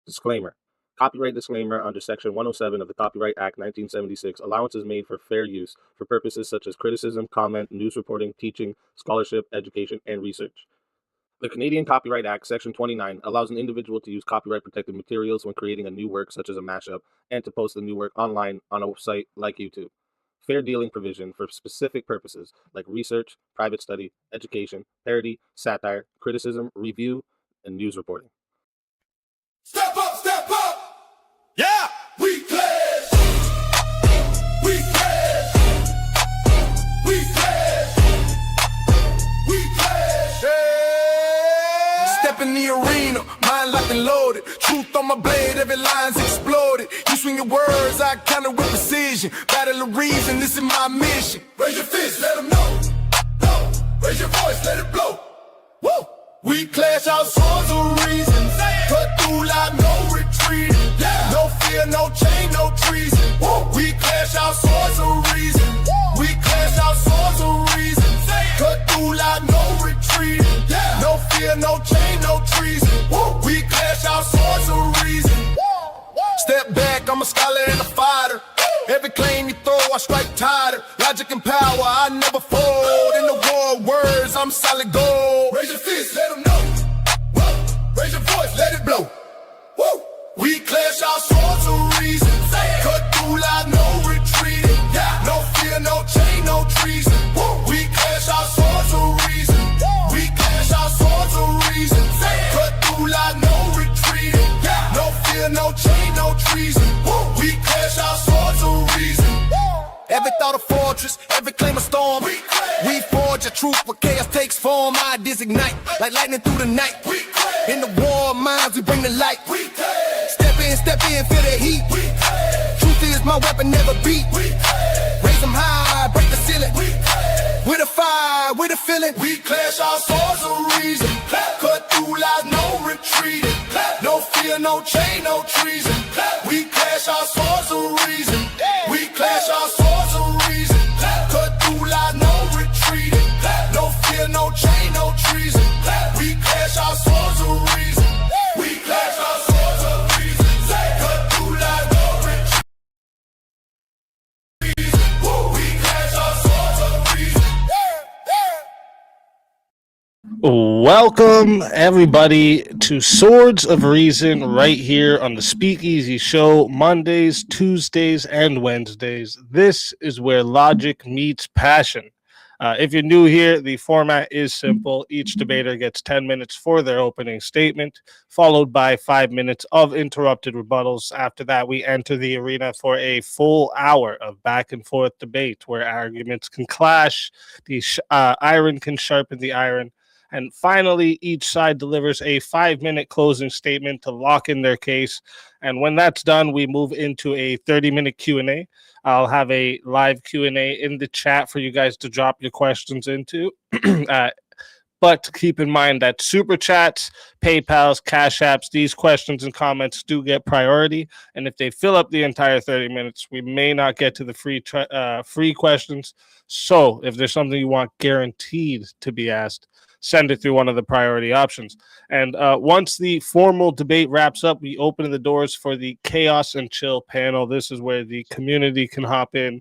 Disclaimer. Copyright disclaimer under Section 107 of the Copyright Act 1976. Allowance is made for fair use for purposes such as criticism, comment, news reporting, teaching, scholarship, education, and research. The Canadian Copyright Act, Section 29, allows an individual to use copyright-protected materials when creating a new work, such as a mashup, and to post the new work online on a site like YouTube. Fair dealing provision for specific purposes like research, private study, education, parody, satire, criticism, review, and news reporting. Step up, step up! Yeah! We pledge! We pledge! We pledge! We pledge! Yeah. Step in the arena, mind locked and loaded. Truth on my blade, every line's exploded. You swing your words, I counter with precision. Battle of reason, this is my mission. Raise your fist, let them know. No. Raise your voice, let it blow. Woo! We clash our swords of reason. Cut through like no retreating. Yeah. No fear, no chain, no treason. Woo. We clash our swords of reason. Woo. We clash our swords of reason. Cut through like no retreating. Yeah. No fear, no chain, no treason. Woo. We clash our swords of reason. Woo. Step back, I'm a scholar and a fighter. Every claim you throw, I strike tighter. Logic and power, I never fold. In the war of words, I'm solid gold. Raise your fist, let them know. Whoa. Raise your voice, let it blow. Woo. We clash our swords of reason. Cut through like no retreating. Yeah. No fear, no chain, no treason. Woo. We clash our swords of reason. We clash our swords of reason. Cut through like no retreating. Yeah. No fear, no chain, no treason. Woo. We clash our swords of reason. Every thought a fortress, every claim a storm. We forge a truth where chaos takes form. Ideas ignite like lightning through the night. In the war of minds, we bring the light. Step in, feel the heat. Truth is my weapon, never beat. Raise them high, break the ceiling. With a fire, with a feeling. We clash our swords of reason. Cut through like no retreating. No fear, no chain, no treason. We clash our swords of reason. We clash our swords of reason. Cut through like no retreating. No fear, no chain, no treason. We clash our swords of reason. We clash our swords of reason. Cut through like no retreating. We clash our swords of reason. Welcome, everybody, to Swords of Reason right here on the Speakeasy Show, Mondays, Tuesdays, and Wednesdays. This is where logic meets passion. If you're new here, the format is simple. Each debater gets 10 minutes for their opening statement, followed by 5 minutes of interrupted rebuttals. After that, we enter the arena for a full hour of back and forth debate where arguments can clash, the iron can sharpen the iron. And finally, each side delivers a 5-minute closing statement to lock in their case. And when that's done, we move into a 30-minute Q&A. I'll have a live Q&A in the chat for you guys to drop your questions into. But keep in mind that Super Chats, PayPals, Cash Apps, these questions and comments do get priority. And if they fill up the entire 30 minutes, we may not get to the free questions. So if there's something you want guaranteed to be asked, send it through one of the priority options. And once the formal debate wraps up, we open the doors for the Chaos and Chill panel. This is where the community can hop in,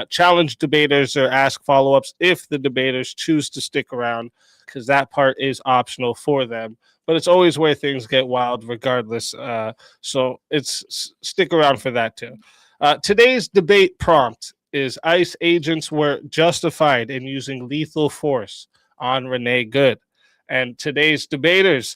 challenge debaters, or ask follow-ups if the debaters choose to stick around, because that part is optional for them. But it's always where things get wild regardless. So stick around for that too. Today's debate prompt is ICE agents were justified in using lethal force on Renee Good. And today's debaters,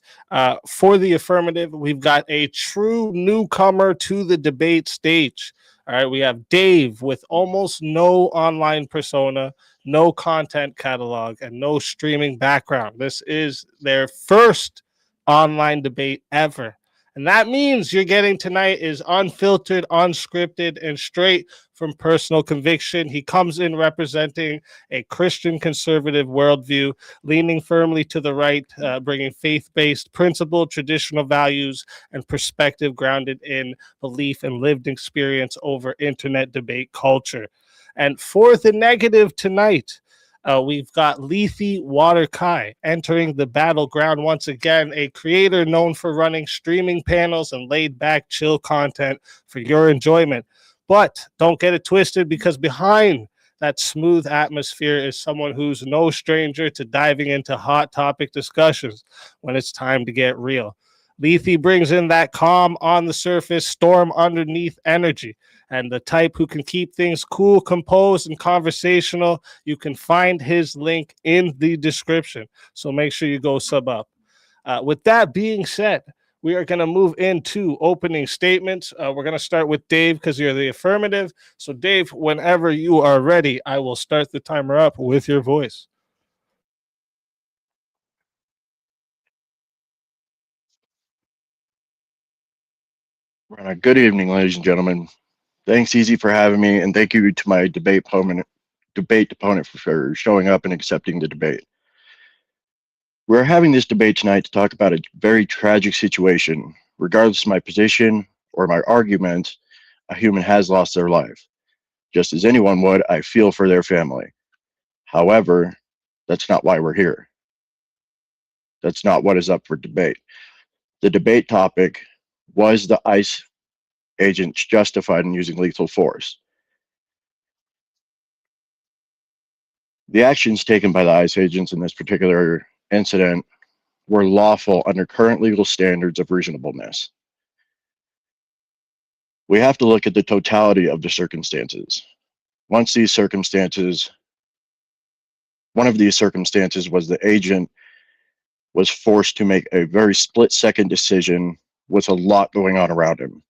for the affirmative, we've got a true newcomer to the debate stage. All right, we have Dave with almost no online persona, no content catalog, and no streaming background. This is their first online debate ever. And that means you're getting tonight is unfiltered, unscripted, and straight from personal conviction. He comes in representing a Christian conservative worldview, leaning firmly to the right, bringing faith-based principle, traditional values, and perspective grounded in belief and lived experience over internet debate culture. And for the negative tonight, We've got Lethe Water Kai entering the battleground once again, a creator known for running streaming panels and laid back, chill content for your enjoyment. But don't get it twisted, because behind that smooth atmosphere is someone who's no stranger to diving into hot topic discussions when it's time to get real. Lethe brings in that calm on the surface, storm underneath energy, and the type who can keep things cool, composed, and conversational. You can find his link in the description. So make sure you go sub up. With that being said, we are going to move into opening statements. We're going to start with Dave because you're the affirmative. So, Dave, whenever you are ready, I will start the timer up with your voice. Good evening, ladies and gentlemen. Thanks, Easy, for having me, and thank you to my debate opponent for showing up and accepting the debate. We're having this debate tonight to talk about a very tragic situation. Regardless of my position or my argument, a human has lost their life. Just as anyone would, I feel for their family. However, that's not why we're here. That's not what is up for debate. The debate topic was the ICE agents justified in using lethal force. The actions taken by the ICE agents in this particular incident were lawful under current legal standards of reasonableness. We have to look at the totality of the circumstances. One of these circumstances was the agent was forced to make a very split-second decision with a lot going on around him.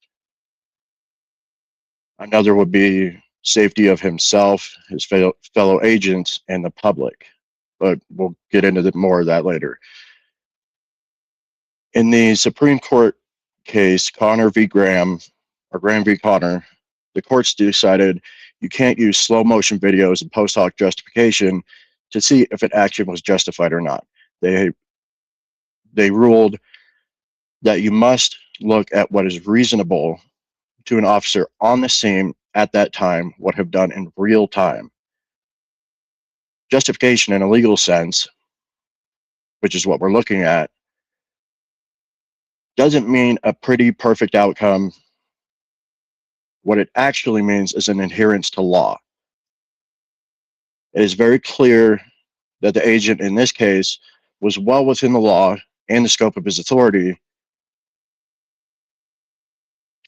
Another would be safety of himself, his fellow agents, and the public. But we'll get into more of that later. In the Supreme Court case, Connor v. Graham, or Graham v. Connor, the courts decided you can't use slow motion videos and post hoc justification to see if an action was justified or not. They ruled that you must look at what is reasonable to an officer on the scene at that time would have done in real time. Justification in a legal sense, which is what we're looking at, doesn't mean a pretty perfect outcome. What it actually means is an adherence to law. It is very clear that the agent in this case was well within the law and the scope of his authority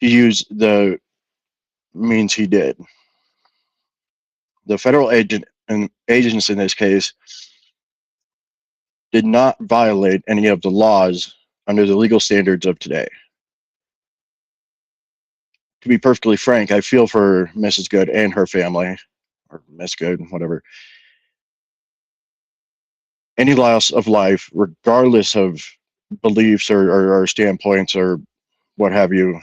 to use the means he did. The federal agents in this case did not violate any of the laws under the legal standards of today. To be perfectly frank, I feel for Mrs. Good and her family, or Miss Good, whatever. Any loss of life, regardless of beliefs or standpoints or what have you,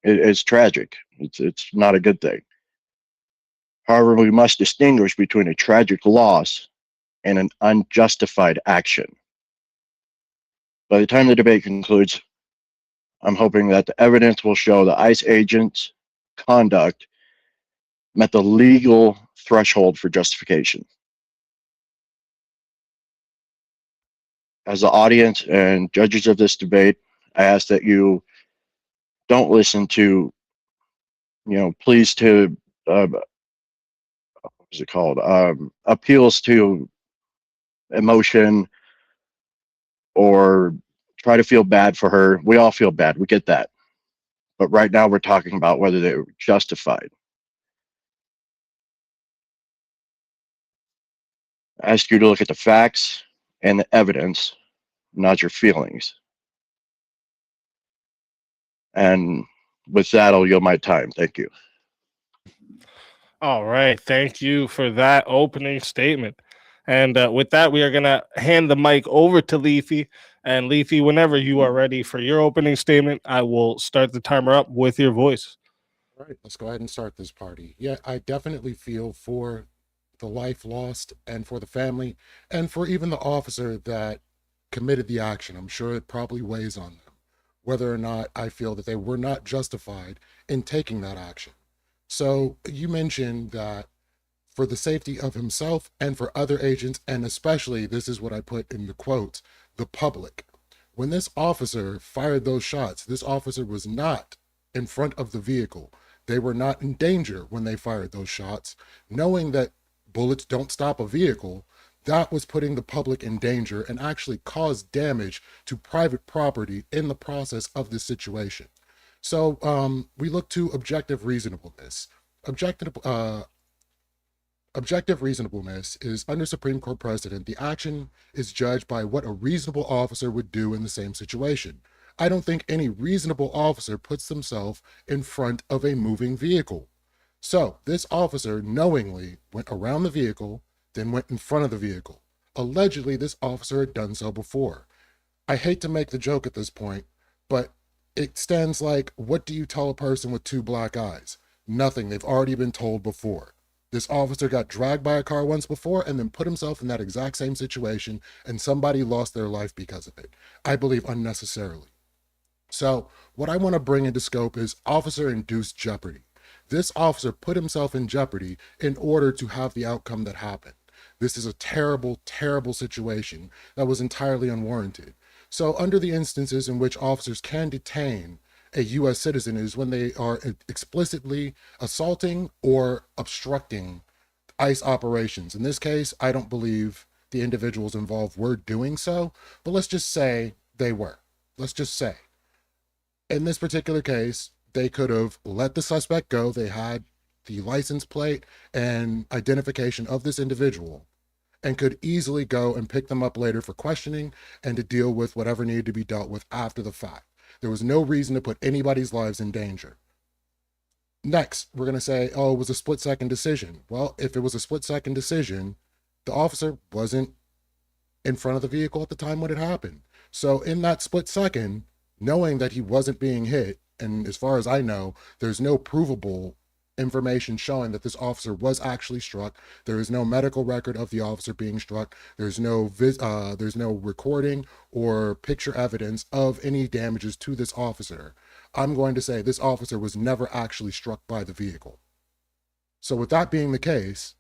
it's tragic. It's not a good thing. However, we must distinguish between a tragic loss and an unjustified action. By the time the debate concludes, I'm hoping that the evidence will show the ICE agents' conduct met the legal threshold for justification. As the audience and judges of this debate, I ask that you don't listen to, pleas to, appeals to emotion or try to feel bad for her. We all feel bad. We get that. But right now we're talking about whether they were justified. I ask you to look at the facts and the evidence, not your feelings. And with that, I'll yield my time. Thank you. All right. Thank you for that opening statement. And with that, we are going to hand the mic over to Lethe. And Lethe, whenever you are ready for your opening statement, I will start the timer up with your voice. All right, let's go ahead and start this party. Yeah, I definitely feel for the life lost and for the family and for even the officer that committed the action. I'm sure it probably weighs on them, whether or not I feel that they were not justified in taking that action. So you mentioned that for the safety of himself and for other agents, and especially, this is what I put in the quotes, the public. When this officer fired those shots, this officer was not in front of the vehicle. They were not in danger when they fired those shots. Knowing that bullets don't stop a vehicle, that was putting the public in danger and actually caused damage to private property in the process of this situation. So we look to objective reasonableness. Objective reasonableness is under Supreme Court precedent, the action is judged by what a reasonable officer would do in the same situation. I don't think any reasonable officer puts themselves in front of a moving vehicle. So this officer knowingly went around the vehicle, then went in front of the vehicle. Allegedly, this officer had done so before. I hate to make the joke at this point, but it stands like, what do you tell a person with two black eyes? Nothing. They've already been told before. This officer got dragged by a car once before and then put himself in that exact same situation, and somebody lost their life because of it. I believe unnecessarily. So what I want to bring into scope is officer-induced jeopardy. This officer put himself in jeopardy in order to have the outcome that happened. This is a terrible, terrible situation that was entirely unwarranted. So under the instances in which officers can detain a U.S. citizen is when they are explicitly assaulting or obstructing ICE operations. In this case, I don't believe the individuals involved were doing so, but let's just say they were. Let's just say. In this particular case, they could have let the suspect go. They had the license plate and identification of this individual and could easily go and pick them up later for questioning and to deal with whatever needed to be dealt with after the fact. There was no reason to put anybody's lives in danger. Next, we're going to say, oh, it was a split-second decision. Well, if it was a split-second decision, the officer wasn't in front of the vehicle at the time when it happened. So in that split second, knowing that he wasn't being hit, and as far as I know, there's no provable information showing that this officer was actually struck. There is no medical record of the officer being struck. There's no recording or picture evidence of any damages to this officer. I'm going to say this officer was never actually struck by the vehicle. So with that being the case,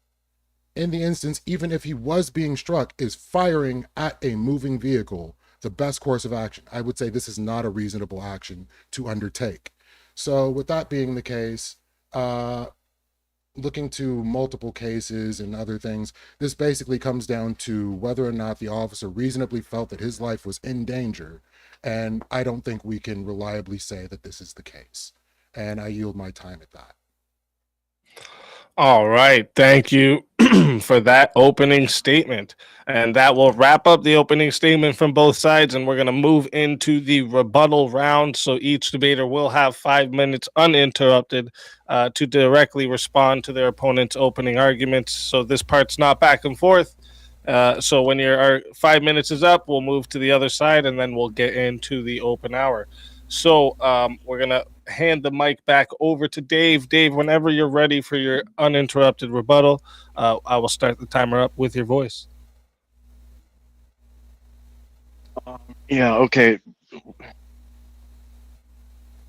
in the instance, even if he was being struck, is firing at a moving vehicle the best course of action? I would say this is not a reasonable action to undertake. So with that being the case, looking to multiple cases and other things, this basically comes down to whether or not the officer reasonably felt that his life was in danger. And I don't think we can reliably say that this is the case. And I yield my time at that. All right. Thank you for that opening statement. And that will wrap up the opening statement from both sides. And we're going to move into the rebuttal round. So each debater will have 5 minutes uninterrupted to directly respond to their opponent's opening arguments. So this part's not back and forth. So when our 5 minutes is up, we'll move to the other side and then we'll get into the open hour. So we're going to hand the mic back over to Dave. Dave, whenever you're ready for your uninterrupted rebuttal, I will start the timer up with your voice. Yeah, okay.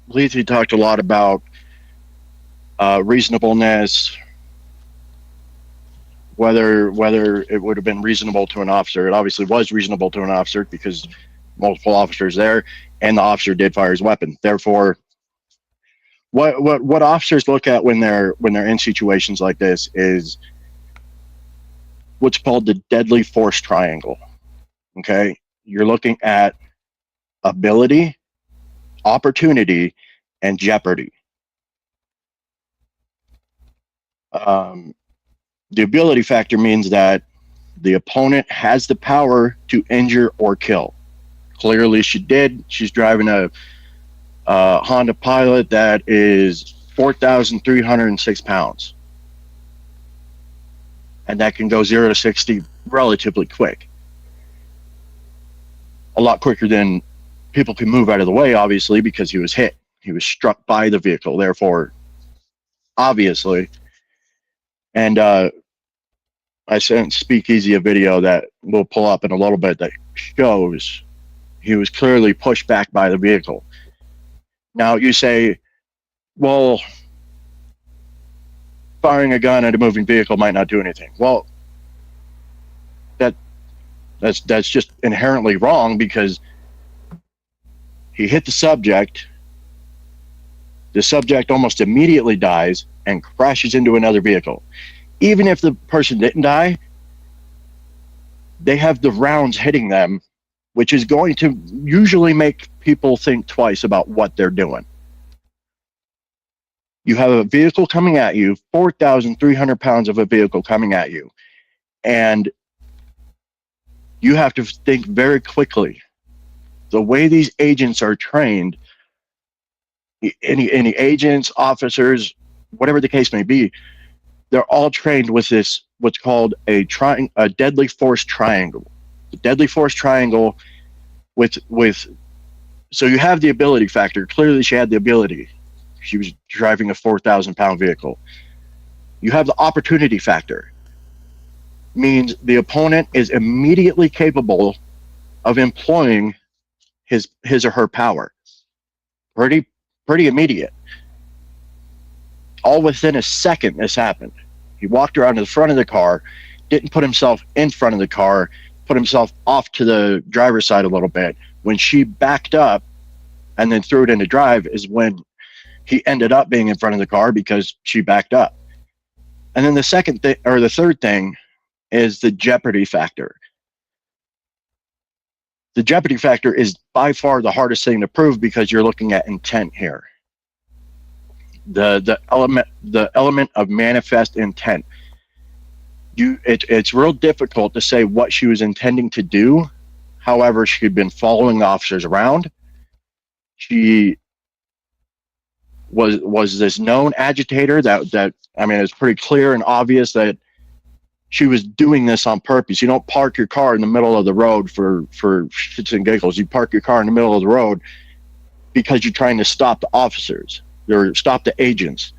Lizzie talked a lot about reasonableness, whether it would have been reasonable to an officer. It obviously was reasonable to an officer because multiple officers there, and the officer did fire his weapon. Therefore, what officers look at when they're in situations like this is what's called the deadly force triangle. Okay, you're looking at ability, opportunity, and jeopardy. The ability factor means that the opponent has the power to injure or kill. Clearly, she did. She's driving a Honda Pilot that is 4,306 pounds. And that can go 0 to 60 relatively quick. A lot quicker than people can move out of the way, obviously, because he was hit. He was struck by the vehicle, therefore, obviously. And I sent Speakeasy a video that we'll pull up in a little bit that shows he was clearly pushed back by the vehicle. Now you say, well, firing a gun at a moving vehicle might not do anything. Well, that that's just inherently wrong because he hit the subject. The subject almost immediately dies and crashes into another vehicle. Even if the person didn't die, they have the rounds hitting them, which is going to usually make people think twice about what they're doing. You have a vehicle coming at you, 4,300 pounds of a vehicle coming at you, and you have to think very quickly. The way these agents are trained, any agents, officers, whatever the case may be, they're all trained with this what's called a deadly force triangle. The deadly force triangle with so you have the ability factor. Clearly, she had the ability. She was driving a 4,000-pound vehicle. You have the opportunity factor. Means the opponent is immediately capable of employing his or her power. Pretty immediate. All within a second, this happened. He walked around to the front of the car, didn't put himself in front of the car, put himself off to the driver's side a little bit. When she backed up and then threw it into drive is when he ended up being in front of the car because she backed up. And then the third thing is the jeopardy factor. The jeopardy factor is by far the hardest thing to prove because you're looking at intent here. The element of manifest intent. It's real difficult to say what she was intending to do. However, she'd been following the officers around. She was this known agitator that I mean, it's pretty clear and obvious that she was doing this on purpose. You don't park your car in the middle of the road for shits and giggles. You park your car in the middle of the road because you're trying to stop the officers or stop the agents.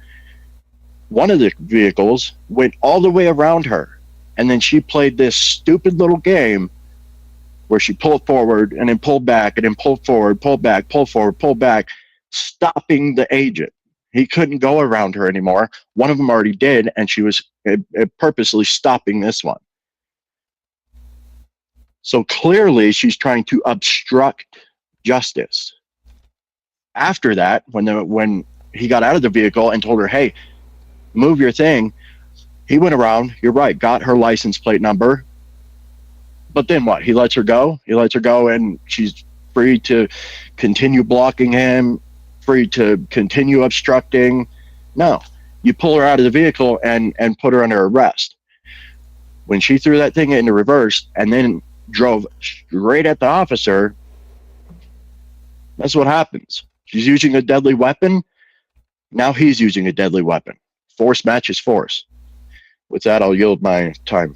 One of the vehicles went all the way around her, and then she played this stupid little game where she pulled forward and then pulled back and then pulled forward, pulled back, pulled forward, pulled back, stopping the agent. He couldn't go around her anymore. One of them already did, and she was purposely stopping this one. So clearly she's trying to obstruct justice. After that, when he got out of the vehicle and told her, hey, move your thing, he went around, you're right, got her license plate number. But then what? He lets her go? He lets her go, and she's free to continue blocking him, free to continue obstructing. No, you pull her out of the vehicle and put her under arrest. When she threw that thing into reverse and then drove straight at the officer, that's what happens. She's using a deadly weapon. Now he's using a deadly weapon. Force matches force. With that, I'll yield my time.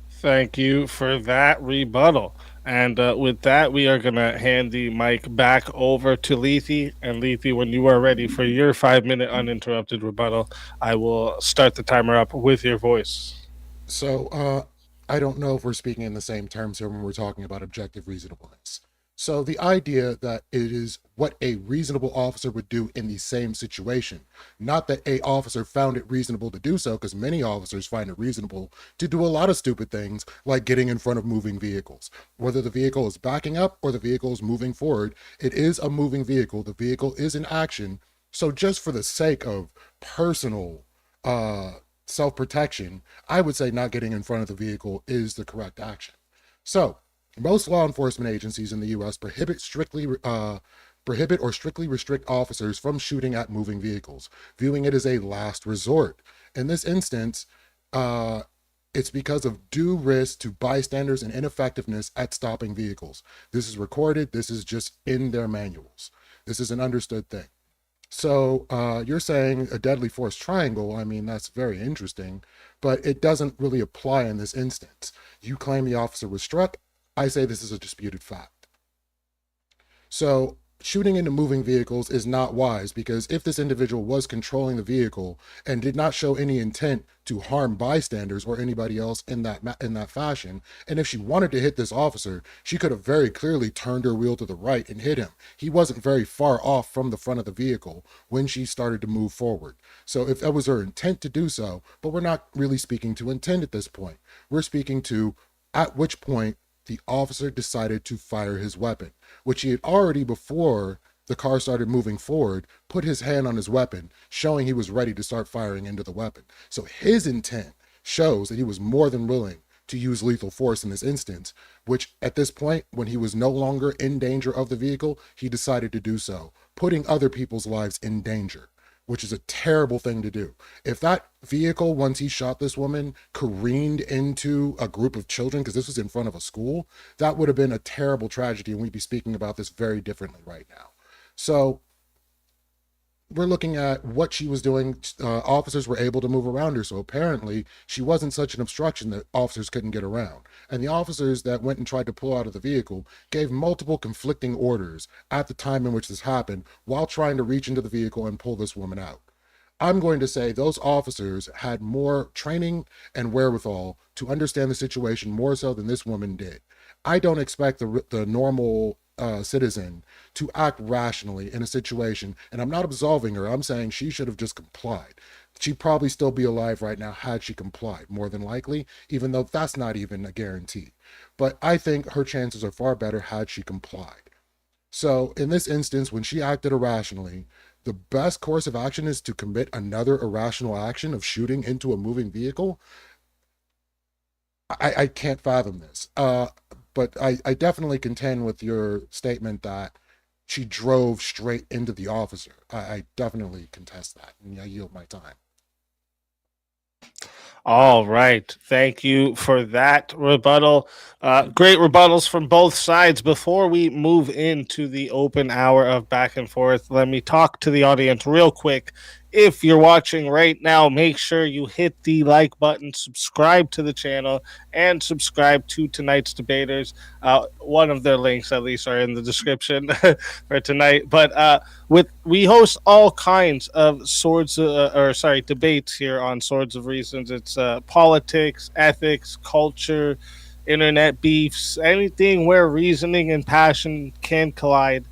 Thank you for that rebuttal. And with that, we are going to hand the mic back over to Lethe. And Lethe, when you are ready for your 5-minute uninterrupted rebuttal, I will start the timer up with your voice. So, I don't know if we're speaking in the same terms here when we're talking about objective reasonableness. So the idea that it is what a reasonable officer would do in the same situation, not that a officer found it reasonable to do so, because many officers find it reasonable to do a lot of stupid things like getting in front of moving vehicles. Whether the vehicle is backing up or the vehicle is moving forward, it is a moving vehicle. The vehicle is in action. So just for the sake of personal self-protection, I would say not getting in front of the vehicle is the correct action. So most law enforcement agencies in the U.S. prohibit or strictly restrict officers from shooting at moving vehicles, viewing it as a last resort. In this instance, it's because of due risk to bystanders and ineffectiveness at stopping vehicles. This is recorded. This is just in their manuals. This is an understood thing. So you're saying a deadly force triangle. I mean, that's very interesting, but it doesn't really apply in this instance. You claim the officer was struck. I say this is a disputed fact. So shooting into moving vehicles is not wise, because if this individual was controlling the vehicle and did not show any intent to harm bystanders or anybody else in that fashion, and if she wanted to hit this officer, she could have very clearly turned her wheel to the right and hit him. He wasn't very far off from the front of the vehicle when she started to move forward. So if that was her intent to do so, but we're not really speaking to intent at this point. We're speaking to at which point the officer decided to fire his weapon, which he had already, before the car started moving forward, put his hand on his weapon, showing he was ready to start firing into the weapon. So his intent shows that he was more than willing to use lethal force in this instance, which at this point, when he was no longer in danger of the vehicle, he decided to do so, putting other people's lives in danger, which is a terrible thing to do. If that vehicle, once he shot this woman, careened into a group of children, because this was in front of a school, that would have been a terrible tragedy, and we'd be speaking about this very differently right now. So we're looking at what she was doing. Officers were able to move around her, so apparently she wasn't such an obstruction that officers couldn't get around. And the officers that went and tried to pull out of the vehicle gave multiple conflicting orders at the time in which this happened, while trying to reach into the vehicle and pull this woman out. I'm going to say those officers had more training and wherewithal to understand the situation more so than this woman did. I don't expect the normal citizen to act rationally in a situation, and I'm not absolving her. I'm saying she should have just complied. She'd probably still be alive right now had she complied, more than likely, even though that's not even a guarantee. But I think her chances are far better had she complied. So in this instance, when she acted irrationally, the best course of action is to commit another irrational action of shooting into a moving vehicle. I can't fathom this. But I definitely contend with your statement that she drove straight into the officer. I definitely contest that, and I yield my time. All right. Thank you for that rebuttal. Great rebuttals from both sides. Before we move into the open hour of back and forth, let me talk to the audience real quick. If you're watching right now, make sure you hit the like button, subscribe to the channel, and subscribe to tonight's debaters. One of their links, at least, are in the description for tonight. But we host all kinds of debates here on Swords of Reasons. It's politics, ethics, culture, internet beefs, anything where reasoning and passion can collide.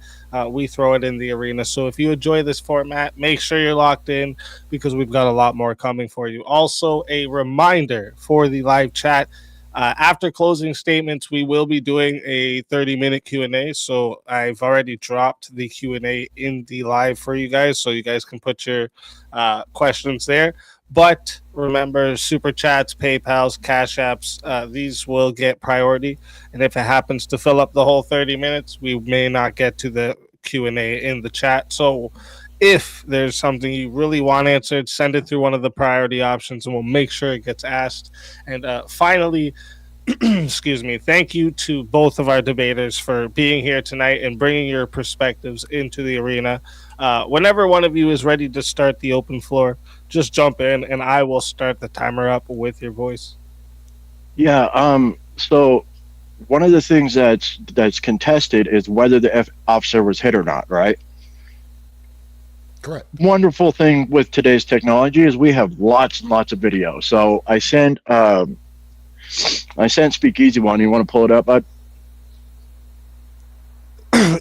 We throw it in the arena. So if you enjoy this format, make sure you're locked in, because we've got a lot more coming for you. Also, a reminder for the live chat. After closing statements, we will be doing a 30-minute Q&A. So I've already dropped the Q&A in the live for you guys, so you guys can put your questions there. But remember, super chats, PayPals, Cash Apps, these will get priority. And if it happens to fill up the whole 30 minutes, we may not get to the Q&A in the chat. So if there's something you really want answered, send it through one of the priority options, and we'll make sure it gets asked. And finally, excuse me, thank you to both of our debaters for being here tonight and bringing your perspectives into the arena. Whenever one of you is ready to start the open floor, just jump in and I will start the timer up with your voice. Yeah. So one of the things that's contested is whether the officer was hit or not, right? Correct. Wonderful thing with today's technology is we have lots and lots of video. So I sent Speakeasy one. You want to pull it up, bud?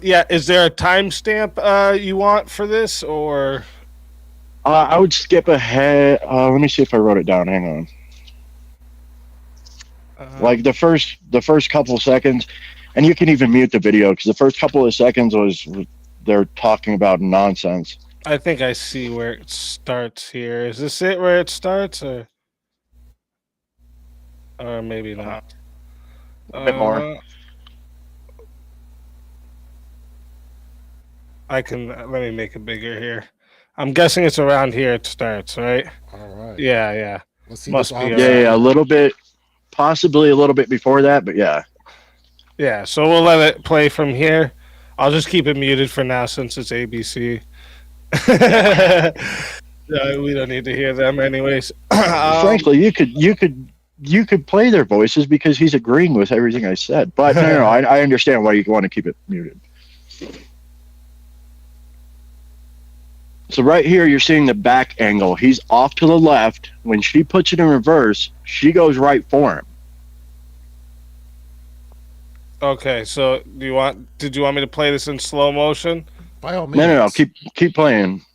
Yeah. Is there a timestamp you want for this, or? I would skip ahead. Let me see if I wrote it down. Hang on. Like the first couple of seconds, and you can even mute the video, because the first couple of seconds was they're talking about nonsense. I think I see where it starts here. Is this it where it starts, or maybe not? A bit more. Let me make it bigger here. I'm guessing it's around here it starts, right? All right. Yeah. Let's see. Must this be officer. Yeah, a little bit, possibly a little bit before that, but yeah. Yeah, so we'll let it play from here. I'll just keep it muted for now since it's ABC. We don't need to hear them anyways. Frankly, you could play their voices because he's agreeing with everything I said. But no, I understand why you want to keep it muted. So right here, you're seeing the back angle. He's off to the left. When she puts it in reverse, she goes right for him. Okay, so did you want me to play this in slow motion? By all No, no, no. means. Keep playing.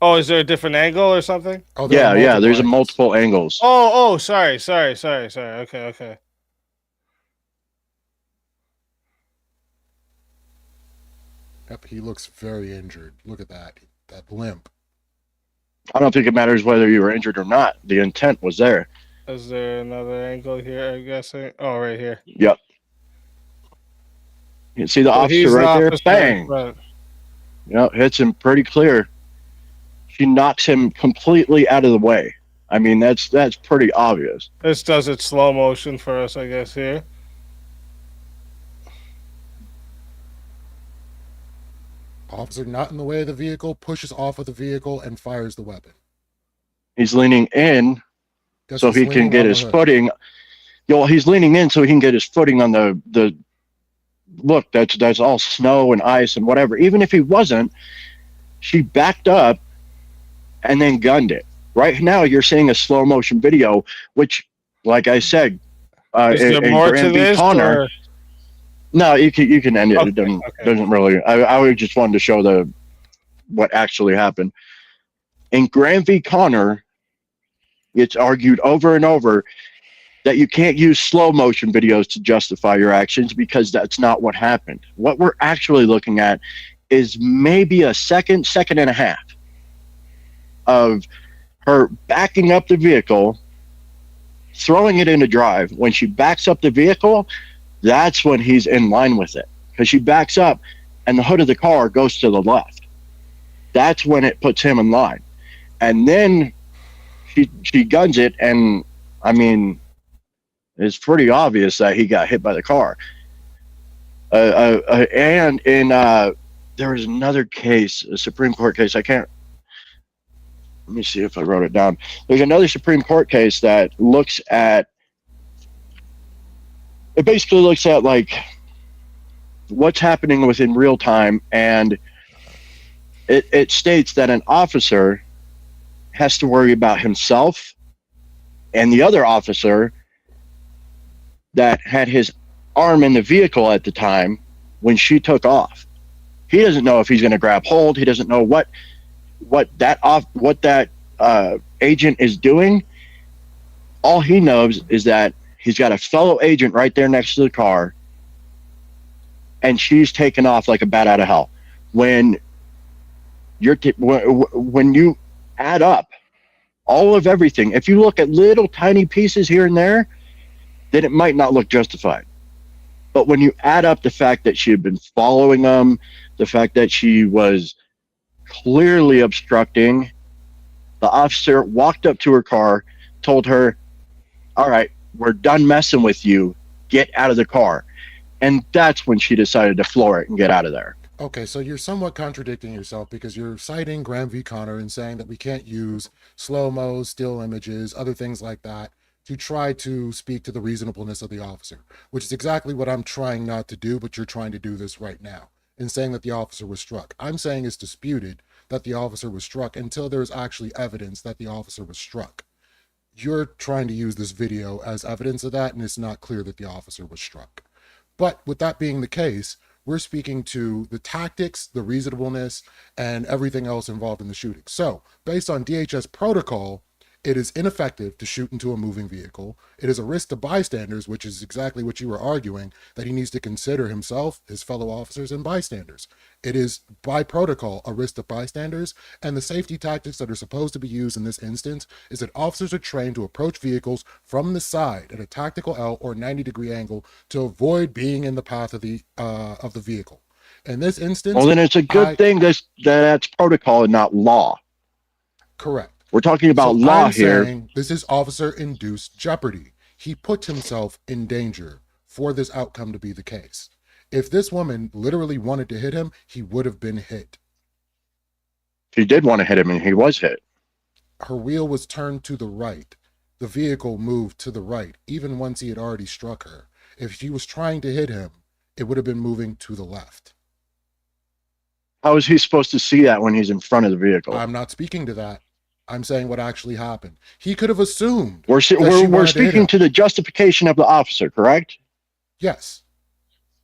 Oh, is there a different angle or something? Oh, there are Yeah, yeah. multiple There's a angles. multiple angles. Oh, sorry. Okay. Yep, he looks very injured. Look at that. That limp. I don't think it matters whether you were injured or not. The intent was there. Is there another angle here, I'm guessing? Oh, right here. Yep. You see the So officer he's the right there? officer in Bang. front. Yep, hits him pretty clear. She knocks him completely out of the way. I mean, that's pretty obvious. This does it slow motion for us, I guess, here. Officer not in the way of the vehicle, pushes off of the vehicle, and fires the weapon. He's leaning in Guess so he's he can leaning get on the his hood. footing. He's leaning in so he can get his footing on the look. That's all snow and ice and whatever. Even if he wasn't, she backed up and then gunned it. Right now, you're seeing a slow motion video, which, like I said, Is there in more to Graham v. this? Connor. Or? No, you can end it. Okay, It doesn't okay. doesn't really. I would just wanted to show what actually happened. In Graham v. Connor, it's argued over and over that you can't use slow motion videos to justify your actions because that's not what happened. What we're actually looking at is maybe a second and a half of her backing up the vehicle, throwing it into drive. When she backs up the vehicle, that's when he's in line with it because she backs up and the hood of the car goes to the left. That's when it puts him in line. And then she guns it, and I mean, it's pretty obvious that he got hit by the car. And in there was another case, a Supreme Court case. I can't. Let me see if I wrote it down. There's another Supreme Court case that looks at. It basically looks at like what's happening within real time, and it states that an officer has to worry about himself and the other officer that had his arm in the vehicle at the time when she took off. He doesn't know if he's going to grab hold. He doesn't know what that agent is doing. All he knows is that he's got a fellow agent right there next to the car, and she's taken off like a bat out of hell. When when you add up all of everything, if you look at little tiny pieces here and there, then it might not look justified. But when you add up the fact that she had been following them, the fact that she was clearly obstructing, the officer walked up to her car, told her, all right, we're done messing with you. Get out of the car. And that's when she decided to floor it and get out of there. Okay, so you're somewhat contradicting yourself because you're citing Graham v. Connor and saying that we can't use slow-mo, still images, other things like that to try to speak to the reasonableness of the officer, which is exactly what I'm trying not to do, but you're trying to do this right now in saying that the officer was struck. I'm saying it's disputed that the officer was struck until there's actually evidence that the officer was struck. You're trying to use this video as evidence of that, and it's not clear that the officer was struck. But with that being the case, we're speaking to the tactics, the reasonableness, and everything else involved in the shooting. So, based on DHS protocol, it is ineffective to shoot into a moving vehicle. It is a risk to bystanders, which is exactly what you were arguing, that he needs to consider himself, his fellow officers, and bystanders. It is, by protocol, a risk to bystanders, and the safety tactics that are supposed to be used in this instance is that officers are trained to approach vehicles from the side at a tactical L or 90-degree angle to avoid being in the path of the vehicle. In this instance, Well, then it's a good thing that's protocol and not law. Correct. We're talking about So law I'm here. saying this is officer-induced jeopardy. He put himself in danger for this outcome to be the case. If this woman literally wanted to hit him, he would have been hit. He did want to hit him, and he was hit. Her wheel was turned to the right. The vehicle moved to the right, even once he had already struck her. If she was trying to hit him, it would have been moving to the left. How is he supposed to see that when he's in front of the vehicle? I'm not speaking to that. I'm saying what actually happened. He could have assumed We're that she we're wanted to hit speaking him. to the justification of the officer, correct? Yes.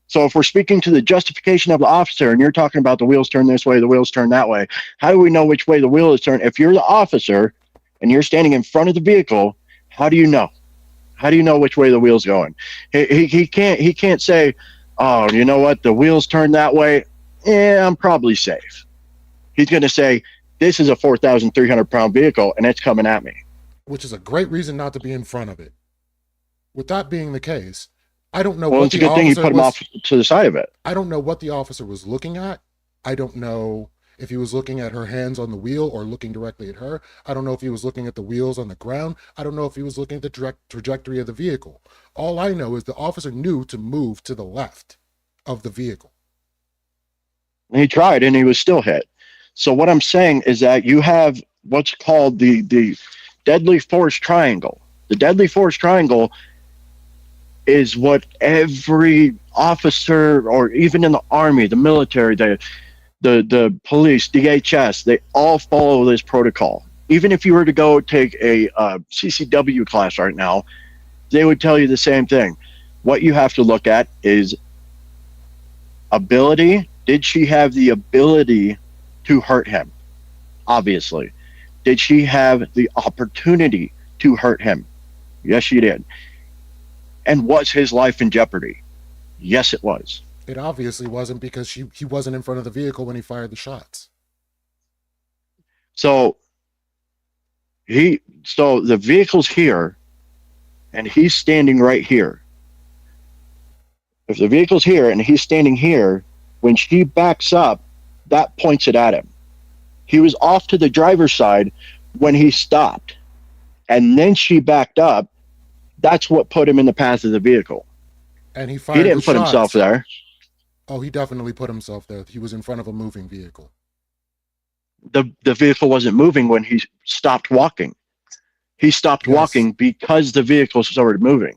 So if we're speaking to the justification of the officer, and you're talking about the wheels turn this way, the wheels turn that way, how do we know which way the wheel is turned? If you're the officer and you're standing in front of the vehicle, how do you know? How do you know which way the wheel's going? He can't say, oh, you know what, the wheels turn that way. Yeah, I'm probably safe. He's going to say, this is a 4,300-pound vehicle, and it's coming at me. Which is a great reason not to be in front of it. With that being the case, I don't know Well, what it's a the good thing he officer put him was. off to the side of it. I don't know what the officer was looking at. I don't know if he was looking at her hands on the wheel or looking directly at her. I don't know if he was looking at the wheels on the ground. I don't know if he was looking at the direct trajectory of the vehicle. All I know is the officer knew to move to the left of the vehicle. And he tried, and he was still hit. So what I'm saying is that you have what's called the deadly force triangle. The deadly force triangle is what every officer, or even in the army, the military, the police, DHS, they all follow this protocol. Even if you were to go take a CCW class right now, they would tell you the same thing. What you have to look at is ability. Did she have the ability to hurt him? Obviously. Did she have the opportunity to hurt him? Yes, she did. And was his life in jeopardy? Yes, it was. It obviously wasn't, because he wasn't in front of the vehicle when he fired the shots. So the vehicle's here, and he's standing right here. If the vehicle's here and he's standing here, when she backs up, that points it at him. He was off to the driver's side when he stopped, and then she backed up. That's what put him in the path of the vehicle. And he fired He didn't the put shots. himself there. Oh, he definitely put himself there. He was in front of a moving vehicle. The vehicle wasn't moving when he stopped walking. He stopped Yes. walking because the vehicle started moving.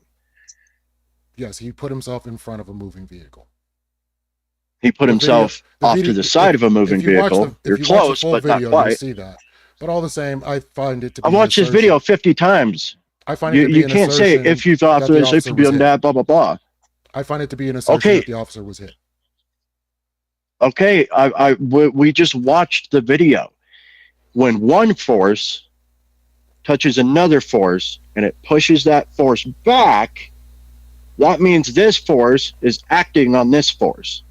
Yes, he put himself in front of a moving vehicle. He put himself off to the side of a moving vehicle. You're close, but not You'll quite. see that. But all the same, I find it to be. I've watched this video 50 times. I find it to be You an can't say assertion if you thought that the this, if officer you've was done hit. that, blah, blah, blah. I find it to be an assertion Okay. that the officer was hit. Okay, we just watched the video. When one force touches another force and it pushes that force back, that means this force is acting on this force.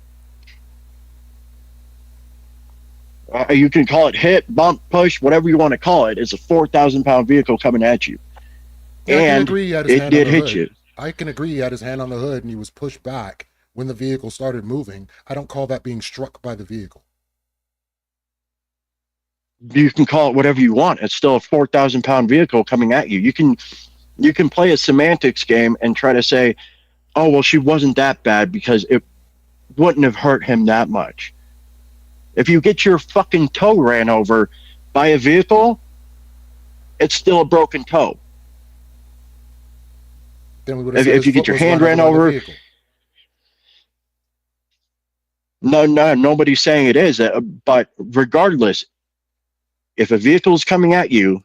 You can call it hit, bump, push, whatever you want to call it. It's a 4,000-pound vehicle coming at you. Yeah, I can And agree he had his it hand on did the hit hood. you. I can agree he had his hand on the hood and he was pushed back when the vehicle started moving. I don't call that being struck by the vehicle. You can call it whatever you want. It's still a 4,000-pound vehicle coming at you. You can play a semantics game and try to say, oh, well, she wasn't that bad because it wouldn't have hurt him that much. If you get your fucking toe ran over by a vehicle, it's still a broken toe. Then we would have If said his you get foot your was hand run ran by the over- vehicle. No, nobody's saying it is. But regardless, if a vehicle is coming at you,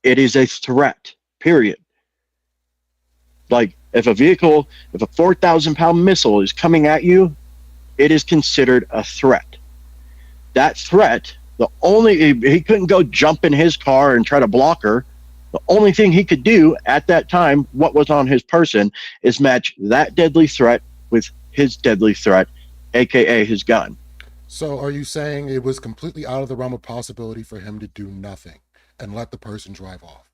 it is a threat, period. Like, if a 4,000-pound missile is coming at you, it is considered a threat. That threat, he couldn't go jump in his car and try to block her. The only thing he could do at that time, what was on his person, is match that deadly threat with his deadly threat, aka his gun. So are you saying it was completely out of the realm of possibility for him to do nothing and let the person drive off?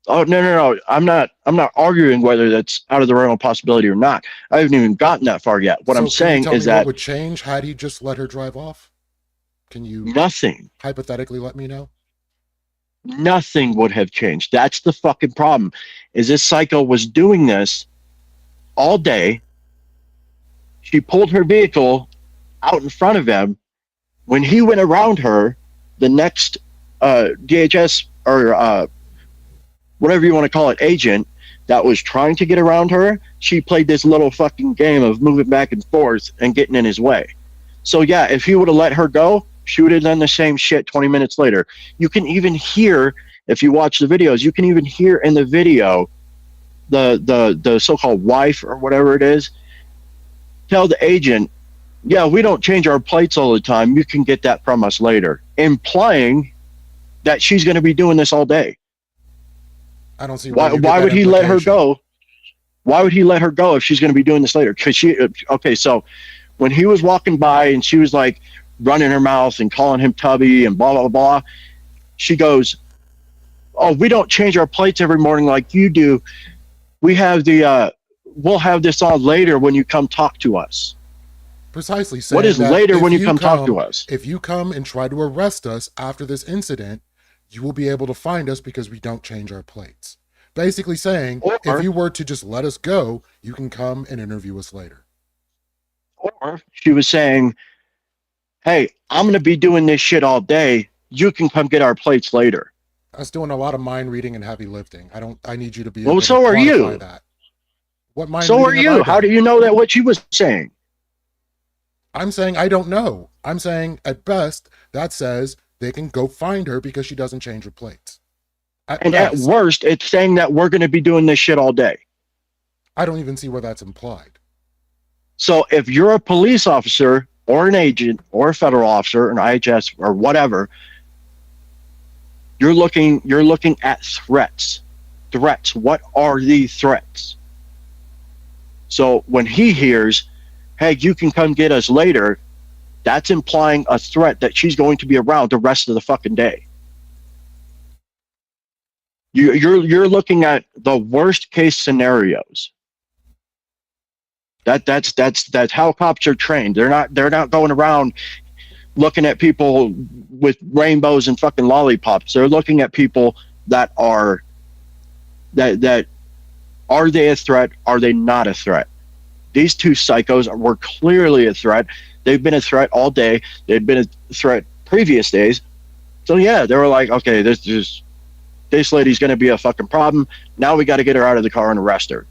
Oh, no. I'm not arguing whether that's out of the realm of possibility or not. I haven't even gotten that far yet. What I'm saying is that what would change had he just let her drive off? Can you nothing hypothetically let me know? would have changed. That's the fucking problem. Is this psycho was doing this all day. She pulled her vehicle out in front of him. When he went around her, the next DHS or whatever you want to call it, agent, that was trying to get around her, she played this little fucking game of moving back and forth and getting in his way. So yeah, if he would have let her go, she would have done the same shit 20 minutes later. You can even hear, if you watch the videos, you can even hear in the video the so-called wife or whatever it is tell the agent, yeah, we don't change our plates all the time. You can get that from us later, implying that she's going to be doing this all day. I don't see Why would he let her go? Why would he let her go if she's going to be doing this later? Because okay, so when he was walking by and she was like running her mouth and calling him Tubby and blah, blah, blah, she goes, oh, we don't change our plates every morning like you do. We'll have this on later when you come talk to us. Precisely saying what is later when you come talk to us? If you come and try to arrest us after this incident, you will be able to find us because we don't change our plates. Basically saying, if you were to just let us go, you can come and interview us later. Or she was saying, hey, I'm going to be doing this shit all day. You can come get our plates later. That's doing a lot of mind reading and heavy lifting. I need you to be able to quantify that. What mind so are you? How do you know that what she was saying? I'm saying I don't know. I'm saying at best that says they can go find her because she doesn't change her plates. At worst, it's saying that we're going to be doing this shit all day. I don't even see where that's implied. So if you're a police officer or an agent or a federal officer, an IHS or whatever, you're looking at threats. Threats. What are the threats? So when he hears, hey, you can come get us later, that's implying a threat that she's going to be around the rest of the fucking day. You're looking at the worst case scenarios. That's how cops are trained. They're not going around looking at people with rainbows and fucking lollipops. They're looking at people that are they a threat? Are they not a threat? These two psychos were clearly a threat. They've been a threat all day. They've been a threat previous days. So yeah, they were like, okay, this lady's going to be a fucking problem. Now we got to get her out of the car and arrest her.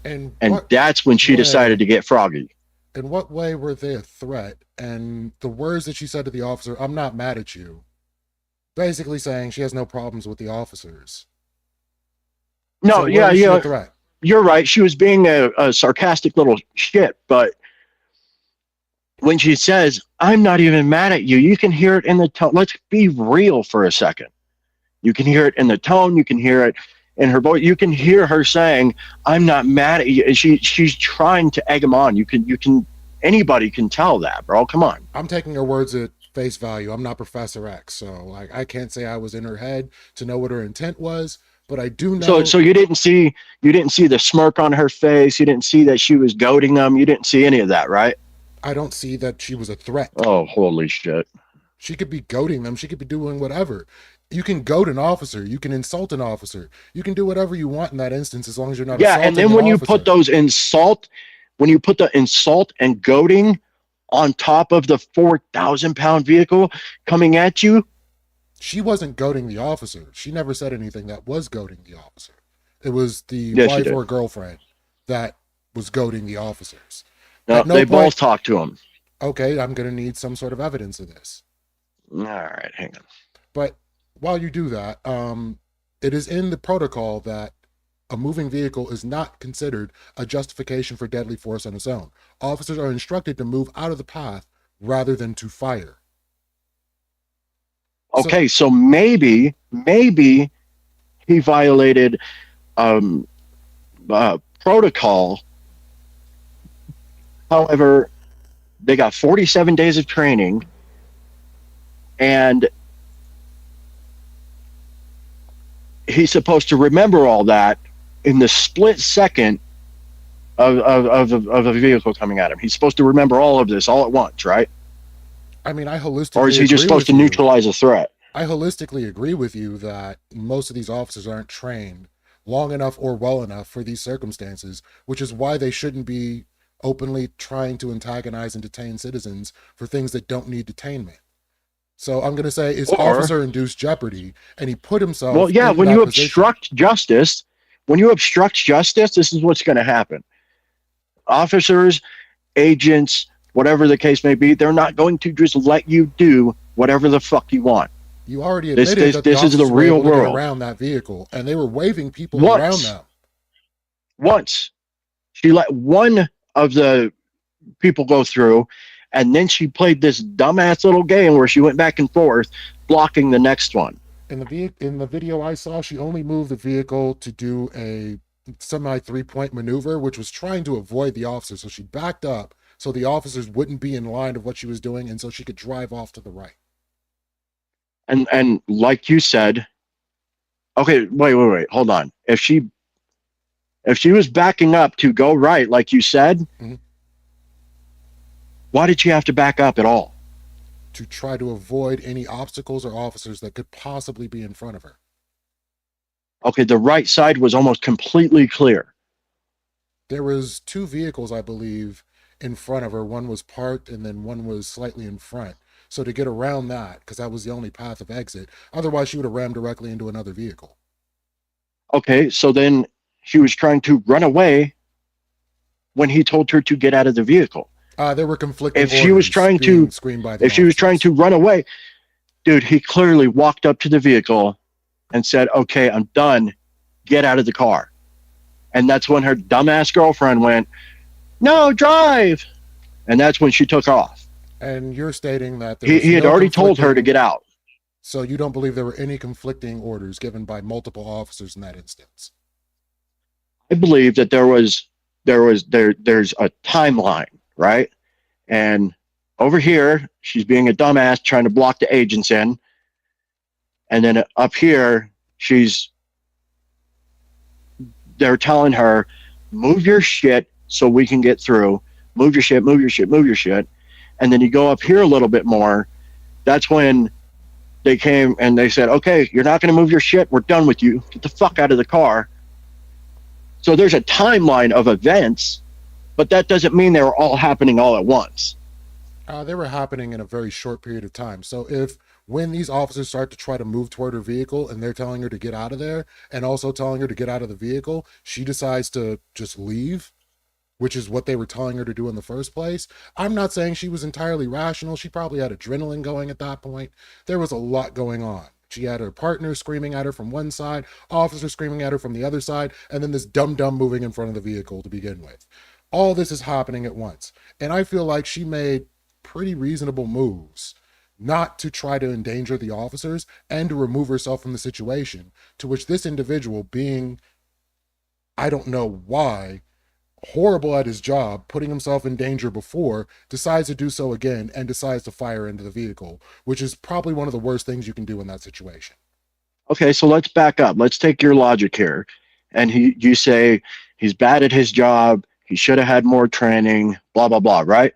And that's when she decided to get froggy. In what way were they a threat? And the words that she said to the officer, I'm not mad at you, basically saying she has no problems with the officers. No, so yeah. Threat? You're right. She was being a sarcastic little shit, but when she says, I'm not even mad at you, you can hear it in the tone. Let's be real for a second. You can hear it in the tone. You can hear it in her voice. You can hear her saying, I'm not mad at you. And she's trying to egg him on. Anybody can tell that, bro. Come on. I'm taking her words at face value. I'm not Professor X, so I can't say I was in her head to know what her intent was, but I do know. So you didn't see the smirk on her face. You didn't see that she was goading them. You didn't see any of that, right? I don't see that she was a threat. Oh, holy shit. She could be goading them. She could be doing whatever. You can goad an officer. You can insult an officer. You can do whatever you want in that instance as long as you're not assaulting and then when you officer. put the insult and goading on top of the 4,000-pound vehicle coming at you. She wasn't goading the officer. She never said anything that was goading the officer. It was the wife or girlfriend that was goading the officers. No, they both talked to him. Okay, I'm going to need some sort of evidence of this. All right, hang on. But while you do that, it is in the protocol that a moving vehicle is not considered a justification for deadly force on its own. Officers are instructed to move out of the path rather than to fire. Okay, so maybe he violated protocol. However, they got 47 days of training, and he's supposed to remember all that in the split second of a vehicle coming at him. He's supposed to remember all of this all at once, right? I mean, I holistically or is he just supposed to neutralize a threat? I holistically agree with you that most of these officers aren't trained long enough or well enough for these circumstances, which is why they shouldn't be openly trying to antagonize and detain citizens for things that don't need detainment. So I'm going to say, is officer-induced jeopardy, and he put himself. Well, yeah, when you obstruct justice, when you obstruct justice, this is what's going to happen. Officers, agents, whatever the case may be, they're not going to just let you do whatever the fuck you want. You already This admitted that the this is the officers were real able to get world. around that vehicle, and they were waving people around them. Once she let one of the people go through, and then she played this dumbass little game where she went back and forth, blocking the next one. In the video I saw, she only moved the vehicle to do a semi 3-point maneuver, which was trying to avoid the officers. So she backed up so the officers wouldn't be in line of what she was doing, and so she could drive off to the right. And like you said, okay, wait, hold on. If she was backing up to go right, like you said, why did she have to back up at all? To try to avoid any obstacles or officers that could possibly be in front of her. Okay, the right side was almost completely clear. There was 2 vehicles, I believe, in front of her. One was parked and then one was slightly in front. So to get around that, because that was the only path of exit, otherwise she would have rammed directly into another vehicle. Okay, so then she was trying to run away when he told her to get out of the vehicle. There were conflicting orders. If she was trying to run away, dude, he clearly walked up to the vehicle and said, "Okay, I'm done. Get out of the car." And that's when her dumbass girlfriend went, "No, drive." And that's when she took off. And you're stating that he had already told her to get out. So you don't believe there were any conflicting orders given by multiple officers in that instance? I believe that there's a timeline, right? And over here, she's being a dumbass trying to block the agents in. And then up here, they're telling her, move your shit so we can get through. Move your shit, move your shit, move your shit. And then you go up here a little bit more. That's when they came and they said, okay, you're not going to move your shit. We're done with you. Get the fuck out of the car. So there's a timeline of events, but that doesn't mean they were all happening all at once. They were happening in a very short period of time. So when these officers start to try to move toward her vehicle and they're telling her to get out of there and also telling her to get out of the vehicle, she decides to just leave, which is what they were telling her to do in the first place. I'm not saying she was entirely rational. She probably had adrenaline going at that point. There was a lot going on. She had her partner screaming at her from one side, officers screaming at her from the other side, and then this dum-dum moving in front of the vehicle to begin with. All this is happening at once. And I feel like she made pretty reasonable moves not to try to endanger the officers and to remove herself from the situation, to which this individual, being, I don't know why, horrible at his job, putting himself in danger before, decides to do so again and decides to fire into the vehicle, which is probably one of the worst things you can do in that situation. Okay, so let's back up. Let's take your logic here. And you say he's bad at his job, he should have had more training, blah, blah, blah, right?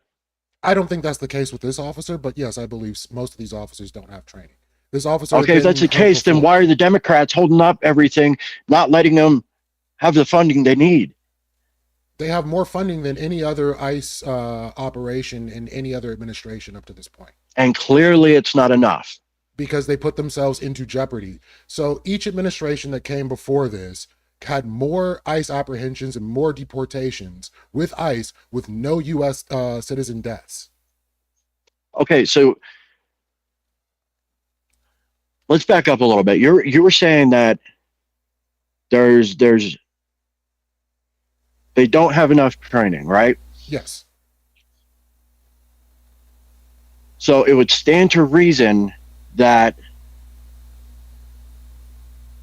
I don't think that's the case with this officer, but yes, I believe most of these officers don't have training. This officer. Okay, if that's the case, then why are the Democrats holding up everything, not letting them have the funding they need? They have more funding than any other ICE operation in any other administration up to this point. And clearly it's not enough. Because they put themselves into jeopardy. So each administration that came before this had more ICE apprehensions and more deportations with ICE with no U.S. Citizen deaths. Okay, so let's back up a little bit. You were saying that there's they don't have enough training, right? Yes. So it would stand to reason that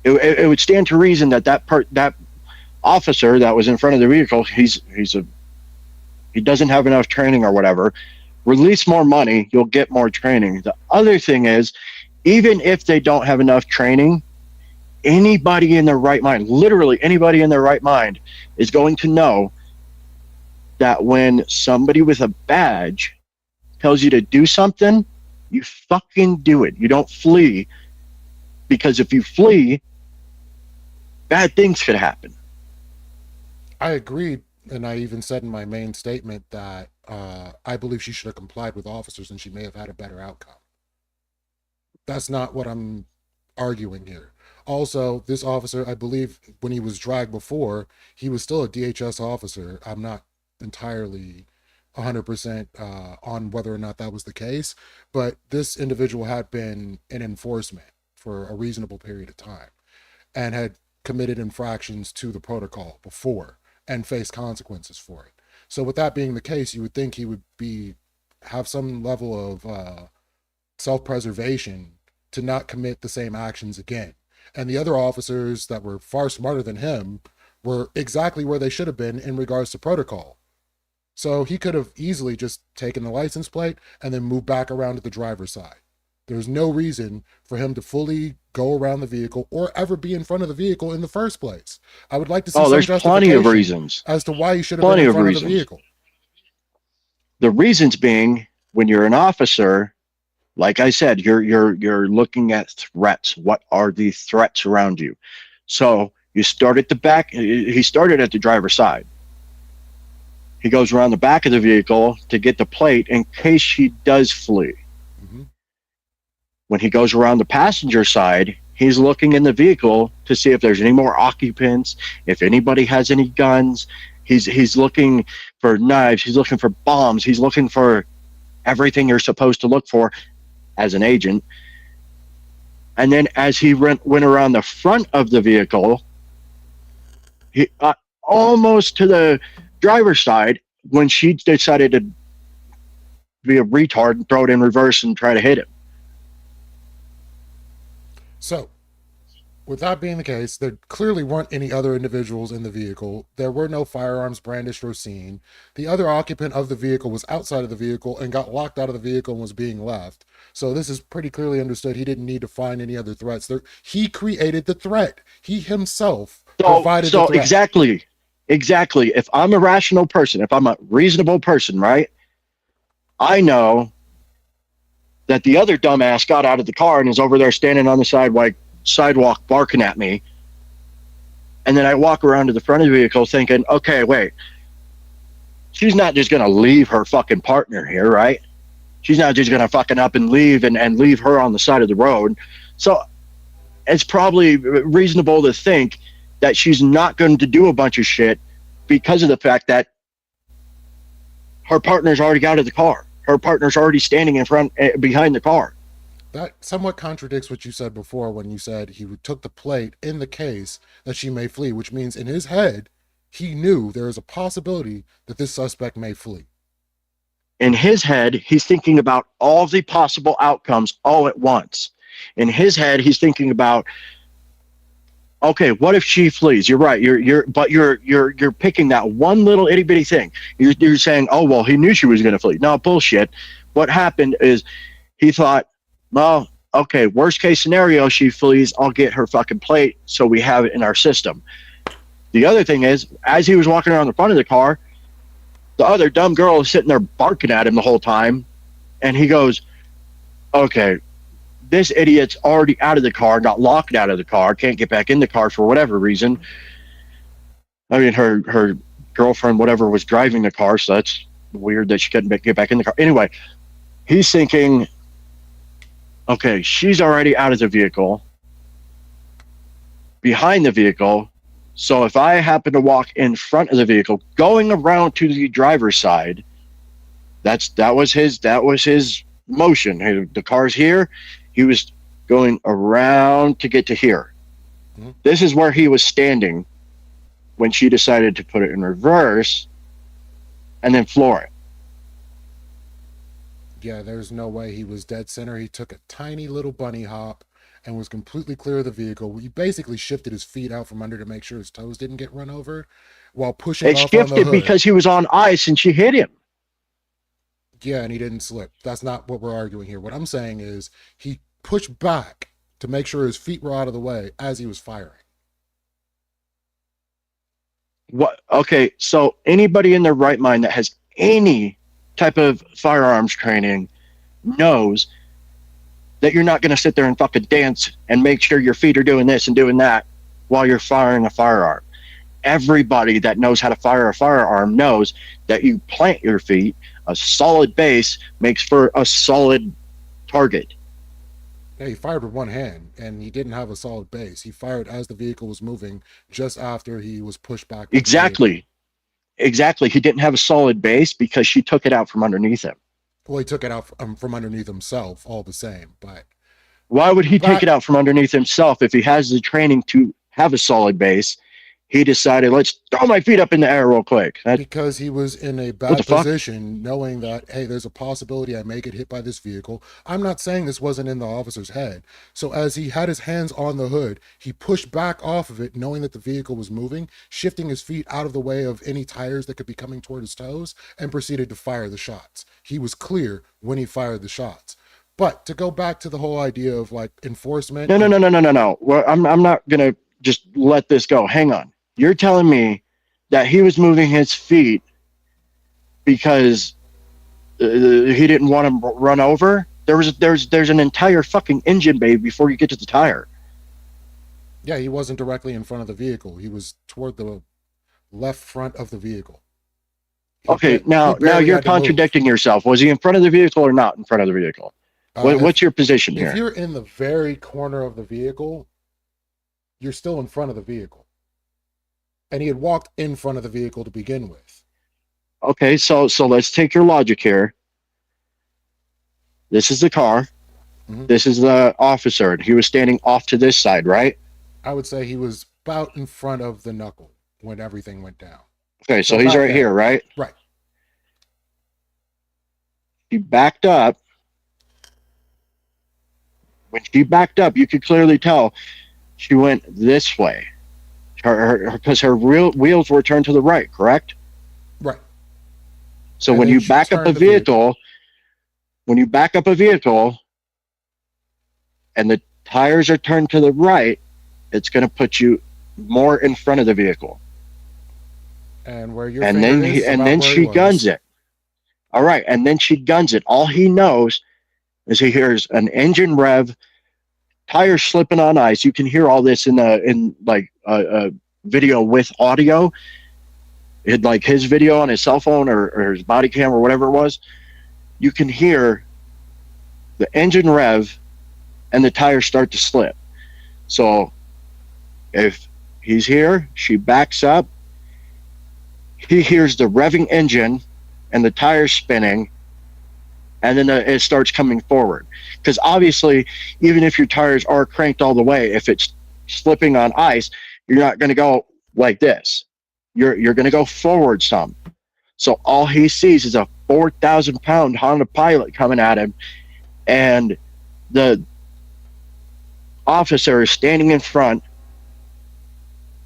it would stand to reason that that officer that was in front of the vehicle, he doesn't have enough training or whatever. Release more money, you'll get more training. The other thing is, even if they don't have enough training, anybody in their right mind, literally anybody in their right mind, is going to know that when somebody with a badge tells you to do something, you fucking do it. You don't flee, because if you flee, bad things could happen. I agreed, and I even said in my main statement that I believe she should have complied with officers and she may have had a better outcome. That's not what I'm arguing here. Also, this officer, I believe, when he was dragged before, he was still a DHS officer. I'm not entirely 100% on whether or not that was the case, but this individual had been in enforcement for a reasonable period of time and had committed infractions to the protocol before and faced consequences for it. So with that being the case, you would think he would have some level of self-preservation to not commit the same actions again. And the other officers that were far smarter than him were exactly where they should have been in regards to protocol. So he could have easily just taken the license plate and then moved back around to the driver's side. There's no reason for him to fully go around the vehicle or ever be in front of the vehicle in the first place. I would like to see some there's plenty of justification reasons. as to why he should have Plenty been in of front of reasons. the vehicle. The reasons being, when you're an officer, like I said, you're looking at threats. What are the threats around you? So you start at the back. He started at the driver's side. He goes around the back of the vehicle to get the plate in case she does flee. Mm-hmm. When he goes around the passenger side, he's looking in the vehicle to see if there's any more occupants, if anybody has any guns. He's looking for knives. He's looking for bombs. He's looking for everything you're supposed to look for as an agent. And then as he went around the front of the vehicle, he almost to the driver's side, when she decided to be a retard and throw it in reverse and try to hit him. So, with that being the case, there clearly weren't any other individuals in the vehicle. There were no firearms brandished or seen. The other occupant of the vehicle was outside of the vehicle and got locked out of the vehicle and was being left. So this is pretty clearly understood. He didn't need to find any other threats. He created the threat. He himself provided the threat. Exactly. If I'm a rational person, if I'm a reasonable person, right? I know that the other dumbass got out of the car and is over there standing on the sidewalk barking at me. And then I walk around to the front of the vehicle thinking, okay, wait, she's not just going to leave her fucking partner here, right? She's not just going to fucking up and leave and leave her on the side of the road. So it's probably reasonable to think that she's not going to do a bunch of shit because of the fact that her partner's already out of the car. Her partner's already standing behind the car. That somewhat contradicts what you said before when you said he took the plate in the case that she may flee, which means in his head, he knew there is a possibility that this suspect may flee. In his head, he's thinking about all the possible outcomes all at once. In his head, he's thinking about, okay, what if she flees? You're right. You're picking that one little itty bitty thing. You're saying, oh well, he knew she was going to flee. No, bullshit. What happened is he thought, well, okay, worst case scenario, she flees. I'll get her fucking plate so we have it in our system. The other thing is, as he was walking around the front of the car, the other dumb girl is sitting there barking at him the whole time, and he goes, okay, this idiot's already out of the car, got locked out of the car, can't get back in the car for whatever reason. I mean, her girlfriend, whatever, was driving the car, so that's weird that she couldn't get back in the car. Anyway, he's thinking, okay, she's already out of the vehicle, behind the vehicle, so if I happen to walk in front of the vehicle, going around to the driver's side, that was his motion. The car's here. He was going around to get to here. Mm-hmm. This is where he was standing when she decided to put it in reverse and then floor it. Yeah, there's no way he was dead center. He took a tiny little bunny hop and was completely clear of the vehicle. He basically shifted his feet out from under to make sure his toes didn't get run over while pushing off on the hood. It shifted because he was on ice and she hit him. Yeah, and he didn't slip. That's not what we're arguing here. What I'm saying is he pushed back to make sure his feet were out of the way as he was firing. What? Okay, so anybody in their right mind that has any type of firearms training knows that you're not going to sit there and fucking dance and make sure your feet are doing this and doing that while you're firing a firearm. Everybody that knows how to fire a firearm knows that you plant your feet. A solid base makes for a solid target. Yeah, he fired with one hand, and he didn't have a solid base. He fired as the vehicle was moving, just after he was pushed back by the vehicle. Exactly. Exactly. He didn't have a solid base because she took it out from underneath him. Well, he took it out from underneath himself, all the same. But Why would he take back it out from underneath himself if he has the training to have a solid base? He decided, let's throw my feet up in the air real quick. because he was in a What the bad fuck? position, knowing that, hey, there's a possibility I may get hit by this vehicle. I'm not saying this wasn't in the officer's head. So as he had his hands on the hood, he pushed back off of it, knowing that the vehicle was moving, shifting his feet out of the way of any tires that could be coming toward his toes, and proceeded to fire the shots. He was clear when he fired the shots. But to go back to the whole idea of like enforcement No, no, and no, no, no, no, no. Well, I'm not going to just let this go. Hang on. You're telling me that he was moving his feet because he didn't want him run over? There's an entire fucking engine bay before you get to the tire. yeah, he wasn't directly in front of the vehicle. He was toward the left front of the vehicle. Okay, He now barely you're had to move. contradicting yourself. Was he in front of the vehicle or not in front of the vehicle? If, What's your position if here? you're in the very corner of the vehicle, you're still in front of the vehicle. And he had walked in front of the vehicle to begin with. Okay, so let's take your logic here. This is the car. Mhm. This is the officer. He was standing off to this side, right? I would say he was about in front of the knuckle when everything went down. Okay, so So he's back right there. here, right? Right. He backed up. When she backed up, you could clearly tell she went this way. Because her wheels were turned to the right, correct? Right. So And when then you she back up a turned the vehicle. vehicle, when you back up a vehicle and the tires are turned to the right, it's going to put you more in front of the vehicle. And where your And finger then is and about then where she he was. guns it. All right, and then she guns it. All he knows is he hears an engine rev, tires slipping on ice. You can hear all this in a video with audio. It, like his video on his cell phone or his body cam or whatever it was. You can hear the engine rev and the tires start to slip. So if he's here, she backs up. He hears the revving engine and the tires spinning, and then it starts coming forward. Because obviously, even if your tires are cranked all the way, if it's slipping on ice, you're not going to go like this. You're going to go forward some. So all he sees is a 4,000-pound Honda Pilot coming at him, and the officer is standing in front.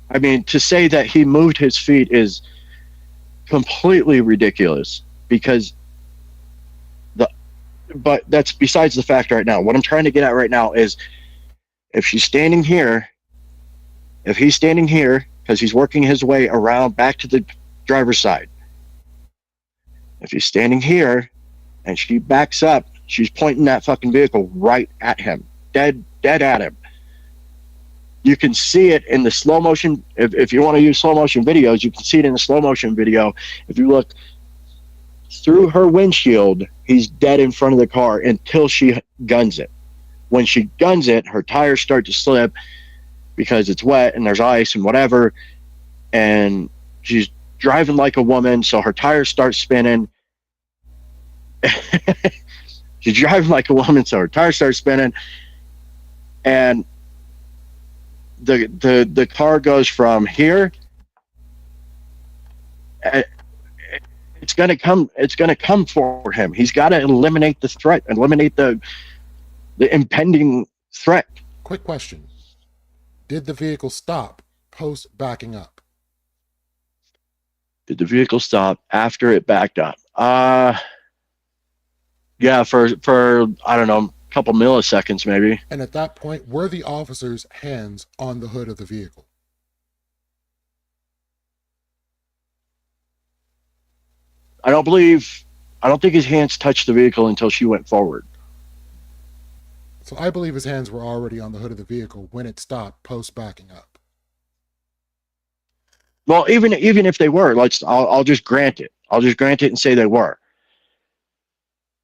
I mean, to say that he moved his feet is completely ridiculous because but that's besides the fact right now. What I'm trying to get at right now is if she's standing here, if he's standing here because he's working his way around back to the driver's side. If he's standing here and she backs up, she's pointing that fucking vehicle right at him, dead at him. You can see it in the slow motion. If you want to use slow motion videos, you can see it in the slow motion video. If you look through her windshield, he's dead in front of the car until she guns it. When she guns it, her tires start to slip because it's wet and there's ice and whatever. And she's driving like a woman, so her tires start spinning. She's driving like a woman, so her tires start spinning. And the car goes from here. It's gonna come for him. He's got to eliminate the threat, eliminate the impending threat. Quick question. Did the vehicle stop post backing up? Did the vehicle stop after it backed up? Yeah, for I don't know, a couple milliseconds maybe. And at that point, were the officer's hands on the hood of the vehicle? I don't think his hands touched the vehicle until she went forward. So I believe his hands were already on the hood of the vehicle when it stopped post backing up. Well, even if they were, I'll just grant it. I'll just grant it and say they were.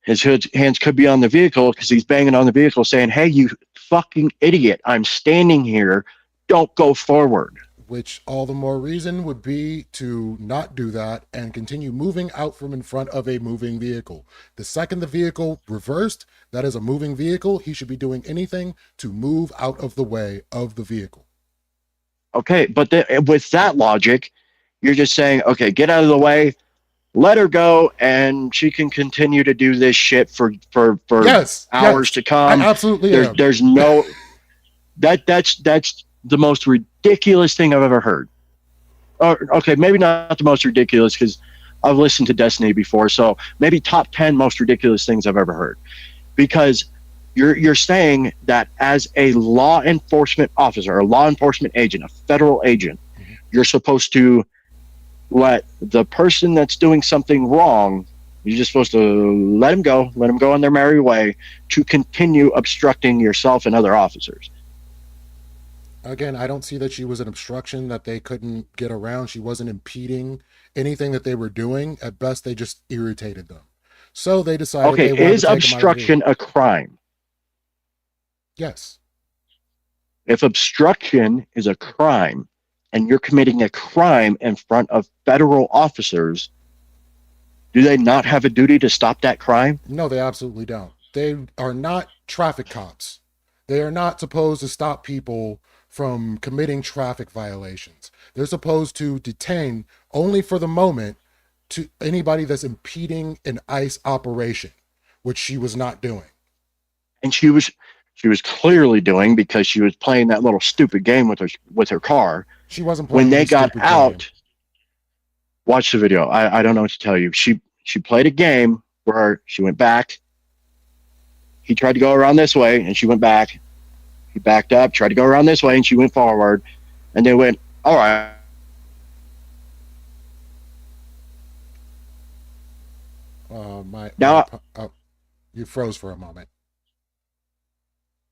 His hands could be on the vehicle because he's banging on the vehicle saying, hey, you fucking idiot, I'm standing here. Don't go forward. Which all the more reason would be to not do that and continue moving out from in front of a moving vehicle. The second the vehicle reversed, that is a moving vehicle, he should be doing anything to move out of the way of the vehicle. Okay, but with that logic, you're just saying, okay, get out of the way, let her go, and she can continue to do this shit for Yes, hours yes, to come. I absolutely am. There's no that's the most ridiculous thing I've ever heard. Or okay, maybe not the most ridiculous because I've listened to Destiny before, so maybe top 10 most ridiculous things I've ever heard. Because you're saying that as a law enforcement officer, a law enforcement agent, a federal agent, you're supposed to let the person that's doing something wrong, you're just supposed to let them go on their merry way to continue obstructing yourself and other officers. Again, I don't see that she was an obstruction that they couldn't get around. She wasn't impeding anything that they were doing. At best, they just irritated them. So they decided Okay, they wanted is to take them out of the obstruction vehicle. a crime? Yes. If obstruction is a crime and you're committing a crime in front of federal officers, do they not have a duty to stop that crime? No, they absolutely don't. They are not traffic cops. They are not supposed to stop people from committing traffic violations. They're supposed to detain only for the moment to anybody that's impeding an ICE operation, which she was not doing. And she was clearly doing because she was playing that little stupid game with her car. She wasn't playing When they any got stupid out, game. watch the video. I don't know what to tell you. She played a game where she went back. He tried to go around this way and she went back. He backed up, tried to go around this way, and she went forward. And they went, all right. You froze for a moment.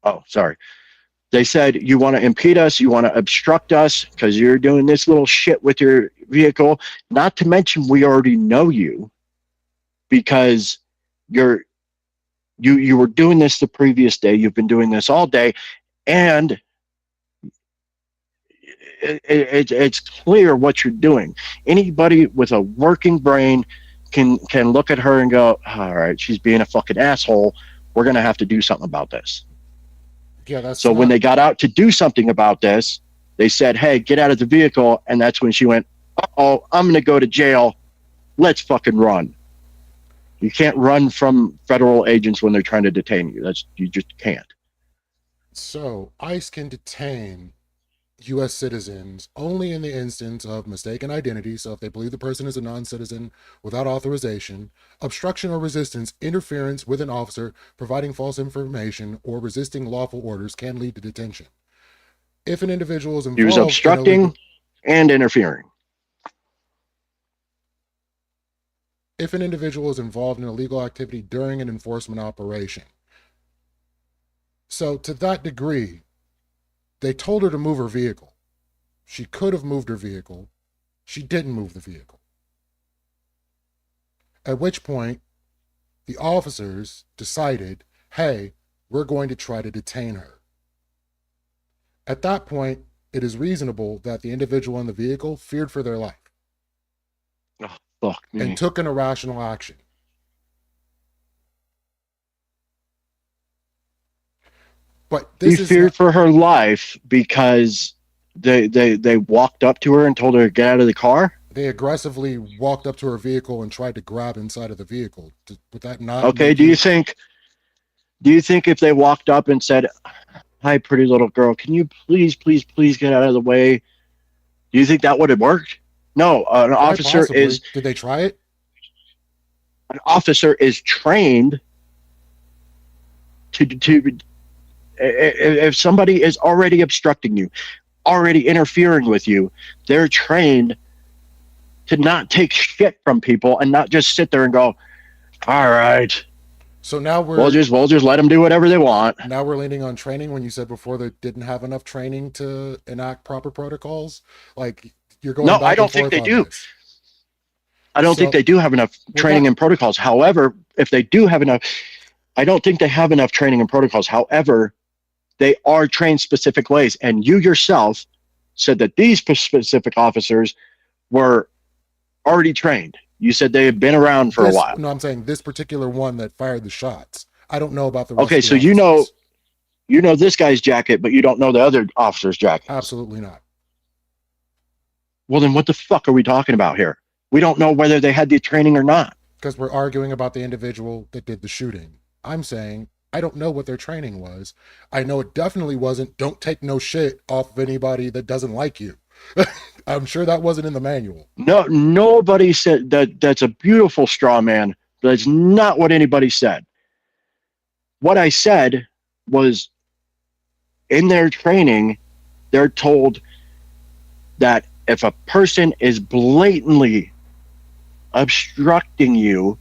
Oh, sorry. They said, you want to impede us, you want to obstruct us because you're doing this little shit with your vehicle. Not to mention, we already know you because you were doing this the previous day. You've been doing this all day. And it's clear what you're doing. Anybody with a working brain can look at her and go, all right, she's being a fucking asshole. We're going to have to do something about this. Yeah, that's so when they got out to do something about this, they said, hey, get out of the vehicle. And that's when she went, uh-oh, I'm going to go to jail. Let's fucking run. You can't run from federal agents when they're trying to detain you. You just can't. So ICE can detain U.S. citizens only in the instance of mistaken identity. So if they believe the person is a non-citizen without authorization, obstruction or resistance, interference with an officer, providing false information, or resisting lawful orders can lead to detention. If an individual is involved, he was obstructing and interfering. If an individual is involved in illegal activity during an enforcement operation. So to that degree, they told her to move her vehicle. She could have moved her vehicle. She didn't move the vehicle. At which point, the officers decided, hey, we're going to try to detain her. At that point, it is reasonable that the individual in the vehicle feared for their life. Oh, fuck me. And took an irrational action. But this he feared for her life because they walked up to her and told her to get out of the car. They aggressively walked up to her vehicle and tried to grab inside of the vehicle. Would that not? Okay. Do you think if they walked up and said, "Hi, pretty little girl, can you please get out of the way"? Do you think that would have worked? No. An officer is. Did they try it? An officer is trained to if somebody is already obstructing you, already interfering with you, they're trained to not take shit from people and not just sit there and go, all right. So now we'll just let them do whatever they want. Now we're leaning on training when you said before they didn't have enough training to enact proper protocols. Like you're going. No, back I don't and think forth they on do. This. I don't think So they do have enough well, training that and protocols. However, if they do have enough, I don't think they have enough training and protocols. However, they are trained specific ways. And you yourself said that these specific officers were already trained. You said they had been around for a this while. no, I'm saying this particular one that fired the shots. I don't know about the rest Okay, of the so officers. you know this guy's jacket, but you don't know the other officers' jackets. Absolutely not. Well, then what the fuck are we talking about here? We don't know whether they had the training or not. Because we're arguing about the individual that did the shooting. I'm saying I don't know what their training was. I know it definitely wasn't don't take no shit off of anybody that doesn't like you. I'm sure that wasn't in the manual. No, nobody said that. That's a beautiful straw man. That's not what anybody said. What I said was in their training, they're told that if a person is blatantly obstructing you,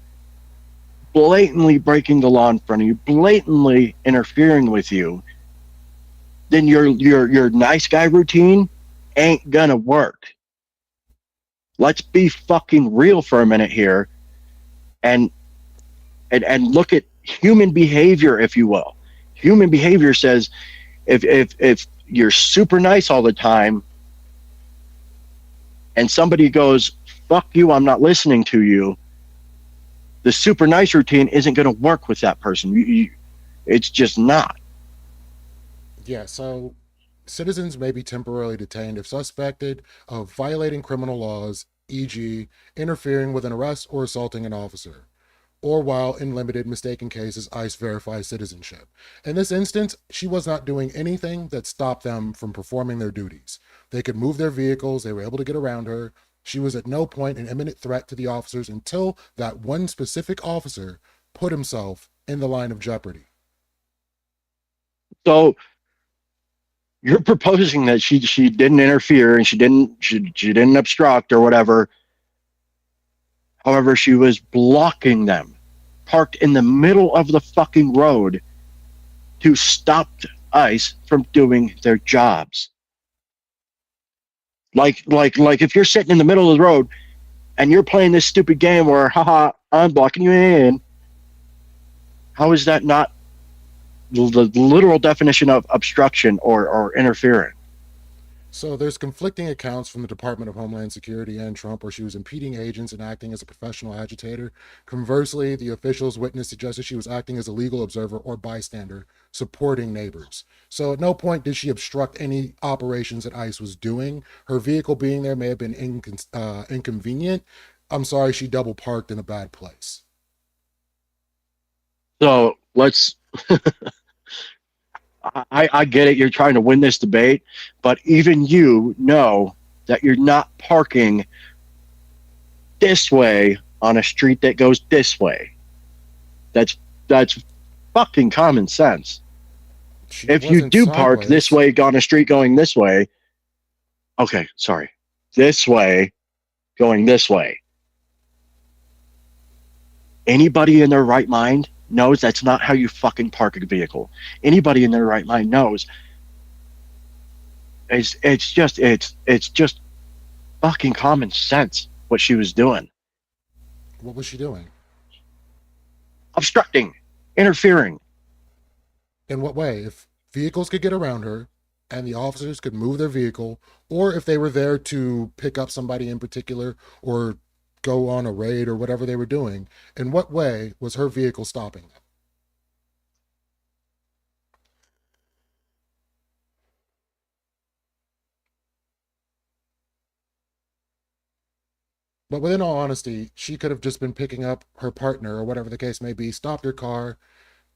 blatantly breaking the law in front of you, blatantly interfering with you, then your nice guy routine ain't gonna work. Let's be fucking real for a minute here and look at human behavior, if you will. Human behavior says if you're super nice all the time and somebody goes, fuck you, I'm not listening to you, the super nice routine isn't going to work with that person. It's just not. Yeah, so citizens may be temporarily detained if suspected of violating criminal laws, e.g., interfering with an arrest or assaulting an officer, or while in limited mistaken cases, ICE verifies citizenship. In this instance, she was not doing anything that stopped them from performing their duties. They could move their vehicles, they were able to get around her. She was at no point an imminent threat to the officers until that one specific officer put himself in the line of jeopardy. So you're proposing that she didn't interfere and she didn't obstruct or whatever. However, she was blocking them, parked in the middle of the fucking road to stop ICE from doing their jobs. Like if you're sitting in the middle of the road and you're playing this stupid game where, haha, I'm blocking you in, how is that not the literal definition of obstruction or interfering? So there's conflicting accounts from the Department of Homeland Security and Trump where she was impeding agents and acting as a professional agitator. Conversely, the official's witness suggested she was acting as a legal observer or bystander, supporting neighbors. So at no point did she obstruct any operations that ICE was doing. Her vehicle being there may have been inconvenient. I'm sorry, she double parked in a bad place. So let's I get it, you're trying to win this debate, but even you know that you're not parking this way on a street that goes this way. That's fucking common sense. She If you wasn't do park sideways. this way on a street going this way, okay, sorry, this way going this way, anybody in their right mind knows that's not how you fucking park a vehicle. Anybody in their right mind knows it's just fucking common sense what she was doing. What was she doing? Obstructing, interfering. In what way? If vehicles could get around her and the officers could move their vehicle, or if they were there to pick up somebody in particular or go on a raid or whatever they were doing, in what way was her vehicle stopping them? But within all honesty, she could have just been picking up her partner or whatever the case may be, stopped her car.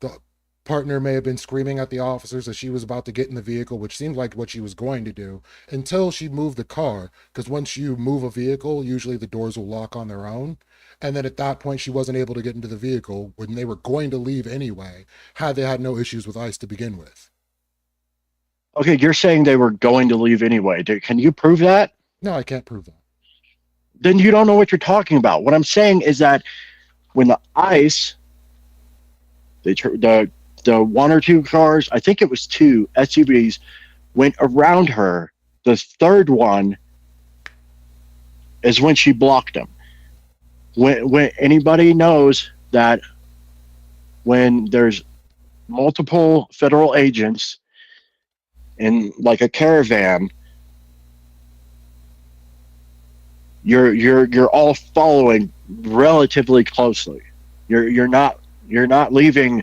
The partner may have been screaming at the officers as she was about to get in the vehicle, which seemed like what she was going to do, until she moved the car. Because once you move a vehicle, usually the doors will lock on their own. And then at that point, she wasn't able to get into the vehicle when they were going to leave anyway, had they had no issues with ICE to begin with. Okay, you're saying they were going to leave anyway. Can you prove that? No, I can't prove that. Then you don't know what you're talking about. What I'm saying is that when the ICE, the one or two cars, I think it was two SUVs, went around her, the third one is when she blocked them. When anybody knows that when there's multiple federal agents in like a caravan, you're all following relatively closely. You're not leaving.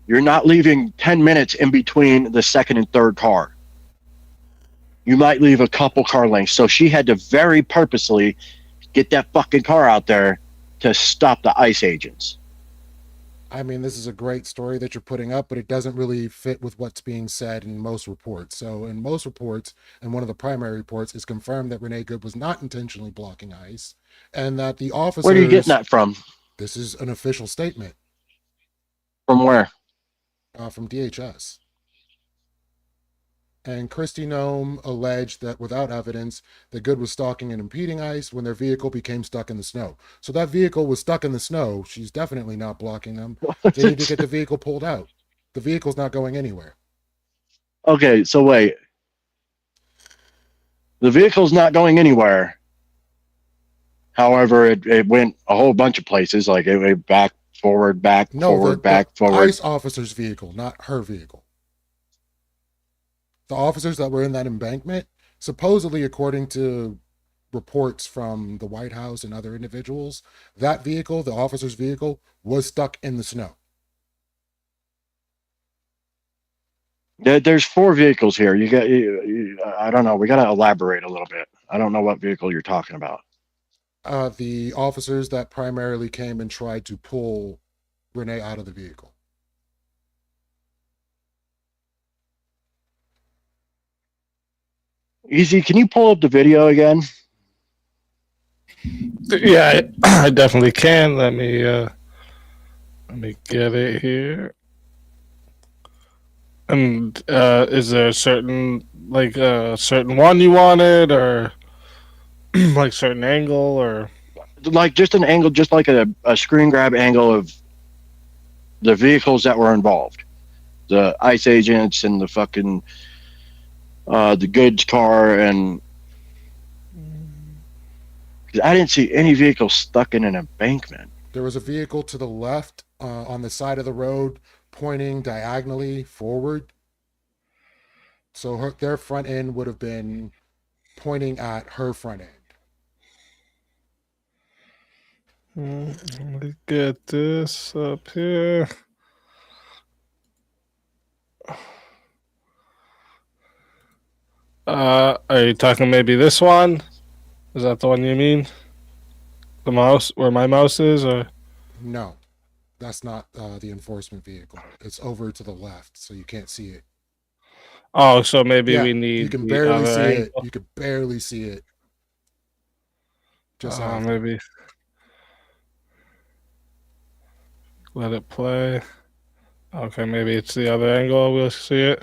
You're not leaving 10 minutes in between the second and third car. You might leave a couple car lengths. So she had to very purposely get that fucking car out there to stop the ICE agents. I mean, this is a great story that you're putting up, but it doesn't really fit with what's being said in most reports. So, in most reports, and one of the primary reports, is confirmed that Renee Good was not intentionally blocking ICE, and that the officers. Where are you getting that from? This is an official statement. From where? From DHS. And Christy Nome alleged that without evidence, that Good was stalking and impeding ICE when their vehicle became stuck in the snow. So that vehicle was stuck in the snow. She's definitely not blocking them. They need to get the vehicle pulled out. The vehicle's not going anywhere. Okay, so wait. The vehicle's not going anywhere. However, it went a whole bunch of places. Like it went back, forward, back, forward, back, forward. ICE officer's vehicle, not her vehicle. The officers that were in that embankment, supposedly, according to reports from the White House and other individuals, that vehicle, the officer's vehicle, was stuck in the snow. There's 4 vehicles here. I don't know. We got to elaborate a little bit. I don't know what vehicle you're talking about. The officers that primarily came and tried to pull Renee out of the vehicle. Easy, can you pull up the video again? Yeah, I definitely can. Let me get it here. And is there a certain one you wanted, or like certain angle, or Like just an angle, just like a screen grab angle of the vehicles that were involved, the ICE agents and the fucking the goods car, and I didn't see any vehicles stuck in an embankment. There was a vehicle to the left on the side of the road pointing diagonally forward. So their front end would have been pointing at her front end. Let me get this up here. Are you talking maybe this one? Is that the one you mean? The mouse, where my mouse is, or? No, that's not the enforcement vehicle. It's over to the left, so you can't see it. Oh, so maybe we need. You can barely see it. You can barely see it. Just maybe. Let it play. Okay, maybe it's the other angle. We'll see it.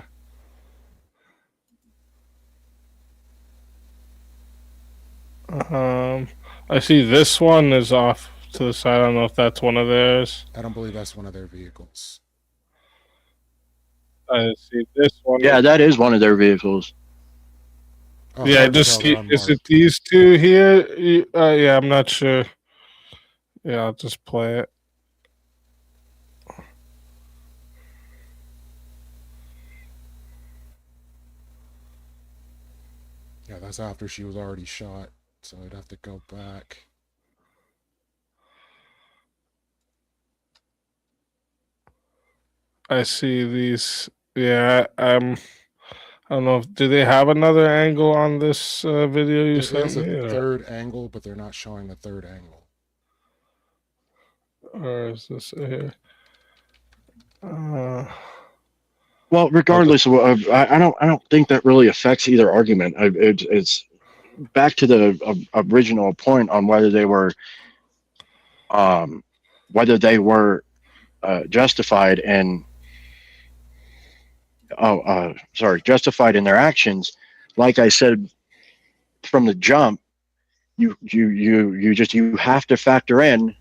I see this one is off to the side. I don't know if that's one of theirs. I don't believe that's one of their vehicles. I see this one. Yeah, that is one of their vehicles. Oh, yeah, just see, is it these two here? Yeah, I'm not sure. Yeah, I'll just play it. Yeah, that's after she was already shot, so I'd have to go back. I see these. Yeah, I don't know. Do they have another angle on this video you sent me? There's a third angle, but they're not showing the third angle. Or is this here? Well, regardless of, I don't think that really affects either argument. It's back to the original point on whether they were justified in justified in their actions. Like I said from the jump, you have to factor in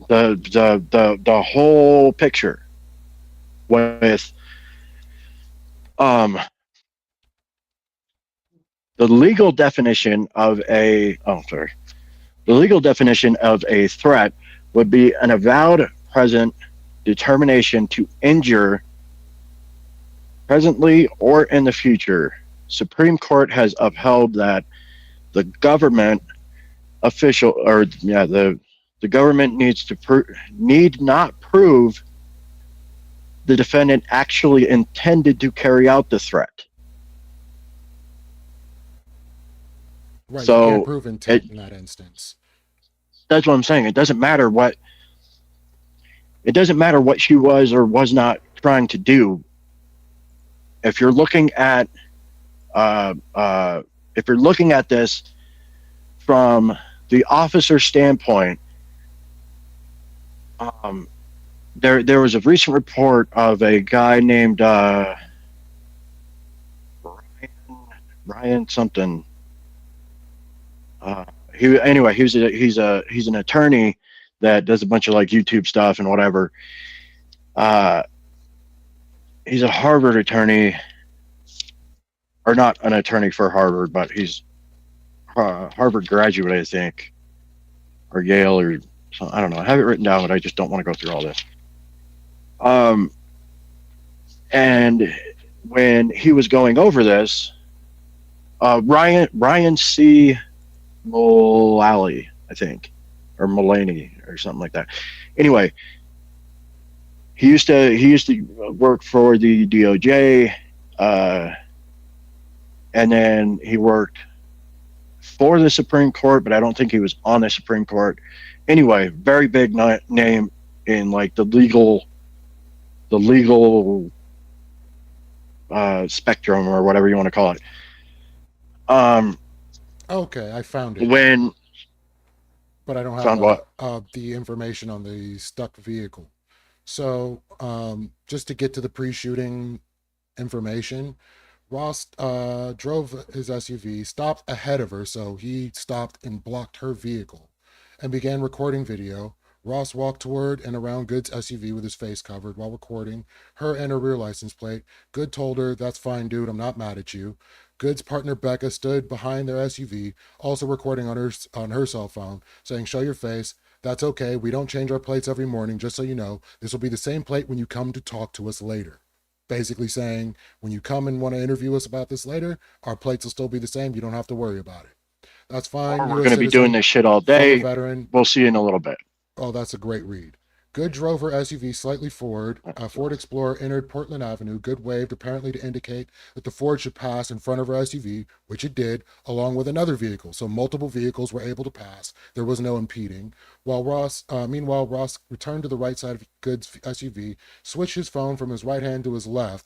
the whole picture with the legal definition of a the legal definition of a threat would be an avowed present determination to injure presently or in the future. Supreme Court has upheld that the government official or yeah the government need not prove the defendant actually intended to carry out the threat. Right, you can't So prove it intent in that instance. that's what I'm saying. It doesn't matter what she was or was not trying to do. If you're looking at uh, uh, if you're looking at this from the officer standpoint, um, there was a recent report of a guy named Ryan something. He's an attorney that does a bunch of like YouTube stuff and whatever. Uh, he's a Harvard attorney, or not an attorney for Harvard, but he's Harvard graduate, I think, or Yale, or something. I don't know. I have it written down, but I just don't want to go through all this. And when he was going over this, Ryan C. Mullally, I think, or Mulaney, or something like that. Anyway, he used to work for the DOJ, and then he worked for the Supreme Court, but I don't think he was on the Supreme Court. Anyway, very big name in like the legal spectrum or whatever you want to call it. Okay, I found it, When but I don't found what? have the information on the stuck vehicle. So, just to get to the pre-shooting information, Ross drove his SUV, stopped ahead of her, so he stopped and blocked her vehicle, and began recording video. Ross walked toward and around Good's SUV with his face covered while recording her and her rear license plate. Good told her, "That's fine, dude. I'm not mad at you." Good's partner Becca stood behind their SUV, also recording on her cell phone, saying, "Show your face. That's okay. We don't change our plates every morning, just so you know. This will be the same plate when you come to talk to us later." Basically saying, when you come and want to interview us about this later, our plates will still be the same. You don't have to worry about it. That's fine. We're U.S. going to be doing citizen, this shit all former day. veteran. We'll see you in a little bit. Oh, that's a great read. Good drove her SUV slightly forward. A Ford Explorer entered Portland Avenue. Good waved, apparently to indicate that the Ford should pass in front of her SUV, which it did, along with another vehicle. So multiple vehicles were able to pass. There was no impeding. Meanwhile, Ross returned to the right side of Good's SUV, switched his phone from his right hand to his left,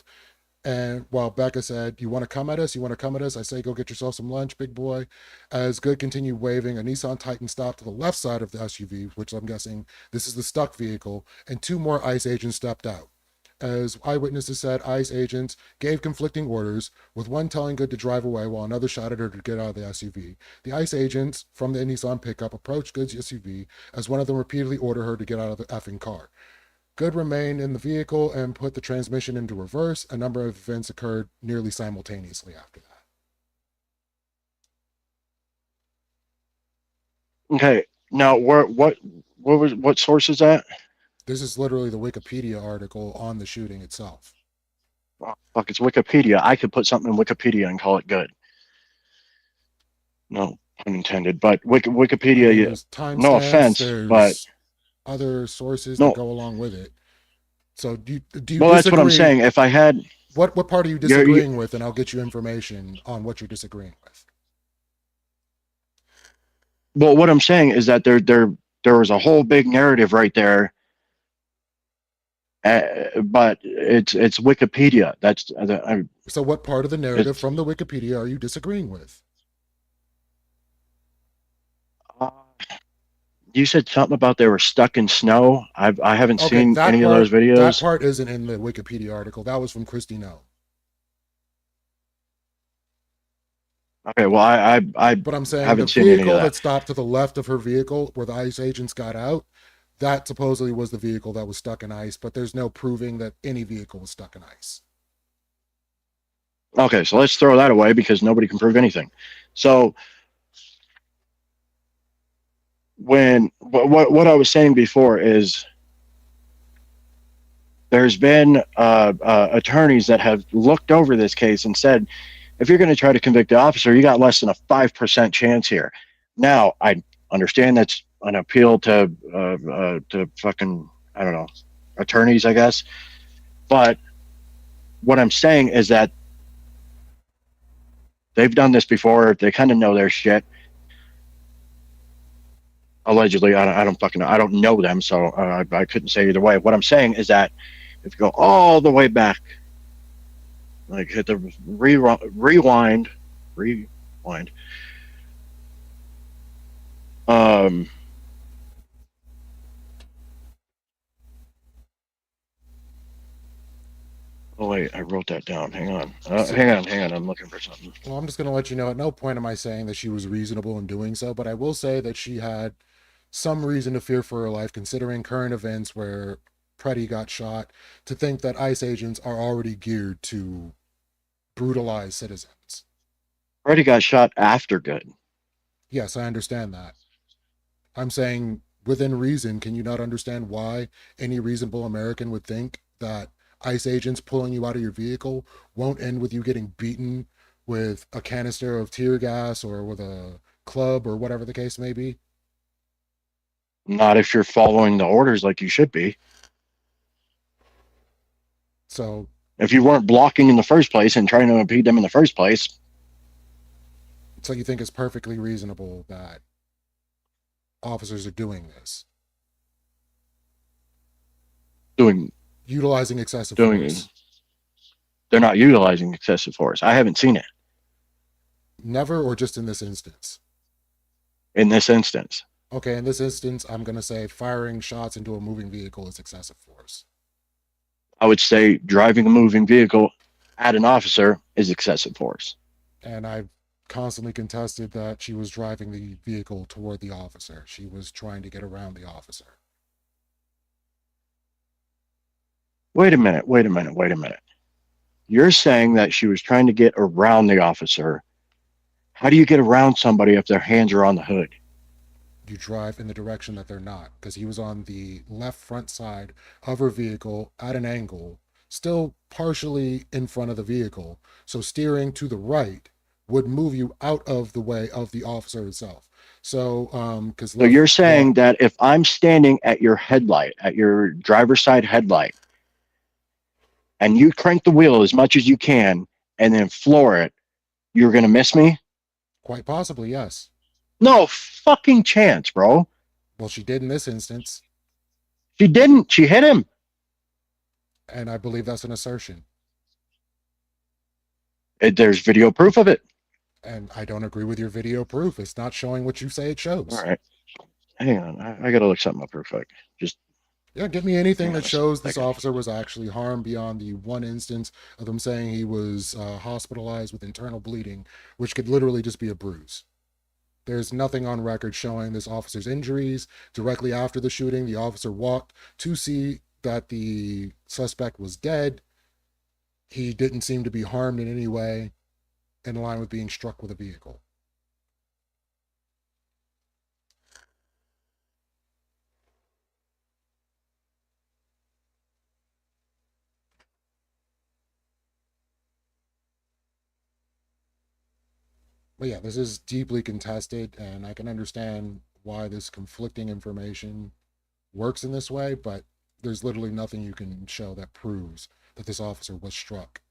and while Becca said, "You want to come at us? You want to come at us?" I say, "Go get yourself some lunch, big boy." As Good continued waving, a Nissan Titan stopped to the left side of the SUV, which I'm guessing this is the stuck vehicle, and two more ICE agents stepped out. As eyewitnesses said, ICE agents gave conflicting orders, with one telling Good to drive away while another shouted at her to get out of the SUV. The ICE agents from the Nissan pickup approached Good's SUV as one of them repeatedly ordered her to get out of the effing car. Good remained in the vehicle and put the transmission into reverse. A number of events occurred nearly simultaneously after that. Okay. Now, what source is that? This is literally the Wikipedia article on the shooting itself. Oh, fuck, it's Wikipedia. I could put something in Wikipedia and call it good. No pun intended. But Wikipedia, There's no offense, there's but other sources no. that go along with it. So do you Well, disagree? that's what I'm saying. If I had what part are you disagreeing with, and I'll get you information on what you're disagreeing with. well, what I'm saying is that there was a whole big narrative right there, but it's Wikipedia. That's So what part of the narrative from the Wikipedia are you disagreeing with? You said something about they were stuck in snow. I haven't Okay, seen any of those videos. That part isn't in the Wikipedia article. That was from Christy No. Okay, well, But I'm saying the haven't seen any of vehicle that. that stopped to the left of her vehicle where the ICE agents got out, that supposedly was the vehicle that was stuck in ice, but there's no proving that any vehicle was stuck in ice. Okay, so let's throw that away because nobody can prove anything. So when what I was saying before is there's been attorneys that have looked over this case and said, if you're going to try to convict the officer, you got less than a 5% chance here. Now, I understand that's an appeal to fucking, I don't know, attorneys, I guess. But what I'm saying is that they've done this before. They kind of know their shit. Allegedly, I don't fucking know. I don't know them, so I couldn't say either way. What I'm saying is that if you go all the way back, like hit the rewind. Um, oh wait, I wrote that down. Hang on, So, hang on. I'm looking for something. well, I'm just going to let you know at no point am I saying that she was reasonable in doing so, but I will say that she had some reason to fear for her life, considering current events where Preddy got shot, to think that ICE agents are already geared to brutalize citizens. Already got shot after good. Yes, I understand that. I'm saying within reason, can you not understand why any reasonable American would think that ICE agents pulling you out of your vehicle won't end with you getting beaten with a canister of tear gas or with a club or whatever the case may be? Not if you're following the orders like you should be. So, If you weren't blocking in the first place and trying to impede them in the first place, so you think it's perfectly reasonable that officers are doing this, doing utilizing excessive doing force. they're not utilizing excessive force. I haven't seen it Never, or just in this instance? in this instance. Okay, in this instance, I'm going to say firing shots into a moving vehicle is excessive force. I would say driving a moving vehicle at an officer is excessive force. And I've constantly contested that she was driving the vehicle toward the officer. She was trying to get around the officer. Wait a minute. You're saying that she was trying to get around the officer. How do you get around somebody if their hands are on the hood? You drive in the direction that they're not, because he was on the left front side of her vehicle at an angle, still partially in front of the vehicle. So steering to the right would move you out of the way of the officer itself. So, because So left, you're well, saying that if I'm standing at your headlight, at your driver's side headlight, and you crank the wheel as much as you can and then floor it, you're going to miss me? quite possibly, yes. No fucking chance, bro. Well, she did in this instance, She didn't. She hit him. and I believe that's an assertion. There's video proof of it. And I don't agree with your video proof. It's not showing what you say it All shows. right. Hang on. I got to look something up real quick. Just Yeah, give me anything hang that on a shows this second. officer was actually harmed beyond the one instance of them saying he was hospitalized with internal bleeding, which could literally just be a bruise. There's nothing on record showing this officer's injuries. Directly after the shooting, the officer walked to see that the suspect was dead. He didn't seem to be harmed in any way, in line with being struck with a vehicle. But yeah, this is deeply contested, and I can understand why this conflicting information works in this way, but there's literally nothing you can show that proves that this officer was struck.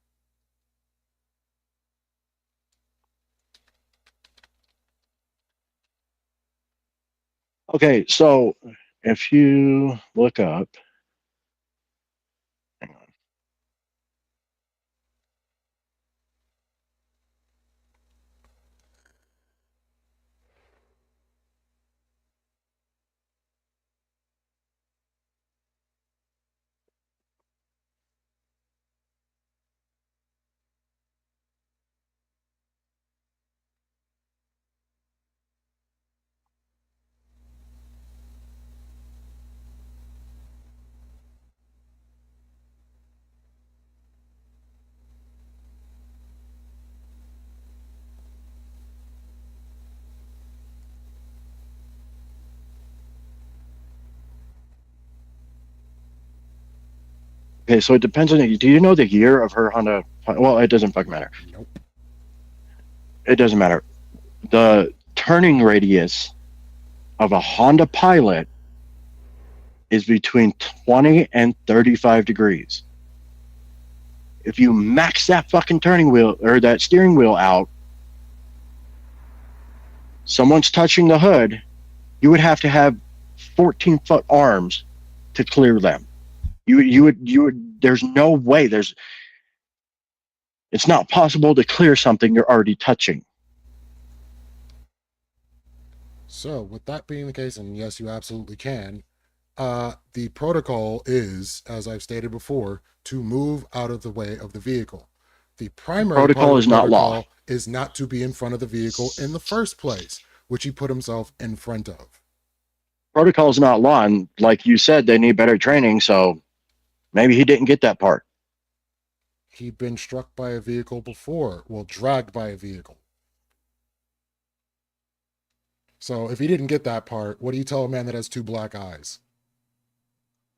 Okay. So if you look up, hang on. Okay, so it depends on do you know the year of her Honda? Well, it doesn't fucking matter. Nope. It doesn't matter. The turning radius of a Honda Pilot is between 20 and 35 degrees. If you max that fucking turning wheel or that steering wheel out, someone's touching the hood, you would have to have 14-foot arms to clear them. You would there's no way it's not possible to clear something you're already touching. So, with that being the case, and yes, you absolutely can, the protocol is, as I've stated before, to move out of the way of the vehicle. The primary part of Protocol the is not law. protocol is not to be in front of the vehicle in the first place, which he put himself in front of. Protocol is not law, and like you said, they need better training. So maybe he didn't get that part. He'd been struck by a vehicle before, well, dragged by a vehicle. So if he didn't get that part, what do you tell a man that has two black eyes?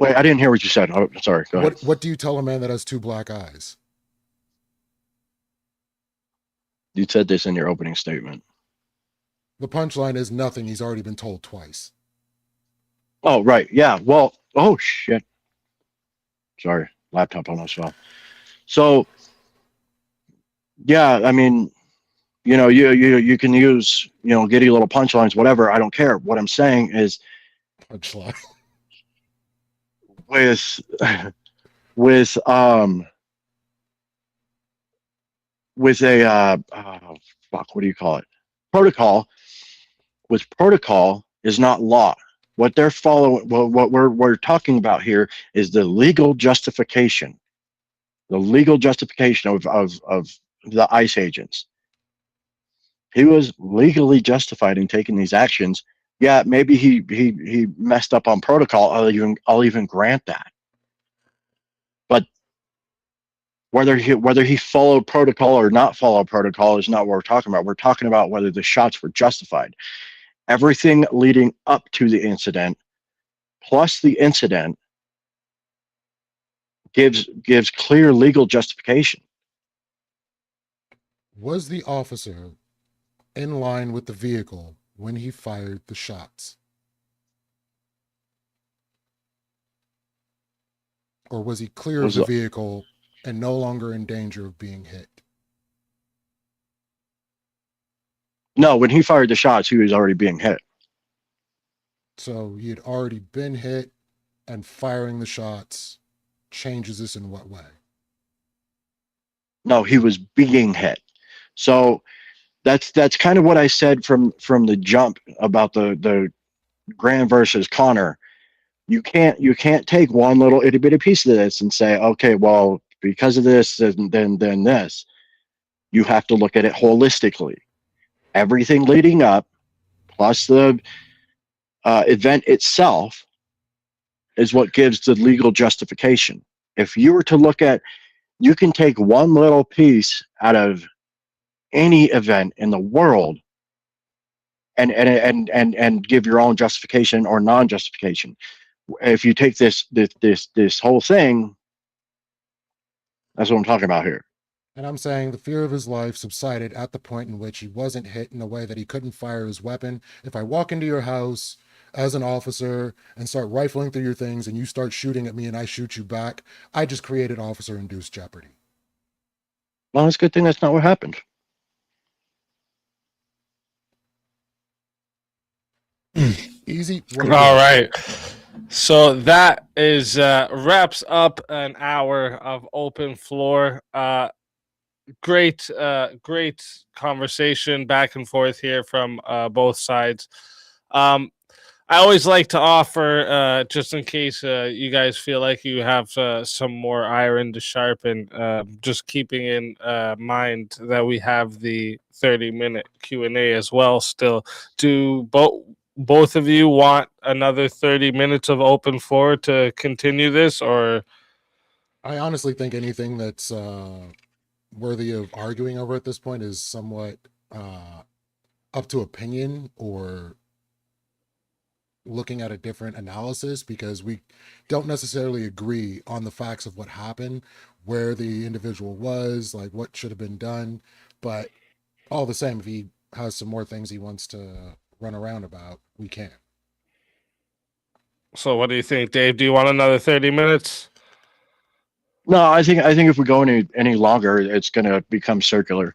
Wait, I didn't hear what you said. Oh, sorry. Go ahead. What do you tell a man that has two black eyes? You said this in your opening statement. The punchline is nothing. He's already been told twice. Oh, right. Yeah. Well, oh, shit. Sorry. Laptop almost fell. So, yeah, I mean, you can use, giddy little punchlines, whatever. I don't care. What I'm saying is Punchline. with, with, with a, oh, fuck, what do you call it? Protocol. With protocol is not law. What they're following, well, what we're talking about here is the legal justification. The legal justification of the ICE agents. He was legally justified in taking these actions. Yeah, maybe he messed up on protocol. I'll even grant that. But whether he followed protocol or not followed protocol is not what we're talking about. We're talking about whether the shots were justified. Everything leading up to the incident, plus the incident, gives clear legal justification. Was the officer in line with the vehicle when he fired the shots? Or was he clear of the vehicle and no longer in danger of being hit? No, when he fired the shots, he was already being hit. So he had already been hit, and firing the shots changes this in what way? No, he was being hit. So that's kind of what I said from the jump about the Graham versus Connor. You can't take one little itty bitty piece of this and say, okay, well, because of this, then this. You have to look at it holistically. Everything leading up, plus the event itself, is what gives the legal justification. If you were to look at, you can take one little piece out of any event in the world and give your own justification or non-justification. If you take this whole thing, that's what I'm talking about here. And I'm saying the fear of his life subsided at the point in which he wasn't hit in a way that he couldn't fire his weapon. If I walk into your house as an officer and start rifling through your things and you start shooting at me and I shoot you back, I just created officer-induced jeopardy. Well, it's a good thing that's not what happened. Easy. All right. So that is wraps up an hour of open floor. Great conversation back and forth here from both sides. I always like to offer, just in case you guys feel like you have some more iron to sharpen, just keeping in mind that we have the 30-minute Q&A as well still. Do both of you want another 30 minutes of open floor to continue this, or? I honestly think anything that's worthy of arguing over at this point is somewhat up to opinion, or looking at a different analysis because we don't necessarily agree on the facts of what happened, where the individual was, like what should have been done. But all the same, if he has some more things he wants to run around about, we can. So what do you think, Dave? Do you want another 30 minutes? No, I think if we go any longer, it's going to become circular.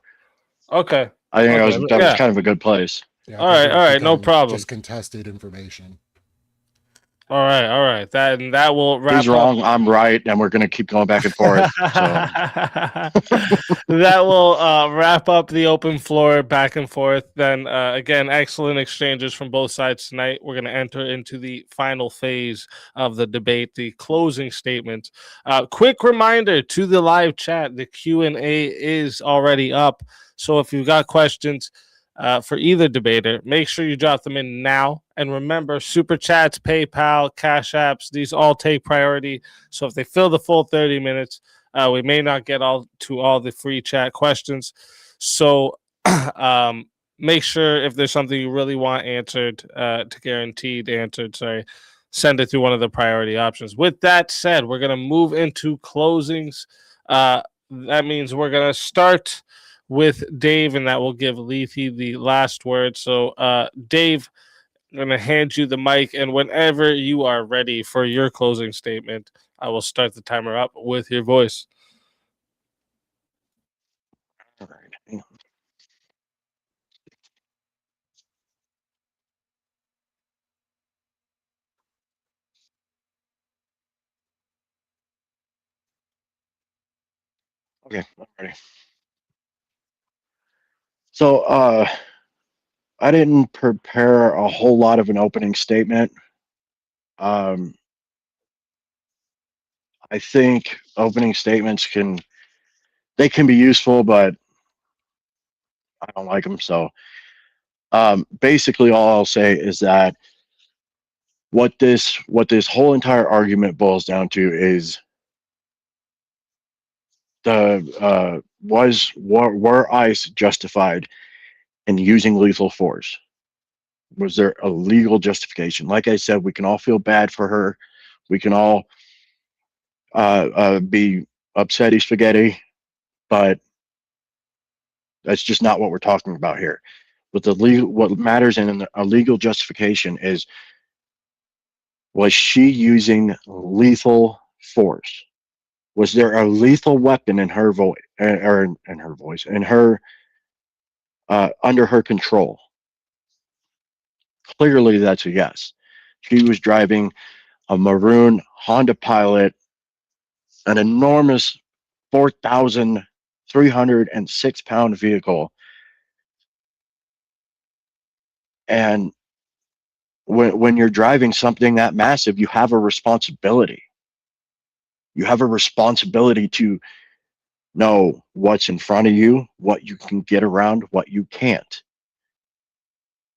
Okay. I think Okay. that was Yeah. kind of a good place. Yeah, I All think right. it All was right. No becoming problem. just contested information. All right. All right. That will wrap He's up. wrong, I'm right, and we're going to keep going back and forth. So That will wrap up the open floor back and forth. Then, again, excellent exchanges from both sides tonight. We're going to enter into the final phase of the debate, the closing statement. Quick reminder to the live chat: the Q&A is already up. So if you've got questions for either debater, make sure you drop them in now. And remember, super chats, PayPal, Cash Apps, these all take priority. So if they fill the full 30 minutes, we may not get all the free chat questions. So make sure if there's something you really want answered, to guaranteed answered, sorry, send it through one of the priority options. With that said, we're going to move into closings. That means we're going to start with Dave, and that will give Lethe the last word. So, Dave, I'm going to hand you the mic, and whenever you are ready for your closing statement, I will start the timer up with your voice. all right. Hang on. Okay, I'm ready. So I didn't prepare a whole lot of an opening statement. Um, I think opening statements can be useful, but I don't like them. So basically, all I'll say is that what this whole entire argument boils down to is the were ICE justified in using lethal force? Was there a legal justification? Like I said, we can all feel bad for her. We can all be upsetty spaghetti, but that's just not what we're talking about here. What matters in a legal justification is, was she using lethal force? Was there a lethal weapon in her voice, or in her voice, in her under her control? Clearly, that's a yes. She was driving a maroon Honda Pilot, an enormous 4,306-pound vehicle. And when you're driving something that massive, you have a responsibility. You have a responsibility to know what's in front of you, what you can get around, what you can't.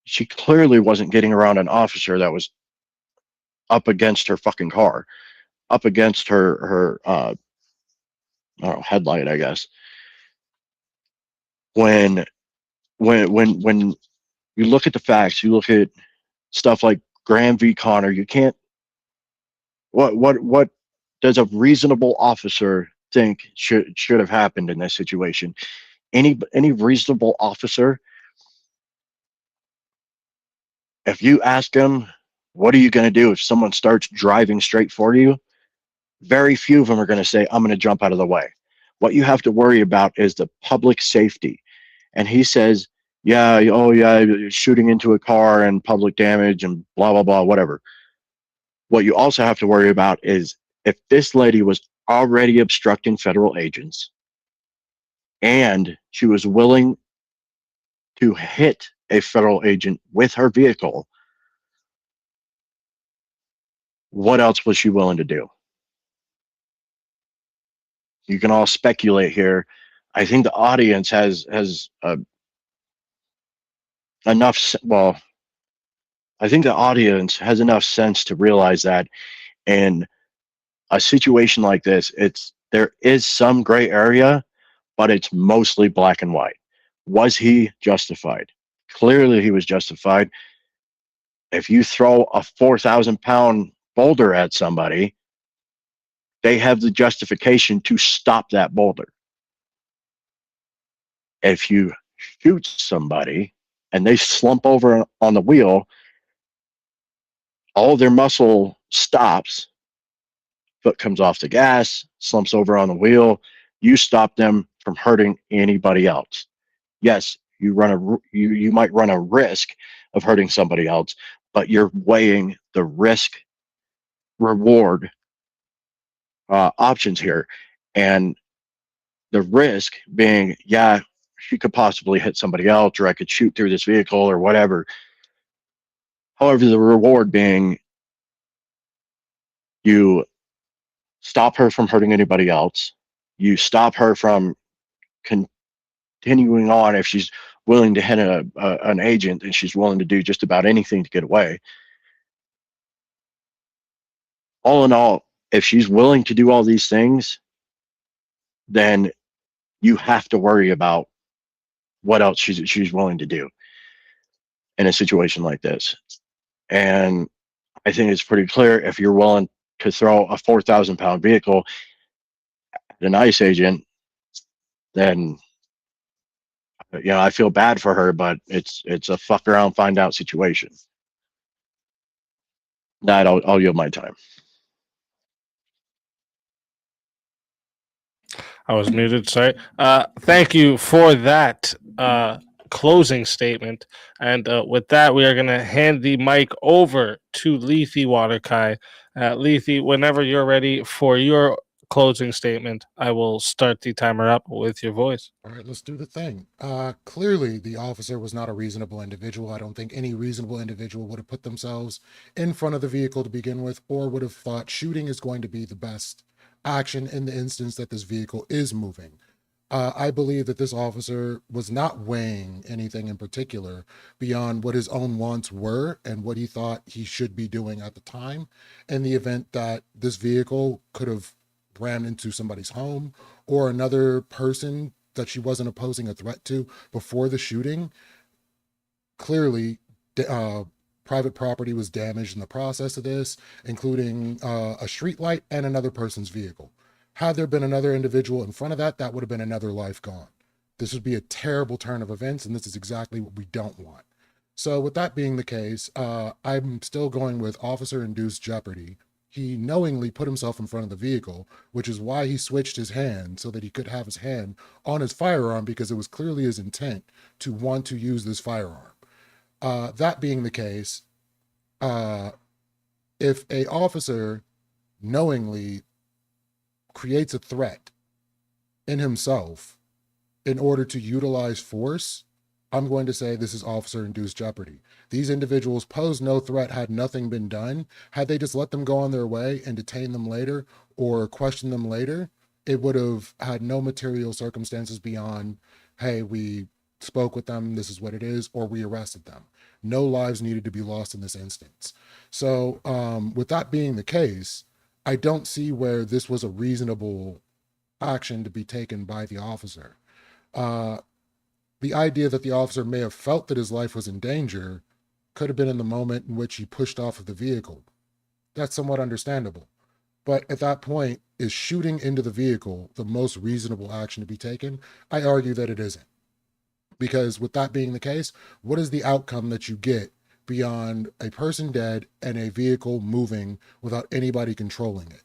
She clearly wasn't getting around an officer that was up against her fucking car, up against her I don't know, headlight, I guess. When when you look at the facts, you look at stuff like Graham v. Connor, you can't. What does a reasonable officer think should have happened in this situation? Any reasonable officer, if you ask them, what are you going to do if someone starts driving straight for you? Very few of them are going to say, I'm going to jump out of the way. What you have to worry about is the public safety. And he says, yeah, oh yeah, shooting into a car and public damage and blah, blah, blah, whatever. What you also have to worry about is, if this lady was already obstructing federal agents and she was willing to hit a federal agent with her vehicle, what else was she willing to do? You can all speculate here. I think the audience has enough. Well, I think the audience has enough sense to realize that in a situation like this, there is some gray area, but it's mostly black and white. Was he justified? Clearly, he was justified. If you throw a 4,000-pound boulder at somebody, they have the justification to stop that boulder. If you shoot somebody and they slump over on the wheel, all their muscle stops, foot comes off the gas, slumps over on the wheel. You stop them from hurting anybody else. Yes, you might run a risk of hurting somebody else, but you're weighing the risk reward options here, and the risk being, yeah, she could possibly hit somebody else, or I could shoot through this vehicle, or whatever. However, the reward being you stop her from hurting anybody else, you stop her from continuing on if she's willing to hit an agent, and she's willing to do just about anything to get away. All in all, if she's willing to do all these things, then you have to worry about what else she's willing to do in a situation like this. And I think it's pretty clear, if you're willing to throw a 4,000-pound vehicle at an ICE agent, then I feel bad for her, but it's a fuck around, find out situation. That I'll yield my time. I was muted. Sorry. Thank you for that closing statement. And with that, we are going to hand the mic over to Lethe Waterkai. Lethe, whenever you're ready for your closing statement, I will start the timer up with your voice. All right, let's do the thing. Clearly, the officer was not a reasonable individual. I don't think any reasonable individual would have put themselves in front of the vehicle to begin with, or would have thought shooting is going to be the best action in the instance that this vehicle is moving. I believe that this officer was not weighing anything in particular beyond what his own wants were and what he thought he should be doing at the time, in the event that this vehicle could have rammed into somebody's home or another person that she wasn't posing a threat to before the shooting. Clearly, private property was damaged in the process of this, including a street light and another person's vehicle. Had there been another individual in front of that, that would have been another life gone. This would be a terrible turn of events, and this is exactly what we don't want. So with that being the case, I'm still going with officer-induced jeopardy. He knowingly put himself in front of the vehicle, which is why he switched his hand so that he could have his hand on his firearm, because it was clearly his intent to want to use this firearm. That being the case, if a officer knowingly creates a threat in himself in order to utilize force, I'm going to say this is officer-induced jeopardy. These individuals posed no threat had nothing been done. Had they just let them go on their way and detain them later or question them later, it would have had no material circumstances beyond, hey, we spoke with them, this is what it is, or we arrested them. No lives needed to be lost in this instance. So with that being the case, I don't see where this was a reasonable action to be taken by the officer. The idea that the officer may have felt that his life was in danger could have been in the moment in which he pushed off of the vehicle. That's somewhat understandable. But at that point, is shooting into the vehicle the most reasonable action to be taken? I argue that it isn't. Because with that being the case, what is the outcome that you get beyond a person dead and a vehicle moving without anybody controlling it?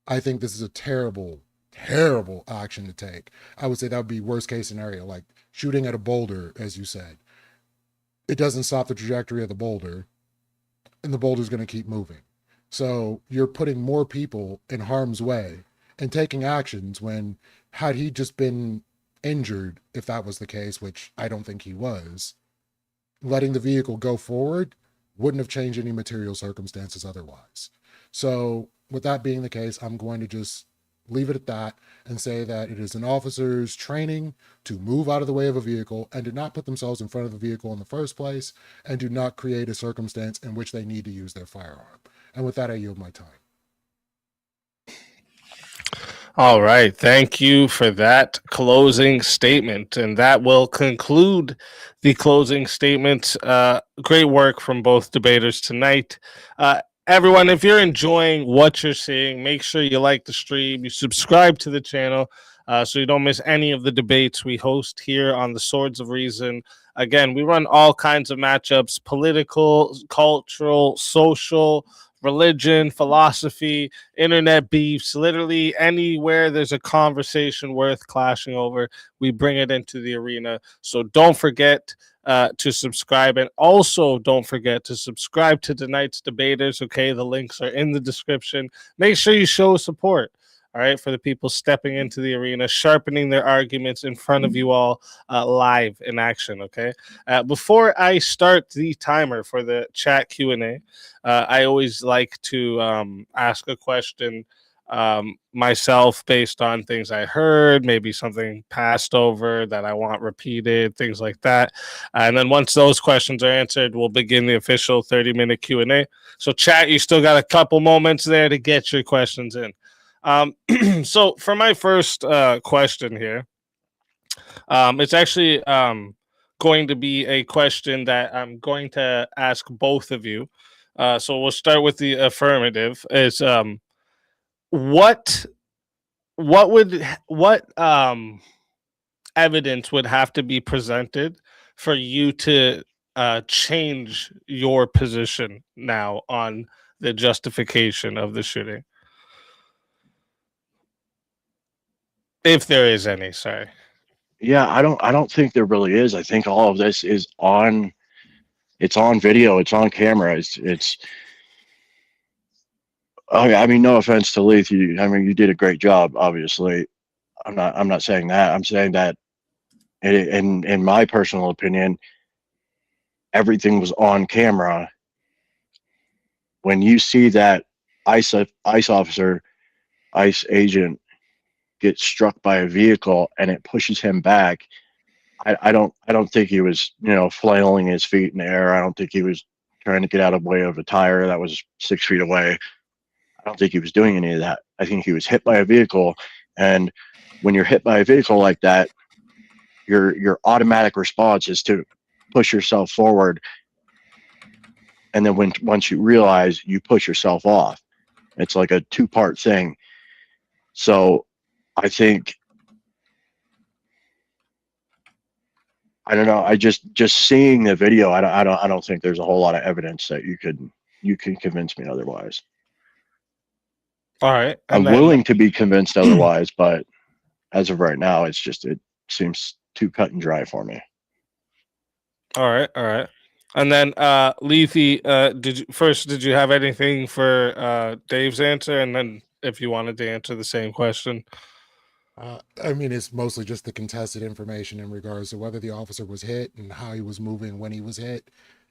I think this is a terrible, terrible action to take. I would say that would be worst case scenario, like shooting at a boulder, as you said. It doesn't stop the trajectory of the boulder, and the boulder's going to keep moving. So you're putting more people in harm's way and taking actions when, had he just been injured, if that was the case, which I don't think he was, letting the vehicle go forward wouldn't have changed any material circumstances otherwise. So with that being the case, I'm going to just leave it at that and say that it is an officer's training to move out of the way of a vehicle and do not put themselves in front of the vehicle in the first place, and do not create a circumstance in which they need to use their firearm. And with that, I yield my time. All right. Thank you for that closing statement. And that will conclude the closing statement. Great work from both debaters tonight. Everyone, if you're enjoying what you're seeing, make sure you like the stream, you subscribe to the channel so you don't miss any of the debates we host here on the Swords of Reason. Again, we run all kinds of matchups: political, cultural, social, religion, philosophy, internet beefs, literally anywhere there's a conversation worth clashing over, we bring it into the arena. So don't forget to subscribe, and also don't forget to subscribe to tonight's debaters. Okay, the links are in the description. Make sure you show support. All right, for the people stepping into the arena, sharpening their arguments in front of you all live in action. Okay, before I start the timer for the chat Q&A, I always like to ask a question myself based on things I heard, maybe something passed over that I want repeated, things like that. And then once those questions are answered, we'll begin the official 30-minute Q&A. So chat, you still got a couple moments there to get your questions in. So for my first question here, it's actually going to be a question that I'm going to ask both of you. So we'll start with the affirmative. Is what what evidence would have to be presented for you to change your position now on the justification of the shooting, if there is any? Sorry. Yeah, I don't think there really is. I think all of this is on. It's on video. It's on camera. It's. I mean, no offense to Leith. I mean, you did a great job. Obviously, I'm not saying that. I'm saying that, in my personal opinion, everything was on camera. When you see that ICE officer, ICE agent, get struck by a vehicle and it pushes him back, I don't think he was, flailing his feet in the air. I don't think he was trying to get out of the way of a tire that was 6 feet away. I don't think he was doing any of that. I think he was hit by a vehicle, and when you're hit by a vehicle like that, your automatic response is to push yourself forward, and then once you realize, you push yourself off. It's like a two-part thing. So I think, I don't know. I just seeing the video, I don't think there's a whole lot of evidence that you can convince me otherwise. All right. I'm And then willing to be convinced otherwise, but as of right now, it seems too cut and dry for me. all right, all right. And then Lethy, did you have anything for Dave's answer? And then if you wanted to answer the same question. I mean, it's mostly just the contested information in regards to whether the officer was hit and how he was moving when he was hit.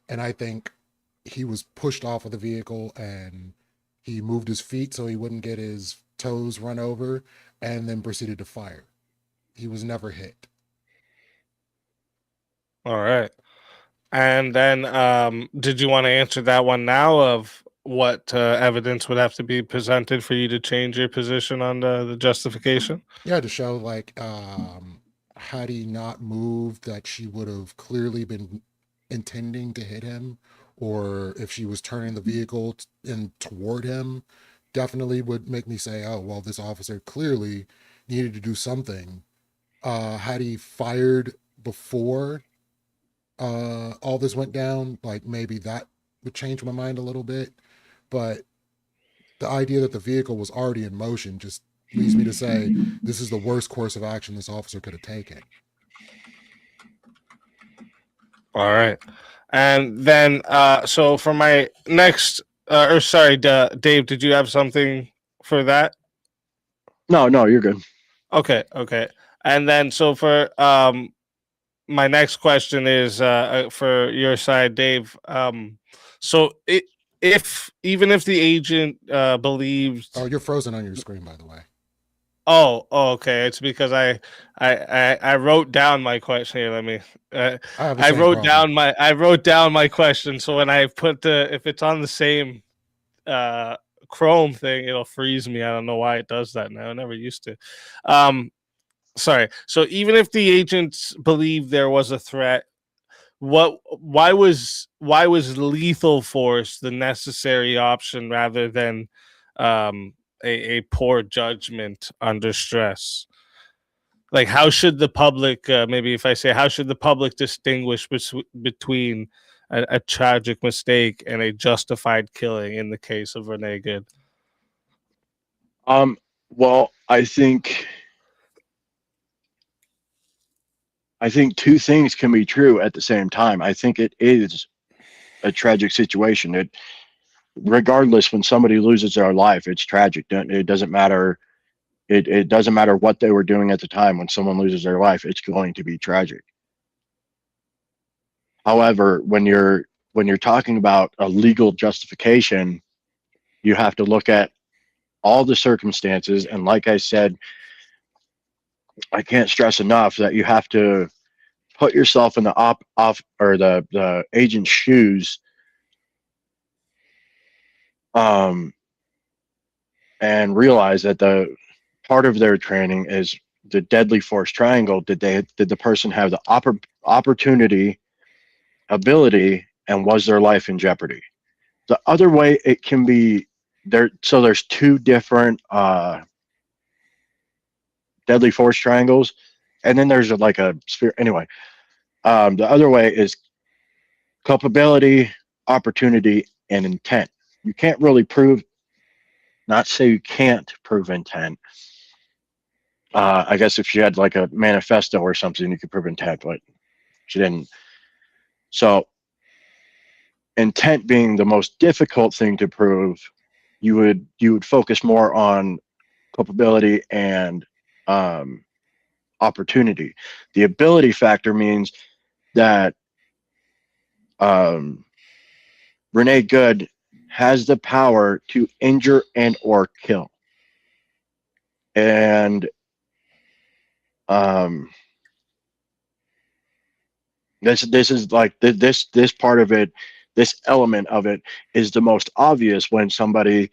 And I think he was pushed off of the vehicle and he moved his feet so he wouldn't get his toes run over, and then proceeded to fire. He was never hit. All right. And then did you want to answer that one now of what evidence would have to be presented for you to change your position on the justification? Yeah, to show like had he not moved, that she would have clearly been intending to hit him, or if she was turning the vehicle in toward him, definitely would make me say, oh well, this officer clearly needed to do something. Had he fired before all this went down, like maybe that would change my mind a little bit. But the idea that the vehicle was already in motion just leads me to say this is the worst course of action this officer could have taken. All right. And then so for my next or sorry, Dave, did you have something for that? No, you're good. Okay, okay. And then so for my next question is for your side, Dave. So if even if the agent believes, Oh, you're frozen on your screen, by the way. oh, okay, it's because I wrote down my question here. Let me. I wrote I wrote down my question. So when I put if it's on the same Chrome thing, it'll freeze me. I don't know why it does that now. I never used to. Sorry. So even if the agents believed there was a threat, why was lethal force the necessary option rather than a poor judgment under stress? Like, how should the public, maybe if I say, how should the public distinguish between a tragic mistake and a justified killing in the case of Renee Good? Well, I think two things can be true at the same time. I think it is a tragic situation. Regardless, when somebody loses their life, it's tragic. It doesn't matter. It doesn't matter what they were doing at the time. When someone loses their life, it's going to be tragic. However, when you're talking about a legal justification, you have to look at all the circumstances. And like I said, I can't stress enough that you have to put yourself in the the agent's shoes, um, and realize that the part of their training is the deadly force triangle. Did the person have the opportunity, ability, and was their life in jeopardy? The other way it can be there. So there's two different deadly force triangles, and then there's like a sphere. Anyway, the other way is culpability, opportunity, and intent. You can't really prove, not say you can't prove intent. I guess if she had like a manifesto or something, you could prove intent, but she didn't. So intent being the most difficult thing to prove, you would focus more on culpability and opportunity. The ability factor means that um, Renee Good has the power to injure and or kill, and um, this is like this part of it. This element of it is the most obvious when somebody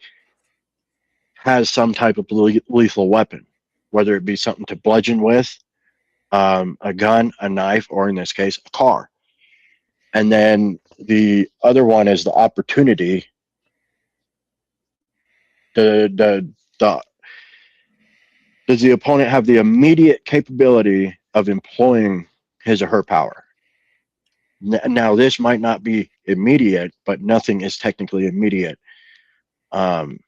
has some type of lethal weapon, whether it be something to bludgeon with, a gun, a knife, or in this case, a car. And then the other one is the opportunity. The does the opponent have the immediate capability of employing his or her power? Now, this might not be immediate, but nothing is technically immediate. Um,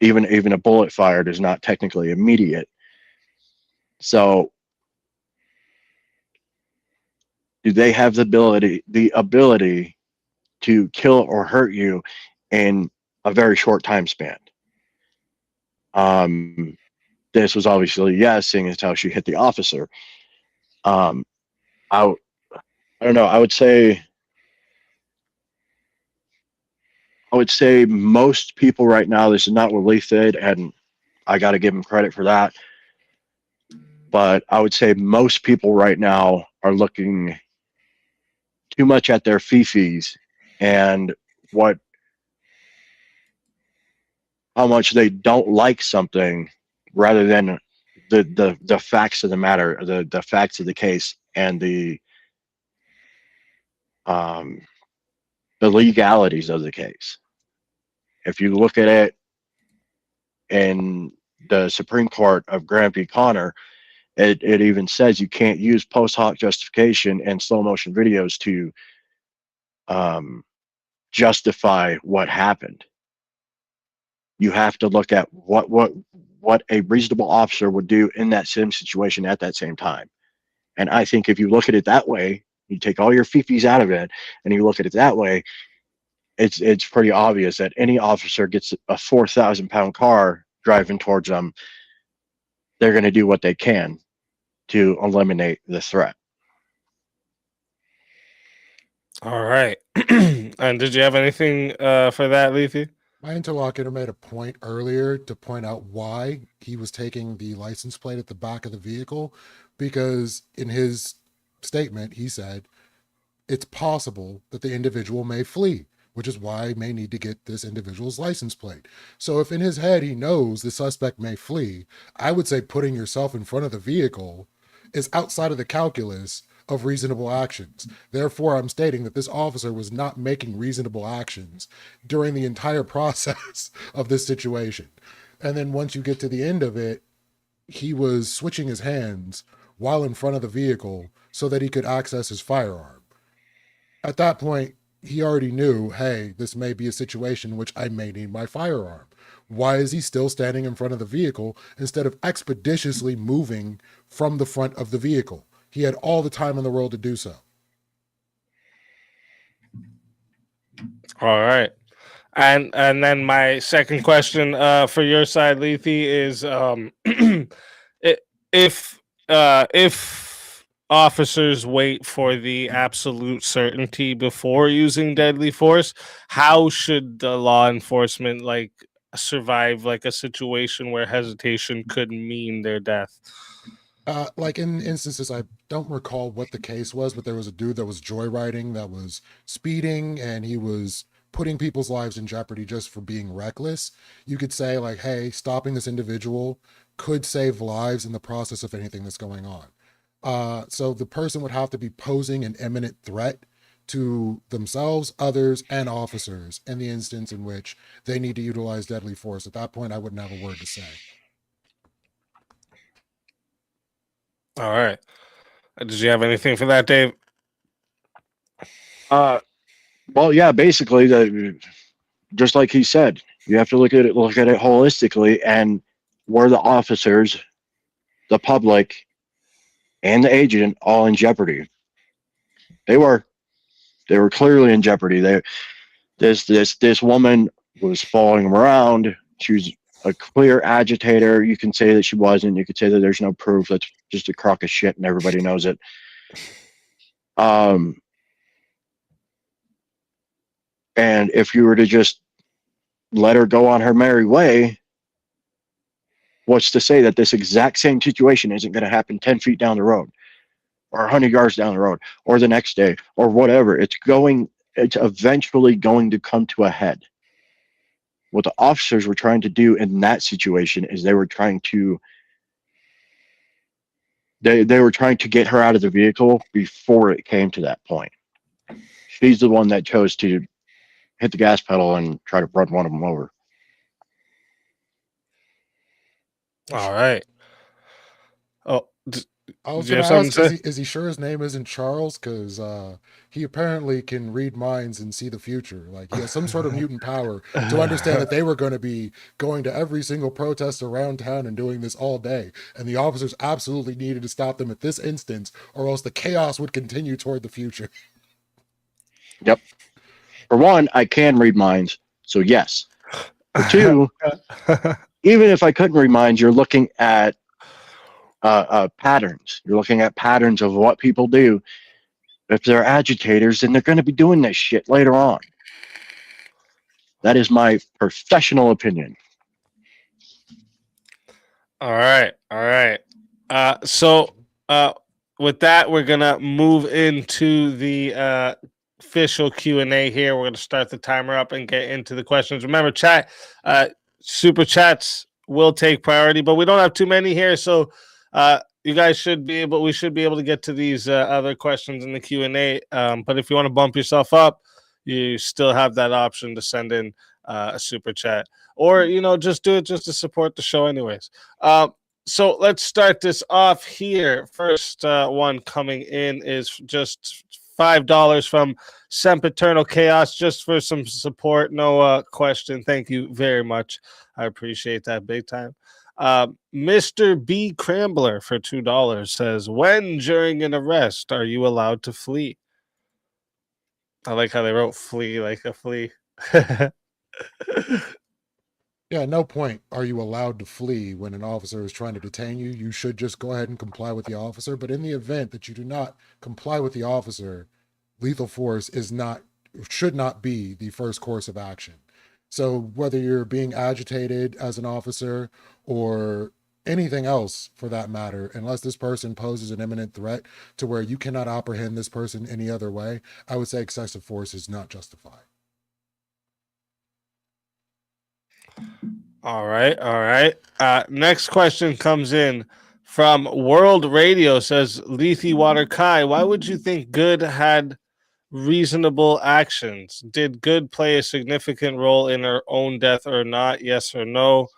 even a bullet fired is not technically immediate. So, do they have the ability to kill or hurt you in a very short time span? Um, this was obviously yes, seeing as how she hit the officer. Um, I I don't know. I would say most people right now. This is not what Leaf did, and I got to give him credit for that. But I would say most people right now are looking too much at their fifis and what how much they don't like something, rather than the facts of the matter, the facts of the case, and um, the legalities of the case. If you look at it in the Supreme Court of Grant v. Connor, it even says you can't use post hoc justification and slow motion videos to um, justify what happened. You have to look at what a reasonable officer would do in that same situation at that same time. And I think if you look at it that way, you take all your fifis out of it, and you look at it that way, it's pretty obvious that any officer gets a 4,000-pound car driving towards them, they're going to do what they can to eliminate the threat. All right. And did you have anything for that, Leafy? My interlocutor made a point earlier to point out why he was taking the license plate at the back of the vehicle, because in his statement, he said it's possible that the individual may flee. which is why I may need to get this individual's license plate. So if in his head he knows the suspect may flee, I would say putting yourself in front of the vehicle is outside of the calculus of reasonable actions. Therefore, I'm stating that this officer was not making reasonable actions during the entire process of this situation. And then once you get to the end of it, he was switching his hands while in front of the vehicle so that he could access his firearm. At that point, he already knew, hey, this may be a situation in which I may need my firearm. Why is he still standing in front of the vehicle instead of expeditiously moving from the front of the vehicle? He had all the time in the world to do so. All right. And then my second question for your side, Lethe, is if officers wait for the absolute certainty before using deadly force, how should the law enforcement like survive like a situation where hesitation could mean their death? Like in instances, I don't recall what the case was, but there was a dude that was joyriding, that was speeding, and he was putting people's lives in jeopardy just for being reckless. You could say, like, hey, stopping this individual could save lives in the process of anything that's going on. So the person would have to be posing an imminent threat to themselves, others, and officers in the instance in which they need to utilize deadly force. At that point, I wouldn't have a word to say. All right. Did you have anything for that, Dave? Well, yeah, basically, just like he said, you have to look at it holistically, and were the officers, the public, and the agent all in jeopardy? They were clearly in jeopardy. This woman was following them around. She was a clear agitator. You can say that she wasn't. You could say that there's no proof. That's just a crock of shit, and everybody knows it. And if you were to just let her go on her merry way, what's to say that this exact same situation isn't going to happen 10 feet down the road, or 100 yards down the road, or the next day, or whatever? It's eventually going to come to a head. What the officers were trying to do in that situation is they were trying to get her out of the vehicle before it came to that point. She's the one that chose to hit the gas pedal and try to run one of them over. All right. Oh, I was do you going have to something ask, to say? is he sure his name isn't Charles? Because he apparently can read minds and see the future. Like, he has some sort of mutant power to understand that they were going to be going to every single protest around town and doing this all day. And the officers absolutely needed to stop them at this instance, or else the chaos would continue toward the future. Yep. For one, I can read minds, so yes. For two, even if I couldn't read minds, you're looking at patterns. You're looking at patterns of what people do. If they're agitators, then they're going to be doing this shit later on. That is my professional opinion. All right. So with that, we're gonna move into the official Q&A here. We're gonna start the timer up and get into the questions. Remember, chat, super chats will take priority, but we don't have too many here, so you guys should be able. We should be able to get to these other questions in the Q&A. But if you want to bump yourself up, you still have that option to send in a super chat, or just do it just to support the show, anyways. So let's start this off here. First one coming in is just $5 from Sempiternal Chaos, just for some support. No question. Thank you very much. I appreciate that big time. Mr. B. Crambler for $2 says, when during an arrest are you allowed to flee? I like how they wrote flee like a flea. Yeah, at no point are you allowed to flee when an officer is trying to detain you. You should just go ahead and comply with the officer. But in the event that you do not comply with the officer, lethal force should not be the first course of action. So whether you're being agitated as an officer or anything else for that matter, unless this person poses an imminent threat to where you cannot apprehend this person any other way, I would say excessive force is not justified. All right, all right. Next question comes in from World Radio. Says Lethe Water Kai, why would you think Good had reasonable actions? Did Good play a significant role in her own death or not? Yes or no?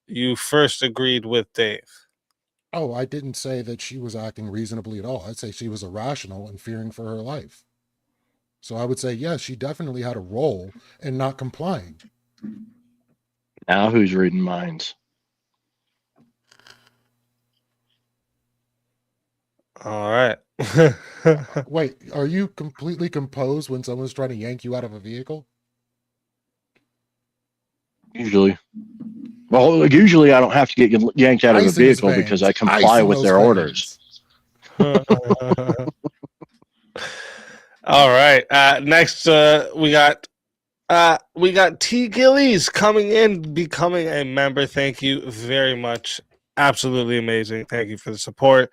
You first agreed with Dave. Oh, I didn't say that she was acting reasonably at all. I'd say she was irrational and fearing for her life. So I would say, yes, she definitely had a role in not complying. Now who's reading minds? All right. Wait, are you completely composed when someone's trying to yank you out of a vehicle? Usually. Well, like, usually I don't have to get yanked out of a Ice in his vehicle because veins. I Ice comply in with those their veins. orders. All right. Next, we got T Gillies coming in, becoming a member. Thank you very much. Absolutely amazing. Thank you for the support.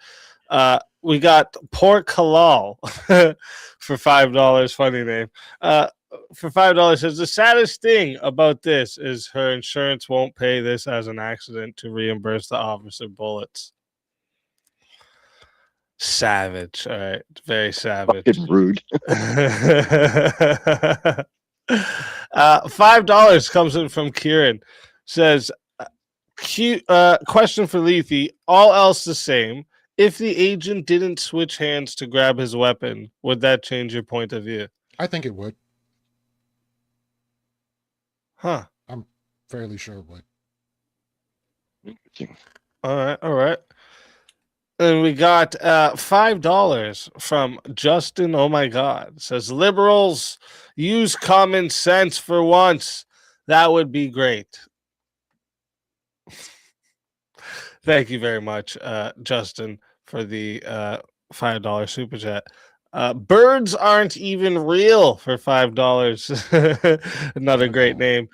We got Port Kalal for $5. Funny name. For $5 says the saddest thing about this is her insurance won't pay this as an accident to reimburse the officer bullets. Savage. All right. Very savage. Fucking rude. $5 comes in from Kieran. Says, question for Lethe. All else the same. If the agent didn't switch hands to grab his weapon, would that change your point of view? I think it would. Huh. I'm fairly sure it would. Interesting. All right. All right. And we got $5 from Justin. Oh my God. Says liberals use common sense for once. That would be great. Thank you very much, Justin, for the $5 super chat. Birds aren't even real for $5. Another great name.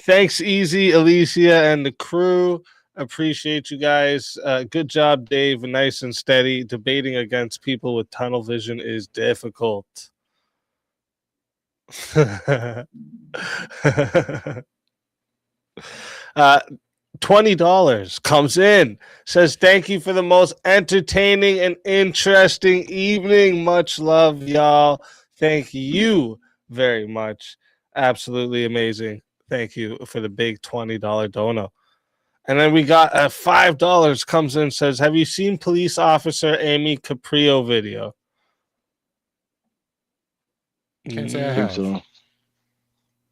Thanks, Easy, Alicia, and the crew. Appreciate you guys. Good job, Dave. Nice and steady. Debating against people with tunnel vision is difficult. $20 comes in, says thank you for the most entertaining and interesting evening. Much love, y'all. Thank you very much. Absolutely amazing. Thank you for the big $20 dono. And then we got $5 comes in, says, have you seen police officer Amy Caprio video? Can't say I I think have. so.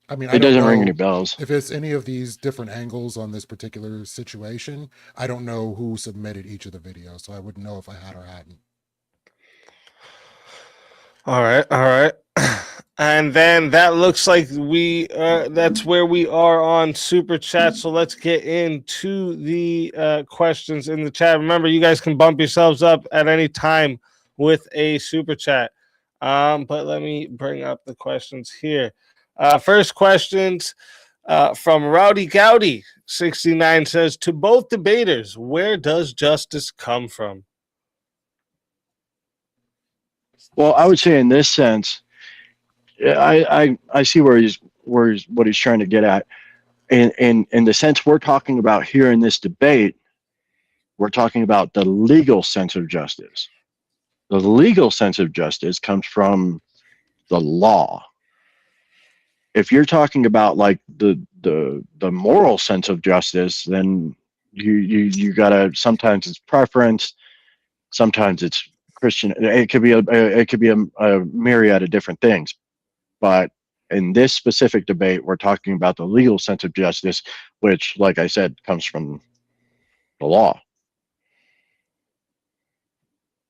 I mean, It doesn't ring any bells. If it's any of these different angles on this particular situation, I don't know who submitted each of the videos, so I wouldn't know if I had or hadn't. All right, all right. And then that looks like that's where we are on super chat. So let's get into the questions in the chat. Remember, you guys can bump yourselves up at any time with a super chat. But let me bring up the questions here. First questions from Rowdy Gowdy 69 says, to both debaters, where does justice come from? Well, I would say in this sense, I see what he's trying to get at. In the sense we're talking about here in this debate, we're talking about the legal sense of justice. The legal sense of justice comes from the law. If you're talking about like the moral sense of justice, then you gotta, sometimes it's preference, sometimes it's Christian. It could be a myriad of different things. But in this specific debate, we're talking about the legal sense of justice, which, like I said, comes from the law.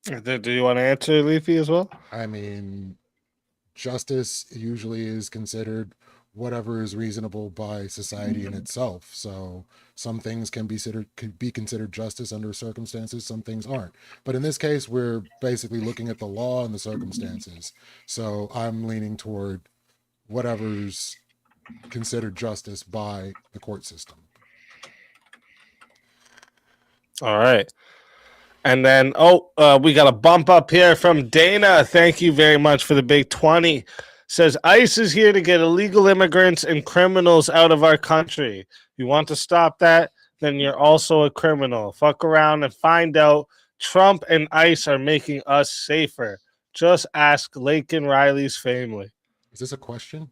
Do you want to answer, Leafy, as well? I mean, justice usually is considered whatever is reasonable by society in itself. So some things could be considered justice under circumstances, some things aren't. But in this case, we're basically looking at the law and the circumstances. So I'm leaning toward whatever's considered justice by the court system. All right. And then, we got a bump up here from Dana. Thank you very much for the big 20. Says ICE is here to get illegal immigrants and criminals out of our country. You want to stop that? Then you're also a criminal. Fuck around and find out. Trump and ICE are making us safer. Just ask Laken Riley's family. Is this a question?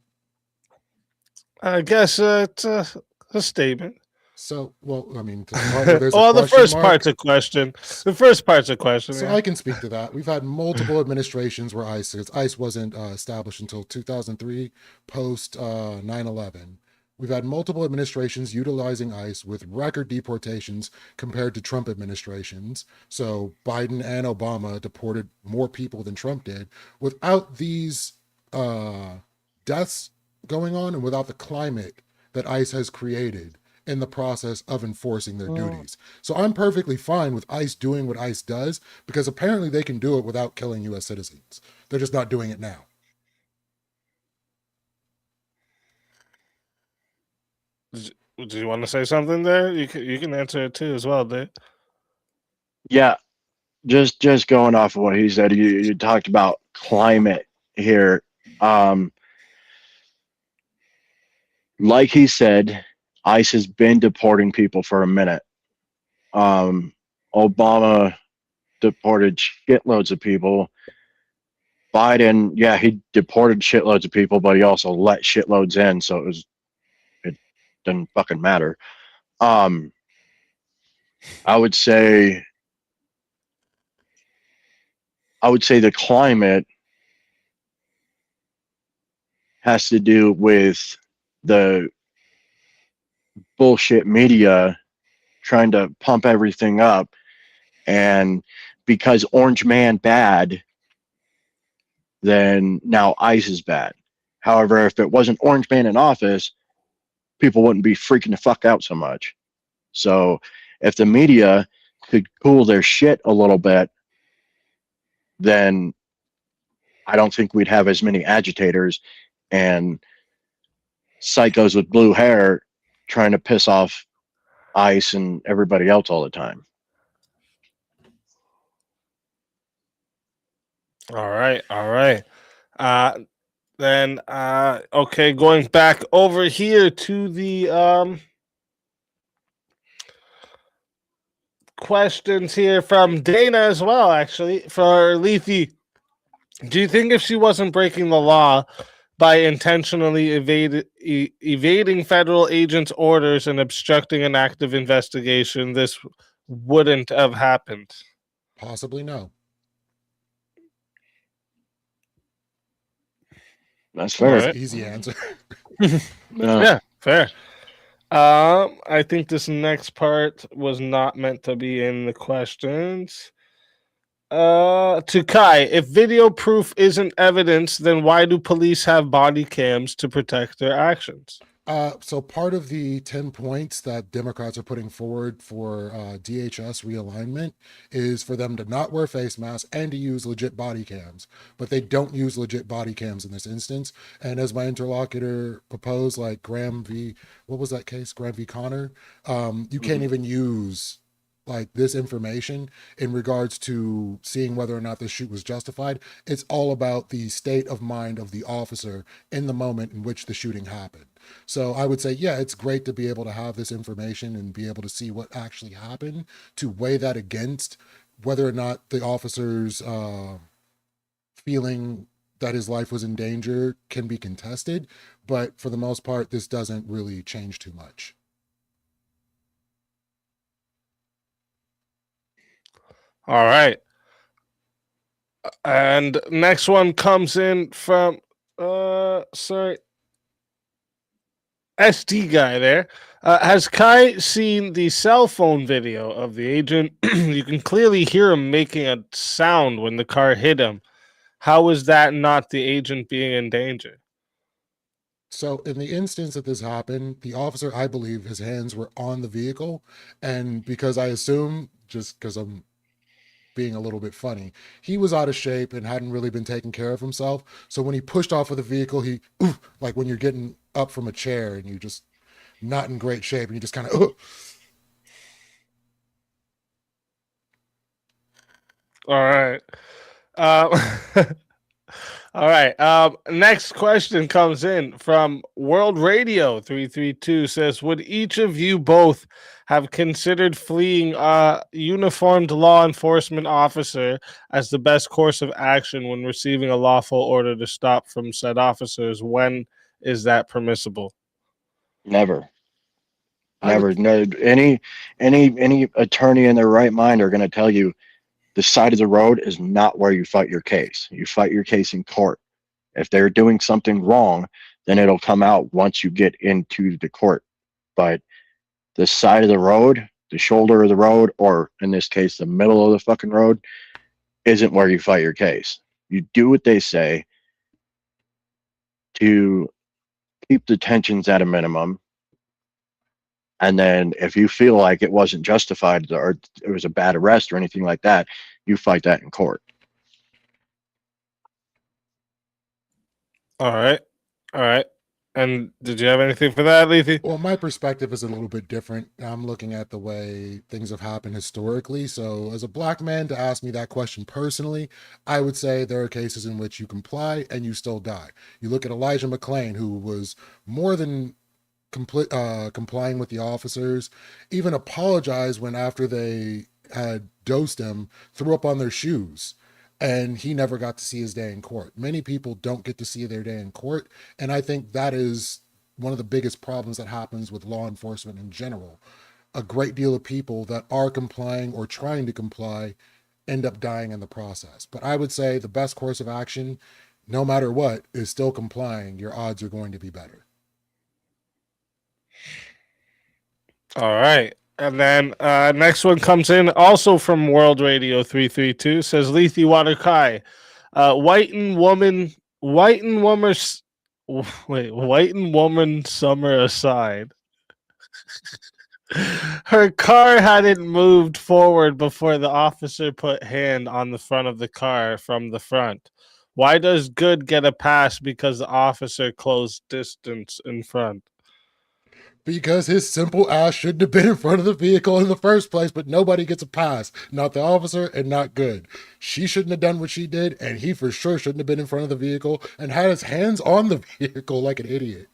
I guess it's a statement. So, well, I mean, to the part where there's a Well, the question first mark, part's a question. The first part's a question. so Yeah. I can speak to that. We've had multiple administrations where ICE wasn't established until 2003, post 9/11. We've had multiple administrations utilizing ICE with record deportations compared to Trump administrations. So Biden and Obama deported more people than Trump did without these deaths going on and without the climate that ICE has created in the process of enforcing their duties. So I'm perfectly fine with ICE doing what ICE does because apparently they can do it without killing US citizens. They're just not doing it now. Do you want to say something there? You can answer it too as well, Dave. Yeah, just going off of what he said, you talked about climate here. Like he said, ICE has been deporting people for a minute. Obama deported shitloads of people. Biden, yeah, he deported shitloads of people, but he also let shitloads in, so it didn't fucking matter. I would say the climate has to do with the bullshit media trying to pump everything up, and because Orange Man bad, then now ICE is bad. However, if it wasn't Orange Man in office, people wouldn't be freaking the fuck out so much. So if the media could cool their shit a little bit, then I don't think we'd have as many agitators and psychos with blue hair trying to piss off ICE and everybody else all the time. All right, all right. Then okay, going back over here to the questions here from Dana as well, actually, for Lethe. Do you think if she wasn't breaking the law by intentionally evading federal agents' orders and obstructing an active investigation, this wouldn't have happened? Possibly no. That's fair. All right. Easy answer. Yeah, fair. I think this next part was not meant to be in the questions. To Kai, if video proof isn't evidence, then why do police have body cams to protect their actions? So part of the 10 points that Democrats are putting forward for DHS realignment is for them to not wear face masks and to use legit body cams, but they don't use legit body cams in this instance. And as my interlocutor proposed, like Graham v. What was that case? Graham v. Connor. You can't even use like this information in regards to seeing whether or not the shoot was justified. It's all about the state of mind of the officer in the moment in which the shooting happened. So I would say, yeah, it's great to be able to have this information and be able to see what actually happened, to weigh that against whether or not the officer's feeling that his life was in danger can be contested. But for the most part, this doesn't really change too much. All right. And next one comes in from sorry, SD guy there. Has Kai seen the cell phone video of the agent? You can clearly hear him making a sound when the car hit him. How is that not the agent being in danger? So in the instance that this happened, the officer, I believe his hands were on the vehicle. And because I assume, just because I'm being a little bit funny, he was out of shape and hadn't really been taking care of himself. So when he pushed off of the vehicle, like when you're getting up from a chair and you just not in great shape and you just kind of, All right. All right. Next question comes in from World Radio 332 says, would each of you both have considered fleeing a uniformed law enforcement officer as the best course of action when receiving a lawful order to stop from said officers? When is that permissible? Never. I would Never. No, any attorney in their right mind are going to tell you the side of the road is not where you fight your case. You fight your case in court. If they're doing something wrong, then it'll come out once you get into the court. But the side of the road, the shoulder of the road, or in this case, the middle of the fucking road, isn't where you fight your case. You do what they say to keep the tensions at a minimum. And then if you feel like it wasn't justified or it was a bad arrest or anything like that, you fight that in court. All right. All right. And did you have anything for that, Lethe? Well, my perspective is a little bit different. I'm looking at the way things have happened historically. So, as a black man, to ask me that question personally, I would say there are cases in which you comply and you still die. You look at Elijah McClain, who was more than complying with the officers, even apologized when after they had dosed him, threw up on their shoes. And he never got to see his day in court. Many people don't get to see their day in court. And I think that is one of the biggest problems that happens with law enforcement in general. A great deal of people that are complying or trying to comply end up dying in the process. But I would say the best course of action, no matter what, is still complying. Your odds are going to be better. All right. And then next one comes in also from World Radio 332 says Lethe Water Kai. White and woman summer aside. Her car hadn't moved forward before the officer put hand on the front of the car from the front. Why does good get a pass because the officer closed distance in front? Because his simple ass shouldn't have been in front of the vehicle in the first place, but nobody gets a pass. Not the officer and not good. She shouldn't have done what she did, and he for sure shouldn't have been in front of the vehicle and had his hands on the vehicle like an idiot.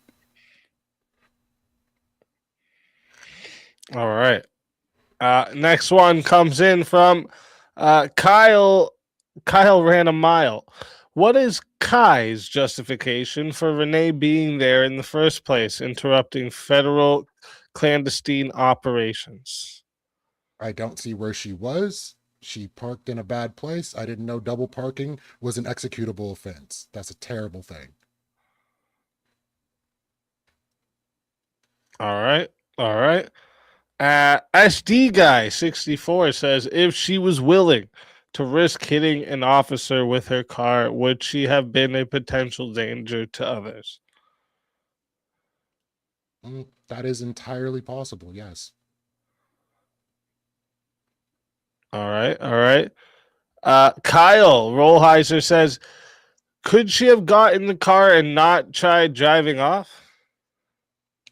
All right. Next one comes in from Kyle. Kyle ran a mile. What is Kai's justification for Renee being there in the first place, interrupting federal clandestine operations? I don't see where she was. She parked in a bad place. I didn't know double parking was an executable offense. That's a terrible thing. All right. All right. SD Guy 64 says if she was willing to risk hitting an officer with her car, would she have been a potential danger to others? That is entirely possible, yes. All right. All right. Kyle Rollheiser says, could she have got in the car and not tried driving off?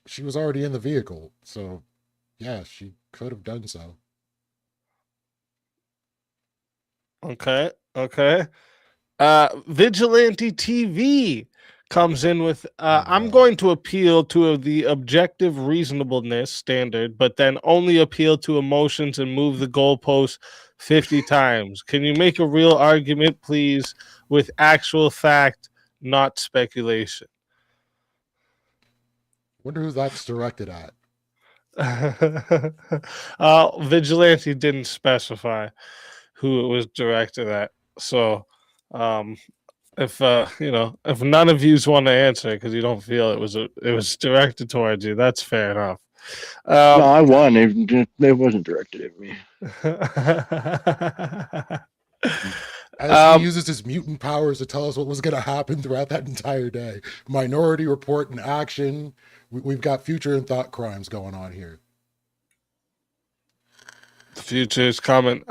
She was already in the vehicle, so yeah, she could have done so. Okay. Okay. Vigilante TV comes in with I'm going to appeal to the objective reasonableness standard, but then only appeal to emotions and move the goalposts 50 times. Can you make a real argument, please, with actual fact, not speculation? Wonder who that's directed at. Vigilante didn't specify who it was directed at. So if if none of you want to answer because you don't feel it was directed towards you, that's fair enough. No, I won. It wasn't directed at me. As he uses his mutant powers to tell us what was going to happen throughout that entire day. Minority Report in action. We've got future and thought crimes going on here. The future is coming. We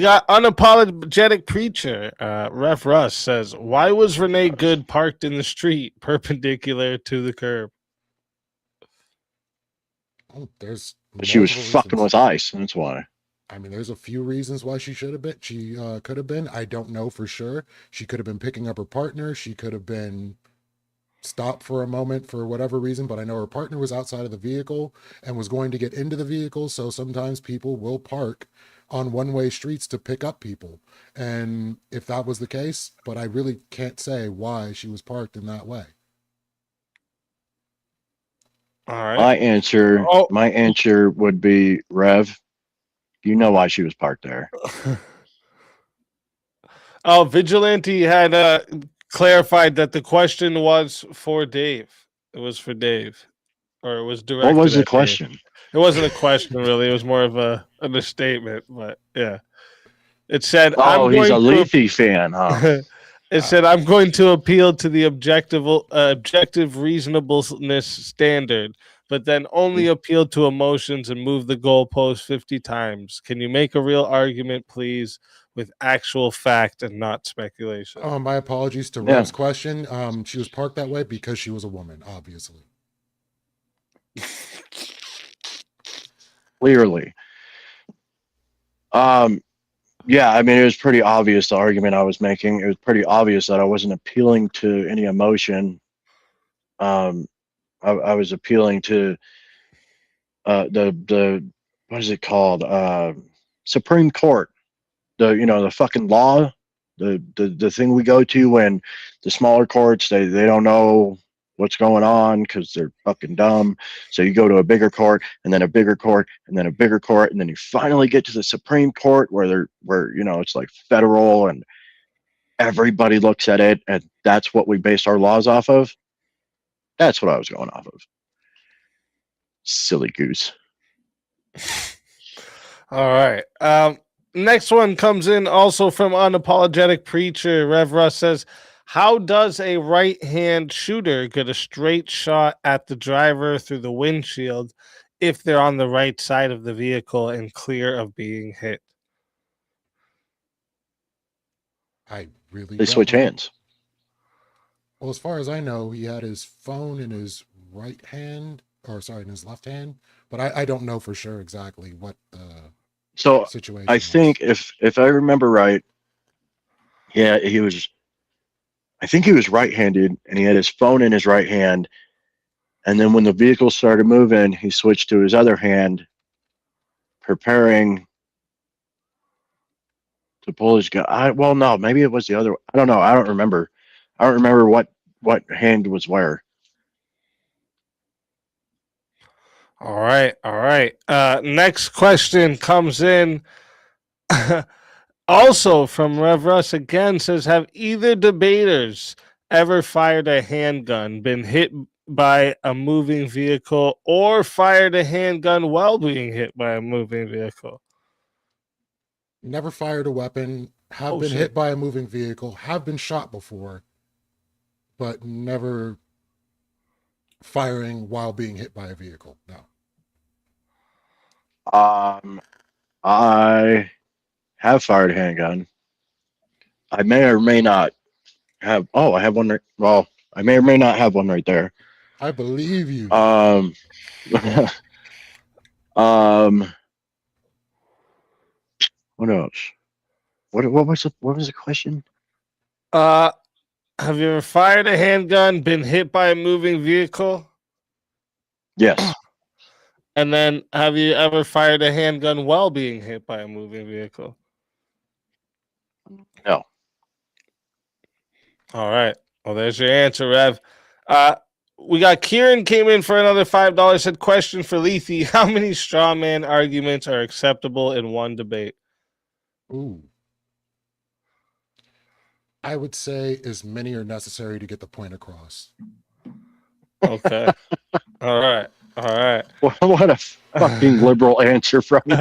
got unapologetic preacher. Ref Russ says, "Why was Renee Good parked in the street, perpendicular to the curb?" Oh, there's She was multiple fucking reasons. with ice. That's why. I mean, there's a few reasons why she should have been. She could have been. I don't know for sure. She could have been picking up her partner. She could have been stopped for a moment for whatever reason, but I know her partner was outside of the vehicle and was going to get into the vehicle. So sometimes people will park on one-way streets to pick up people. And if that was the case, but I really can't say why she was parked in that way. All right. My answer would be Rev. You know why she was parked there. Oh, Vigilante had clarified that the question was for Dave. It was for Dave, or it was directed. What was the at Dave. question? It wasn't a question, really. It was more of a statement. But yeah, it said, Oh, he's a Lethe fan, huh? It said, "I'm going to appeal to the objective reasonableness standard, but then only appeal to emotions and move the goalpost 50 times. Can you make a real argument, please, with actual fact and not speculation?" My apologies to Yeah. Rev's question. She was parked that way because she was a woman, obviously. Clearly. Yeah, I mean, it was pretty obvious the argument I was making. It was pretty obvious that I wasn't appealing to any emotion. I was appealing to the what is it called? Supreme Court. The fucking law, the thing we go to when the smaller courts they don't know what's going on because they're fucking dumb. So you go to a bigger court and then a bigger court and then a bigger court and then you finally get to the Supreme Court where it's like federal and everybody looks at it and that's what we base our laws off of. That's what I was going off of. Silly goose. All right. Next one comes in also from Unapologetic Preacher. Rev Russ says, how does a right-hand shooter get a straight shot at the driver through the windshield if they're on the right side of the vehicle and clear of being hit? I really They don't switch know. hands. Well, as far as I know, he had his phone in his right hand, in his left hand. But I don't know for sure exactly what the situation I was. think if I remember right, yeah, I think he was right-handed and he had his phone in his right hand. And then when the vehicle started moving, he switched to his other hand, preparing to pull his gun. Well, no, maybe it was the other. I don't know. I don't remember. I don't remember what hand was where. All right. Next question comes in also from Rev Russ again. Says, have either debaters ever fired a handgun, been hit by a moving vehicle, or fired a handgun while being hit by a moving vehicle? Never fired a weapon, have been hit by a moving vehicle, have been shot before, but never firing while being hit by a vehicle. No. I have fired a handgun. I may or may not have. Oh, I have one. Well, I may or may not have one right there. I believe you. What else? What was the question? Have you ever fired a handgun, been hit by a moving vehicle? Yes. And then have you ever fired a handgun while being hit by a moving vehicle? No. All right. Well, there's your answer, Rev. We got Kieran came in for another $5. Said, question for Lethe: how many straw man arguments are acceptable in one debate? Ooh. I would say as many are necessary to get the point across. Okay. All right. What a fucking liberal answer from you.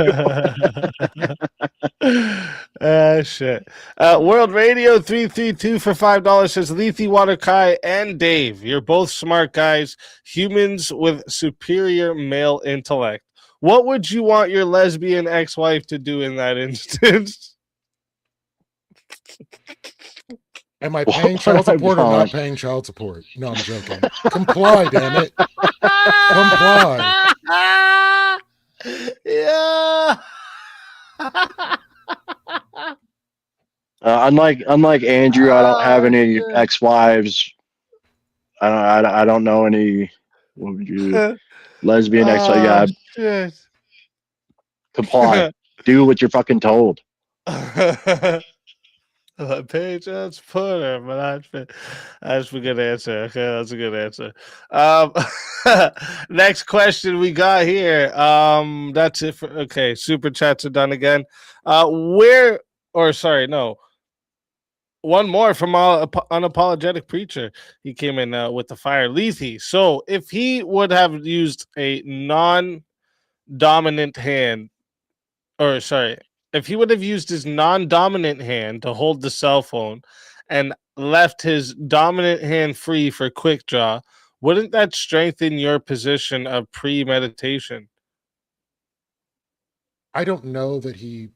Shit. World Radio 332 for $5 says, Lethe, Waterkai, and Dave, you're both smart guys, humans with superior male intellect. What would you want your lesbian ex-wife to do in that instance? Am I paying child support or not paying child support? No, I'm joking. Comply, damn it. Comply. Yeah. Unlike Andrew, I don't have Oh, any ex-wives. I don't know any. What would you shit. lesbian ex? Oh, Yeah, shit. comply. Do what you're fucking told. Page that's Porter, but that's a good answer. Okay, that's a good answer. Next question we got here. That's it for okay. Super chats are done again. Where or sorry, no, one more from our unapologetic preacher. He came in with the fire lethe. So if he would have used a non-dominant hand, or sorry, if he would have used his non-dominant hand to hold the cell phone and left his dominant hand free for quick draw, wouldn't that strengthen your position of premeditation? I don't know that he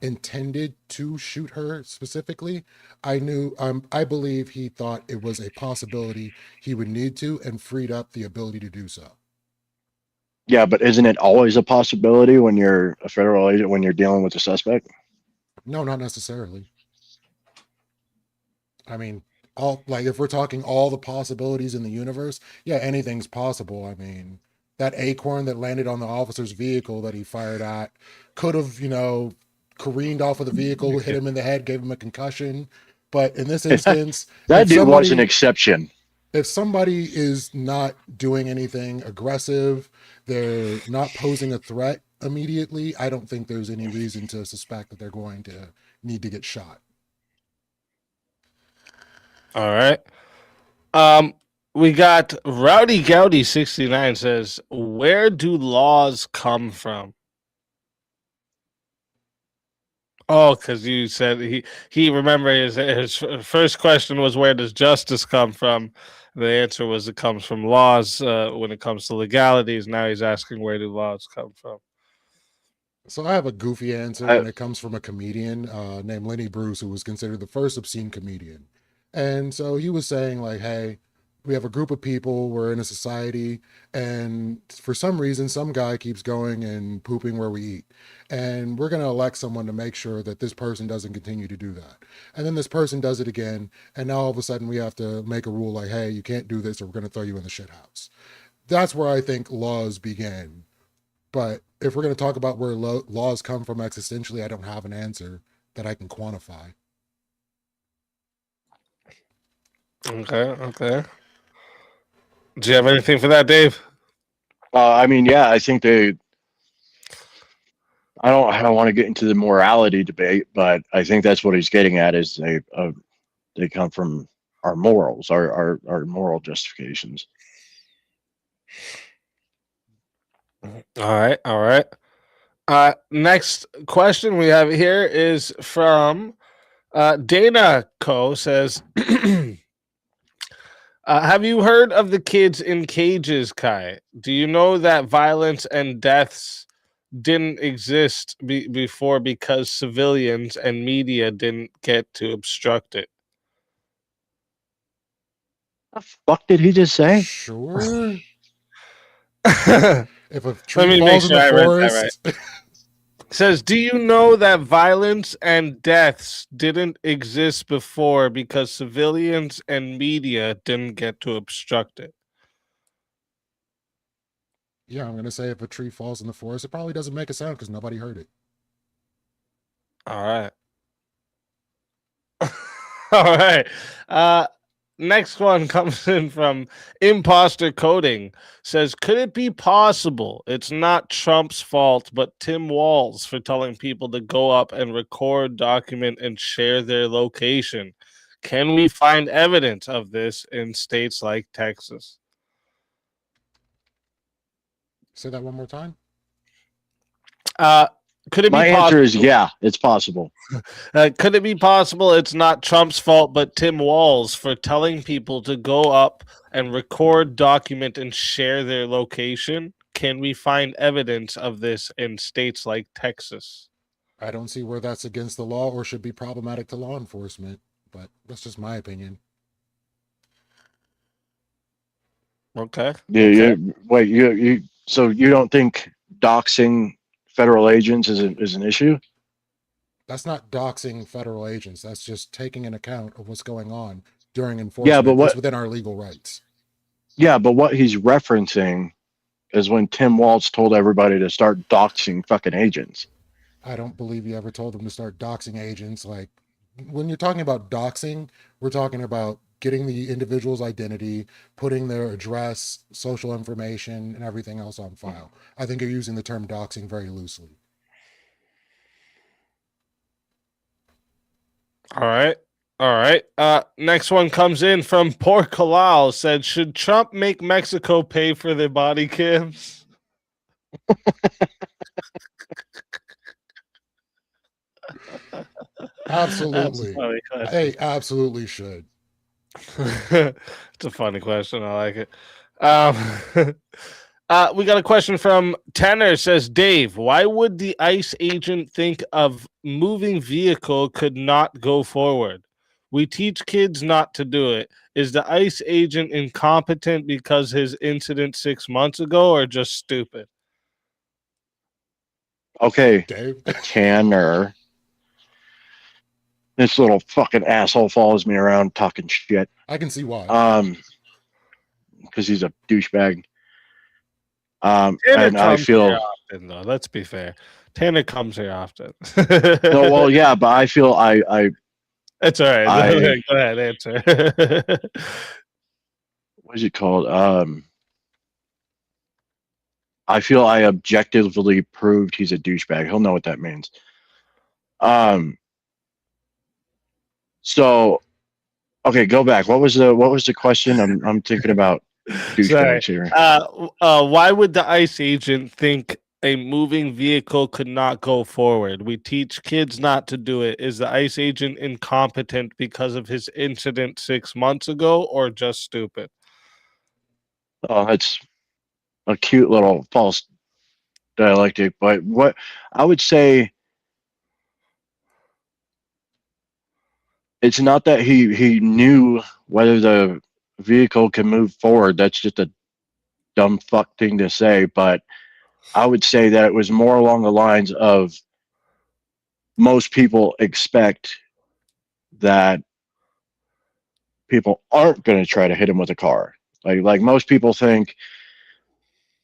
intended to shoot her specifically. I believe he thought it was a possibility he would need to and freed up the ability to do so. Yeah, but isn't it always a possibility when you're a federal agent when you're dealing with a suspect? No, not necessarily. I mean, all like if we're talking all the possibilities in the universe, yeah, anything's possible. I mean, that acorn that landed on the officer's vehicle that he fired at could have, careened off of the vehicle, hit him in the head, gave him a concussion. But in this instance, That dude was an exception. if somebody is not doing anything aggressive, they're not posing a threat immediately, I don't think there's any reason to suspect that they're going to need to get shot. All right. We got Rowdy Gowdy 69 says, where do laws come from? Because you said he remember his first question was where does justice come from? The answer was it comes from laws when it comes to legalities. Now he's asking where do laws come from? So I have a goofy answer, I, and it comes from a comedian named Lenny Bruce, who was considered the first obscene comedian. And so he was saying, like, hey, we have a group of people, we're in a society, and for some reason, some guy keeps going and pooping where we eat. And we're going to elect someone to make sure that this person doesn't continue to do that. And then this person does it again, and now all of a sudden we have to make a rule like, hey, you can't do this or we're going to throw you in the shit house. That's where I think laws began. But if we're going to talk about where laws come from existentially, I don't have an answer that I can quantify. Okay. Do you have anything for that, Dave? I mean, yeah, I think they. I don't want to get into the morality debate, but I think that's what he's getting at is they come from our morals, our moral justifications. All right. Next question we have here is from Dana Co. says, have you heard of the kids in cages, Kai? Do you know that violence and deaths didn't exist before because civilians and media didn't get to obstruct it? The fuck did he just say? Sure. Let If a tree me make falls in sure the I read that right. forest, Says, do you know that violence and deaths didn't exist before because civilians and media didn't get to obstruct it? yeah, I'm going to say if a tree falls in the forest, it probably doesn't make a sound because nobody heard it. All right. All right. Next one comes in from Imposter Coding. Says, could it be possible it's not Trump's fault, but Tim Walz for telling people to go up and record, document, and share their location? Can we find evidence of this in states like Texas? Say that one more time. Could it be My possible? answer is yeah, it's possible. Could it be possible it's not Trump's fault, but Tim Walz for telling people to go up and record, document, and share their location? Can we find evidence of this in states like Texas? I don't see where that's against the law or should be problematic to law enforcement, but that's just my opinion. Okay. Yeah, wait, so you don't think doxing federal agents is an issue? That's not doxing federal agents. That's just taking an account of what's going on during Yeah, but enforcement. It's what? within our legal rights. Yeah, but what he's referencing is when Tim Walz told everybody to start doxing fucking agents. I don't believe you ever told them to start doxing agents. Like, when you're talking about doxing, we're talking about getting the individual's identity, putting their address, social information, and everything else on file. I think you're using the term doxing very loosely. All right. All right. Next one comes in from Poor Kalal. Said, should Trump make Mexico pay for their body cams? That's a Absolutely. funny question. They absolutely should. It's a funny question. I like it. We got a question from Tanner. Says, Dave, why would the ICE agent think of moving vehicle could not go forward? We teach kids not to do it. Is the ICE agent incompetent because his incident 6 months ago, or just stupid? Okay, Dave? Tanner. This little fucking asshole follows me around talking shit. I can see why. Because he's a douchebag. Tanner And I comes here feel often, though. Let's be fair. Tanner comes here often. no. Well, yeah, but I feel It's all right. I Go ahead, answer. what is it called? I feel I objectively proved he's a douchebag. He'll know what that means. So okay, go back. What was the question? I'm thinking about Sorry. douchebags here. Why would the ICE agent think a moving vehicle could not go forward? We teach kids not to do it. Is the ICE agent incompetent because of his incident 6 months ago, or just stupid? Oh, that's a cute little false dialectic. But what I would say, it's not that he knew whether the vehicle can move forward. That's just a dumb fuck thing to say. But I would say that it was more along the lines of most people expect that people aren't going to try to hit him with a car. Like most people think,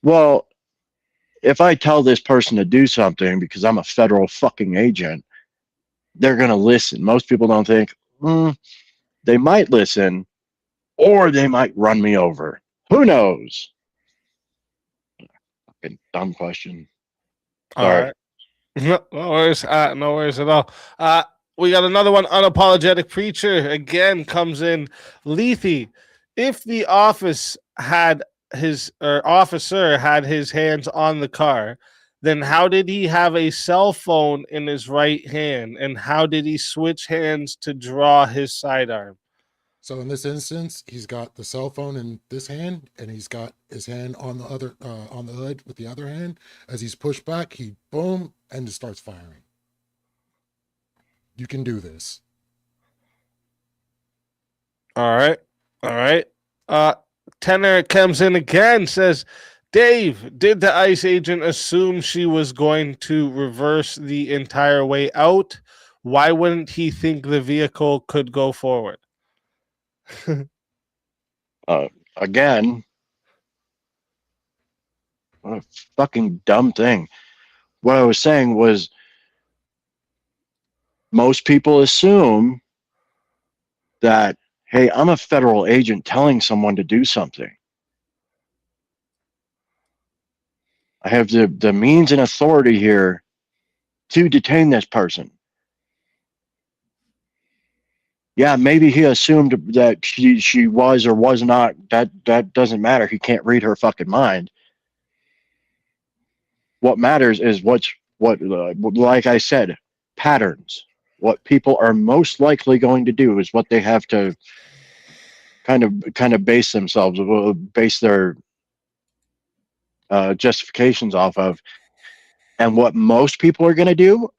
well, if I tell this person to do something because I'm a federal fucking agent, they're going to listen. Most people don't think, they might listen or they might run me over. Who knows? Fucking dumb question. All Sorry. right. No worries. No worries at all. We got another one. Unapologetic preacher again comes in. Lethe, if the officer had his hands on the car, then how did he have a cell phone in his right hand, and how did he switch hands to draw his sidearm? So in this instance, he's got the cell phone in this hand, and he's got his hand on the other on the hood with the other hand. As he's pushed back, he boom and just starts firing. You can do this. All right. All right. Tanner comes in again, says, Dave, did the ICE agent assume she was going to reverse the entire way out? Why wouldn't he think the vehicle could go forward? Again, what a fucking dumb thing. What I was saying was most people assume that, hey, I'm a federal agent telling someone to do something. I have the means and authority here to detain this person. Yeah, maybe he assumed that she was or was not. That doesn't matter. He can't read her fucking mind. What matters is what like I said, patterns. What people are most likely going to do is what they have to kind of base themselves, base their justifications off of. And what most people are going to do,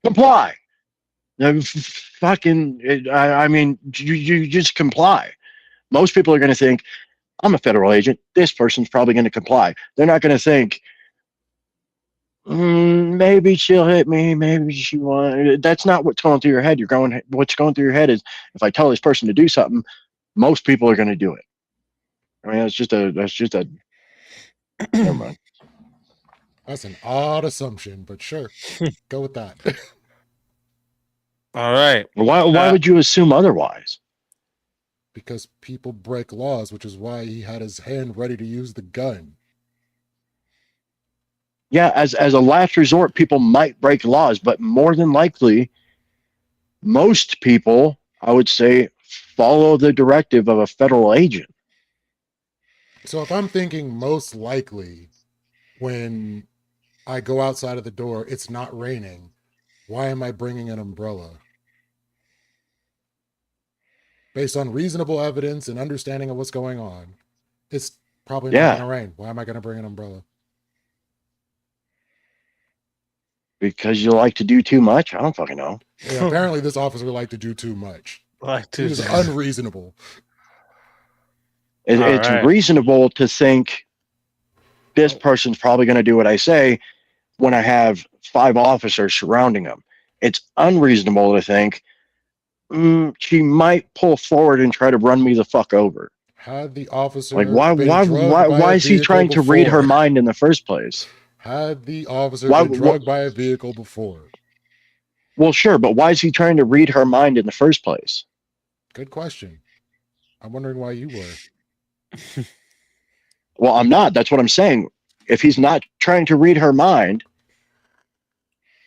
comply. Fucking, I mean, you just comply. Most people are going to think, I'm a federal agent. This person's probably going to comply. They're not going to think, Maybe she'll hit me. Maybe she won't. That's not what's going through your head. What's going through your head is, if I tell this person to do something, most people are going to do it. I mean, that's just a. Never mind. That's an odd assumption, but sure, go with that. All right. Why would you assume otherwise? Because people break laws, which is why he had his hand ready to use the gun. Yeah, as a last resort, people might break laws, but more than likely, most people, I would say, follow the directive of a federal agent. So if I'm thinking most likely when I go outside of the door, it's not raining, why am I bringing an umbrella? Based on reasonable evidence and understanding of what's going on, it's probably not going to rain. Why am I going to bring an umbrella? Because you like to do too much? I don't fucking know. Yeah, apparently this officer liked to do too much. He was unreasonable. It's reasonable to think this person's probably going to do what I say when I have 5 officers surrounding him. It's unreasonable to think she might pull forward and try to run me the fuck over. Had the officer like why is he trying to read her mind in the first place? Had the officer been drugged by a vehicle before? Well, sure, but why is he trying to read her mind in the first place? Good question. I'm wondering why you were. Well, I'm not. That's what I'm saying. If he's not trying to read her mind,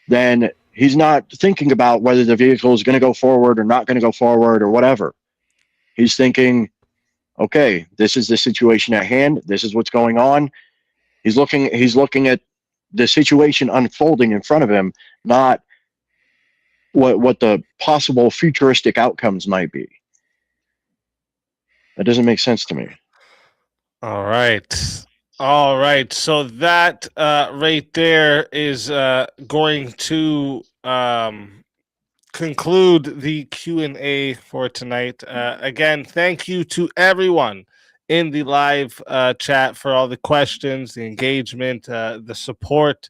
then he's not thinking about whether the vehicle is going to go forward or not going to go forward or whatever. He's thinking, okay, this is the situation at hand. This is what's going on. He's looking at the situation unfolding in front of him, not what the possible futuristic outcomes might be. That doesn't make sense to me. All right. So that right there is going to conclude the Q&A for tonight. Again, thank you to everyone in the live chat for all the questions, the engagement, the support.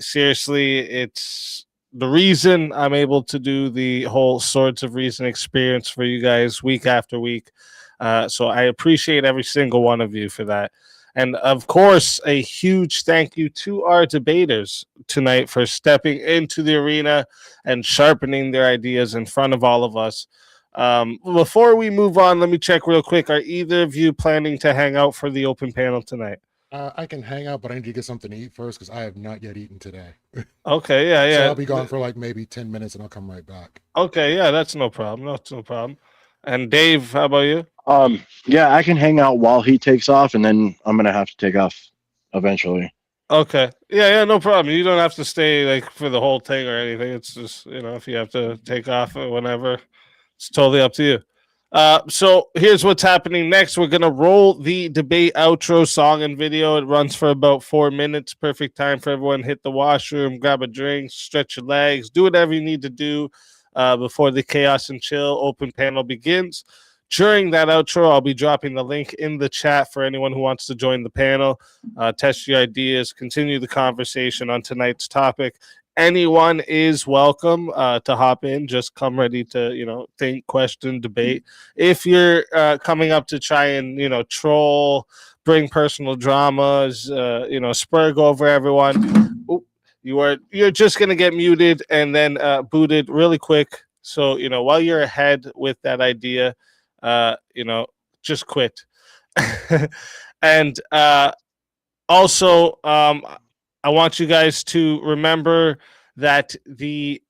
Seriously, it's the reason I'm able to do the whole Swords of Reason experience for you guys week after week. So I appreciate every single one of you for that. And of course, a huge thank you to our debaters tonight for stepping into the arena and sharpening their ideas in front of all of us. Before we move on, let me check real quick. Are either of you planning to hang out for the open panel tonight? I can hang out, but I need to get something to eat first because I have not yet eaten today. Okay, yeah. So I'll be gone for like maybe 10 minutes and I'll come right back. Okay, yeah, that's no problem. That's no problem. And Dave, how about you? Yeah, I can hang out while he takes off, and then I'm gonna have to take off eventually. Okay. Yeah, no problem. You don't have to stay like for the whole thing or anything. It's just, if you have to take off or whenever, it's totally up to you. So here's what's happening next. We're gonna roll the debate outro song and video. It runs for about 4 minutes. Perfect time for everyone. Hit the washroom, grab a drink, stretch your legs, do whatever you need to do before the Chaos and Chill open panel begins. During that outro, I'll be dropping the link in the chat for anyone who wants to join the panel, test your ideas, continue the conversation on tonight's topic. Anyone is welcome to hop in. Just come ready to, think, question, debate. If you're coming up to try and, troll, bring personal dramas, spurg over everyone, you're just going to get muted and then booted really quick. So, while you're ahead with that idea, just quit. And also, I want you guys to remember that the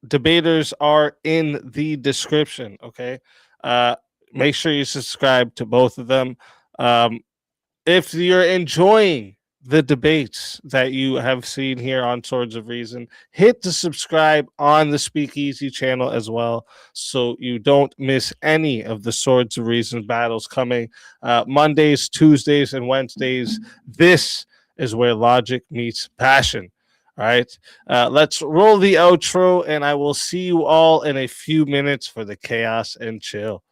debaters are in the description. Okay. Make sure you subscribe to both of them. If you're enjoying the debates that you have seen here on Swords of Reason, hit the subscribe on the Speakeasy channel as well, so you don't miss any of the Swords of Reason battles coming Mondays, Tuesdays, and Wednesdays. This is where logic meets passion. All right, let's roll the outro, and I will see you all in a few minutes for the Chaos and Chill.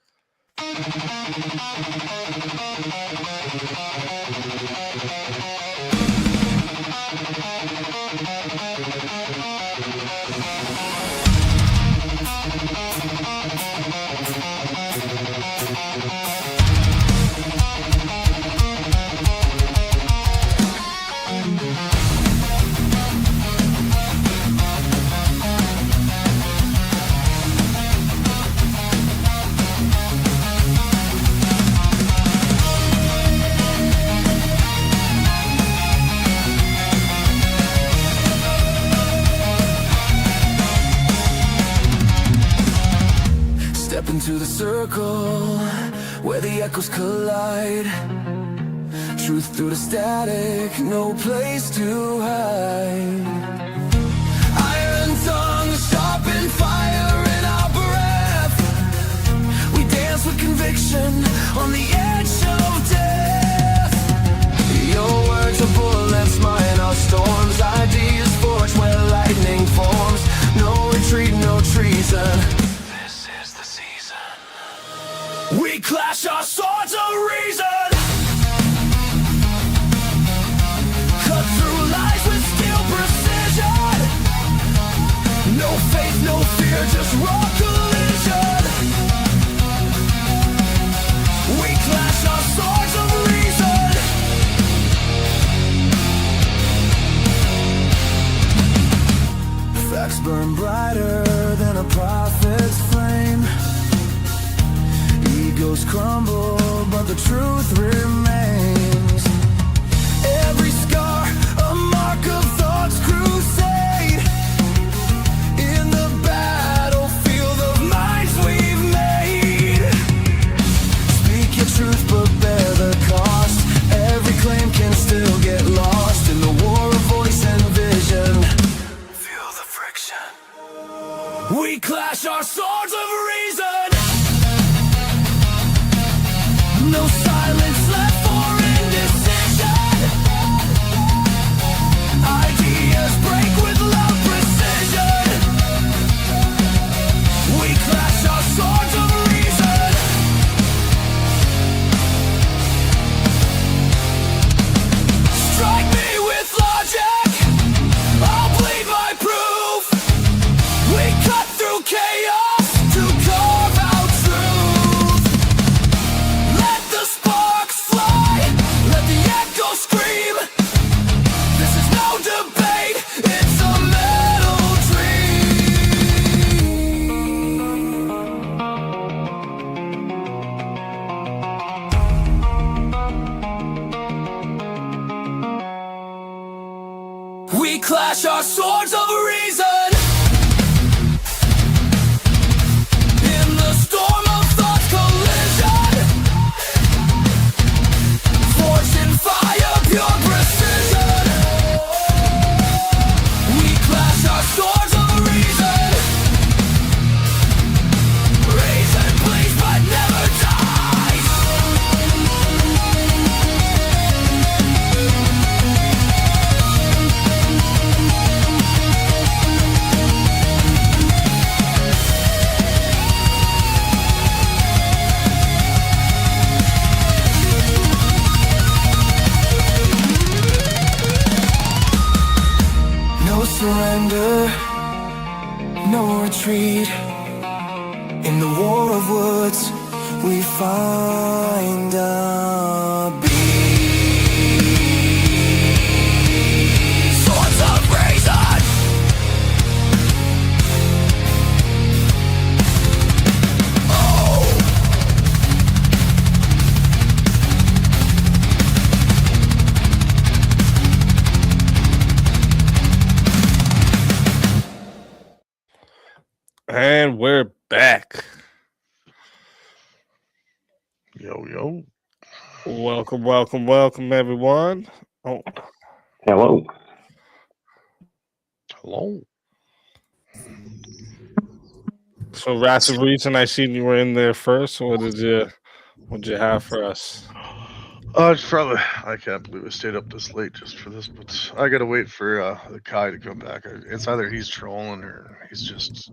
into the circle where the echoes collide. Truth through the static, no place to hide. Iron tongue, sharpened fire in our breath. We dance with conviction on the edge of death. Your words are bullets, mine are storms. Ideas forged where lightning forms. No retreat, no treason. This is the season. We clash our swords of reason. Cut through lies with steel precision. No faith, no fear, just raw collision. We clash our swords of reason. Facts burn brighter than a prophet's flame. Egos crumble, but the truth remains. Every scar, a mark of thought's crusade. In the battlefield of minds we've made. Speak your truth, but bear the cost. Every claim can still get lost in the war of voice and vision. Feel the friction. We clash our swords of reason. No silence left for indecision. Ideas break with loud precision. We clash our swords of reason. Strike me with logic, I'll bleed my proof. We cut through chaos to carve out truth. Let the sparks fly, let the echo scream. This is no debate, it's a metal dream. We clash our swords of reason. In the storm of thought's collision. Forged in fire, pure precision. We clash our swords of reason. Reason bleeds but never dies. No surrender, no retreat. In the war of words, we find a beat. Swords of reason. Oh. And we're back. Yo, yo. Welcome, welcome, welcome, everyone. Oh, Hello. Hello. so Wrath of Reason, I seen you were in there first. What did you have for us? It's probably, I can't believe I stayed up this late just for this, but I gotta wait for the Kai to come back. It's either he's trolling or he's just.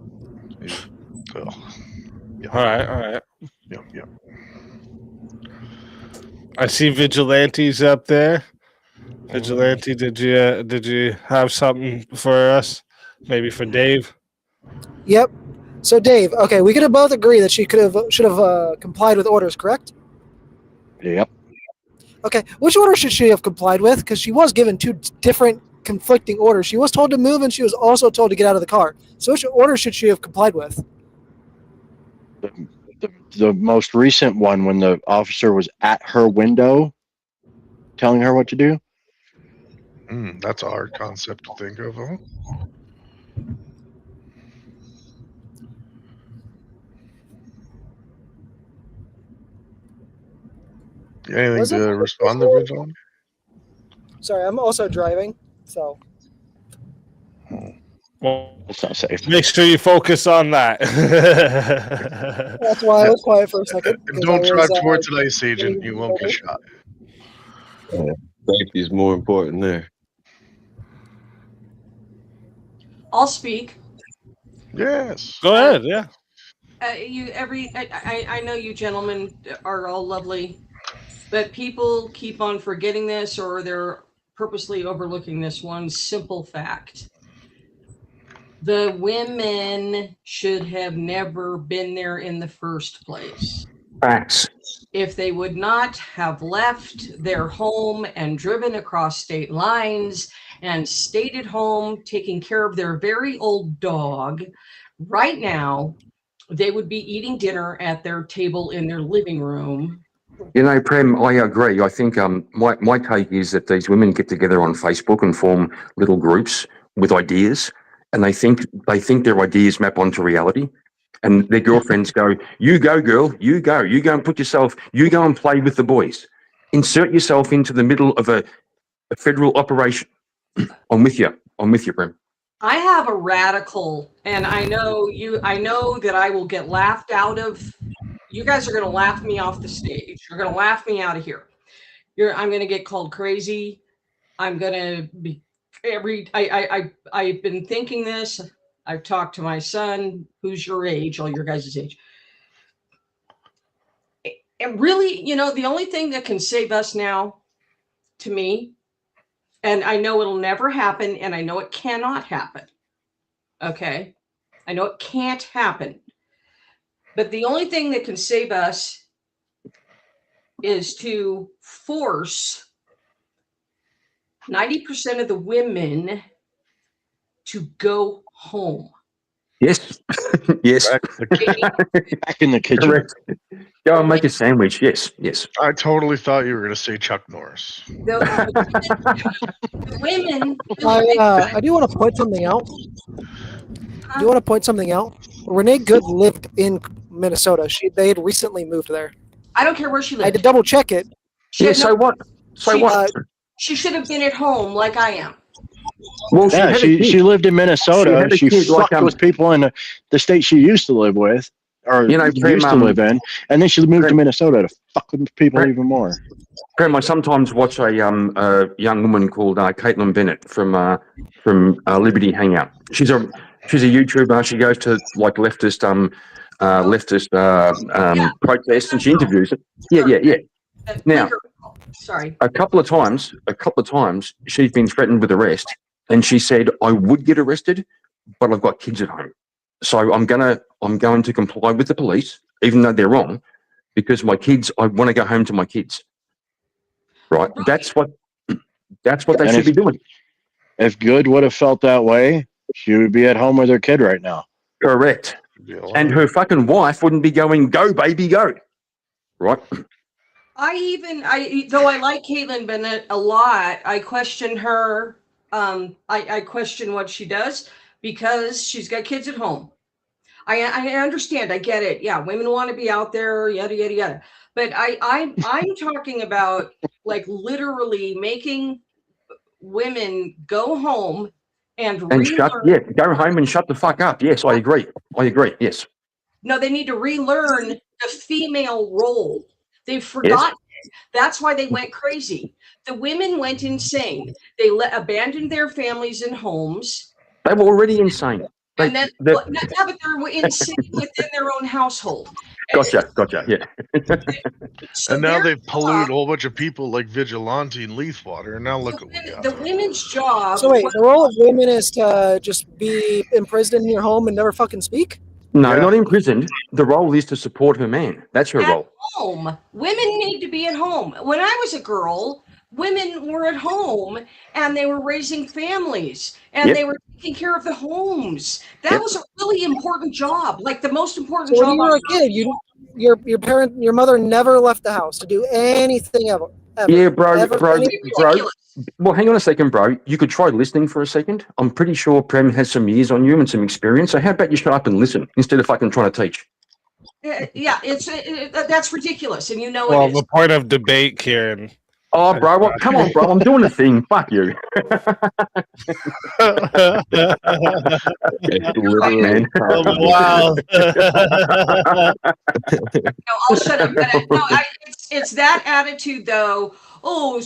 Yeah. All right. Yeah. I see Vigilantes up there. Vigilante, did you have something for us? Maybe for Dave? Yep. So Dave, okay, we could both agree that she should have complied with orders, correct? Yep. Okay, which order should she have complied with? Because she was given two different conflicting orders. She was told to move, and she was also told to get out of the car. So which order should she have complied with? The most recent one, when the officer was at her window telling her what to do. That's a hard concept to think of, huh? Anything Was it? to respond to, Vigilante? Sorry, I'm also driving, so Well, That's not safe. make sure you focus on that. that's why I was quiet for a second. And 'cause I don't drive was, towards an ICE agent. You won't get shot. Safety is more important there. I'll speak. Yes. Go ahead. Yeah. I know you gentlemen are all lovely, but people keep on forgetting this, or they're purposely overlooking this one simple fact. The women should have never been there in the first place. Facts. If they would not have left their home and driven across state lines and stayed at home taking care of their very old dog, right now they would be eating dinner at their table in their living room. You know, Prem, I agree. I think my take is that these women get together on Facebook and form little groups with ideas, and they think their ideas map onto reality. And their girlfriends go, "You go, girl. You go and put yourself. You go and play with the boys. Insert yourself into the middle of a federal operation." I'm with you, Prem. I have a radical, and I know that I will get laughed out of. You guys are going to laugh me off the stage. You're going to laugh me out of here. I'm going to get called crazy. I'm going to be I've been thinking this. I've talked to my son, who's your age, all your guys' age. And really, the only thing that can save us now, to me, and I know it'll never happen, and I know it cannot happen. Okay? I know it can't happen. But the only thing that can save us is to force 90% of the women to go home. Yes, yes. Back in the kitchen. Correct. Go and make a sandwich. Yes. I totally thought you were going to say Chuck Norris. The women. I do want to point something out. Renee Good lived in Minnesota. They had recently moved there. I don't care where she I had lived. to double check it. So what? She should have been at home like I am. Well, Yeah, she lived in Minnesota. She fucked with people in the state she used to live with, or used to live in, and then she moved to Minnesota to fuck with people even more. Prem, I sometimes watch a young woman called Caitlin Bennett from Liberty Hangout. She's a YouTuber. She goes to like leftist protests and she interviews it. Yeah. Now, sorry. A couple of times, she's been threatened with arrest, and she said, "I would get arrested, but I've got kids at home, so I'm going to comply with the police, even though they're wrong, because my kids. I want to go home to my kids." Right? That's what they should be doing. If Good would have felt that way, she would be at home with her kid right now. Correct. And her fucking wife wouldn't be going, "Go, baby, go." Right? Though I like Caitlin Bennett a lot, I question her. I question what she does because she's got kids at home. I understand. I get it. Yeah, women want to be out there, yada yada yada. But I'm talking about like literally making women go home and go home and shut the fuck up. Yes, I agree. Yes. No, they need to relearn the female role. They've forgotten. Yes. That's why they went crazy. The women went insane. They abandoned their families and homes. They were already insane. But they're insane within their own household. Gotcha. Yeah. So and now they've polluted a whole bunch of people like Vigilante and Leafwater, and now look what we got. The women's job. So wait, the role of women is to just be imprisoned in your home and never fucking speak? No, not imprisoned. The role is to support her man. That's her role. Home. Women need to be at home. When I was a girl, women were at home and they were raising families and they were taking care of the homes. That was a really important job, like the most important job. When you were a kid, your mother never left the house to do anything ever. Yeah, bro. Well, hang on a second, bro. You could try listening for a second. I'm pretty sure Prem has some years on you and some experience. So how about you shut up and listen instead of fucking trying to teach? Yeah, that's ridiculous, and you know Well, it is. the point of debate, Kieran. Oh, bro, well, come on, bro. I'm doing a thing. Fuck you. It's Fuck, literally man. Wow. No, I'll shut up. But no, it's that attitude though. Oh,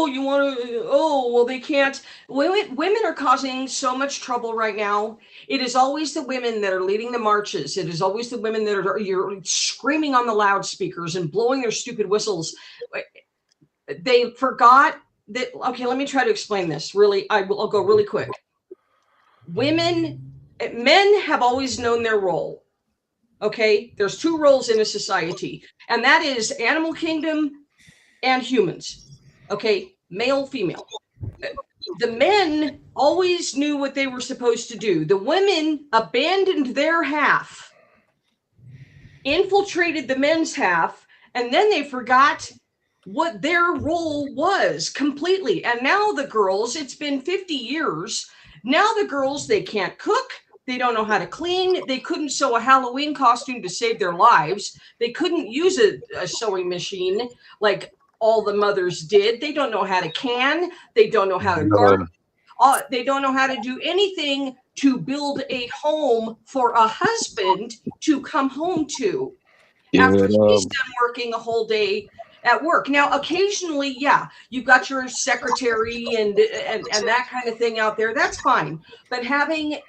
you want to? Oh, well, they can't. Women are causing so much trouble right now. It is always the women that are leading the marches. It is always the women that are you're screaming on the loudspeakers and blowing their stupid whistles. They forgot that. Okay, let me try to explain this. Really, I'll go really quick. Men have always known their role. Okay, there's two roles in a society, and that is animal kingdom and humans. Okay, male, female. The men always knew what they were supposed to do. The women abandoned their half, infiltrated the men's half, and then they forgot what their role was completely. And now the girls, it's been 50 years. Now the girls, they can't cook. They don't know how to clean. They couldn't sew a Halloween costume to save their lives. They couldn't use a sewing machine like all the mothers did. They don't know how to can. They don't know how to garden. They don't know how to do anything to build a home for a husband to come home to after he's done working a whole day at work. Now, occasionally, yeah, you've got your secretary and that kind of thing out there. That's fine. But having it,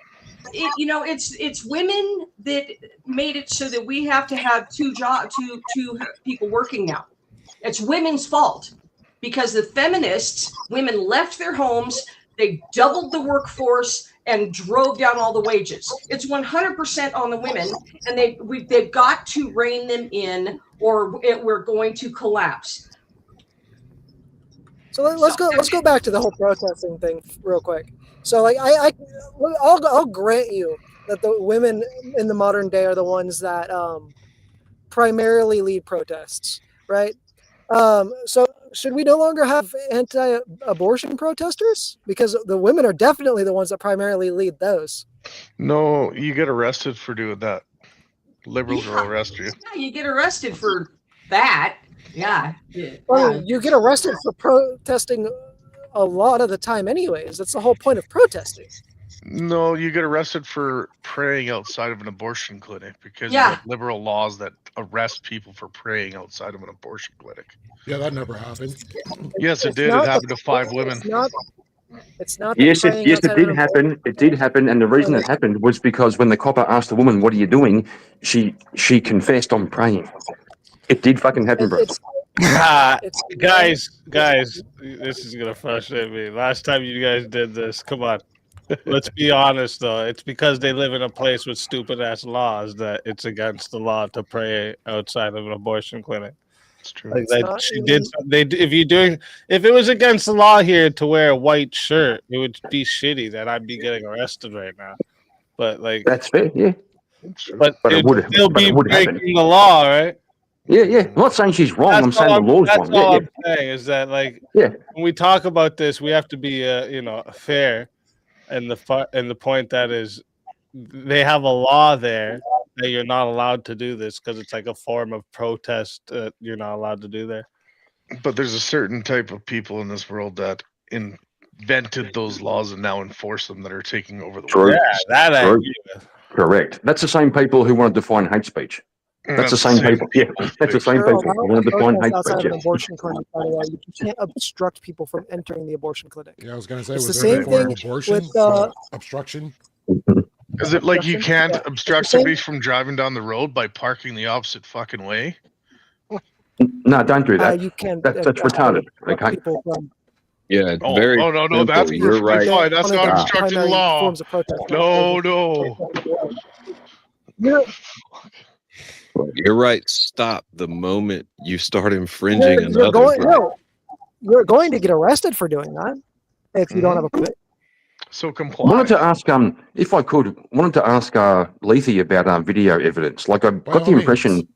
it's women that made it so that we have to have two people working now. It's women's fault because the feminists, women left their homes, they doubled the workforce and drove down all the wages. It's 100% on the women, and they've got to rein them in, or we're going to collapse. So let's go back to the whole protesting thing real quick. So like I'll grant you that the women in the modern day are the ones that primarily lead protests, right? So should we no longer have anti-abortion protesters? Because the women are definitely the ones that primarily lead those. No, you get arrested for doing that. Liberals will arrest you. Yeah, you get arrested for that. Yeah. Well, you get arrested for protesting a lot of the time anyways. That's the whole point of protesting. No, you get arrested for praying outside of an abortion clinic because you have liberal laws that arrest people for praying outside of an abortion clinic. Yeah, that never happened. Yes, it did. It happened to 5 women. It's not. Yes, it did happen. It did happen, and the reason it happened was because when the copper asked the woman, "What are you doing?" she confessed, "I'm praying." It did fucking happen, bro. Guys, this is gonna frustrate me. Last time you guys did this, come on. Let's be honest, though. It's because they live in a place with stupid ass laws that it's against the law to pray outside of an abortion clinic. It's true. Like if it was against the law here to wear a white shirt, it would be shitty that I'd be getting arrested right now. But like that's fair, yeah. But it would still be breaking the law, right? Yeah. I'm not saying she's wrong. I'm saying the law's wrong. That's all I'm saying is that like when we talk about this, we have to be fair. And the point that is, they have a law there that you're not allowed to do this because it's like a form of protest that you're not allowed to do there. But there's a certain type of people in this world that invented those laws and now enforce them that are taking over the world. Yeah, that I agree with. Correct. That's the same people who want to define hate speech. That's the same people. Yeah, that's the same people who want to define hate speech. An abortion clinic, by the way, you can't obstruct people from entering the abortion clinic. Yeah, I was going to say, it's the same thing with obstruction. Is it like you can't obstruct somebody from driving down the road by parking the opposite fucking way? No, don't do that. You can. That's retarded. Okay. Yeah, it's very. Oh no, that's you're right. fine. That's not obstructing the law. No. You're right. Stop the moment you start infringing another. You're going to get arrested for doing that if you don't have a permit. So comply. Wanted to ask, if I could, Lethe about video evidence. Like I got the impression.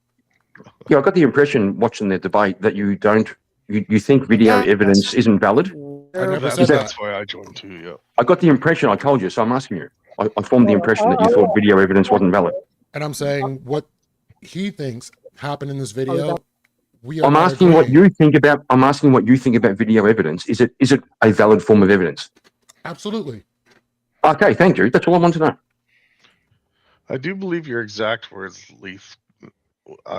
Yeah, I got the impression watching the debate that you think video evidence isn't valid. I never said that's why I joined too. Yeah. I got the impression. I told you, so I'm asking you. I formed the impression that you thought video evidence wasn't valid. And I'm saying, what he thinks happened in this Oh, video, that- we are I'm not asking what agreeing. you think about. I'm asking what you think about video evidence. Is it a valid form of evidence? Absolutely. Okay, thank you. That's all I want to know. I do believe your exact words, Leith.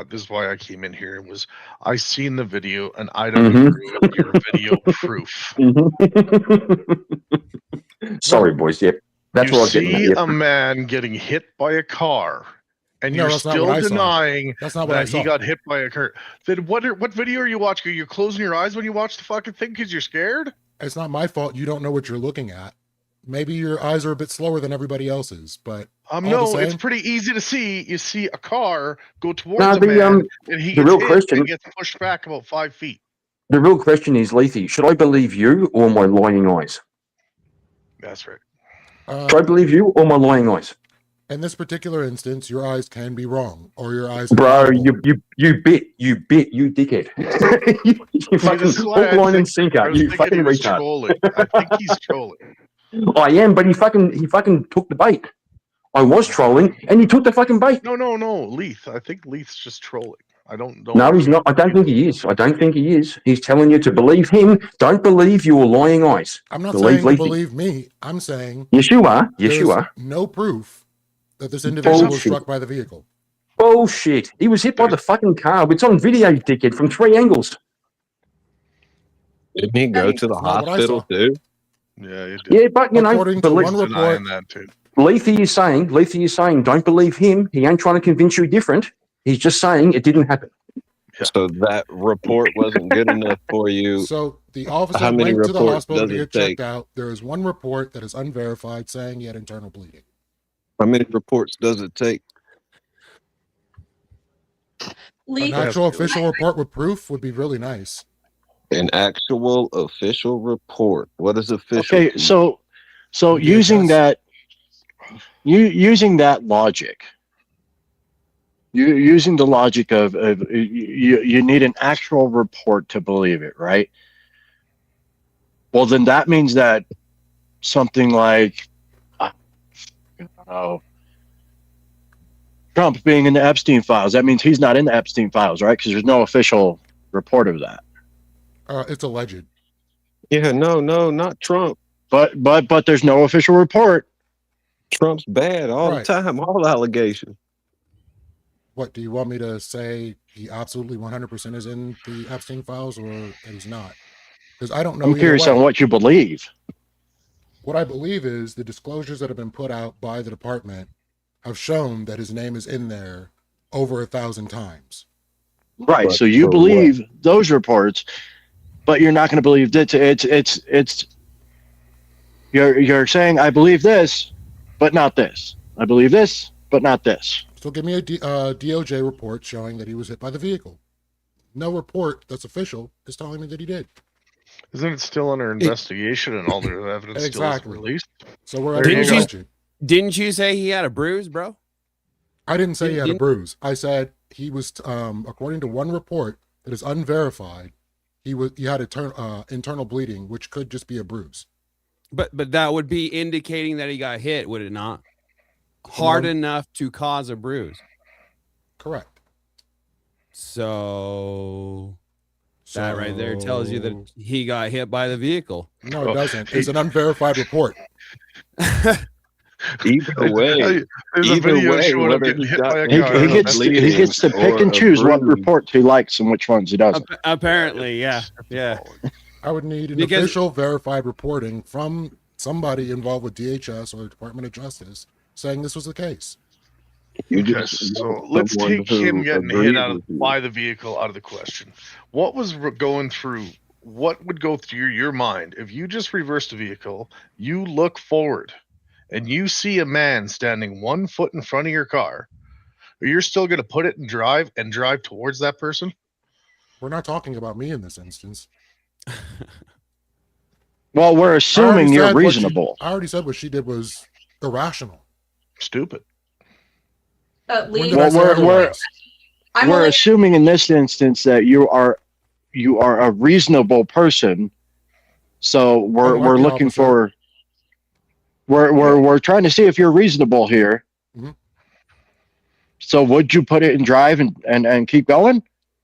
This is why I came in here. Was I seen the video and I don't Mhm. agree with your video proof. Sorry, No. boys. Yep, that's You what I was getting at. see Yep. a man getting hit by a car, and No, you're that's not what still I saw. denying That's not what I that he saw. got hit by a car. Then what video are you watching? Are you closing your eyes when you watch the fucking thing because you're scared? It's not my fault you don't know what you're looking at. Maybe your eyes are a bit slower than everybody else's, but all No, the it's same, pretty easy to see. You see a car go towards No, a man, and he the gets real hit question, and gets pushed back about 5 feet. the real question is, Lethy, should I believe you or my lying eyes? That's right. Should I believe you or my lying eyes? in this particular instance, your eyes can be wrong, or your eyes are Bro, audible. you dickhead. you fucking this is why hook, I line, and think sinker. I was You thinking fucking he was retard. trolling. I think he's trolling. I am, but he fucking took the bait. I was trolling, and he took the fucking bait. No, Leith. I think Leith's just trolling. I don't know. No, he's not. I don't think he is. I don't think he is. He's telling you to believe him. Don't believe your lying eyes. I'm not Believe saying to Lethy. believe me. I'm saying Yes, you are. Yes, you there's are. no proof that this individual was Bullshit. struck by the vehicle. Bullshit. He was hit by the fucking car. It's on video, dickhead, from 3 angles. Didn't he go to the That's not what I hospital saw. too? Yeah, you did. Yeah, but you know, According to believe, one report, Denying that too. Lethy is saying, don't believe him. He ain't trying to convince you different. He's just saying it didn't happen. Yeah. So that report wasn't good enough for you. so the officer How many went to the reports hospital does to it get take? checked out. There is one report that is unverified saying he had internal bleeding. How many reports does it take? An Leith, actual official report with proof would be really nice. An actual official report. What is official? Okay, so DHS. using that logic, using the logic of you need an actual report to believe it, right? Well, then that means that something like Trump being in the Epstein files, that means he's not in the Epstein files, right? Because there's no official report of that. It's alleged. Yeah, no, not Trump. But there's no official report. Trump's bad all Right. the time, all allegations. What, do you want me to say he absolutely 100% is in the Epstein files or that he's not? Because I don't know I'm either curious way. on what you believe. What I believe is the disclosures that have been put out by the department have shown that his name is in there over 1,000 times. Right. But So you for believe those reports, but you're not going to believe that it's you're saying I believe this, but not this. I believe this, but not this. So give me a DOJ report showing that he was hit by the vehicle. No report that's official is telling me that he did. Isn't it still under investigation and all the evidence still isn't Exactly. released? So we're There at you the go. alleged. Didn't you say he had a bruise, bro? I didn't say he had a Didn't- bruise. I said he was, according to one report that is unverified, he had internal bleeding, which could just be a bruise. But that would be indicating that he got hit, would it not? Hard enough to cause a bruise. Correct. So that right there tells you that he got hit by the vehicle. No, it doesn't. It's an unverified report. Either way, There's a either video way, showing him whether getting he hit got by a He, car. he on gets to, he investigation. gets to pick or and a choose what bruise. reports he likes and which ones he doesn't. Apparently, yeah. I would need an Because- official verified reporting from somebody involved with DHS or Department of Justice saying this was the case. You Okay, just so want let's someone take him who getting agrees hit out of with you. by the vehicle out of the question. What was going through? What would go through your mind if you just reversed a vehicle? You look forward, and you see a man standing 1 foot in front of your car. You're still going to put it and drive towards that person? We're not talking about me in this instance. Well, we're assuming you're said what she- reasonable. I already said what she did was irrational. Stupid. When Lee, did I say Well, we're- otherwise? I'm We're only, assuming in this instance that you are a reasonable person. So we're Unlucky looking officer. for we're trying to see if you're reasonable here. Mhm. So would you put it in drive and keep going?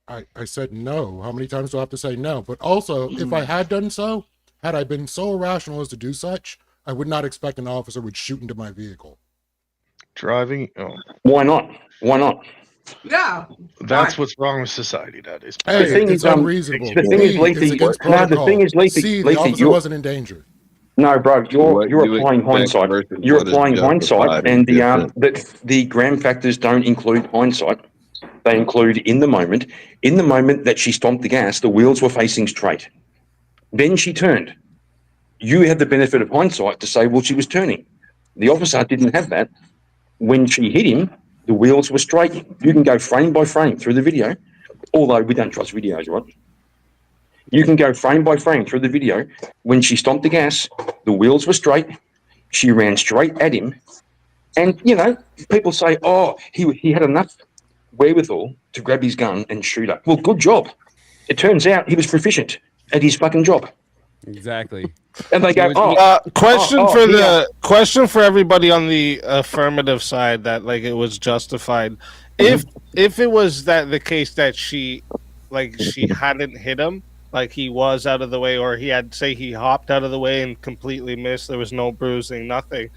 I said no. How many times do I have to say no? But also, if I had done so, had I been so irrational as to do such, I would not expect an officer would shoot into my vehicle. Driving. Oh, Why not? Why not? Yeah. that's Why? what's wrong with society. That is. Hey, thing it's is, unreasonable. the thing is, B, Leafy, it's against no, the protocol. thing is, Leafy, C, the Leafy, officer you're, wasn't in danger. no, bro, What you're you applying expect hindsight. versus You're what is applying hindsight, justified is and different. the gram factors don't include hindsight. They include in the moment. In the moment that she stomped the gas, the wheels were facing straight. Then she turned. You had the benefit of hindsight to say, well, she was turning. The officer didn't have that. When she hit him, the wheels were straight. You can go frame by frame through the video, although we don't trust videos, right? You can go frame by frame through the video. When she stomped the gas, the wheels were straight. She ran straight at him. And, you know, people say, oh, he had enough wherewithal to grab his gun and shoot her. Well, good job. It turns out he was proficient at his fucking job. Exactly. And they go, question for everybody on the affirmative side that like it was justified. If it was that the case that she hadn't hit him, like he was out of the way, or he hopped out of the way and completely missed, there was no bruising, nothing,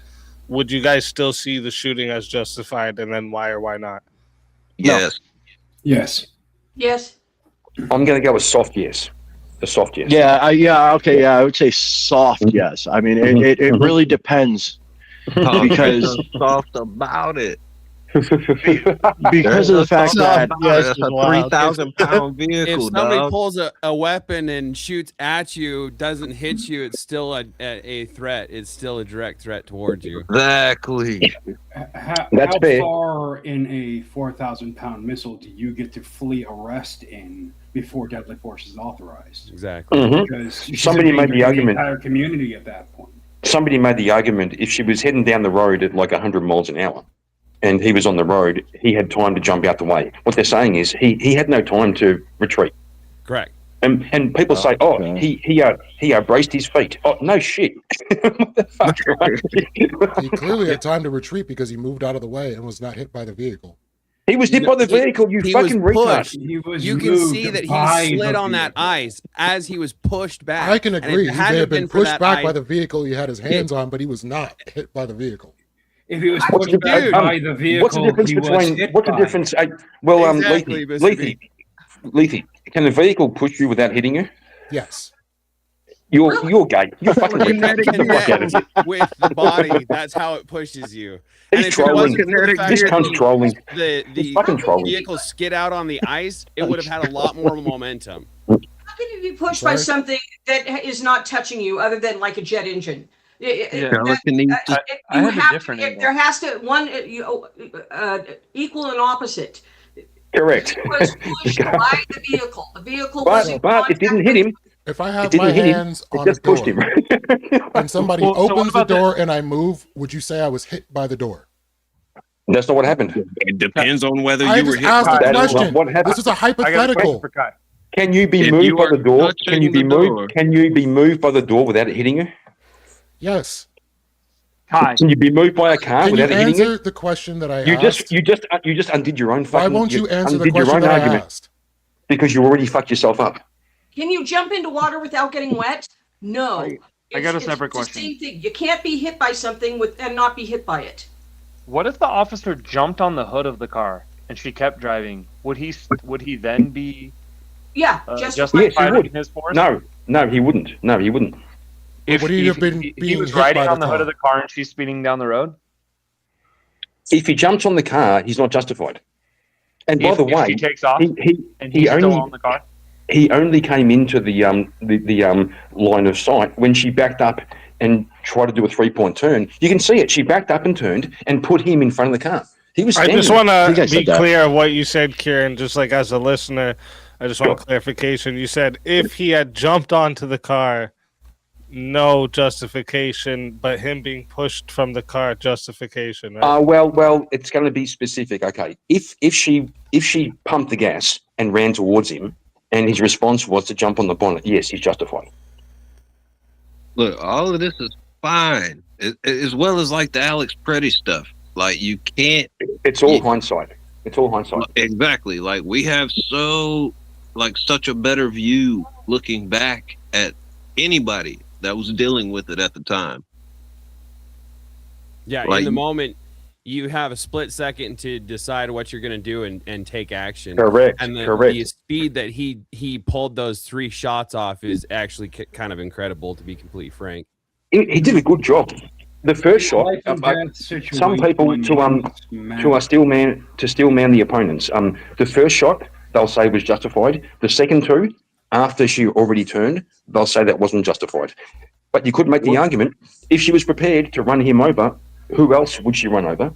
would you guys still see the shooting as justified, and then why or why not? Yes. Yes. Yes. I'm going to go with soft yes. A soft yes. Okay, I would say soft yes. I mean, it really depends because soft about it. Because of the fact that it's a 3,000-pound vehicle. If somebody dog. pulls a weapon and shoots at you, doesn't hit you, it's still a threat. It's still a direct threat towards you. Exactly. How fair. far in a 4,000-pound missile do you get to flee arrest in before deadly force is authorized? Exactly. Because she's Somebody made the argument. entire community at that point. Somebody made the argument if she was heading down the road at like 100 miles an hour and he was on the road, he had time to jump out the way. What they're saying is he had no time to retreat. Correct. And people say, okay. he braced his feet. Oh, no shit. What the fuck? He clearly had time to retreat because he moved out of the way and was not hit by the vehicle. He was hit by the vehicle, you fucking retard. You can see that he slid on that ice as he was pushed back. I can And agree. if it He may hadn't have been for pushed that back ice- by the vehicle he had his hands on, but he was not hit by the vehicle. If he was What's pushed the back difference? by the vehicle, What's the difference he was between? hit What's the by. difference? Exactly, Mr. B. Leafy, can the vehicle push you without hitting you? Yes. You're gay. You're fucking Kinetic retarded. Get the fuck out of here. with the body, that's how it pushes you. He's And if it trolling. wasn't for the fact This that cunt's trolling. the fucking trolling. vehicle skid out on the ice, it would have had a lot more momentum. How can you be pushed by Sorry? something that is not touching you other than like a jet engine? Telekinesis. I have a different angle. There has to equal and opposite. Correct. He was pushed by the vehicle. The vehicle was in But it didn't hit him. If I It have didn't my hit him. hands It on a just pushed door him. and somebody Well, so what opens the about the- door and I move, would you say I was hit by the door? That's not what happened. It depends on whether I you were just hit asked by a That is not question. what happened. This is a I got a question hypothetical. for Kai. Can you be If moved you by are the door? Can you touching be the moved? door. Can you be moved by the door without it hitting you? Yes. Kai, Can you be moved by a car Can you without it hitting you? answer the question that I You asked? just undid your own Why fucking. won't you answer the undid your question own that I argument asked? because you already fucked yourself up. Can you jump into water without getting wet? No. I got a It's separate the question. same thing. You can't be hit by something and not be hit by it. what if the officer jumped on the hood of the car and she kept driving? Would he then be Yeah, Yes, he would. in his force? No, he wouldn't. No, he wouldn't. If, Would he have been he being was hit by riding the on the hood car? of the car and she's speeding down the road? If he jumps on the car, he's not justified. And by the If way, she takes off and he he's still only on the car? he only came into the line of sight when she backed up and tried to do a 3-point turn. You can see it. She backed up and turned and put him in front of the car. He was I standing. just want think I to said be that. clear of what you said, Kieran, just like as a listener. I just want clarification. You said if he had jumped onto the car, no justification, but him being pushed from the car, justification, right? Well, it's going to be specific. Okay, if she pumped the gas and ran towards him, and his response was to jump on the bonnet, yes, he's justified. Look, all of this is fine, as well as like the Alex Preddy stuff. Like you can't. It's all hindsight. It's all hindsight. Exactly. Like we have such a better view looking back at anybody that was dealing with it at the time. Yeah, Like- in the moment, you have a split second to decide what you're going to do and take action. Correct. And the Correct. speed that he pulled those 3 shots off is actually kind of incredible, to be completely frank. He did a good job. The first shot, Life and death some people situation to steel man the opponents. The first shot they'll say was justified. The second 2, after she already turned, they'll say that wasn't justified. But you could make the argument, if she was prepared to run him over, who else would she run over?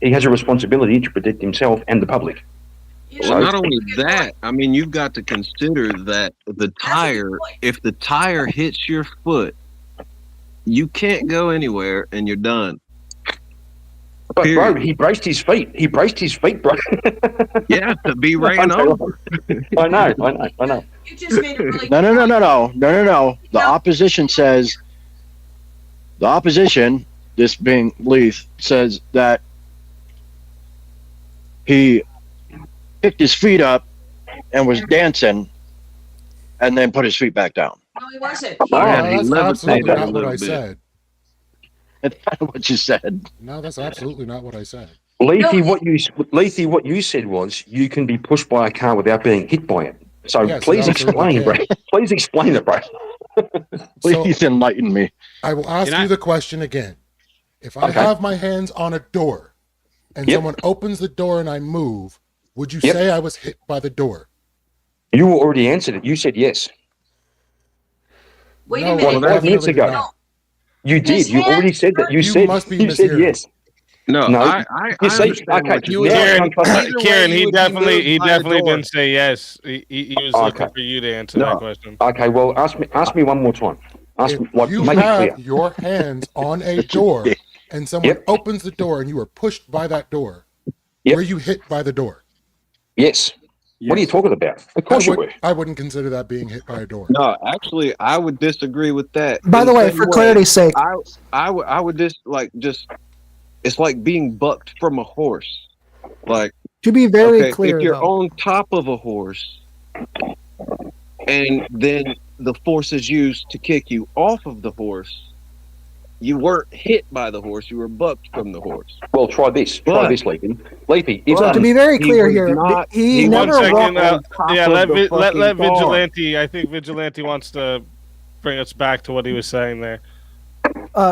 He has a responsibility to protect himself and the public. Well, not only that, I mean, you've got to consider that the tire, if the tire hits your foot, you can't go anywhere and you're done. But Period. bro, he braced his feet. He braced his feet, bro. Yeah, to be ran over. I know. You just made a really No. The opposition says, this being Leith, says that he picked his feet up and was dancing and then put his feet back down. No, he wasn't. Oh, And he That's absolutely levitated a not what little I bit. said. That's not what you said. No, that's absolutely not what I said. Leafy, what you said was you can be pushed by a car without being hit by it. So Yes, please you absolutely explain, bro. can. Please explain it, bro. Please enlighten me. I will ask you the question again. If I Okay. have my hands on a door and Yep. someone opens the door and I move, would you Yep. say I was hit by the door? You already answered it. You said yes. Wait No, a minute. 5 minutes definitely ago. not. You did. His You already hands said that. You You said must be you said mishearing. yes. No, No, I you say understand okay. what you was- now Kieran, I'm trusting- Either way, Kieran, you he would be definitely moved by a door. didn't say yes. He was looking Okay. for you to answer No. that question. Okay, well, ask me one more time. Ask me, If you make it have clear. your hands on a door and someone Yep. opens the door and you are pushed by that door, Yep. were you hit by the door? Yes. What are you talking about? Of course you were. I wouldn't consider that being hit by a door. No, actually, I would disagree with that. By In the way, same for clarity's sake, I would it's like being bucked from a horse. Like, to be very okay, clear, if you're though, on top of a horse and then the force is used to kick you off of the horse, you weren't hit by the horse, you were bucked from the horse. Well, try this. Try this, Leafy. Leafy, if so to be very he clear was here, not- he he never was One second. walked. Yeah, of let the let fucking car. Vigilante. I think Vigilante wants to bring us back to what he was saying there.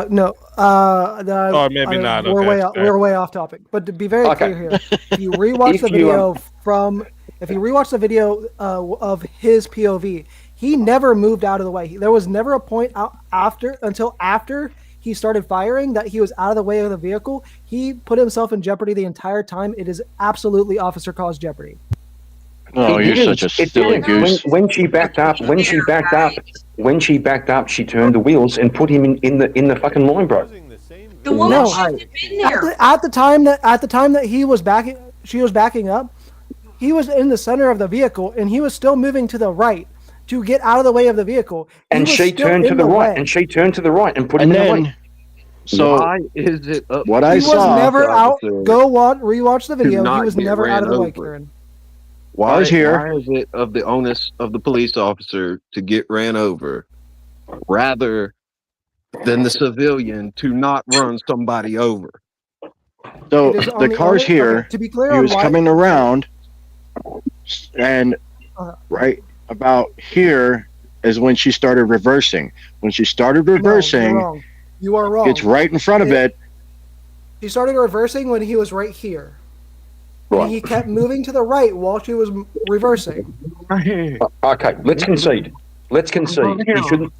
No, Or maybe not, We're okay, way fair. we're way off topic. But to be very Okay. clear here, if you rewatch If the you, video of his POV, he never moved out of the way. There was never a point until after he started firing that he was out of the way of the vehicle. He put himself in jeopardy the entire time. It is absolutely officer caused jeopardy. Oh, It you're didn't. such a It silly didn't. goose. When she backed up, she turned the wheels and put him in the fucking line, bro. The woman No, shouldn't have been there. At the time that she was backing up, he was in the center of the vehicle and he was still moving to the right to get out of the way of the vehicle. He And was she still turned to in the right, way. and she turned to the right and put him And in the then, way. so Why is it up what to I He the was saw, never out. officer Go rewatch the video. He not was get never ran out of the way, over? Kieran. I was here. Why is it of the onus of the police officer to get ran over rather than the civilian to not run somebody over? So It is on the the car's onus- here. okay, to be clear He on was why- coming around, and right about here is when she started reversing. When she started No, reversing, you're wrong. You are wrong. it's right in front of it. He started reversing when he was right here. Right. And he kept moving to the right while she was reversing. Okay, let's concede. Let's concede. He shouldn't.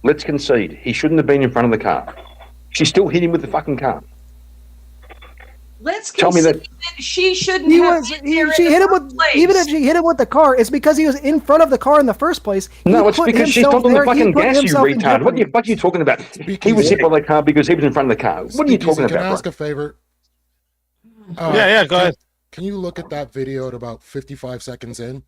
Let's concede. He shouldn't have been in front of the car. She still hit him with the fucking car. Let's Tell me consider that- that she shouldn't He have was. been there She in hit the him with. first place. Even if she hit him with the car, it's because he was in front of the car in the first place. No, He it's put because she's himself not on the there. He fucking put gas, you himself in retard. What the jeopardy. fuck are you talking about? Speaking He was hit of- by the car because he was in front of the car. What are you Speakeasy, talking can I about, ask bro? a favor? Yeah, go ahead. Can you look at that video at about 55 seconds in?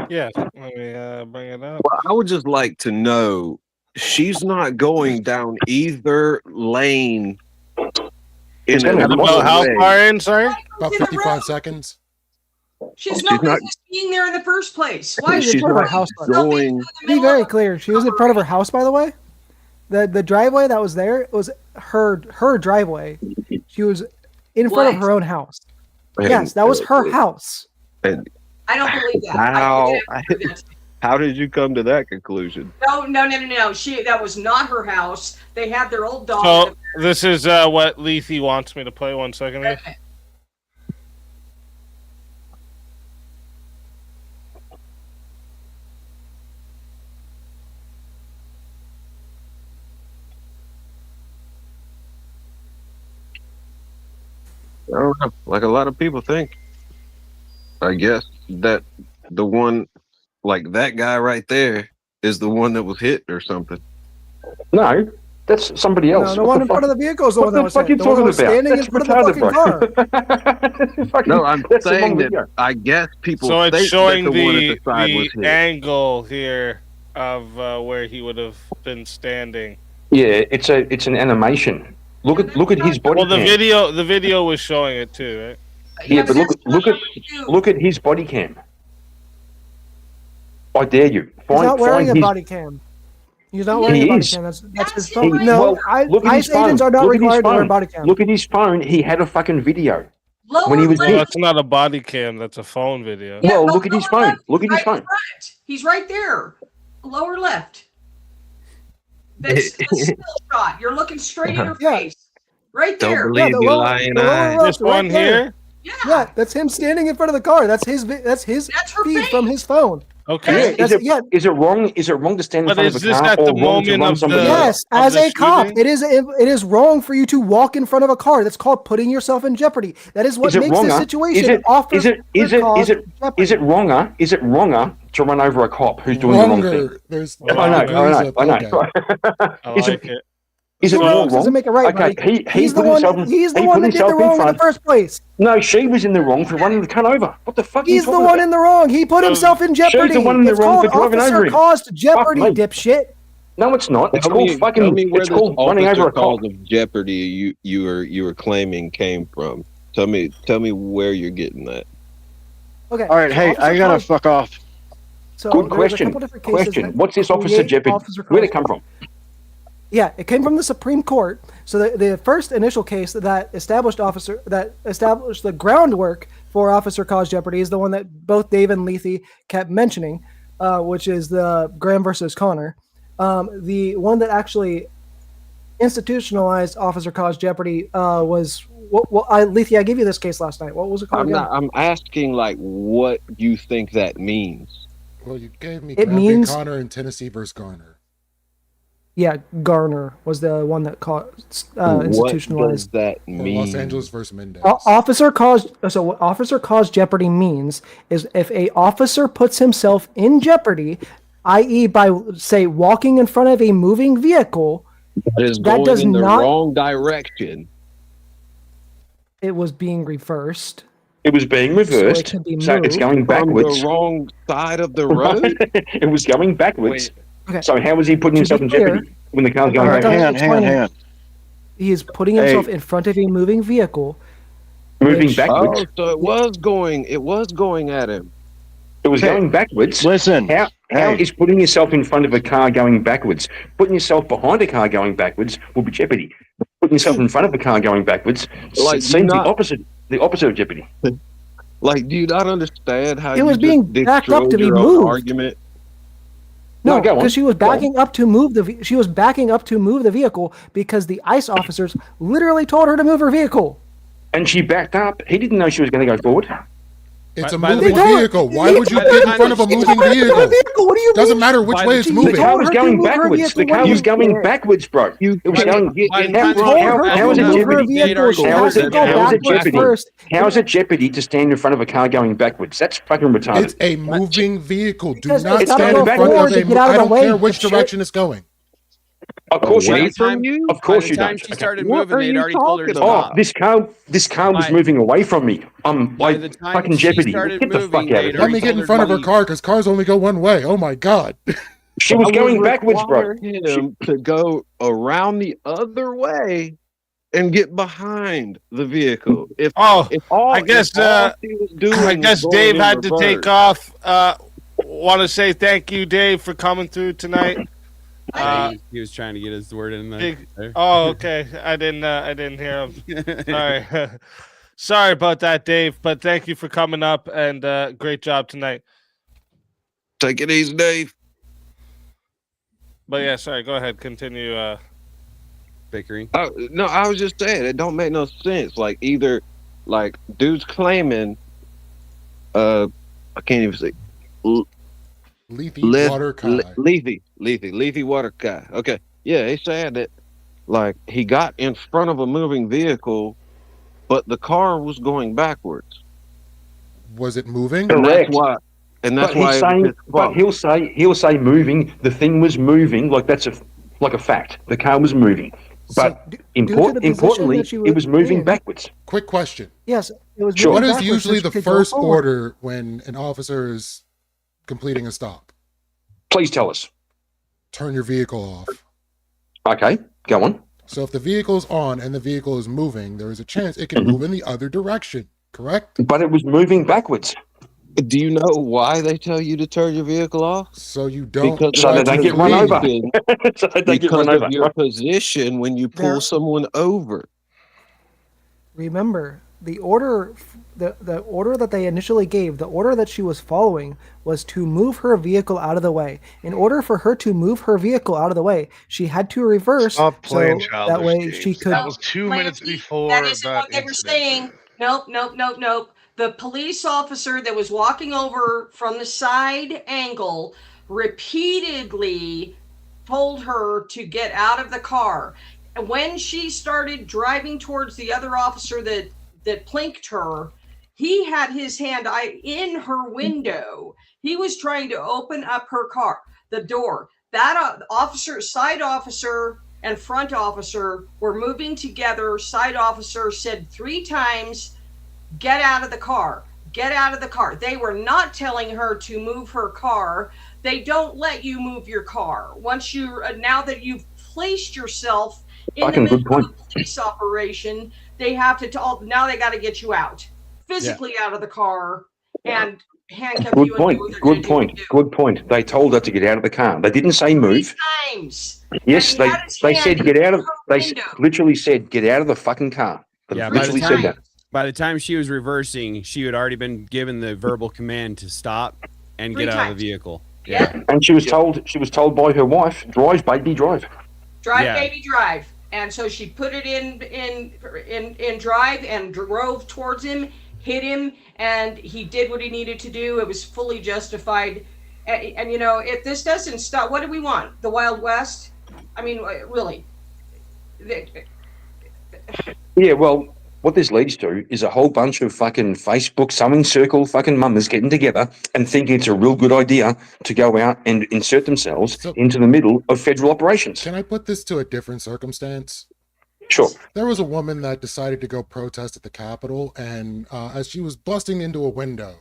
Yeah, let me bring it up. Well, I would just like to know she's not going down either lane in It's gonna a be About how way. far in? Sorry. About 55 seconds. She's She's no not- business being there in the first place. Why She's is in she front of her not house. going. To be very clear, she was in front of her house. By the way, the driveway that was there was her driveway. She was in front of What? her own house. And, Yes, that was her house. And I don't believe that. how did you come to that conclusion? No. That was not her house. They had their old dog. So this is what Lethe wants me to play. 1 second here. Okay. I don't know. Like a lot of people think. I guess that the one, like that guy right there, is the one that was hit or something. No, that's somebody No, else. the What one the in front fuck? of the vehicle is the What one the that was fuck hit. you The one talking that was about? standing in That's front of the fucking car. retarded, bro. No, I'm That's the saying wrong that video. I guess people So it's think showing that the one at the the side was hit. angle here of where he would have been standing. Yeah, it's an animation. Look at his body. Well, the cam. video was showing it too, right? Yeah, but look at his body cam. I dare you. He's not wearing a his, body cam. He's not wearing He a body is. cam. That's his He- phone. Well, No, look at his ICE agents phone. are not Look at his required to wear a phone. body cam. Look at his phone. He had a fucking video. Lower when he was No, hit. that's not a body cam. That's a phone video. Yeah, Well, but look at his lower phone. left, Look at his right phone. in front. He's right there. Lower left. That's a still shot. You're looking straight in her Yeah. face. Right Don't there. believe the you lower- lying the lower eyes. left, This right one there. here. Yeah, that's him standing in front of the car. That's his her feed face. from his phone. Okay. Is it wrong? Is it wrong to stand in But front is of a this car at or the wrong to moment run of somebody the- over? Yes, of as the a cop, shooting? it is wrong for you to walk in front of a car. That's called putting yourself in jeopardy. That is what Is it makes wronger? this situation offer Is it wronger? Is it wronger to run over a cop who's doing the wrong thing? Wronger. There's I I know. okay. I Is like it? it. Is it Two more wrongs doesn't wrong? make it right, Okay, buddy. he He's the put one. himself. He's the he one put that did himself the wrong in the front. first place. No, she was in the wrong for running the car over. What the fuck? He's are the you one talking in the wrong. He put himself in jeopardy. She's the one in the It's wrong called for driving over officer him. caused jeopardy, Fuck me. dipshit. No, it's not. It's Tell called me fucking. where It's this called running over officer a cop. cause of jeopardy you were claiming came from. Tell me where you're getting that. Okay. All right, so hey, officer I gotta caused- fuck off. So Good there's a question. couple different cases Question. that What's this officer create jeopardy? officer Where'd it caused- come from? Yeah, it came from the Supreme Court. So the first initial case that established the groundwork for officer caused jeopardy is the one that both Dave and Lethe kept mentioning, which is the Graham versus Connor. The one that actually institutionalized officer caused jeopardy was Lethe. I gave you this case last night. What was it called? I'm asking like what you think that means. Well, you gave me It Graham v. means- Connor and Tennessee versus Garner. Yeah, Garner was the one that What institutionalized. does that Or mean? Los Angeles versus Mendez. Officer caused. So what officer caused jeopardy means is if a officer puts himself in jeopardy, i.e., by say walking in front of a moving vehicle, That is that going does in the not- wrong direction. it was being reversed. It was being reversed, can be so it's moved. going From backwards. the wrong side of the road. It was going backwards. Okay. So how was he putting To himself be in clear- jeopardy when the car's Okay, going All right, backwards? hang on. He is putting himself in front of a moving vehicle. Moving which- backwards. Oh, so it was going at him. It was Hey, going backwards. Listen, How hey. is putting yourself in front of a car going backwards? Putting yourself behind a car going backwards will be jeopardy. Putting yourself in front of a car going backwards Like, seems not- the opposite of jeopardy. Like, do you not understand how It you was just being backed up destroyed to be your own moved. argument? No, No, go on. because she was Go on. backing up to move she was backing up to move the vehicle because the ICE officers literally told her to move her vehicle. And she backed up. He didn't know she was going to go forward. It's a By the moving way- vehicle. Why They would you told get her in front of a to moving move her vehicle? vehicle. What do you Doesn't mean? matter which way it's She The moving. car was told her to going move her backwards. vehicle The car when was it- going backwards, bro. It was going. By the He time told you're her back how is to it enough, move jeopardy? her vehicle. She How has is to it- go how is it backwards jeopardy? first. How is it jeopardy to stand in front of a car going backwards? That's fucking retarded. It's a moving vehicle. Do Because not it's gotta stand go in front of forward to a. get out of I the don't way, care which dipshit. direction it's going. Of course you Away don't. from you? Of course By you the time don't. she Okay. started What moving, are they'd you already told her to talking about? Oh, stop. this car was By- moving away from me. By the time Fucking she jeopardy. started Get the moving, fuck out they'd of Let here. already me get told in her front to of her leave. car because cars only go one way. Oh my god. She was I would going backwards, bro. require him to go around the other way and get behind the vehicle. If Oh, if all I guess if all she was doing I was guess going Dave in had to take reverse, off. Want to say thank you, Dave, for coming through tonight. He was trying to get his word in Big, there. oh, okay. I didn't hear him. Sorry. Sorry about that, Dave. But thank you for coming up and great job tonight. take it easy, Dave. But yeah, sorry. Go ahead. Continue. Bickering. No, I was just saying it don't make no sense. Like either, like dude's claiming, I can't even say. Leafy water Kai. Leafy water Kai. Okay, yeah, he's saying that like he got in front of a moving vehicle, but the car was going backwards. Was it moving? Correct. And that's But why. he's saying, but he'll say moving. The thing was moving. Like that's a fact. The car was moving. But importantly, it was moving backwards. Quick question. Yes, it was. Sure. What moving is backwards usually so the she could go first forward. order when an officer is completing a stop? Please tell us. Turn your vehicle off. Okay, go on. So if the vehicle is on and the vehicle is moving, there is a chance it can move in the other direction, correct? But it was moving backwards. Do you know why they tell you to turn your vehicle off? So you don't. So they don't get run over. So they get run over. Your position when you pull someone over. Remember, the order, the order that they initially gave, the order that she was following was to move her vehicle out of the way. In order for her to move her vehicle out of the way, she had to reverse. Stop playing so childish that way games. she could. That was 2 minutes before That isn't that what they were incident. saying. Nope. The police officer that was walking over from the side angle repeatedly told her to get out of the car. And when she started driving towards the other officer that plinked her, he had his hand in her window. He was trying to open up her car, the door. That side officer and front officer were moving together. Side officer said 3 times, get out of the car, get out of the car. They were not telling her to move her car. They don't let you move your car. Once now that you've placed yourself in the middle of a police operation, they have to now they got to get you out, physically out of the car and handcuff you. Good point. They told her to get out of the car. They didn't say move. 3 times. Yes, they said get out of. They literally said get out of the fucking car. They literally said that. By the time she was reversing, she had already been given the verbal command to stop and 3 get out of times. the vehicle. Yeah. And she was told by her wife, drive, baby, drive. Drive, baby, drive. And so she put it in drive and drove towards him, hit him, and he did what he needed to do. It was fully justified. And you know, if this doesn't stop, what do we want? The Wild West? I mean, really? Yeah, well, what this leads to is a whole bunch of fucking Facebook sewing circle fucking mummers getting together and thinking it's a real good idea to go out and insert themselves into the middle of federal operations. Can I put this to a different circumstance? Sure. There was a woman that decided to go protest at the Capitol, and as she was busting into a window,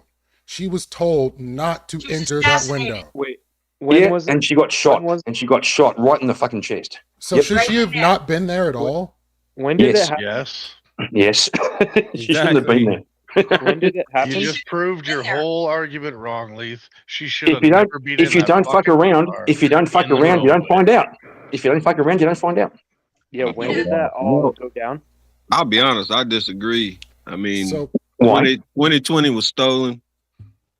she was told not to enter that window. Wait, when was it? And she got shot. And she got shot right in the fucking chest. So should she have not been there at all? When did it happen? Yes. Yes. She shouldn't have been there. When did it happen? You just proved your whole argument wrong, Leith. She should If have you don't, never been in if you that don't fuck fucking around, car if you don't fuck in the around, you don't roadway. find out. If you don't fuck around, you don't find out. Yeah, when did that all go down? I'll be honest, I disagree. I mean, So, why? 2020 was stolen.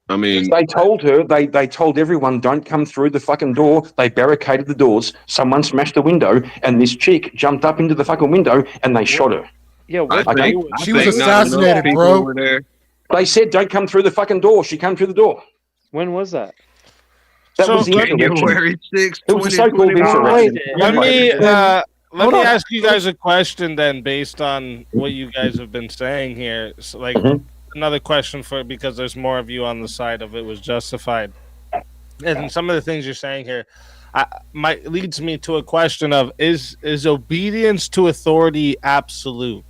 I mean, They told her, they told everyone, don't come through the fucking door. They barricaded the doors. Someone smashed the window, and this chick jumped up into the fucking window, and they shot her. Yeah, what Okay. day was she was assassinated, bro. They said, don't come through the fucking door. She came through the door. When was that? That So, was the insurrection. January 6th, It was a so-called 2021. insurrection. Let me ask you guys a question then, based on what you guys have been saying here. So, like, another question because there's more of you on the side of it was justified, and some of the things you're saying here, leads me to a question of is obedience to authority absolute?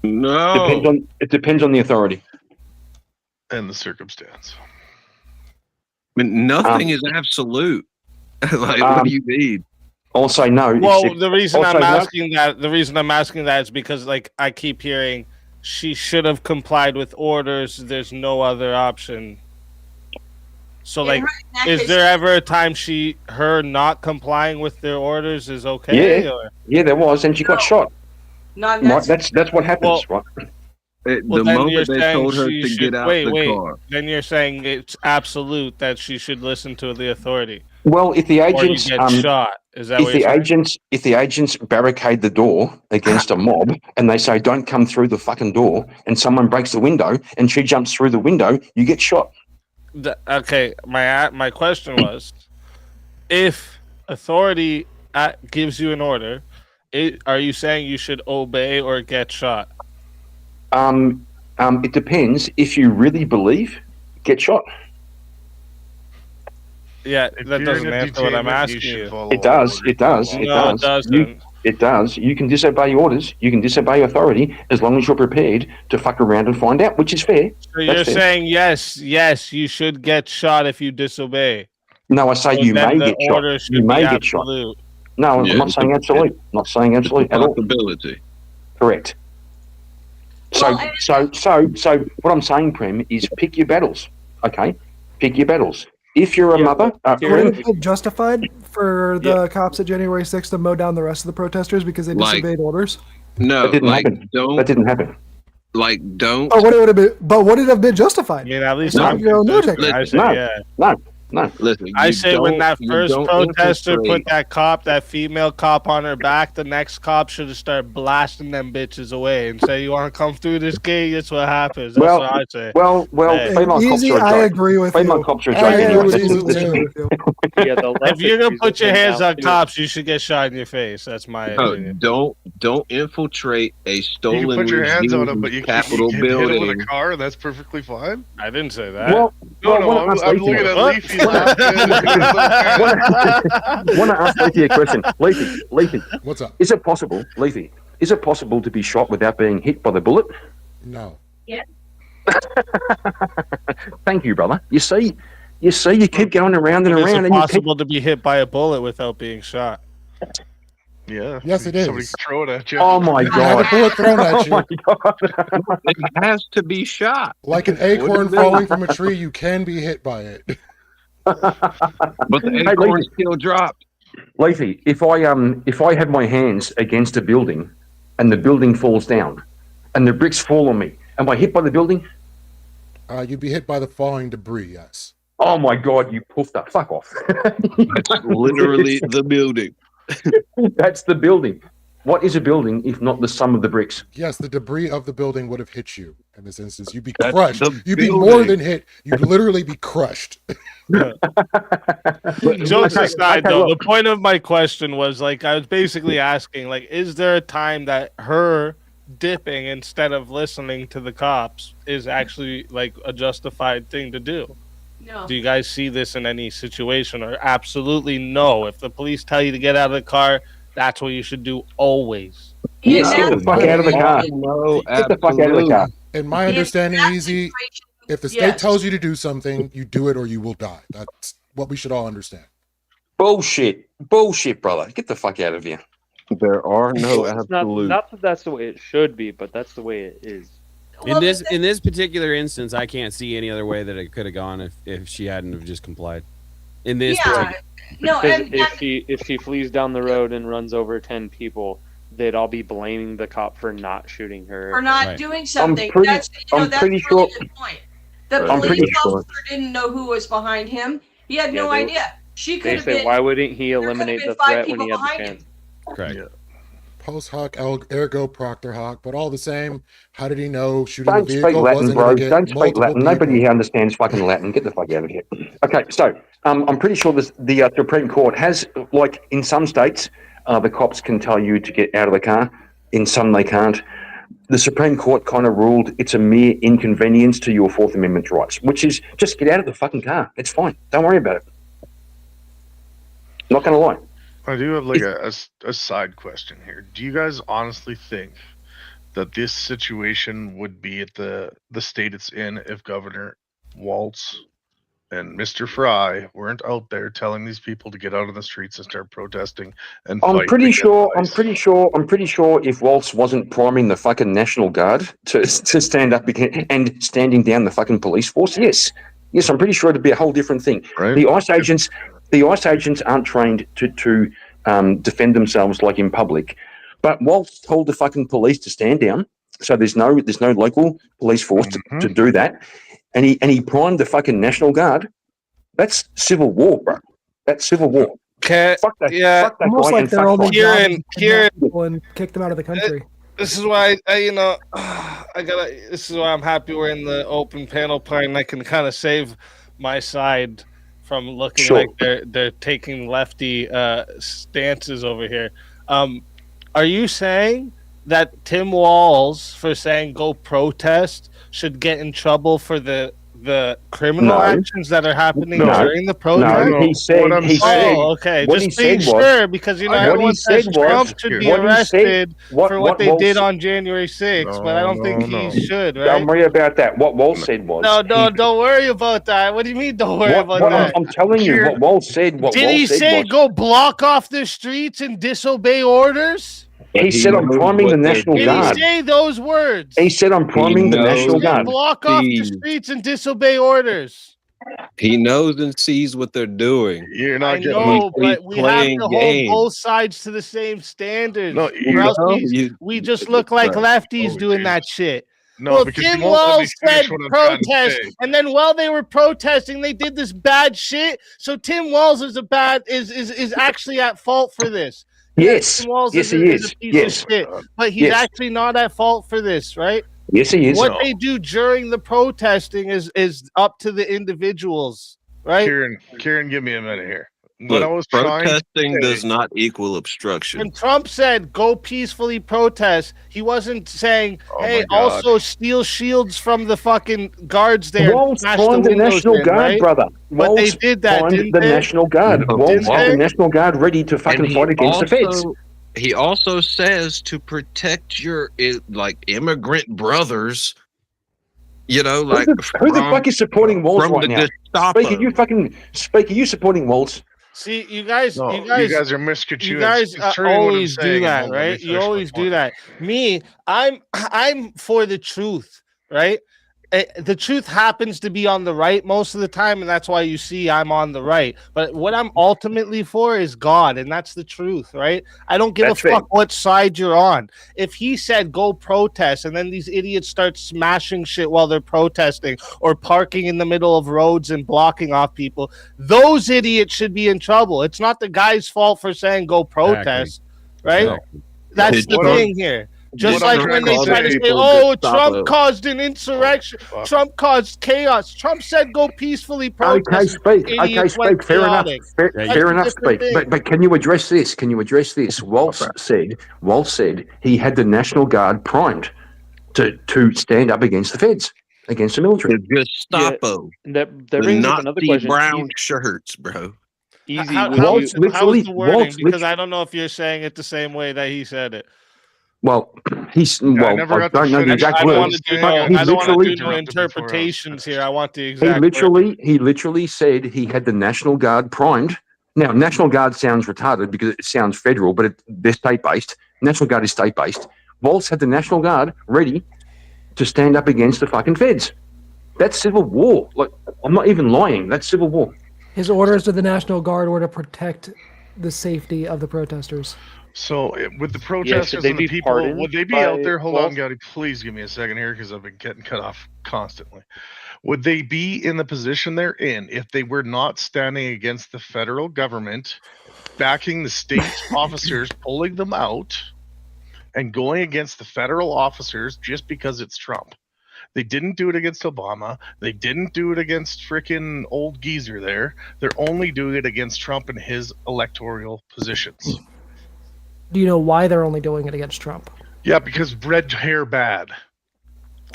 No. It depends on the authority. And the circumstance. I mean, nothing is absolute. Like, what do you mean? I'll say no. Well, except- the reason I'll I'm say no. asking that is because like I keep hearing she should have complied with orders. There's no other option. So like, is there ever a time her not complying with their orders is okay? Yeah, Or? yeah, there was, and she got shot. Not Right, that's what happens, right? Well, The then you're moment they saying told her she to should get out wait. the car. Then you're saying it's absolute that she should listen to the authority. Well, if the agents or you get shot, is that what you're saying? if the agents barricade the door against a mob and they say don't come through the fucking door, and someone breaks the window and she jumps through the window, you get shot. Okay, my question was, if authority gives you an order, are you saying you should obey or get shot? It depends. If you really believe, get shot. Yeah, that doesn't answer what I'm asking you. It does. It does. It No, does. it doesn't. It does. You can disobey orders. You can disobey authority as long as you're prepared to fuck around and find out, which is fair. So you're saying yes, you should get shot if you disobey. No, I say So you then may the get shot. order should You be may get shot. absolute. No, Yeah, I'm not saying absolute. Not saying absolute at all. Possibility. Correct. So what I'm saying, Prem, is pick your battles. Okay, pick your battles. If you're a mother, Would it feel justified for the cops at January 6th to mow down the rest of the protesters because they disobeyed orders? No, that didn't happen. That didn't happen. Like, don't. Oh, would it have been justified? I mean, at least No. I'm Your own consistent. logic. I say No. yeah. No. Listen, I you say when don't- that you first don't protester put infiltrate- that female cop on her back, the next cop should have started blasting them bitches away and say, "You want to come through this gate? That's what happens." That's what I say. Well, Hey. female cops Easy, are a joke. I agree with female you. cops are a I joke. agree anyway. with This you, is- this too. is- Yeah, the If you're gonna leftists put use your it hands now, on too. cops, you should get shot in your face. That's my No, opinion. don't infiltrate a You stolen can put your hands on him, but you can't Capitol hit him with a building. car. That's perfectly fine. I didn't say that. Well, No, I'm looking at Leafy laughing. want to ask Leafy a question. Leafy, What's up? is it possible, Leafy, is it possible to be shot without being hit by the bullet? No. Thank you, brother. You see, you keep going around and But is around, it and you keep. possible to be hit by a bullet without being shot? Yeah. Yes, it is. Somebody throw it at you. Oh my You can have god! a bullet thrown at Oh you. my god! It has to be shot. Like an acorn falling from a tree, you can be hit by it. But the Hey, acorn Leafy. still dropped. Leafy, if I have my hands against a building, and the building falls down, and the bricks fall on me, am I hit by the building? You'd be hit by the falling debris, yes. Oh my god! You poofed up. Fuck off. That's literally the building. That's the building. What is a building if not the sum of the bricks? Yes, the debris of the building would have hit you in this instance. You'd be That's crushed. the You'd be building. more than hit. You'd literally be crushed. Jokes Okay, aside, okay, though, look. the point of my question was like I was basically asking, like, is there a time that her dipping instead of listening to the cops is actually like a justified thing to do? No. Do you guys see this in any situation, or absolutely no? If the police tell you to get out of the car, that's what you should do always. Yes, get the fuck out of the car. No, Get the fuck out of the car. In my understanding, Easy, if the state Yes. tells you to do something, you do it or you will die. That's what we should all understand. Bullshit, brother. Get the fuck out of here. There are no It's not, absolute. not that that's the way it should be, but that's the way it is. Well, In this particular instance, I can't see any other way that it could have gone if she hadn't have just complied. In this, Yeah. particular- No, Because and if she flees down the road and runs over 10 people, they'd all be blaming the cop for not shooting her. for not Right. doing something. pretty- That's I'm that's pretty a sure- really good point. The I'm police pretty sure- officer didn't know who was behind him. He had Yeah, no they- idea. She could They have say, been. why wouldn't he there could have eliminate been the 5 threat when people he had the behind chance? him. correct. Post hoc, ergo proctor hoc, but all the same, how did he know shooting a Don't speak vehicle Latin, wasn't bro. going to get Don't speak multiple Latin. people? Nobody here understands fucking Latin. Get the fuck out of here. Okay, so I'm pretty sure the Supreme Court has, like, in some states, the cops can tell you to get out of the car. In some, they can't. The Supreme Court kind of ruled it's a mere inconvenience to your Fourth Amendment rights, which is just get out of the fucking car. It's fine. Don't worry about it. Not going to lie. I do have like a side question here. Do you guys honestly think that this situation would be at the state it's in if Governor Walz and Mr. Fry weren't out there telling these people to get out on the streets and start protesting and I'm fight. pretty against sure. ICE. I'm pretty sure. If Waltz wasn't priming the fucking National Guard to stand up and standing down the fucking police force, yes, I'm pretty sure it'd be a whole different thing. Right. The ICE agents aren't trained to defend themselves like in public, but Waltz told the fucking police to stand down, so there's no local police force to do that, and he primed the fucking National Guard. That's civil war, bro. That's civil war. Fuck that Almost guy like and their fuck only Waltz. job is to kidnap people and kick them out of the country. This is why this is why I'm happy we're in the open panel part, and I can kind of save my side from looking like they're taking lefty stances over here. Are you saying that Tim Walz, for saying go protest, should get in trouble for the criminal actions that are happening during the protest? No, he said. Okay. What Just he being said was, sure, because everyone says Trump should be arrested for what they did on January 6th, but I don't think he should, right? Don't worry about that. What Walz said was. No, don't worry about that. What do you mean? Don't worry about that? I'm telling you, what Walz said. Did he say go block off the streets and disobey orders? He said, I'm priming the National Guard. Did he say those words? He said, I'm priming the National Guard. Block off the streets and disobey orders. He knows and sees what they're doing. You're not I know, but we have to hold both sides to the same standards. No, or else we just look like lefties doing that shit. No, well, because Tim you won't let me Walz finish said what I'm trying to protest, say. and then while they were protesting, they did this bad shit. So Tim Walz is actually at fault for this. Yes, Tim Walz yes, is he a is. piece Yes, of shit, but he's actually not at fault for this, right? Yes, he is. What they do during the protesting is up to the individuals, right? Kieran, give me a minute here. Look, What I was protesting does not equal obstruction. When Trump said go peacefully protest, he wasn't saying, hey, also steal shields from the fucking guards there. Walz primed the National Guard, right? brother. But they Walz did that, primed didn't the they? National Guard. Walz had the National Guard ready to And fucking he fight against the feds. He also says to protect your immigrant brothers. You know, like who the fuck is supporting Walz from right the now? Gestapo. Speaker, you supporting Walz? See, you guys are misconstruing. You guys always do that, right? You always do that. Me, I'm for the truth, right? The truth happens to be on the right most of the time, and that's why you see I'm on the right. But what I'm ultimately for is God, and that's the truth, right? I don't give a fuck what side you're on. If he said go protest, and then these idiots start smashing shit while they're protesting or parking in the middle of roads and blocking off people, those idiots should be in trouble. It's not the guy's fault for saying go protest, right? Exactly. That's the thing here. Just like when they try to say, oh, Trump caused an insurrection. Trump caused chaos. Trump said go peacefully protest. Okay, speak. Fair enough. Fair enough, speak. But can you address this? Walz said he had the National Guard primed to stand up against the feds, against the military. The Gestapo. That brings up another question. Brown shirts, bro. Easy. How's the wording? Because I don't know if you're saying it the same way that he said it. Well, I don't know the exact words. I don't want to do no interpretations here. I want the exact He literally said he had the National Guard primed. Now, National Guard sounds retarded because it sounds federal, but they're state-based. National Guard is state-based. Walz had the National Guard ready to stand up against the fucking feds. That's civil war. Like, I'm not even lying. That's civil war. His orders to the National Guard were to protect the safety of the protesters. So, with the protesters and the people, would they be out there? Hold on, Gotti, please give me a second here because I've been getting cut off constantly. Would they be in the position they're in if they were not standing against the federal government, backing the state officers, pulling them out, and going against the federal officers just because it's Trump? They didn't do it against Obama. They didn't do it against frickin' old geezer there. They're only doing it against Trump and his electoral positions. Do you know why they're only doing it against Trump? Yeah, because red hair bad.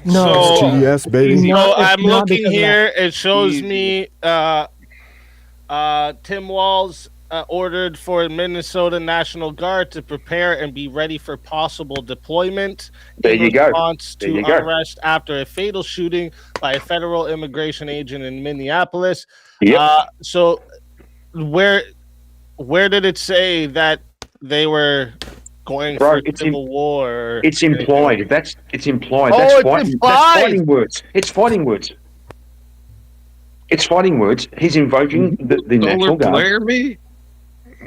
No. So, yes, baby. No, I'm looking here. It shows me Tim Walz ordered for Minnesota National Guard to prepare and be ready for possible deployment There in you go. response There to you go. unrest after a fatal shooting by a federal immigration agent in Minneapolis. Yep. So where did it say that they were going Bro, for civil war? It's implied. It's implied. Oh, That's it's fighting. implied. That's fighting words. It's fighting words. It's fighting words. He's invoking the National Guard. Flare me?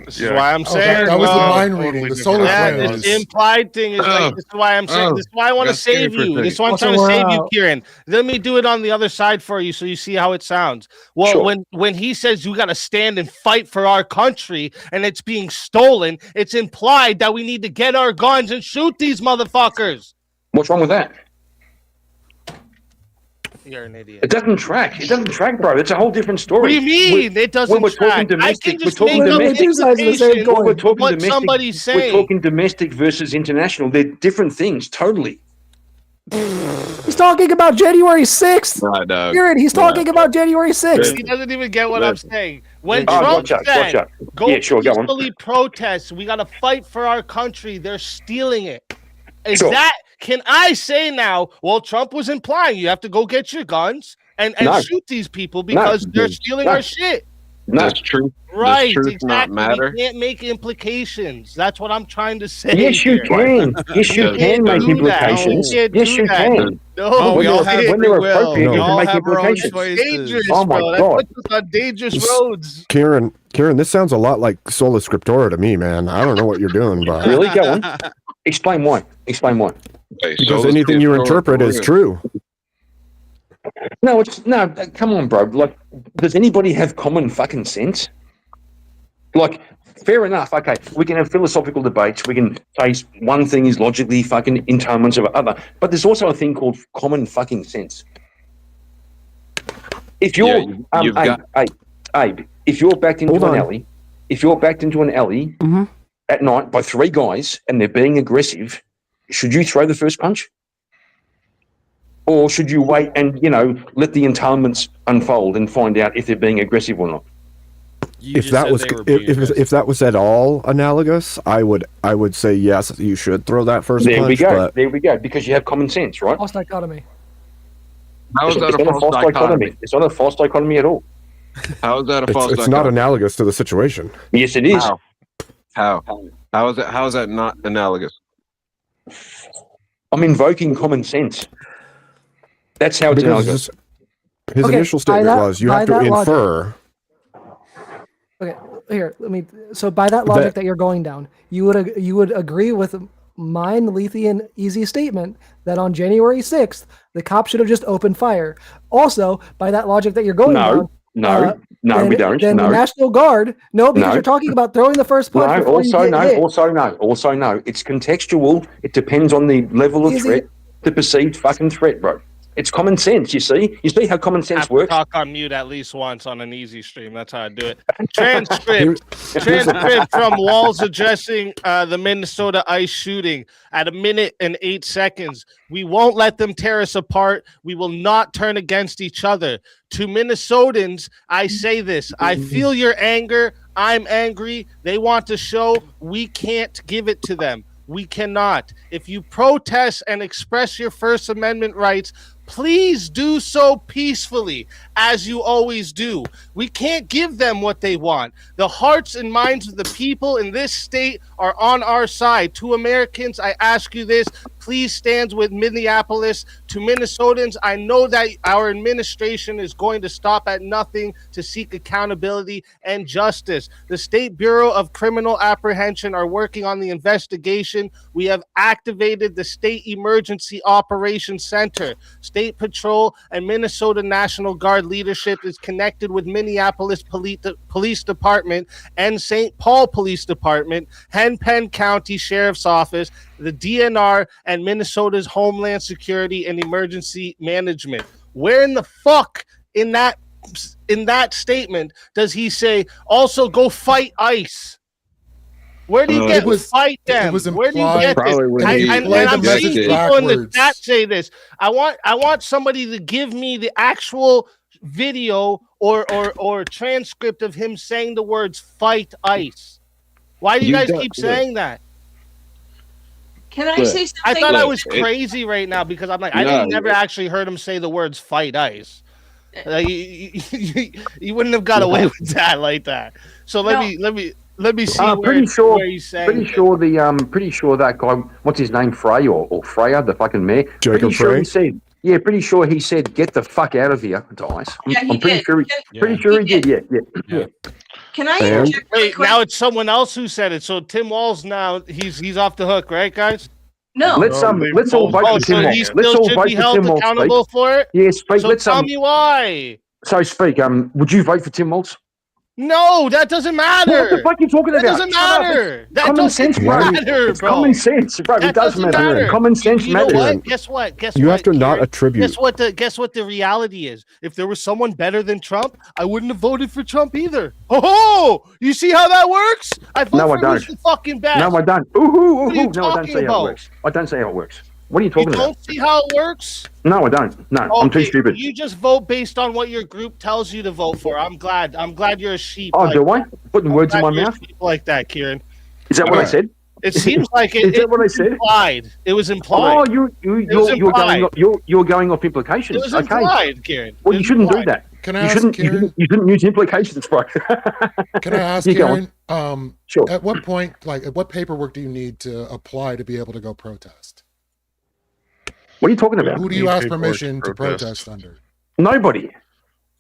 This is why I'm Oh, saying that was the well, mind reading. The solar flare this was. implied thing is like this is why I'm saying this is why I want to got scared save for a you. This is why I'm Also, trying to we're save you, out. Kieran. Let me do it on the other side for you so you see how it sounds. Well, Sure. when he says you got to stand and fight for our country and it's being stolen, it's implied that we need to get our guns and shoot these motherfuckers. What's wrong with that? You're an idiot. It doesn't track. It doesn't track, bro. It's a whole different story. What do you mean? It doesn't when we're track. talking I domestic, can just we're talking make up domestic. two sides of the same implications coin. We're talking what domestic. somebody's saying. We're talking domestic versus international. They're different things, totally. He's talking about January 6th. Right, dog. Kieran, he's talking about January 6th. He doesn't even get what I'm saying. When Oh, Trump gotcha, said, gotcha. go Yeah, sure, go on. peacefully protest, we got to fight for our country, they're stealing it. Is Sure. that, can I say now, well, Trump was implying you have to go get your guns and No. shoot these people because they're stealing No. our shit. No. Does truth, Right, does truth not exactly. matter? We can't make implications. That's what I'm trying to say. Yes, you here. can. Yes, you We can can't make do that. implications. We can't Yes, do you that. can. No, Oh, we all have when free they're will. appropriate, We you all can make have our own implications. choices. dangerous, Oh my bro. That God. puts us on dangerous roads. Kieran, this sounds a lot like Sola Scriptura to me, man. I don't know what you're doing, but Really? Go on. Explain why. Explain why. Hey, because so anything you let's interpret is true. No, it's no. Come on, bro. Like, does anybody have common fucking sense? Like, fair enough. Okay, we can have philosophical debates. We can say one thing is logically fucking entailments of other, but there's also a thing called common fucking sense. If you're, you've got- Abe, if you're backed into Hold an on. alley, if you're backed into an alley at night by three guys and they're being aggressive, should you throw the first punch? Or should you wait and, let the entailments unfold and find out if they're being aggressive or not? You If just that said was they were being aggressive. if that was at all analogous, I would say yes, you should throw that first There punch. we go. But There we go. Because you have common sense, right? False dichotomy. How is that It's a not false dichotomy? It's not a false dichotomy at all. How is that a false it's dichotomy? not analogous to the situation. Yes, it is. How? How is that? How is that not analogous? I'm invoking common sense. That's how it's Because analogous. his Okay, initial by statement that- was you by have to that logic- infer. Okay, here, let me. So by that logic that you're going down, you would agree with mine, Lethe, and Easy statement that on January 6th the cops should have just opened fire. Also, by that logic that you're going down, No, we don't. Then No. the National Guard, no, because No. you're talking about throwing the first punch. No, before you also get no, hit. also no. It's contextual. It depends on the level of Easy. threat, the perceived fucking threat, bro. It's common sense, you see? You see how common I sense have to works? talk on mute at least once on an easy stream. That's how I do it. Transcript from Walls addressing the Minnesota ICE shooting at 1:08. We won't let them tear us apart. We will not turn against each other. To Minnesotans, I say this. I feel your anger. I'm angry. They want to show. We can't give it to them. We cannot. If you protest and express your First Amendment rights, please do so peacefully, as you always do. We can't give them what they want. The hearts and minds of the people in this state are on our side. To Americans, I ask you this. Please stand with Minneapolis. To Minnesotans, I know that our administration is going to stop at nothing to seek accountability and justice. The State Bureau of Criminal Apprehension are working on the investigation. We have activated the State Emergency Operations Center. State Patrol and Minnesota National Guard leadership is connected with Minneapolis Police Department and St. Paul Police Department, Hennepin County Sheriff's Office, the DNR, and Minnesota's Homeland Security and Emergency Management. Where in the fuck in that statement does he say also go fight ICE? Where do you get fight them? It was Where do you implied- get Probably this? when I, he and played I'm the seeing message people in the backwards. chat say this. I want somebody to give me the actual video or transcript of him saying the words "fight ICE"? Why do you guys keep saying that? Can I say something? I thought I was crazy right now because I'm like, I didn't never actually heard him say the words "fight ICE." Like, you wouldn't have got away with that like that. So let me see where he's saying. Pretty sure that guy, what's his name, Frey or Freya, the fucking mayor. Jacob pretty sure Frey? he said. Yeah, pretty sure he said, "Get the fuck out of here, Dice." I'm pretty sure. Pretty sure he did. Yeah. Can I interject? Wait, now it's someone else who said it. So Tim Walz now he's off the hook, right, guys? No. Let's all vote for Tim Walz. Let's all vote for Tim Walz. Accountable for it. Yeah, speak. So tell me why. So speak. Would you vote for Tim Walz? No, that doesn't matter. What the fuck are you talking That about? doesn't matter. That common doesn't sense, bro. matter, It's bro. common sense, bro. That It does doesn't matter. Common sense You know matters. what? Guess what? You have to not attribute. Guess what the reality is? If there was someone better than Trump, I wouldn't have voted for Trump either. Oh, you see how that works? I vote for who's the fucking best. No, I don't. What are you No, I don't talking see how about? it works. I don't see how it works. What are you talking You about? don't see how it works? No, I don't. No, I'm too stupid. You just vote based on what your group tells you to vote for. I'm glad you're a sheep. Oh, do I? Putting words in my mouth? Like that, Kieran. Is that what I said? It seems like it. Is that what I said? Implied. It was implied. Oh, you're going off implications. It was okay. implied, Kieran. Well, you shouldn't do that. Can I ask Kieran? You shouldn't use implications, bro. Can I ask You go Kieran? Sure. At what point, what paperwork do you need to apply to be able to go protest? What are you talking about? Who do you ask permission to protest under? Nobody.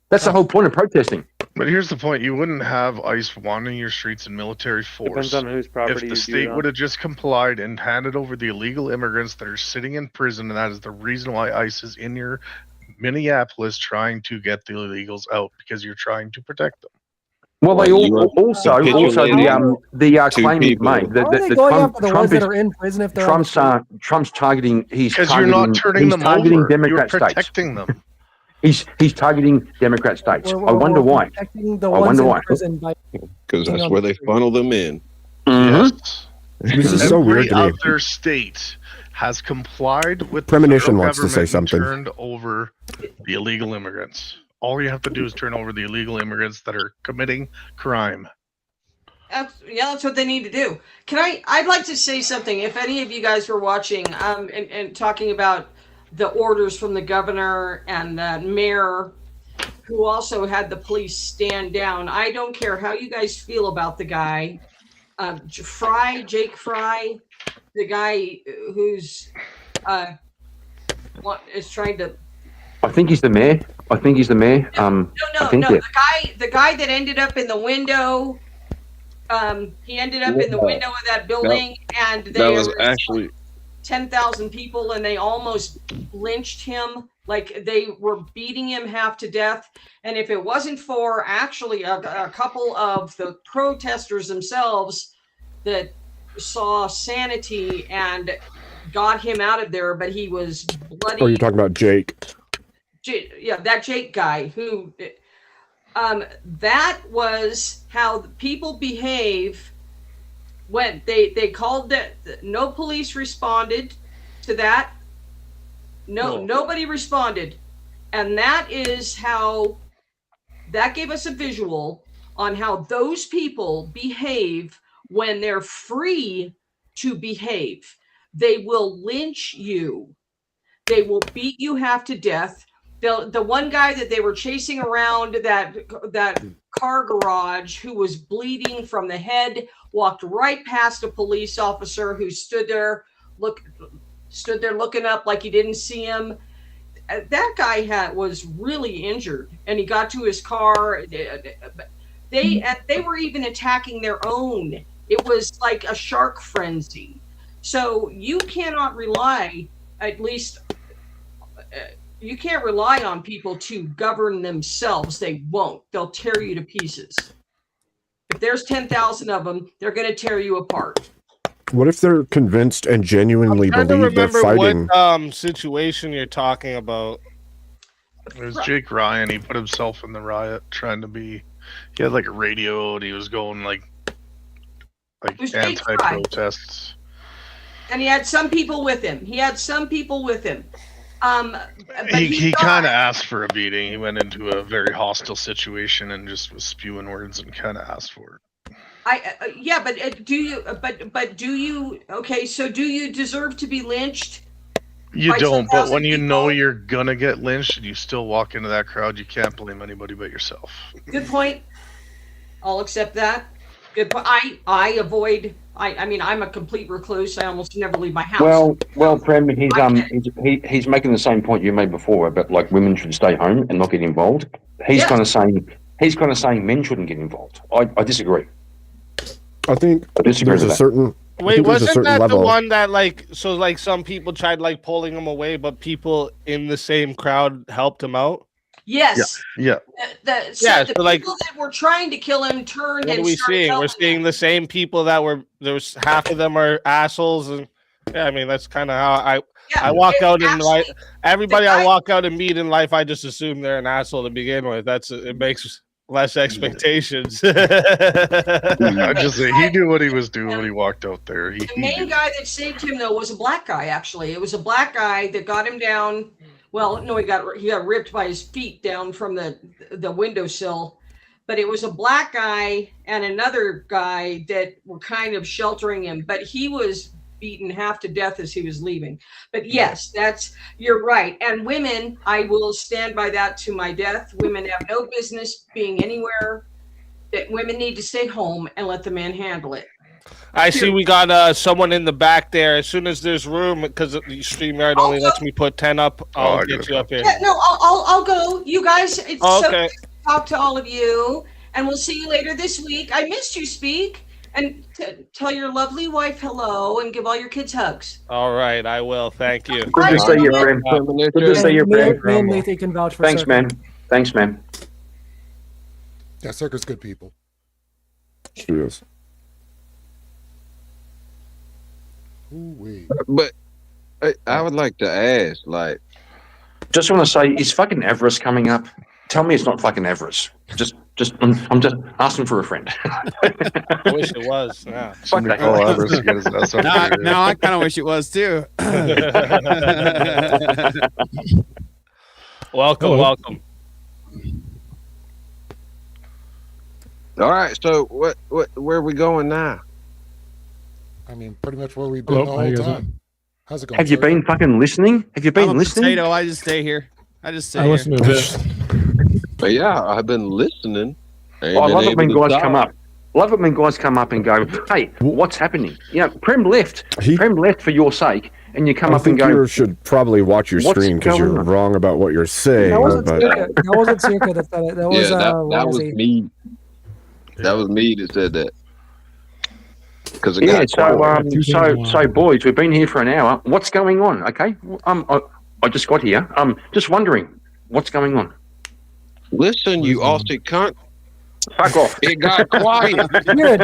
That's the whole point of protesting. But here's the point: you wouldn't have ICE wandering your streets in military force. Depends on whose property if you the do state that. would have just complied and handed over the illegal immigrants that are sitting in prison, and that is the reason why ICE is in your Minneapolis trying to get the illegals out, because you're trying to protect them. Well, they also the two claim he's people. made How are they going after the ones that are in prison if they're Trump's targeting. Because you're not turning them targeting over. Democrat You're states. protecting them. He's targeting Democrat states. We're I wonder why. protecting the I ones wonder in why. prison by Because that's where they funnel them in. Yes. This is so weird to me. Every other state has complied with Premonition the federal wants to say government and something. turned over the illegal immigrants. All you have to do is turn over the illegal immigrants that are committing crime. That's what they need to do. I'd like to say something. If any of you guys were watching, and talking about the orders from the governor and the mayor, who also had the police stand down. I don't care how you guys feel about the guy, Jake Fry, the guy who's is trying to. I think he's the mayor. No, yeah. the guy that ended up in the window. He ended up in the window of that building, and That was actually 10,000 people, and they almost lynched him. Like, they were beating him half to death. And if it wasn't for actually a couple of the protesters themselves that saw sanity and got him out of there, but he was bloody. Oh, you're talking about Jake. Yeah, that Jake guy who, that was how the people behave when they called that. No police responded to that. Nobody responded. And that is how, that gave us a visual on how those people behave when they're free to behave. They will lynch you. They will beat you half to death. The one guy that they were chasing around that car garage, who was bleeding from the head, walked right past a police officer who stood there looking up like he didn't see him. That guy was really injured, and he got to his car. They were even attacking their own. It was like a shark frenzy. So you cannot rely, at least you can't rely on people to govern themselves. They won't. They'll tear you to pieces. If there's 10,000 of them, they're going to tear you apart. What if they're convinced and genuinely I don't believe they're remember fighting? what situation you're talking about. It was Jake Ryan. He put himself in the riot trying to be. He had like a radio, and he was going like anti-protests. And he had some people with him. But He kind of asked for a beating. He went into a very hostile situation and just was spewing words and kind of asked for it. Yeah, but do you? But do you? Okay, so do you deserve to be lynched? You by don't, but 10,000 when you people? know you're gonna get lynched and you still walk into that crowd, you can't blame anybody but yourself. Good point. I'll accept that. Good point. I avoid. I mean, I'm a complete recluse. I almost never leave my house. Well, Prem, he's making the same point you made before about like women should stay home and not get involved. He's Yes. kind of saying men shouldn't get involved. I disagree. I think disagree there's with a that. certain. I Wait, think there's a wasn't certain that level. the one that like some people tried like pulling him away, but people in the same crowd helped him out? Yes. Yeah. The So, like, people that were trying to kill him turned what are and we started seeing? We're helping seeing the same people that were there's half of them are assholes, and yeah, I mean that's kind of how I walk out in life. Everybody I walk out and meet in life, I just assume they're an asshole to begin with. It makes less expectations. I just say he knew what he was doing when he walked out there. The main guy that saved him though was a black guy. Actually, it was a black guy that got him down. Well, no, he got ripped by his feet down from the windowsill. But it was a black guy and another guy that were kind of sheltering him. But he was beaten half to death as he was leaving. But yes, you're right. And women, I will stand by that to my death. Women have no business being anywhere. That women need to stay home and let the men handle it. I see we got someone in the back there. As soon as there's room, because the StreamYard only lets me put 10 up, I'll get you up here. Yeah, no, I'll go. You guys, it's so Okay. nice to talk to all of you, and we'll see you later this week. I missed you, Speak, and tell your lovely wife hello and give all your kids hugs. All right, I will. Thank you. Good to see you, Prem. Good to see you, Me Prem. and Nathan can vouch for Thanks, Circle. man. Thanks, man. Yeah, Circus good people. She is. Ooh-wee. But I would like to ask, like, Just want to say, is fucking Everest coming up? Tell me it's not fucking Everest. I'm just asking for a friend. I wish it was. Yeah. Fuck that. Oh, Everest, yes, that's not Now I kind of wish it was too. Welcome. all right. So where are we going now? I mean, pretty much where we've been Hello, the how whole you guys time. How's it going? Have you Circle? been fucking listening? Have you been I'm a listening? potato. I just stay here. I just stay I here. listened to a bit. But yeah, I've been listening. Oh, I love it when guys come up. Love it when guys come up and go, "Hey, what's happening?" You know, Prem left. Prem left for your sake, and you come I up and think go, you should probably watch your "What's stream because going you're on?" wrong about what you're saying. That wasn't but Circa. That wasn't Circa that said it. That was Yeah, that was Razzie. me. That was me that said that. Because Yeah. So boys, we've been here for an hour. What's going on? Okay. I just got here. Just wondering, what's going on? Listen, you Aussie cunt. Fuck off. It got quiet. Good.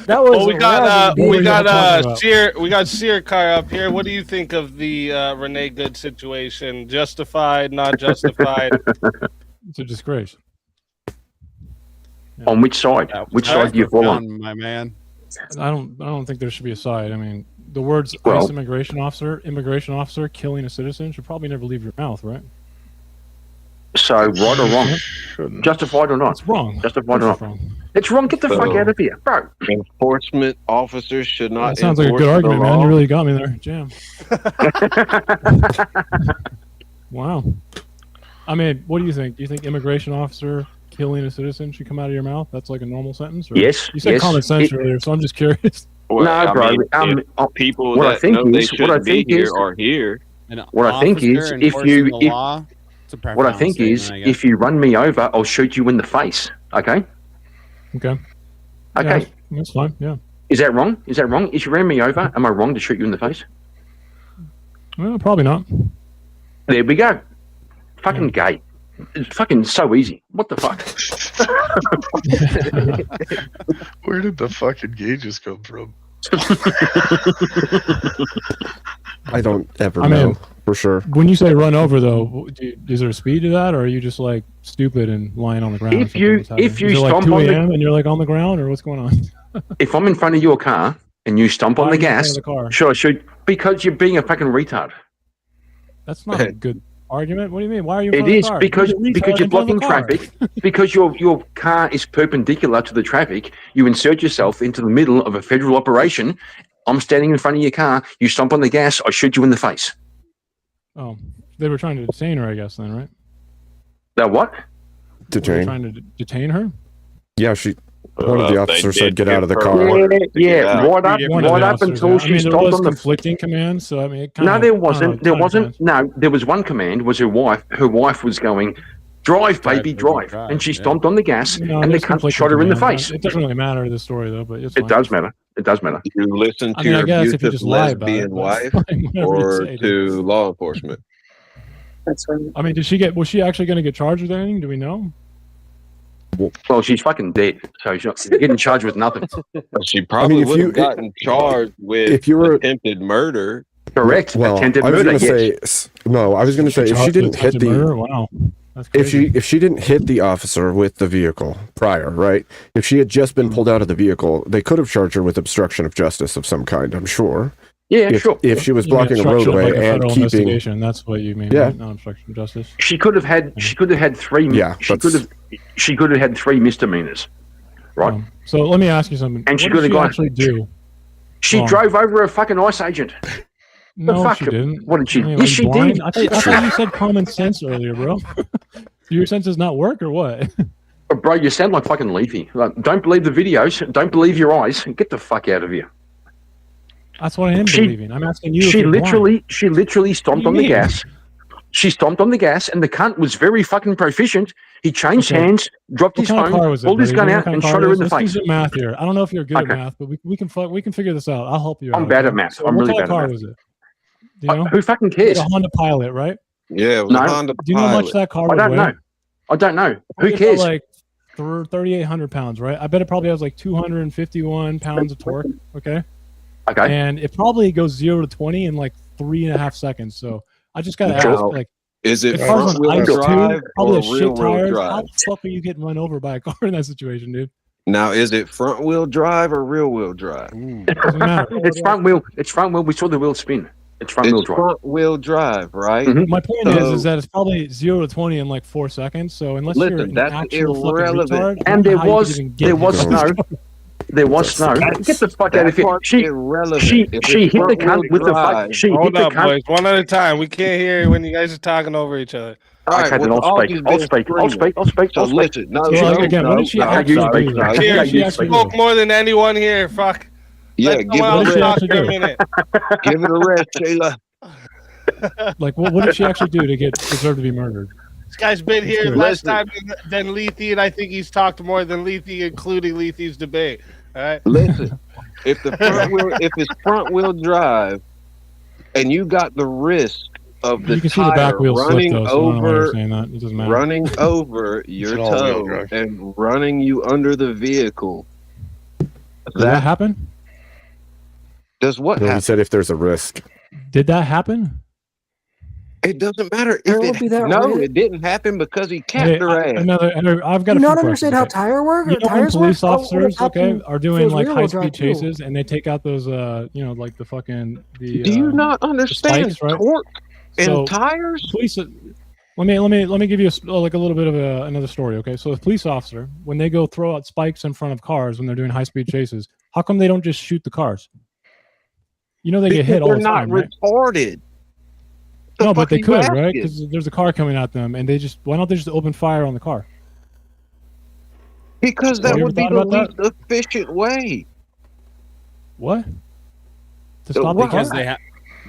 That was. Well, we got Razzie, baby. we got Sear Car up here. What do you think of the Renee Good situation? Justified, not justified? It's a disgrace. On which side? Which side do you fall on? My man. I don't think there should be a side. I mean, the words Well- ICE immigration officer killing a citizen should probably never leave your mouth, right? So right or wrong? Justified or not? It's wrong. Justified or Of not? course it's wrong. It's wrong. Get the fuck out of here, bro. Enforcement officers should not. That sounds like a good enforce the argument, man. law. You really got me there. Jam. Wow. I mean, what do you think? Do you think immigration officer killing a citizen should come out of your mouth? That's like a normal sentence? Or? Yes, You said yes. common sense earlier, so I'm just curious. Well, No, I bro. mean, if people what I that think know they is- what shouldn't I be think here is- are here. An What I think officer is, if enforcing you, the if, law, it's a what I profound think is, statement, I guess. if you run me over, I'll shoot you in the face. Okay. Okay. Okay. Yeah, that's fine. Yeah. Is that wrong? Is that wrong? If you ran me over, am I wrong to shoot you in the face? Well, probably not. There we go. Fucking gay. It's fucking so easy. What the fuck? Where did the fucking gauges come from? I don't ever I know mean, for sure. When you say run over, though, is there a speed to that, or are you just like stupid and lying on the ground? or If something? you- What's happening? if you is it like stomp 2 on the- a.m. and you're like on the ground, or what's going on? If I'm in front of your car and you stomp on Why the are you in front gas, of the car? should I shoot? Because you're being a fucking retard. That's not a good argument. What do you mean? Why are you in It front of the is car? because You're a retard you're in front of blocking the car. traffic. Because your car is perpendicular to the traffic. You insert yourself into the middle of a federal operation. I'm standing in front of your car. You stomp on the gas. I shoot you in the face. Oh, they were trying to detain her, I guess. Then, right? Now what? Were they Detain. trying to detain her? Yeah, one of the They officers did said get give out of the her car. orders to get Yeah, out. right up, One of right the up officers, until yeah. I she mean, there stomped was on the. conflicting commands, so I mean, it kind No, of. there wasn't. There wasn't. No, there was one command. Was her wife? Her wife was going, "Drive, baby, drive," and she stomped on the gas, No, and the there's cunt conflicting shot her in the commands. face. It doesn't really matter to the story, though, but it's It fine. does matter. It does matter. You listen to I mean, I your guess if you abusive just lie about lesbian it, but wife fine, whatever you or say, dude. to law enforcement. That's right. I mean, was she actually going to get charged with anything? Do we know? Well, she's fucking dead, so she's not getting charged with nothing. She probably if would you- have gotten charged with if you were- attempted murder. Correct. Well, Attempted I was murder. gonna Yes. say no. I was gonna say if she Charged with didn't hit attempted murder? the Wow. That's if crazy. she didn't hit the officer with the vehicle prior, right? If she had just been pulled out of the vehicle, they could have charged her with obstruction of justice of some kind. I'm sure. Yeah, if, sure. If she was You mean blocking a obstruction of, roadway like, a and federal keeping. investigation, that's what you mean, Yeah. right? Not obstruction of justice. She could have had. She could have had three. Yeah, She could have had three misdemeanors, right? So let me ask you something. And she What could did have she gone. actually do? She wrong? drove over a fucking ICE agent. No, fuck? she didn't. What did she? I mean, Yes, are you she blind? did. I thought you said common sense earlier, bro. Do your senses not work or what? Bro, you sound like fucking Leafy. Like, don't believe the videos. Don't believe your eyes. Get the fuck out of here. That's what I am She- believing. I'm asking you. if She you're blind. literally stomped What on do the you mean? gas. She stomped on the gas, and the cunt was very fucking proficient. He changed Okay. hands, dropped What his kind of car phone, was it? pulled his buddy? gun Do you know out, what kind and of car shot it her in was? the Let's do face. some math here. I don't know if you're good Okay. at math, but we can figure this out. I'll help you out. I'm bad at okay? math. So I'm what really kind of bad at car math. was it? Do you know? Who fucking It cares? was a Honda Pilot, right? Yeah, it was No. a Honda Do you know how much Pilot. that car I would don't weigh? know. I don't know. Who Probably cares? about, like 3,800 pounds, right? I bet it probably has like 251 pounds of torque. Okay. Okay. And it probably goes 0 to 20 in like 3.5 seconds. So I just gotta ask, Now, like, is it the car's front on wheel ice drive too, probably or a shit rear wheel tires. How drive? the fuck are you getting run over by a car in that situation, dude? Now, is it front wheel drive or rear wheel drive? Doesn't matter. It's front wheel. It's front wheel. We saw the wheel spin. It's front wheel It's drive. front wheel drive, right? Mhm. My point So- is that it's probably 0 to 20 in like 4 seconds. So unless you're Listen, an that's actual fucking irrelevant. retard, I And don't know there how you could was even get there hit was by this snow. car. There was snow. Get the fuck out That of here. part's irrelevant. She If she it's hit the front-wheel cunt with the fuck. drive- She hit Hold the up, cunt. boys. One at a time. We can't hear when you guys are talking over each other. All right, Okay, well, then the I'll Augie's speak. been I'll speak. I'll screaming. speak. I'll speak. So I'll speak. listen, no, So, no, again, what no, did she no, actually no, do? no, What Cheers. did she You actually spoke do? more than anyone here. Fuck. Yeah, Let give someone it else a What did she talk actually for a do? minute. Give it a rest, Shayla. Like, what did she actually do to deserve to be murdered? This guy's been here Listen. less time than Lethe, and I think he's talked more than Lethe, including Lethe's debate. All right. Listen, if it's front wheel drive, and you got the risk of the You can see the back tire wheel slip running though, so I don't know why you're over, saying that. It doesn't matter. running over your It's all-wheel toe drive. and running you under the vehicle, Did that happen? does what No, he happen? said if there's a risk. Did that happen? It doesn't matter There if would be that no, risk. it didn't happen because he capped Hey, her ass. I've got Do a you few not understand how questions, okay? tire work? You know when Tires police work? What would officers, okay, happen are if it doing was like rear-wheel high drive, speed too? chases and they take out those, like the fucking the. Do you not understand spikes, right? torque and So, tires? Police. Let me give you like a little bit of another story, okay? So a police officer, when they go throw out spikes in front of cars when they're doing high speed chases, how come they don't just shoot the cars? You know they get Because hit all they're the not time, right? retarded. The No, but fuck they are you could, right? asking? Because there's a car coming at them, and why don't they just open fire on the car? Because Have that you would ever be thought the about least efficient way. What? To stop the Because car?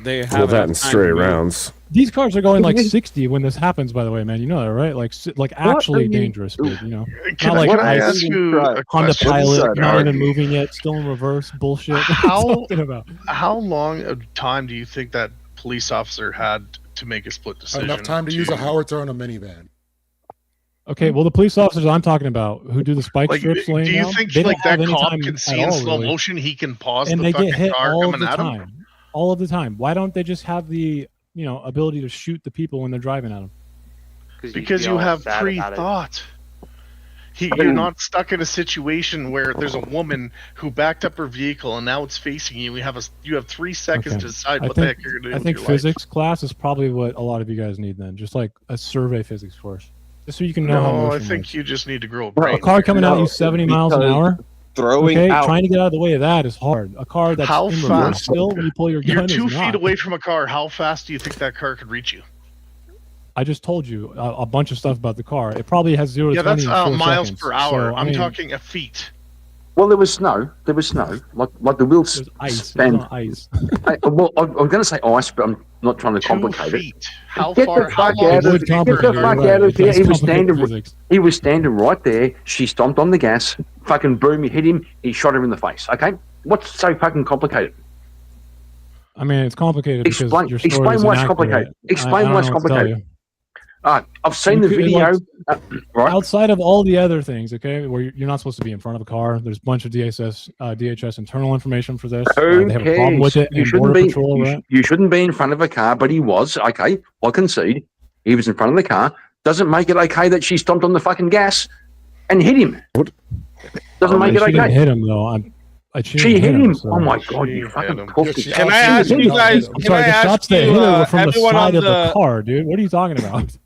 they have Well, that enough and time stray to move. rounds. These cars are going like 60 when this happens. By the way, man, you know that, right? Like actually are you- dangerous speed. You know, Can not like I ice, ask you a Honda question? Pilot, not even argue. moving yet, still in reverse. Bullshit. What are you How- talking about? How long of time do you think that police officer had to make a split decision? Enough time to use a howitzer on a minivan. Okay, well, the police officers I'm talking about who do the spike Like, strips laying do you down, think they don't like that have any cop time can at see in all, slow really. motion he can pause And the they fucking get hit car all of coming the at him? time. All of the time. Why don't they just have the ability to shoot the people when they're driving at them? Because you have pre-thought. You're not stuck in a situation where there's a woman who backed up her vehicle and now it's facing you. You have 3 seconds to decide what the heck you're going to do. I think physics class is probably what a lot of you guys need then. Just like a survey physics course. Just so you can know how No, I motion think works. you just need to grow a brain. A car coming at you 70 miles an hour. Throwing out. Trying to get out of the way of that is hard. A car that's How in reverse fast? still when you pull your gun You're is 2 not. feet away from a car. How fast do you think that car could reach you? I just told you a bunch of stuff about the car. It probably has 0 to Yeah, 20 that's in 4 miles seconds. per hour. So, I I'm mean, talking a feet. Well, there was snow. There was snow. Like the wheels ice. stand. Not ice. I'm going to say ice, but I'm not trying to complicate it. How Get far? the How fuck long out would of it here! be Get for the you? fuck Right, out of here! that's He was complicated standing. physics. He was standing right there. She stomped on the gas. Fucking boom! He hit him. He shot her in the face. Okay, what's so fucking complicated? I mean, it's complicated because Explain. your story Explain is why it's inaccurate. complicated. Explain I why don't it's know what to tell complicated. you. I've seen You the could, video. like, Right. Outside of all the other things, okay, where you're not supposed to be in front of a car. There's a bunch of DHS internal information for this. Who They have a problem with cares? it. You And shouldn't Border be. Patrol, You, right? you shouldn't be in front of a car, but he was. Okay, I concede. He was in front of the car. Doesn't make it okay that she stomped on the fucking gas and hit him. Doesn't make it She didn't okay. him though. She hit him. so- Oh my god! You fucking cooked it. Can I ask you guys? I'm Can sorry, I the ask shots that you, hit her were from the everyone side on of the car, dude. What are you talking about?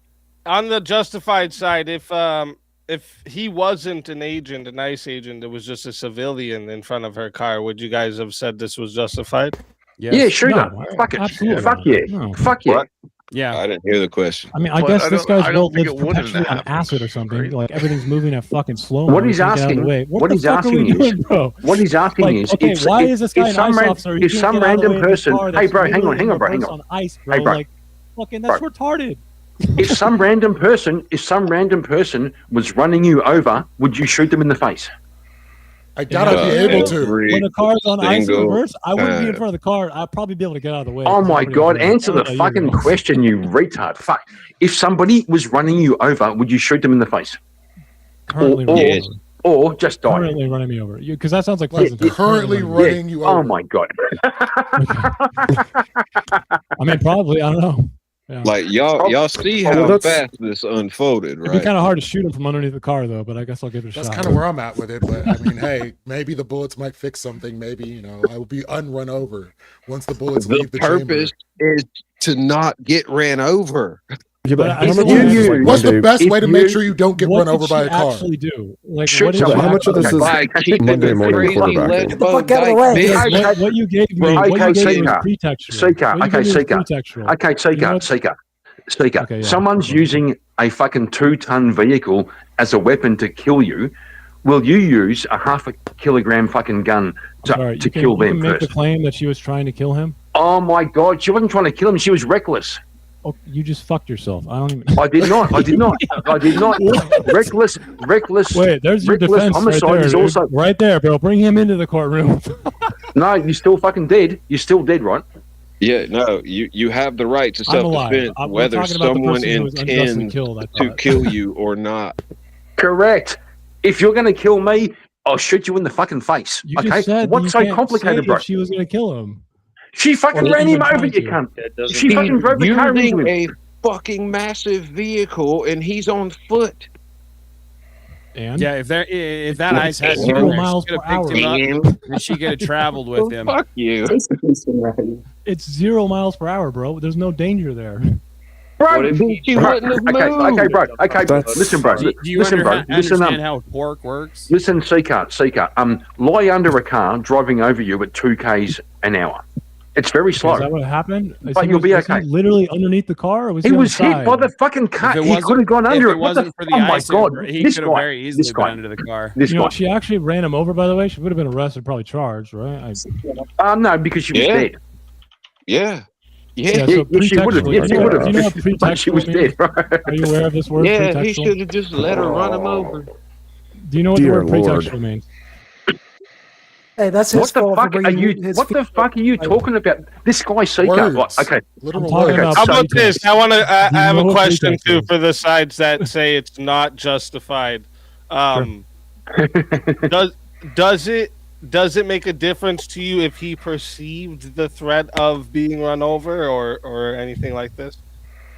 On the justified side, if he wasn't an agent, an ICE agent, it was just a civilian in front of her car, would you guys have said this was justified? Yeah, shoot No, her. Fuck it. absolutely Fuck not. yeah. No. Fuck yeah. Yeah. I didn't hear the question. I mean, I But guess I this don't- guy's I don't boat think lives it wouldn't perpetually on happen, acid or something. right? Like everything's moving at fucking slow. What he's asking, What the fuck are we doing, bro? what he's asking Like, is, okay, if, why if, is this guy if an ICE some, officer? He if can't some get out of the random way of this person, car hey that's bro, hang literally on, in bro, hang reverse on. on ice, bro. Hey, bro. Like, fucking, that's retarded. If some random person was running you over, would you shoot them in the face? I doubt I'd be able to. When a car's on ice in single reverse, I wouldn't be in time. front of the car. I'd probably be able to get out of the way. Oh 'cause my I'm pretty god! fast. Answer I don't the know about you, fucking bro. question, you retard! Fuck! If somebody was running you over, would you shoot them in the face, Currently or, running or, me or just die? Currently running me over. Because that sounds like Like, Pleasanton. currently running you Oh over. my god! I mean, probably. I don't know. Yeah. Like y'all see Oh, well, how that's- fast this unfolded, It'd be right? kind of hard to shoot him from underneath the car, though. But I guess I'll give it a That's shot. kind of where I'm at with it. But I mean, hey, maybe the bullets might fix something. Maybe, you know, I will be unrun over once the bullets The leave the chamber. purpose is to not get ran over. Yeah, But but I how still much wanna of ask, this, like, What's the Monday, best if way to you- make sure you don't get What run did over by she a car? actually do? Like, Shoot what did someone. she how much of this actually is By keeping Monday the morning crazy quarterbacking? lead Get the fuck out of the dyke way. bitch. What you gave me, Okay, what you gave me was Seeker. pretextual. Seeker, What you okay, gave me was Seeker. pretextual. Okay, You know Seeker, what? Seeker. Okay, yeah. Someone's Okay. using a fucking 2-ton vehicle as a weapon to kill you. Will you use a half a kilogram fucking gun I'm sorry, to you can, kill you them can make the first? claim that she was trying to kill him. Oh my god, she wasn't trying to kill him. She was reckless. Oh, you just fucked yourself. I don't even. I did not. I did not. I did not. Reckless. Wait, there's your reckless defense right homicide there. is Dude. also. Right there, bro. Bring him into the courtroom. No, you're still fucking dead. You're still dead, right? Yeah, no, you have the right to I'm alive. self-defense, We're whether talking about the someone person who was unjustly intends killed, I to thought. kill you or not. Correct. If you're going to kill me, I'll shoot you in the fucking face. You okay? just said What's you so can't complicated, say bro? if she was gonna kill him. She fucking Or ran even him over, trying you to. cunt. She fucking drove the car into Using him. a fucking massive vehicle and he's on foot. And Yeah, if that ice had 0 been miles there, per she could have picked him up and she could have traveled with him. Fuck you. it's 0 miles per hour, bro. There's no danger there. Bro, What if she bro, wouldn't have okay, moved? okay, bro. Okay, That's listen, bro. Do you Listen, bro. Listen, understand how torque works? listen, Seeker. Lie under a car driving over you at 2 k's an hour. It's very slow. Is that what happened? But you'll be was okay. He literally underneath the car, or was he, He on was the hit side? by the fucking car. If it He wasn't- could have gone under if it. it What the? wasn't for the Oh my ice, god! he This could have guy. very easily This been guy. under the car. This You know, guy. she actually ran him over. By the way, she would have been arrested, probably charged, right? No, because she was Yeah. dead. Yeah. Yeah, Yeah. so Yeah, she would have. pretextual. Yes, she Do you would know have. what But she was pretextual dead. means? Are you aware of this word? Yeah, he pretextual? should have just let her run him over. Do you know what Dear the word Lord. pretextual means? Hey, that's his What the fault for fuck are bringing you? his What the feet- fuck are you talking about? This guy Seeker. Words. Okay. Literal I'm talking words. about How about pretext. this? I want to. I You have know a what question pretext too is. for the sides that say it's not justified. Does it make a difference to you if he perceived the threat of being run over or anything like this?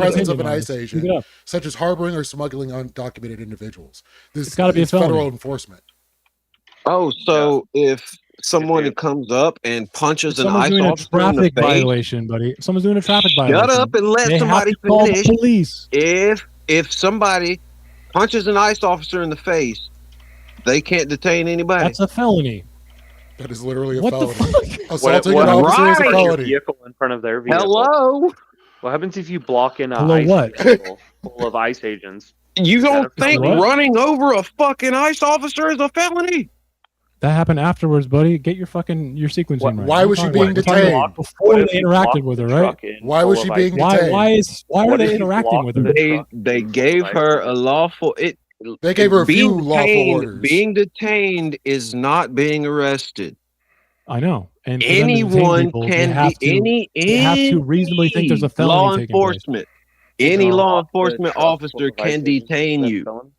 an presence of opinion an on ICE this. Speak agent, it up. such as harboring or smuggling undocumented individuals. This It's gotta be a is federal felony. enforcement. Oh, so if someone comes up and If punches an someone's ICE doing a officer in the traffic face, violation, buddy. If someone's doing a traffic shut violation, up and let they have somebody to call finish. the police. If if somebody punches an ICE officer in the face, they can't detain anybody. That's a felony. That is literally a What the felony. fuck? Assaulting What- an officer is a right. felony. Vehicle in front of their vehicle. Hello? What happens if you block in a Hello, ICE what? vehicle full of ICE agents? You Is that don't a think felony? running over a fucking ICE officer is a felony? That happened afterwards, buddy. Get your sequencing right. Why was she We're being talking about detained? Before What if they you interacted blocked with the her, right? truck in Why full was of she ICE being Why? detained? Why What were they if you interacting with her? blocked the They truck they full of gave ICE her a agents? lawful They gave her a few being lawful detained, orders. Being detained is not being arrested. I know. And for them to detain Anyone people, they can have be to they have to reasonably think there's a felony law taking place. enforcement. You Any can law block the enforcement truck full officer of ICE can agents. detain Is that you. felony?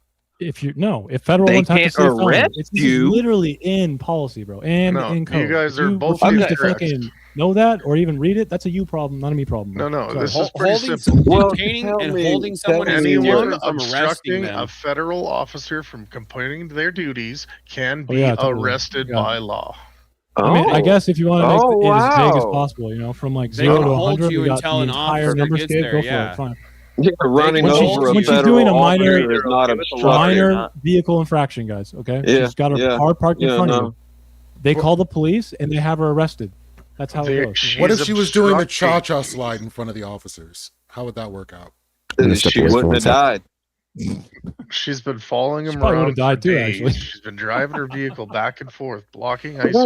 If federal They ones have to can't say felony, arrest this is you. literally in policy, bro, and No, in code. you guys If are you both refuse to incorrect. fucking know that or even read it, that's a you problem, not a me problem. No, Bro. no, Sorry. this is pretty Holding, simple. Well, detaining, tell and me- holding someone tell is me Anyone different from arresting obstructing them. a federal officer from completing their duties can Oh, be yeah, totally. arrested Yeah. by law. I mean, I Oh. guess if you want to make Oh, it as vague as wow. possible, from like They 0 can to hold 100, you we got until the an entire officer number gets scale. there, Go for yeah. it. Fine. Yeah, running When over a she's federal doing a officer minor- is not Okay with the law or obstructing. you're Minor not? vehicle infraction, guys. Okay, Yeah, she's got her yeah, car parked in yeah, front of no. you. They call the police and they have her arrested. That's how it There- goes. What if she's she was doing the obstructing- cha-cha slide in front of the officers? How would that work out? I'm gonna step She away for wouldn't one have second. died. She's been following She him probably around would've died for too, days. actually. She's been driving her vehicle back and forth, blocking ICE agents.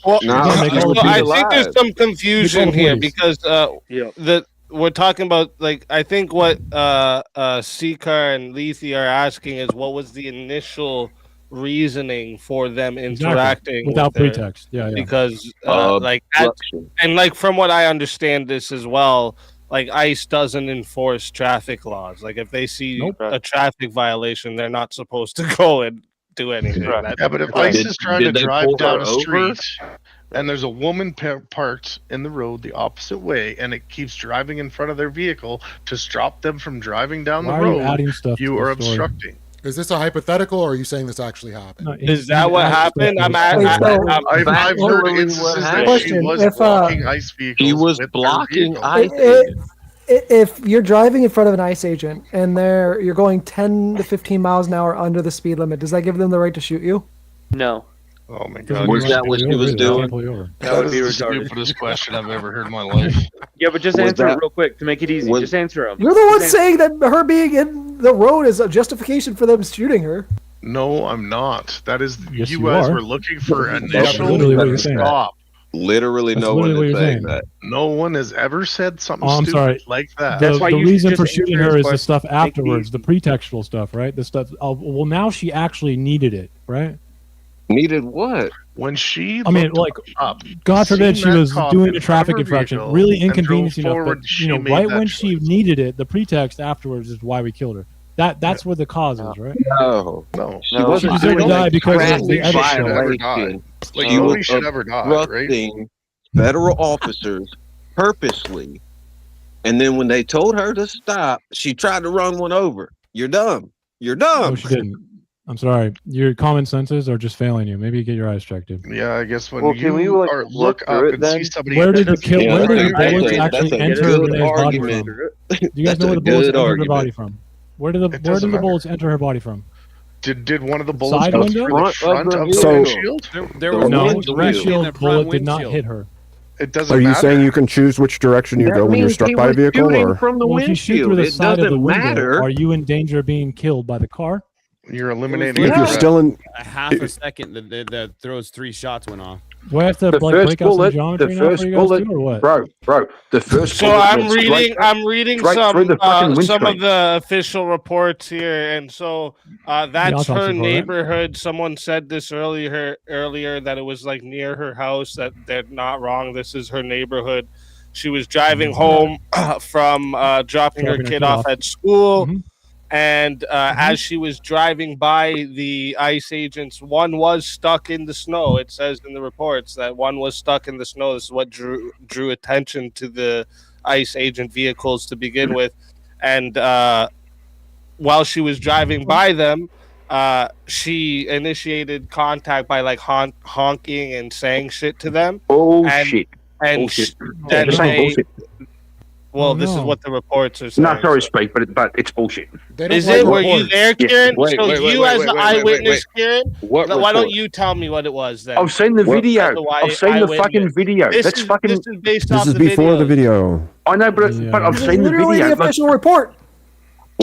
Well, No, Yeah, make she all would the be I people- think there's alive. some confusion here police. because Yeah. we're talking about, like, I think what Sikar and Lethe are asking is what was the initial reasoning for them interacting without with her? pretext. Yeah. Because Obstruction. and like from what I understand this as well, like ICE doesn't enforce traffic laws. Like if they see Nope. a traffic violation, they're not supposed to go and do anything. Right. That- Yeah, but if Right. ICE is trying to Did they drive pull down her a over? street and there's a woman parked in the road the opposite way and it keeps driving in front of their vehicle to stop them from driving down Why the are you road, adding stuff? you to are the story? obstructing. Is this a hypothetical, or are you saying this actually happened? No, Is that what happened? I'm at. Wait, so- I've heard Factually instances what that happened. she Question, was if, blocking ICE vehicles. She was with her blocking vehicle. ICE It- agents. If you're driving in front of an ICE agent and you're going 10 to 15 miles an hour under the speed limit, does that give them the right to shoot you? No. Oh my Doesn't god! Was mean that what she was they can't doing? pull you over. That would That be is the retarded. stupidest question I've ever heard in my life. Yeah, but just Was answer that- it real quick to make it easy. was- Just answer them. You're the one saying that her being in the road is a justification for them shooting her. No, I'm not. That is Yes, you you guys are. were looking for That's initial literally what you're saying. stop. Literally, That's no one literally is what you're saying saying. that. No one has ever said something Oh, I'm stupid sorry. like that. That's why The you should reason just for shooting answer her his is the question. stuff Make it afterwards, the easy. pretextual stuff, right? The stuff. Well, now she actually needed it, right? Needed what? When she I mean, looked like, up, God forbid seen she that was cop doing in a front of traffic her infraction, vehicle really and drove inconveniencing enough. forward, But she right made that when she choice. needed it, the pretext afterwards is why we killed her. That's where the cause is, right? No. No, She No, wasn't she deserved to doing die a because of traffic the edit should ever violation. die. Like She nobody was should ever die, right? obstructing federal officers purposely. And then when they told her to stop, she tried to run one over. You're dumb. You're dumb. No, she didn't. I'm sorry. Your common senses are just failing you. Maybe you get your eyes checked, dude. Yeah, I guess when Well, can you we, like, are look look up through it and see then? somebody, Where did the that's kill? Yeah, Where did that's the a- that's bullets a- actually that's a enter good Renee's body argument. from? Do you guys That's know a where the bullets good entered her argument. body from? Where did the doesn't matter. bullets enter her body from? did one of the bullets Side go window? through the front of the So- windshield? There The was No, one the windshield. windshield bullet did not hit her. It doesn't Are you matter. saying you can choose which direction you That go when you're means struck he by a was vehicle, shooting or from the Well, if you shoot through windshield. the It side of the doesn't window, matter. are you in danger of being killed by the car? You're eliminating if the you're threat. still in? a half a second that those 3 shots went off. Do I have to The like first break out some bullet, geometry the now for first you guys bullet, too, or what? bro, the first So bullet I'm went straight reading. up- I'm reading straight through the fucking some of windscreen. the official reports here, and so that's autopsy her report, right? neighborhood. Someone said this earlier that it was like near her house. That they're not wrong. This is her neighborhood. She was driving home from dropping her kid off at school. Mhm. And as she was driving by the ICE agents, one was stuck in the snow. It says in the reports that one was stuck in the snow. This is what drew attention to the ICE agent vehicles to begin with. And while she was driving by them, she initiated contact by like honking and saying shit to them. Oh and, shit! And Bullshit. then Just saying they, bullshit. Well, Oh, this is no. what the reports are saying. No, sorry to speak, but it's bullshit. Is it? Were you there, Kieran? Yes. So you, as the eyewitness, Kieran, why don't you tell me what it was then? I've seen the video. As the I've seen the fucking video. This That's is, fucking. This is based This off is the before the videos. video. I know, but I've This is seen the literally video. the official report.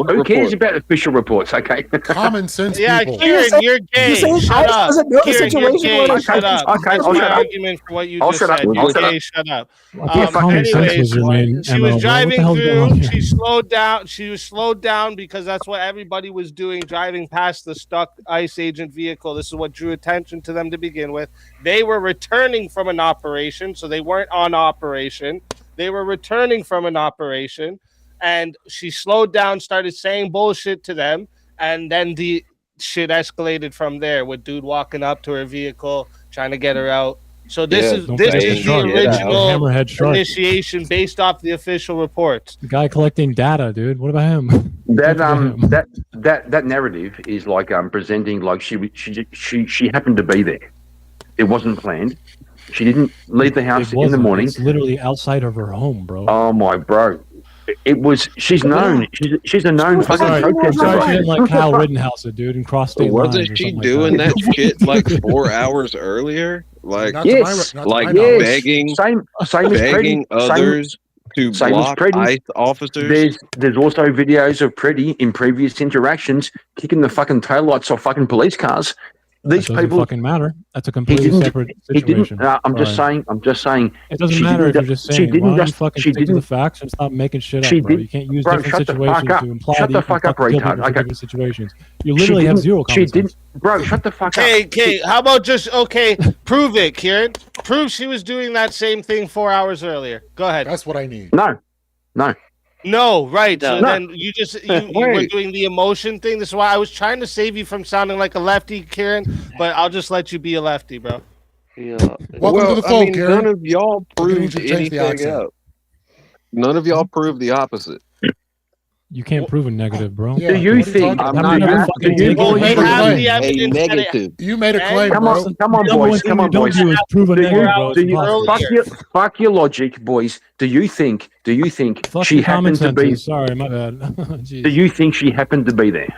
Who cares about official reports? Okay. Common sense Yeah, people. Kieran, you're gay. Shut up. doesn't know the Kieran, you're situation gay. where they Shut up. Okay, That's I'll my shut up. argument for what you I'll just shut up. said. I'll You're shut gay. up. Shut up. Common sense was your main She MO, was bro. What the driving hell's going on through. here? She slowed down. She was slowed down because that's what everybody was doing, driving past the stuck ICE agent vehicle. This is what drew attention to them to begin with. They were returning from an operation, so they weren't on operation. They were returning from an operation, and she slowed down, started saying bullshit to them, and then the shit escalated from there with dude walking up to her vehicle, trying to get her out. So this is the original Hammerhead shark. initiation based off the official reports. The guy collecting data, dude. What about him? That narrative is like presenting like she happened to be there. It wasn't planned. She didn't leave the house in the morning. It's literally outside of her home, bro. Oh my bro. It was. She's known. She's a known fucking protester. Sorry, she bro. didn't like Kyle Rittenhouse, it, dude, and cross state lines. or Wasn't she something doing like that shit like 4 hours earlier? Like, Yes, like yes. begging, Same as begging Preddy. Same- others to same as block Preddy. ICE officers. There's also videos of Preddy in previous interactions kicking the fucking taillights off fucking police cars. These That doesn't people fucking matter. That's a He completely didn't. separate He situation. didn't. I'm just Sorry. saying. I'm just saying. It doesn't she matter if didn't you're ju- just She saying. didn't Why don't you just. fucking She stick to the didn't. facts and stop making shit She up, bro? didn't- You can't use bro, different shut the situations fuck up. to imply Shut that the you can fuck up, fucking kill retard. people for Okay. different situations. You She literally have didn't- zero She common sense. didn't. Bro, shut the fuck up. Okay, how about just prove it, Kieran? Prove she was doing that same thing 4 hours earlier. Go ahead. That's what I need. No. No, right. So No. then you were Wait. doing the emotion thing. This is why I was trying to save you from sounding like a lefty, Kieran, but I'll just let you be a lefty, bro. Yeah. Welcome to the phone, Kieran. none of y'all I think you proved should change the anything accent. up. None of y'all proved the opposite. You can't prove a negative, bro. Yeah, Do you what are think? talking I'm about? not never asking fucking you taken Well, you we made a have claim. the a evidence that it, negative. You made a And- claim, Come bro. on, come on, Number one boys. thing Come you on, don't boys. do is prove a Do negative, you, bro. It's do you impossible. fuck your logic, boys? Do you think Fuck she your common happened to be? senses. Sorry, my bad. Do Jeez. you think she happened to be there?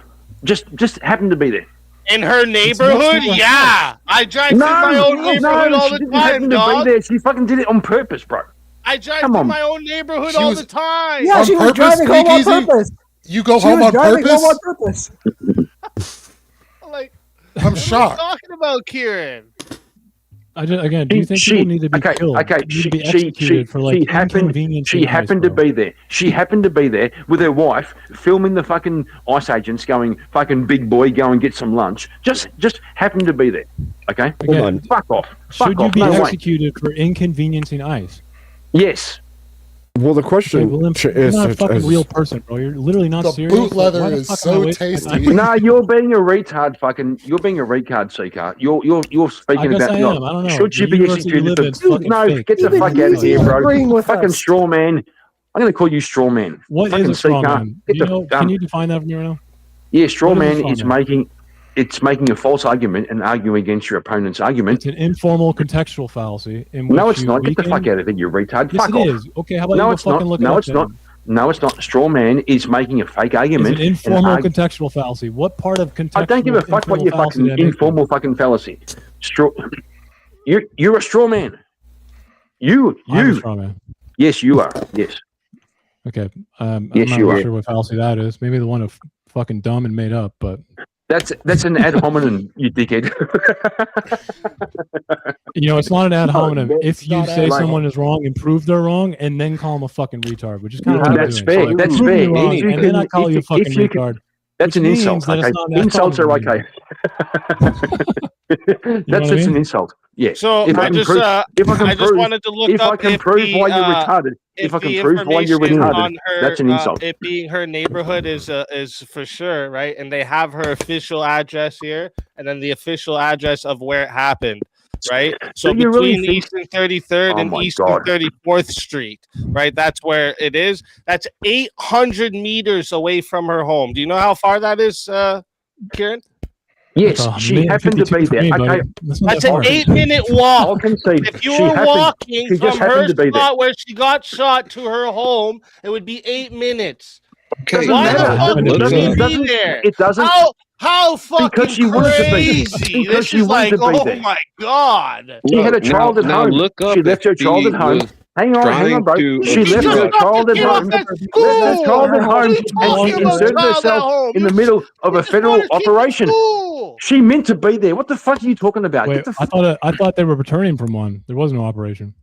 Just happened to be there. in her neighborhood, next to yeah. I drive through my own neighborhood all she the didn't time, happen to dog. be there. She fucking did it on purpose, bro. I drive Come through on. my own neighborhood She all was- the time. Yeah, On she was purpose, driving home on Speakeasy? purpose. You go She home was on driving purpose? home on purpose. Like, I'm what are shocked. you talking about, Kieran? Again, do you think people need to be killed? Okay, They need to be executed for like inconvenience. She happened to be there. She happened to be there with her wife, filming the fucking ICE agents going, fucking big boy, go and get some lunch. Just happened to be there. Okay? Again, Fuck off. Fuck Should you off. be No way. executed for inconveniencing ICE? Yes. Well, the question Okay, well, then you're not a fucking real person, bro. You're literally not The serious. boot leather Why the is fuck so am I wasting my tasty. time? No, you're being a retard. You're being a retard, seeker. You're speaking I guess about I am. I don't know. should she The be universe that you executed live in is for? fucking No, fake. get the Even fuck out of he's here, bro. agreeing with Fucking us. straw man. I'm going to call you straw man. What Fucking is a straw seeker. man? Get You the know, can you define that for me right now? Yeah, straw What is a man straw is man? making a false argument and arguing against your opponent's argument. It's an informal contextual fallacy in which No, it's you not. Get the weaken- fuck out of it, you retard. Yes, Fuck it off. is. Okay, how about No, you go it's fucking not. look it No, up it's not. then? No, it's not. Straw man is making a fake It's argument. an and informal contextual fallacy. What part of contextual? I don't give a fuck what your informal fallacy fucking did I make? informal fucking fallacy. Straw. You're a straw man. I'm a You. straw man. Yes, you are. Yes. Okay. Yes, I'm you not are. sure what fallacy that is. Maybe the one of fucking dumb and made up, but That's an ad hominem, you dickhead. you know, it's not an ad hominem. If you not say ad- someone is wrong and prove they're wrong, and then call them a fucking retard, which is kind of No, what I'm that's doing. fair. So, like, That's prove me fair. wrong, If you and then can- I call you a if fucking you can- retard. That's which an insult. means that it's Okay. not an ad Insults are hominem. okay. That's what I just mean? an insult. Yeah. So If I can just, prove- if I can I just prove- wanted to look if I up can if prove the, why you're retarded, if I the can prove why you're information retarded, on her, that's an insult. it being her neighborhood is for sure, right? And they have her official address here, and then the official address of where it happened, right? So Do you really between think- Eastern 33rd Oh and my Eastern God. 34th Street, right? That's where it is. That's 800 meters away from her home. Do you know how far that is, Kieran? That's Yes, a she happened to 52 be for there. me, buddy. Okay, That's not That's that an hard. 8-minute walk. I'll concede. If you She were happened. walking She from just her happened to be there. spot where she got shot to her home, it would be 8 minutes. Okay, Doesn't Why the matter. fuck Happened to would be she there. be Doesn't. there? It doesn't. How fucking Because she wanted to be. crazy. Because This she is wanted like, to be oh there. my god. She had a now, child at now home. look up She left her if child she at home. was Hang on, trying bro. to She She left just her obstruct. dropped child the at kid off home. at Left her school. child at What home, are you and talking she about, inserted child at herself home? in the middle of a You just brought federal her kid to operation. school. She meant to be there. What the fuck are you talking about? Wait, Get the I thought they were returning from one. There was no operation.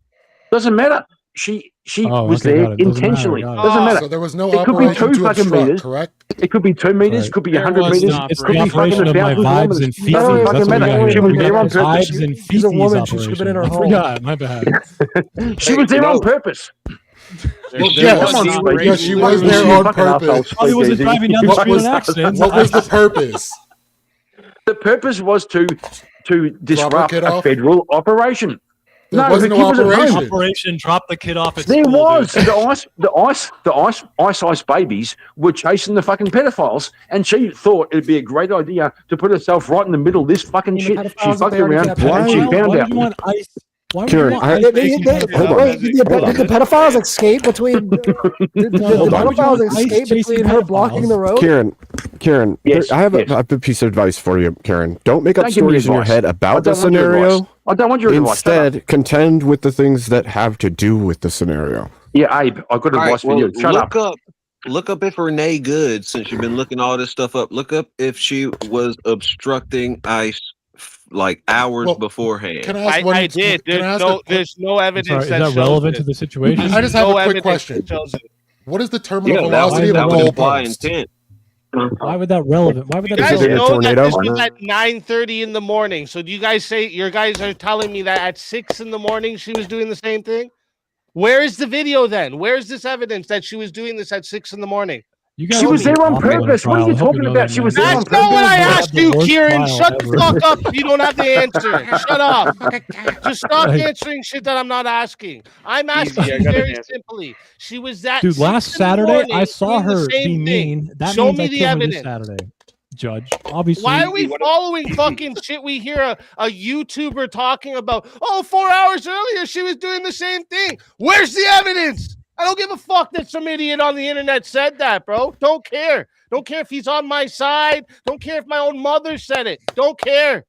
Doesn't matter. She Oh, was okay, there got it. Doesn't matter. intentionally. Got it. Doesn't matter. So there was no It could be operation 2 to fucking obstruct, meters. correct? It could be 2 meters. Right. Could be There 100 was meters. an It's Could the be fucking operation of my 1,000 vibes kilometers. and Doesn't feces. fucking That's what we matter. got here. She was there on purpose. Vibes and She's a feces woman. She should have been in operation. her I home. forgot. My bad. She was there on purpose. Well, There yes, was an operation. yes, she was there on purpose. Probably wasn't driving down the What street was, on accident. what was the purpose? The purpose was to disrupt kid a off? federal operation. There No, was the no kid was at home. operation. Operation Drop the Kid Off at There School. was Dude. the ice babies were chasing the fucking pedophiles, and she thought it'd be a great idea to put herself right in the middle of this fucking shit. She pedophiles, fucked they already around, kept and she pedophiles. found Why out. would you want ice? Why would Karen, you want I- ice Wait, chasing did pedophiles? the pedophiles escape between? Did the Hold on. pedophiles Ice escape chasing between her blocking the road? Yes, Karen, yes. I have a piece of advice for you, Karen. Don't make up Don't give me stories in your advice. head I about don't the want your advice. scenario. I don't want your advice. Shut up. Instead, contend with the things that have to do with the scenario. Yeah, Abe, I've got All advice right, well, for you. Shut up. Look up if Renee Good, since you've been looking all this stuff up. Look up if she was obstructing ICE like hours beforehand. Can I ask one? I did. Can I There's no evidence. Sorry, is that that shows relevant it. to the situation? I just have No a quick evidence question. that shows it. What is the terminal Yeah, that velocity would, of a that would imply goalpost? intent. Why would that relevant? Why would You that guys be relevant? know that tornado? this was at 9:30 in the morning. So do you guys say your guys are telling me that at 6 in the morning she was doing the same thing? Where is the video then? Where's this evidence that she was doing this at 6 in the morning? You guys She was there on awful on purpose. What are trial. you I hope talking know about? that, She man. was there on That's not what I purpose. asked you, the worst Kieran. trial Shut the ever. fuck up if you don't have the answer. Shut up. Just stop Like- answering shit that I'm not asking. I'm asking Easy, I you got an very answer. simply. She was that Dude, last Saturday I saw her be be mean. That Show means me I the killed her this evidence. Saturday, Judge. Obviously. Why are we following fucking shit? We hear a YouTuber talking about, 4 hours earlier she was doing the same thing. Where's the evidence? I don't give a fuck that some idiot on the internet said that, bro. Don't care. Don't care if he's on my side. Don't care if my own mother said it. Don't care.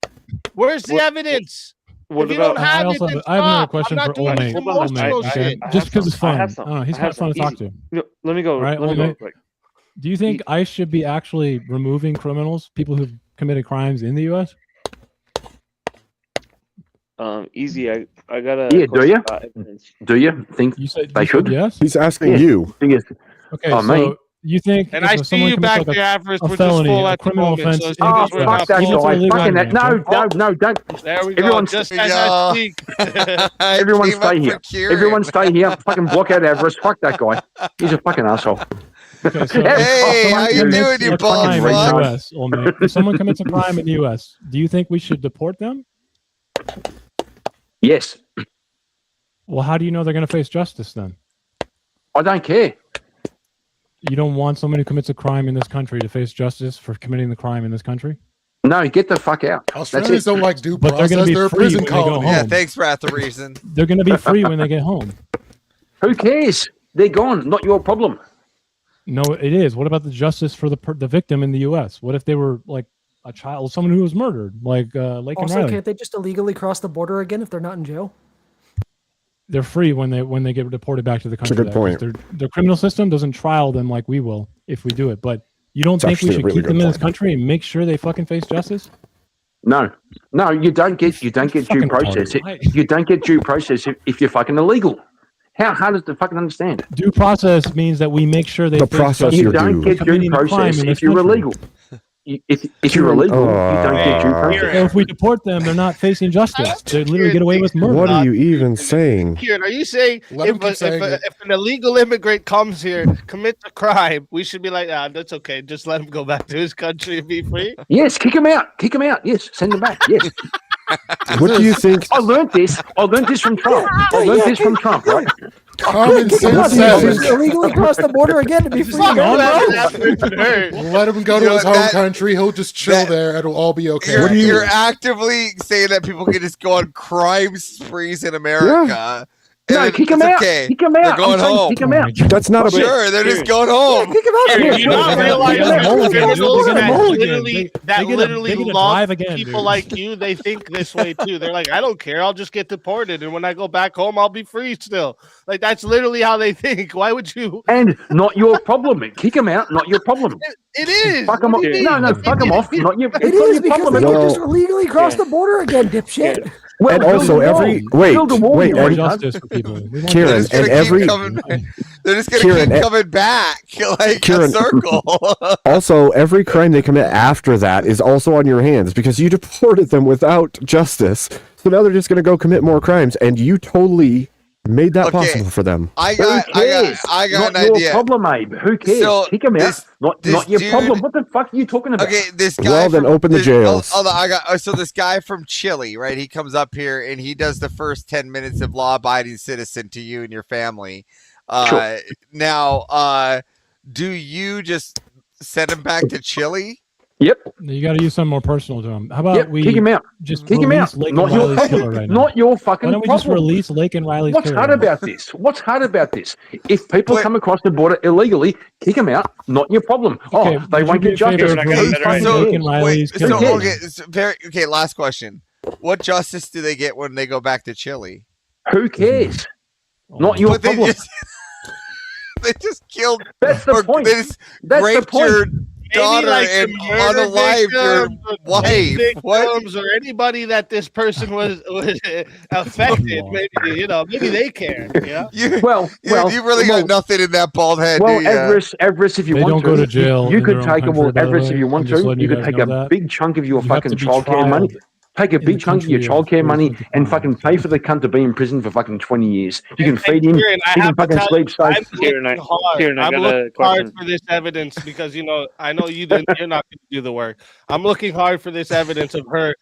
Where's the evidence? What If you about? don't have I it, also then have, I have another stop. question I'm for not doing Old this Mate. emotional Old Mate, okay? shit. Just because it's I fun. have I some. don't know. He's I kind have of fun to some. talk to. No, let me go. All right, Let me well, go. mate. Quick. Do you think ICE should be actually removing criminals, people who've committed crimes in the U.S.? Easy. I got a Yeah, do question you? about evidence. Do you think You said they should? yes. He's asking Yeah. you. Thing is, Okay, Oh, so me? you think And if I see someone you commits back like there, Avarice. a We're just felony, full a at the criminal moment. offense, So as in soon oh, as we're the not fuck that full, Even for guy. illegal Fucking that. immigrants, No, okay? no, don't. there we go. Everyone, Just as I speak. everyone stay here. Everyone stay here. Fucking block out Everest. Fuck that guy. He's a fucking asshole. Okay, so Hey, someone how you commits doing, you a bald crime in the fuck? U.S., old mate. If someone commits a crime in the U.S., do you think we should deport them? Yes. Well, how do you know they're going to face justice then? I don't care. You don't want someone who commits a crime in this country to face justice for committing the crime in this country? No, get the fuck out. That's Australians it. don't like due But they're process. going to be They're a free prison when they go colony. home. Yeah, thanks, Wrath of Reason. They're going to be free when they get home. Who cares? They're gone. Not your problem. No, it is. What about the justice for the victim in the U.S.? What if they were like a child, someone who was murdered, like Lake and Also, Riley? can't they just illegally cross the border again if they're not in jail? They're free when they get deported back to the That's a country. good though, 'cause point. their criminal system doesn't trial them like we will if we do it. But you don't It's think we actually a should really keep good them in this point. country and make sure they fucking face justice? No, no, you don't get due Fucking process. retarded. You don't get due process if you're fucking illegal. How hard is to fucking understand? Due process means that we make sure they The face process justice You you're for don't due. get due committing a crime process in this if you're country. illegal. If you're illegal, you don't get due process. So if we deport them, they're not facing justice. They literally get away with murder. What are you even saying? Kieran, are you saying Let him keep saying it. if an illegal immigrant comes here, commits a crime, we should be like, that's okay, just let him go back to his country and be free? Yes, kick him out. Kick him out. Yes, send him back. Yes. What do you think? I learned this from Trump. I learned this from Trump, right? Common Kick him out. sense He just says. illegally crossed the border again to be free to go, bro. Let him go to his home country. He'll just chill there. It'll all be okay. You're actively saying that people can just go on crime sprees in America. No, and kick it's him out. okay. Kick him They're out. going I'm saying home. kick him out. That's not a Sure, they're just going home. Kick him out. Do you not realize They that get literally to love drive again, people dude. like you? They think this way too. They're like, I don't care. I'll just get deported, and when I go back home, I'll be free still. Like that's literally how they think. Why would you? And not your problem. Kick him out. Not your problem. It is. Fuck him off. No, fuck him off. Not your. It It's not is your because problem. they at can all. just illegally cross the border again, dipshit. Well, And build also a wall. Build a wall, you and retard. Justice for people. We want Kieran, justice. and every They're just gonna Kieran, keep coming back like Kieran, a circle. also every crime they commit after that is also on your hands because you deported them without justice. So now they're just going to go commit more crimes, and you totally made that possible for them. I got Not an your idea. problem, Abe. Who cares? So, Kick him out. Not your dude- problem. What the fuck are you talking about? Okay, this guy. Well, then from- open the this- jails. Hold on, so this guy from Chile, right? He comes up here and he does the first 10 minutes of law-abiding citizen to you and your family. Sure. Now, do you just send him back to Chile? Yep. You got to use something more personal to him. How about Yep. we Kick him out. just Kick him release out. Lake Not and your Riley's killer problem. right now? Not your fucking Why don't we problem. just release Lake and Riley's What's killer? hard right now? about this? What's hard about this? If people come across the border illegally, kick them out. Not your problem. Okay, They would won't you be get a favor justice. of releasing Lake and Riley's killer? Okay, last question. What justice do they get when they go back to Chile? Who cares? Not your But they problem. they just killed. That's the point. They just That's the raped point. your daughter like and the murder unalived your victims or wife. victims or anybody that this person was affected. Maybe they care. Yeah. You well, really got nothing in that bald head. Well, do you? Everest, if you They want don't to, go to jail you in could their own take country, by the Everest if way. you I'm want just to. letting You you could guys take a know that. big chunk of your You have fucking to be childcare money. trialed Take a in big the chunk of your country of childcare money where it's and fucking pay for the cunt to be in prison for fucking 20 years. You can feed him. Kieran, I He can have to fucking tell sleep you, safe. I'm looking hard for this evidence because I know you're not going to do the work. I'm looking hard for this evidence of her,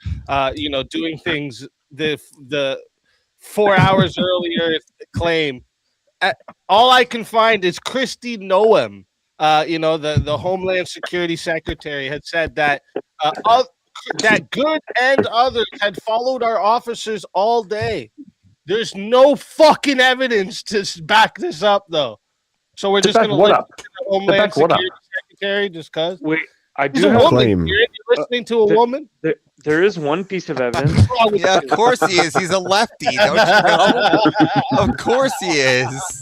doing things the 4 hours earlier claim. All I can find is Christy Noem, the Homeland Security Secretary, had said that that Good and others had followed our officers all day. There's no fucking evidence to back this up, though. So we're just going to listen to the Homeland Security Secretary just because. Wait, I He's do a have woman. You're listening to a woman. There is one piece of evidence. Yeah, of course he is. He's a lefty, don't you know? Of course he is.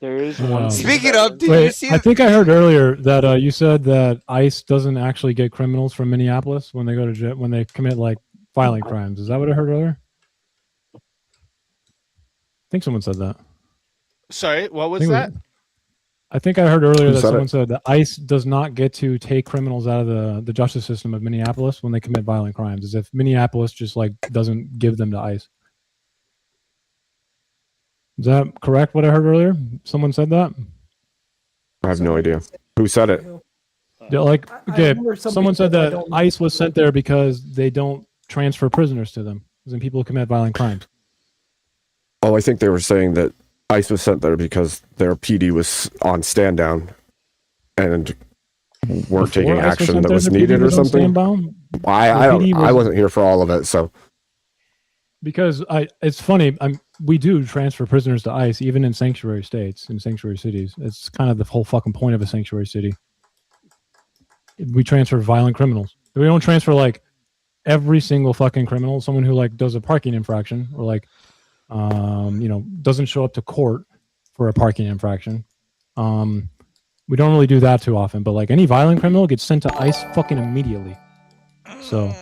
There is one. Speaking of, did Wait, you see? I think I heard earlier that you said that ICE doesn't actually get criminals from Minneapolis when they go to jail, when they commit like violent crimes. Is that what I heard earlier? I think someone said that. Sorry, what was I think that? I think I heard earlier Who that said someone it? said that ICE does not get to take criminals out of the justice system of Minneapolis when they commit violent crimes, as if Minneapolis just like doesn't give them to ICE. Is that correct? What I heard earlier? Someone said that. I have no idea. Who said it? Yeah, like okay, remember someone somebody said said, I that don't- ICE was sent there because they don't transfer prisoners to them, as in people who commit violent crimes. Oh, I think they were saying that ICE was sent there because their PD was on stand down and weren't taking Before ICE was action sent that there, was the needed PD or was on something. standbound? I The PD I was- wasn't here for all of it, so Because it's funny. We do transfer prisoners to ICE, even in sanctuary states, in sanctuary cities. It's kind of the whole fucking point of a sanctuary city. We transfer violent criminals. We don't transfer like every single fucking criminal. Someone who like does a parking infraction or like, doesn't show up to court for a parking infraction. We don't really do that too often. But like any violent criminal gets sent to ICE fucking immediately. So.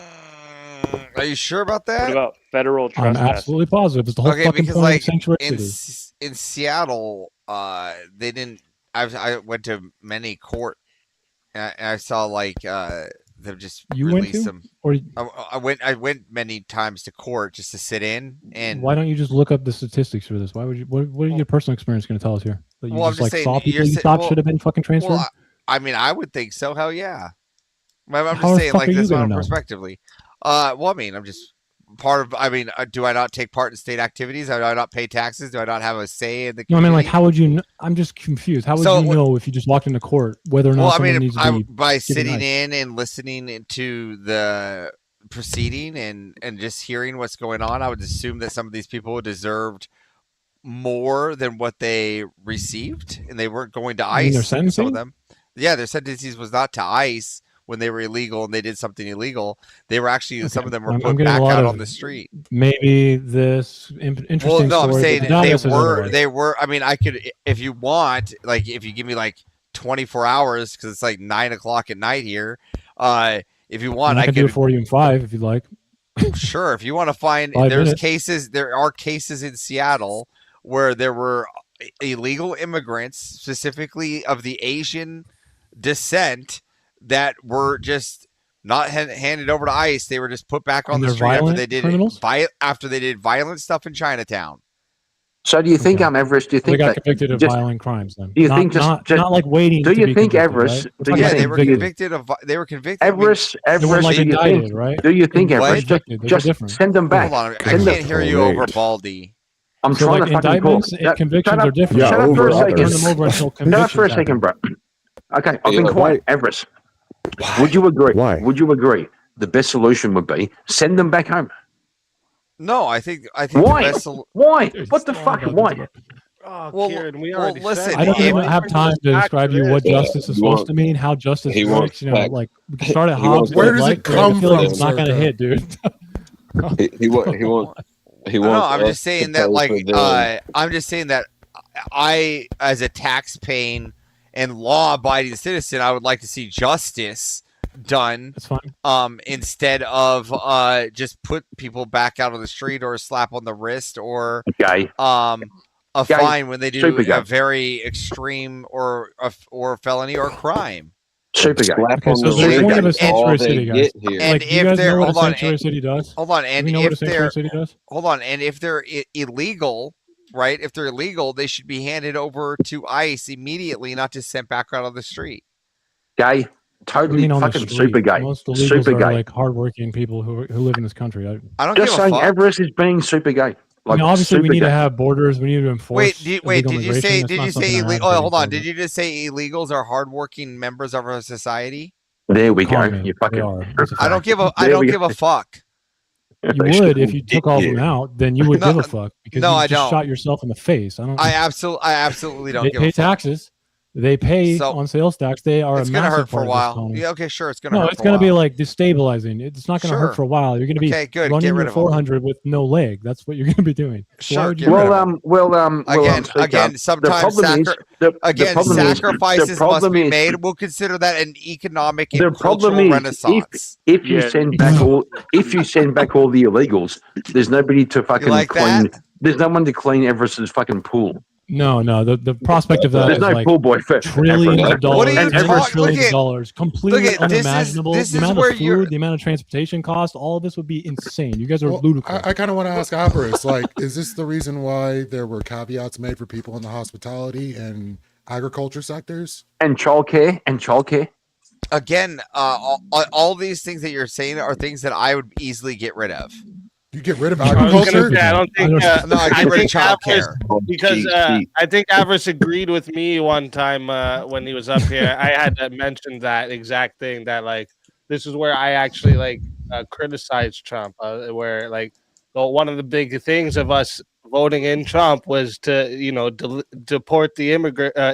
Are you sure about that? What about federal I'm trespass? absolutely positive. It's the whole Okay, fucking because point like of sanctuary in cities. in Seattle, they didn't. I went to many court, and I saw like they've just You went released to? them. Or I went many times to court just to sit in, and why don't you just look up the statistics for this? Why would you? What are your personal experience going to tell us here? That you Well, I'm just just like saying, saw people you're you sa- thought well- should have been fucking transferred? well, I mean, I would think so. Hell yeah. I'm How just the saying, fuck like are you this gonna on know? prospectively. Well, I mean, I'm just part of? I mean, do I not take part in state activities? Do I not pay taxes? Do I not have a say in the? No, I mean, like, community? how would you? I'm just confused. How would So, you know if you just walked into court whether or not Well, I someone mean, needs to be by given sitting ice? in and listening to the proceeding and just hearing what's going on, I would assume that some of these people deserved more than what they received, and they weren't going to You mean their ICE. Some of sentencing? them, yeah, their sentences was not to ICE when they were illegal and they did something illegal. They were actually Okay, some of them were I'm put getting a back lot out of on the street. maybe this interesting Well, no, I'm story. saying but the data they says were. otherwise. They were. I mean, I could, if you want, like, if you give me like 24 hours, because it's like 9 o'clock at night here. If you want, I I can do it could. for you in 5 if you'd like. Sure, if you want to find, 5 there's minutes. cases. There are cases in Seattle where there were illegal immigrants, specifically of the Asian descent, that were just not handed over to ICE. They were just put back on And the they're street after violent they did criminals? after they did violent stuff in Chinatown. So do you think, Okay. Everest? Do you So they think got that convicted of just? violent crimes then? Do you not, think just? not like waiting Do to you be think convicted, Everest? right? We're Do talking you Yeah, about think? they convicted. were convicted. Everest? They weren't Everest? like Do you indicted, think? right? Do you think They weren't Everest? convicted. There's a Just difference. send them back. Hold on, I Send them. can't hear you over Baldy. I'm So, trying like, to fucking call. indictments and convictions are different. Yeah, Shut up over for a second. others. Turn them over until Shut up convictions for a happen. second, bro. Okay, I've Yeah, been why- quiet. Everest, would you agree? Why? Would you agree? The best solution would be send them back home. No, I think Why? the best. Why? Dude, What the it's fuck? long Why? about this. Oh, Well, Kieran, we well, already listen, said I don't that. even Why have bring time us to back describe to you what this? justice is he supposed wants- to mean, how justice he works. wants You know, back- like we can start at he Hobbes. wants but Where does like, it come I feel like from, it's not going to Circa? hit, dude. he wants. He No, wants. I'm us just saying to that, pay like, for them. I'm just saying that I, as a tax-paying and law-abiding citizen, I would like to see justice done. That's fine. Instead of just put people back out on the street or a slap on the wrist or Okay. a Guys, fine when they do super a guy. very extreme or a felony or crime. Super guy. Slap Okay, on so the the Super point wrist of a is all sanctuary they city, guys. get here. And Like, do you if guys they're know what a hold on, sanctuary city does? hold on, Do and we know what a if sanctuary they're city does? hold on, and if they're illegal, right? If they're illegal, they should be handed over to ICE immediately, not just sent back out on the street. Gay. What do you Totally mean on the fucking street? super gay. Most illegals Super are gay. like hardworking people who live in this country. I don't Just give a saying, fuck. Everest is being super gay. Like, obviously, we super need gay. to have borders. We need to enforce. Wait, illegal did you immigration. say? That's Did not you something say? I'm Oh, advocating hold on. for, Did but you just say illegals are hardworking members of our society? There we go. con me. You They fucking. are. That's a I don't fact. give a. I There don't we give go. a fuck. You would if you took all of them Yeah. out. Then you would No, give a fuck because no, you I just don't. shot yourself in the face. I don't. I absolutely don't They give pay a fuck. taxes. They pay So on sales tax. They are it's a gonna massive hurt for part a of this while. economy. Yeah, okay, sure, it's gonna No, hurt it's for a going to be while. like destabilizing. It's not going to Sure. hurt for a while. You're going to be Okay, good. running Get rid your of them. 400 with no leg. That's what you're going to be doing. So why Sure, would you get do rid that? of them. Again, Again, sometimes sacrifices must be made. We'll consider that an economic the and problem cultural is renaissance. if you Yeah. send back all the illegals, there's nobody to fucking like clean. that? There's no one to clean Everest's fucking pool. No. The prospect of that There's is no like pool boy for trillions Everest. of dollars. What are you and ever talking? trillions Look of at dollars. Completely this is unimaginable. this The is amount where of you're. food, the amount of transportation cost, all of this would be insane. You guys are Well, ludicrous. I kind of want to ask Avarice, like, is this the reason why there were caveats made for people in the hospitality and agriculture sectors? And childcare. Again, all these things that you're saying are things that I would easily get rid of. You get rid of I was gonna agriculture? say, I don't think. No, I get rid of Avarice- childcare. because I think Avarice agreed with me one time when he was up here. I had mentioned that exact thing, that like this is where I actually like criticized Trump, where like one of the big things of us voting in Trump was to deport the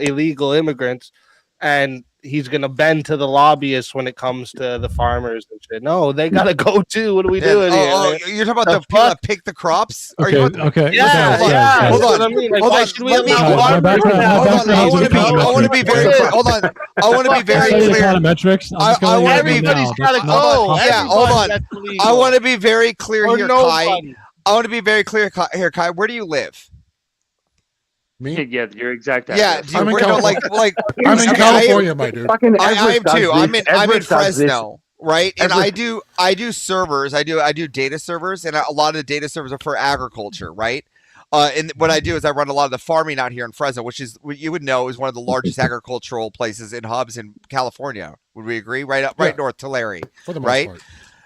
illegal immigrants, and he's gonna bend to the lobbyists when it comes to the farmers and shit. No, they gotta go too. What are we doing here? Oh, man? you're talking about the people that pick the crops? Are Okay, you? okay. Yeah, okay, yeah. okay. Hold That's on. what I mean. Like, Hold why on. should we Let me. allow My background- my Hold on. background I is want to be. I econometrics. want to be very clear. Hold on. I want to be very Study clear. econometrics. I'm just I gonna wanna let be- you know Everybody's that's gotta not go. possible. Yeah, hold on. That's illegal. I want to be very clear Or here, nobody. Kai. I want to be very clear here, Kai. Where do you live? Me? Yeah, your exact Yeah, address. do you, I'm in where, no, California. like I'm in okay, California, my dude. Fucking I am Everest does too. I'm this. in Everest does this. Fresno, right? And Everest- I do servers. I do data servers, and a lot of the data servers are for agriculture, right? And what I do is I run a lot of the farming out here in Fresno, which is what you would know is one of the largest agricultural places and hubs in California. Would we agree? Right Yeah. north Tulare, For the most right? part.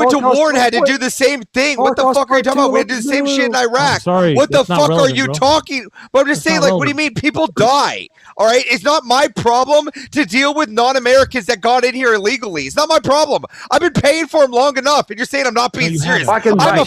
went to Holocaust war and had to Part- do the same thing. What the Holocaust fuck are you Part talking about? Two, We had to do the same shit in no. Iraq. sorry, What the that's not fuck are relevant, you bro. talking? But I'm just saying, not like, what do you mean? People die. All right, it's not my problem to deal with non-Americans that got in here illegally. It's not my problem. I've been paying for them long enough, and you're saying I'm not being you serious. haven't. I'm a You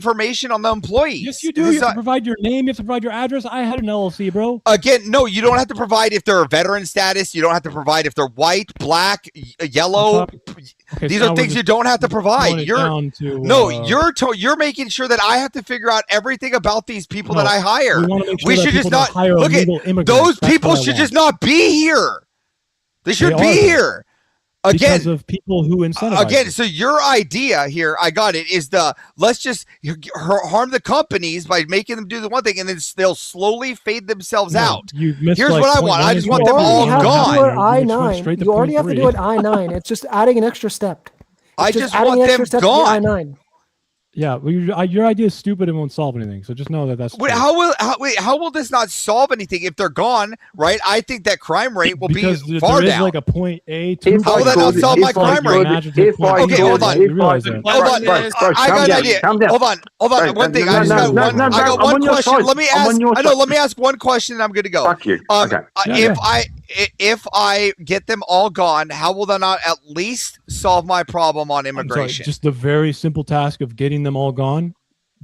information on the employees. Yes, you do. You have to provide your name. You have to provide your address. I had an LLC, bro. Again, no, you don't have to provide if they're a veteran status. You don't have to provide if they're white, black, yellow. Okay, These so are now things we're you don't have to provide. it down to, You're making sure that I have to figure out everything about these people that No, I hire. we wanna make sure We that should just people don't not hire look at illegal immigrants. those That's people what I should want. just not be here. They should They be are, though. here. because of people who incentivize again, it. so your idea here, I got it, is let's just harm the companies by making them do the one thing, and then they'll slowly fade themselves No, out. you missed Here's like what I point want. one I and just point want them two. all You have to gone. do it I-9. You already have to do it I-9. It's just adding an extra step. I It's just adding want an them extra step to the gone. I-9. Yeah, well, your idea is stupid and won't solve anything. So just know that that's Wait, true. how will this not solve anything if they're gone? Right? I think that crime rate will because be far there is down. like a point A to How will that not solve my crime rate? Okay, hold on. Hold on. I got an idea. Hold on. One thing. I just got one. I got one question. Let me ask. I know. Let me ask one question, and I'm good to go. Fuck you. Okay. If I get them all gone, how will that not at least solve my problem on I'm sorry, immigration? just the very simple task of getting them all gone.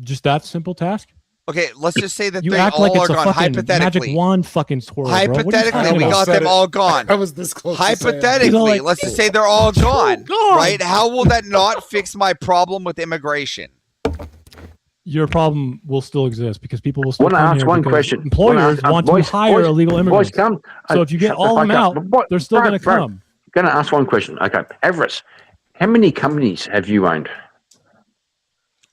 Just that simple task. Okay, let's just say that You they act all like it's are a gone. fucking Hypothetically, magic wand fucking twirl, bro. What are you hypothetically, talking we about? got them all gone. I was this close. to saying it. Hypothetically, let's just say they're all gone, gone. right? How will that not fix my problem with immigration? Your problem will still exist because people will still Want to come ask here one because question? employers want to hire illegal immigrants. Come. So if you get Shut the all of them fuck out, up. they're still going to come. Going to ask one question. Okay, Everest, how many companies have you owned?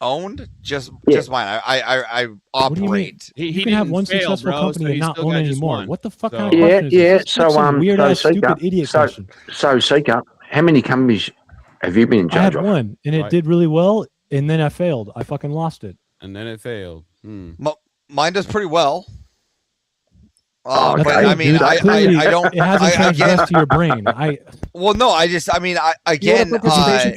Owned? Just Yeah. mine. I What do you mean? operate. You can have one successful company and not own anymore. What the fuck kind of Yeah, question is yeah. this? This is some weird ass stupid idiot question. So Seeker, how many companies have you been in I had charge of? one and it did really well, and then I failed. I fucking lost it. And then it failed. Mine does pretty well. Oh, But okay. I mean, Dude, I clearly, don't. It hasn't transgressed to your brain. Well, no, I mean, again, you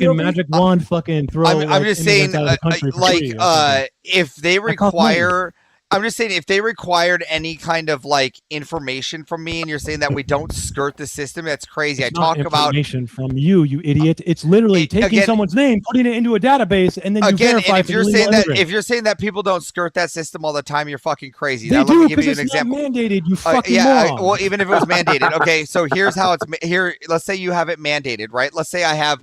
can magic wand fucking throw. I'm just saying, immigrants out of the country for free or something. if they That costs money. require, I'm just saying, if they required any kind of like information from me, and you're saying that we don't skirt the system, that's crazy. It's I not talk about information from you idiot. It's literally taking again- someone's name, putting it into a database, and then you again, verify and if for you're the saying illegal that immigrant. if you're saying that people don't skirt that system all the time, you're fucking crazy. They Now, do let me give because you an it's example. not mandated. You fucking moron. well, even if it was mandated, okay. So here's how it's here. Let's say you have it mandated, right? Let's say I have,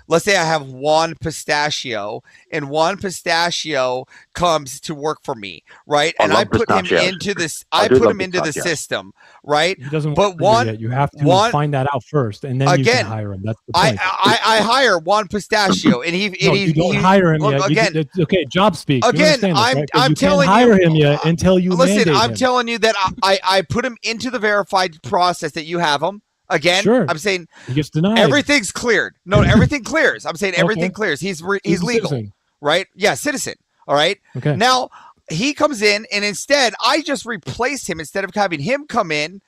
let's say I have Juan Pistachio, and Juan Pistachio comes to work for me, right? I And love I put him pistachios. into this. I I do put love him into the pistachios. system, right? He doesn't But work for you one, yet. You have to one, find that out first, and then you again, can hire him. That's the I, point. I hire Juan Pistachio, and he, No, you don't he hire him look, yet. You again. just- okay, job speak. You Again, understand this, I'm- right? 'Cause I'm you telling can't you- hire him yet until you Listen, mandate I'm him. telling you that I put him into the verified process that you have him. Again, Sure. I'm saying He gets denied. everything's cleared. No, everything clears. I'm saying everything Okay. clears. He's He's a legal, citizen. right? Yeah, citizen. All right. Okay. Now he comes in, and instead I just replace him. Instead of having him come in,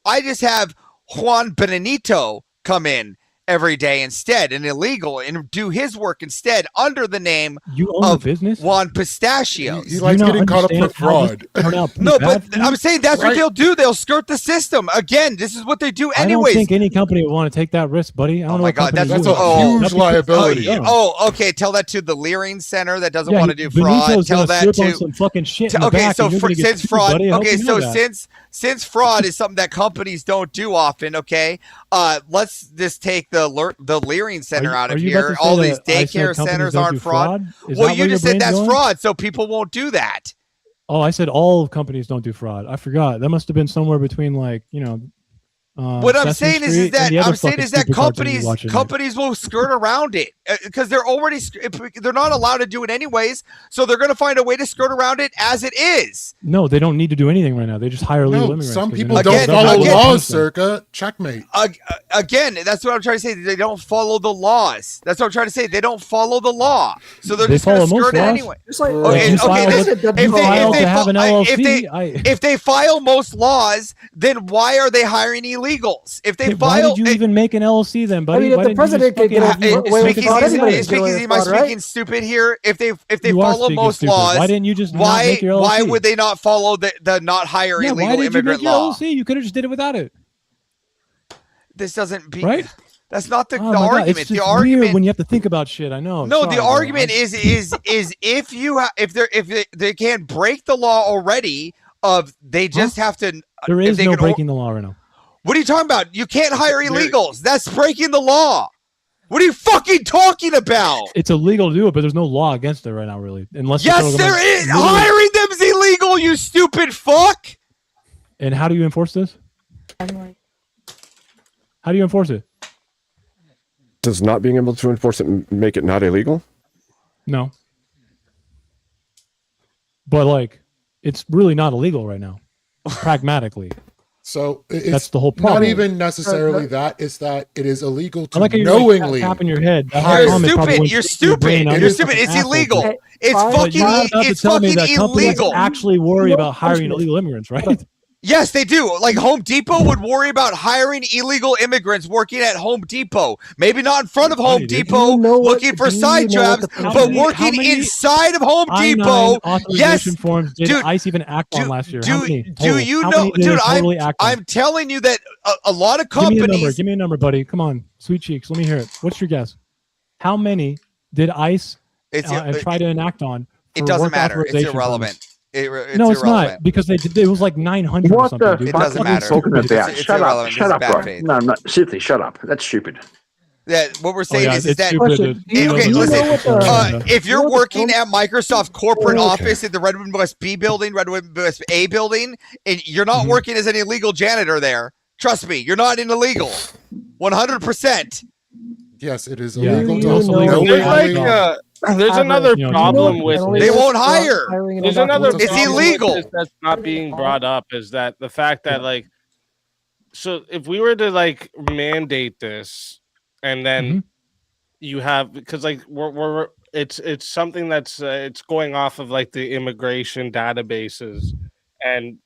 I just have Juan Benito come in every day instead, and illegal, and do his work instead under the name You own of the business. Juan Pistachio. He likes getting caught up for fraud. No, but I'm saying that's what Right. they'll do. They'll skirt the system. Again, this is what they do I don't anyways. think any company would want to take that risk, buddy. I don't Oh know my what God, company that's would. huge That'd be liability. fucking dumb. Oh, okay. Tell that to the Leering Center that doesn't Yeah, want to do fraud. Benito's Tell gonna that slip to on some fucking shit in the okay. back, So and you're gonna get since sued, fraud, buddy. I hope okay. you know So that. since fraud is something that companies don't do often, okay. Let's just take the Leering Center out Are of you about here. to say All that these I said daycare companies centers don't aren't do fraud. Is Well, that you where your just said brain's that's going? fraud, so people won't do that. Oh, I said all companies don't do fraud. I forgot. That must have been somewhere between What I'm Sesame saying is Street and that the other I'm saying fucking is that stupid cartoon you watch companies at night. will skirt around it because they're already they're not allowed to do it anyways. So they're going to find a way to skirt around it as it is. No, they don't need to do anything right now. They just hire illegal No, immigrants. some 'cause they people know don't they'll follow have to laws, punish them. Circa. Checkmate. Again, that's what I'm trying to say. They don't follow the laws. That's what I'm trying to say. They don't follow the law, so they're They just going to follow most skirt it laws. anyway. Just like Okay, you okay. file this- with- if you file they to have an LLC, if they file most laws, then why are they hiring illegals? If they Why file, did you even make an LLC then, buddy? I mean, if Why the didn't you just president could get fucking- away with fraud, anybody could get away with am I fraud, right? speaking stupid here? If they You are follow speaking most stupid. laws, Why didn't you just not why make your why LLC? would they not follow the not hire Yeah, illegal why did you immigrant make your law? LLC? You could have just did it without it, This doesn't be right? That's not the, Oh the my God, argument. It's The just argument weird when you have to think about shit. I know. No, Sorry, the bro. argument is if you if they can't break the law already of they just have to. There if is they no can breaking the law right now. What are you talking about? You can't hire illegals. That's breaking the law. What are you fucking talking about? It's illegal to do it, but there's no law against it right now, really. Unless you Yes, throw them there like- is. literally- Hiring them's illegal. You stupid fuck. And how do you enforce this? How do you enforce it? Does not being able to enforce it make it not illegal? No. But like, it's really not illegal right now, pragmatically. So it's That's the whole problem. not even necessarily that. It's that it is illegal I like how to you're knowingly. tapping your head. That hire- comment probably went You're straight to your brain. stupid. I'm You're just stupid. fucking It's asshole. illegal. It's But fucking. you're about to It's tell me fucking that companies illegal. actually worry about hiring illegal immigrants, right? Yes, they do. Like Home Depot would worry about hiring illegal immigrants working at Home Depot. Maybe not in front of Home Depot looking for side jobs, but working inside of Home Depot. Yes, Authorization forms did dude, ICE even act on last year? How many? do Total? you How know, many did dude? it totally act on? I'm telling you that a lot of Give me a number. companies. Give me a number, buddy. Come on, sweet cheeks. Let me hear it. What's your guess? How many did ICE try to enact on? It for doesn't work matter. It's authorization irrelevant. forms? It's No, it's irrelevant. not because they did. It was like 900 or What something. the Dude. fuck doesn't are you matter. talking It's- about? it's Shut up, irrelevant. shut This is up, bad right? faith. No, seriously, shut up. That's stupid. Yeah, what we're saying yeah, is it's that stupid, dude. okay, You listen. know what the- If you're working at Microsoft corporate Okay. office in the Redwood West B building, Redwood West A building, and you're not working as an illegal janitor there, trust me, you're not an illegal. 100%. Yes, it is Yeah. illegal You to know knowingly. There's like there's another problem with They won't hire. There's another It's problem with illegal. this that's not being brought up is that the fact that like, so if we were to like mandate this, and then you have because like we're it's something that's it's going off of like the immigration databases, and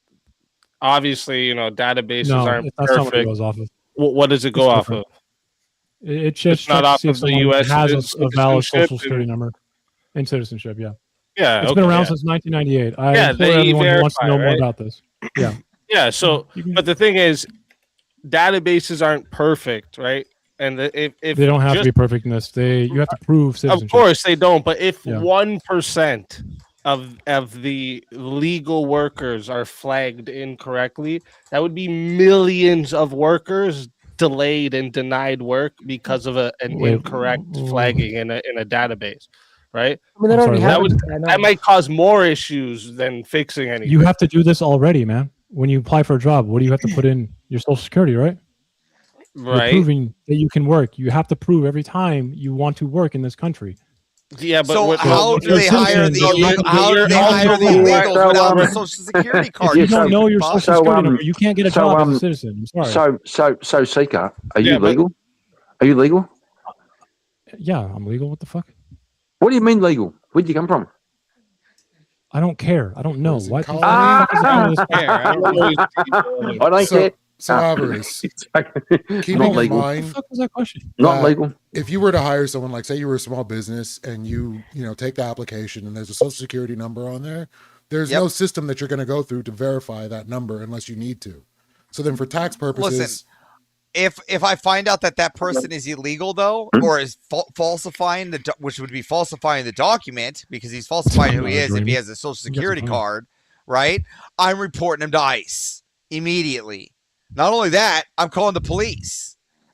obviously databases No, aren't that's not what it perfect. goes off of. What does it go It's off different. of? It just It's not checks to off see if of the someone US has a valid citizenship social security number and citizenship. Yeah. Yeah, It's been okay, around yeah. since 1998. I Yeah, implore they everyone who wants to know verify, more right? about this. Yeah. Yeah. So, but the thing is, databases aren't perfect, right? And if They don't have to just- be perfect in this. You have to prove citizenship. Of course they don't, but if Yeah. 1% of the legal workers are flagged incorrectly, that would be millions of workers delayed and denied work because of an Wait. incorrect flagging in a database, right? I mean, that already that happens. I know. that might cause more issues than fixing anything. You have to do this already, man. When you apply for a job, what do you have to put in? Your social security, right? You're Right. proving that you can work. You have to prove every time you want to work in this country. Yeah, but So how do they hire the illegals without a social security card? You don't know your social So, security number. You can't get a job as a citizen. I'm sorry. So, Seeker, are you Yeah, but- legal? Are you legal? Yeah, I'm legal. What the fuck? What do you mean legal? Where'd you come from? I don't care. I don't know. What the Ah! fuck is wrong with this? I don't care. So Avarice, keeping Not in legal. mind What the fuck was that question? Not that legal. If you were to hire someone, like say you were a small business and you take the application and there's a social security number on there, there's no system that you're going to go through to verify that number unless you need to. So then for tax purposes, Listen, if I find out that person is illegal though, or is falsifying which would be falsifying the document because he's falsifying who he is if he has a social security card, right? I'm reporting him to ICE immediately. Not only that, I'm calling the police.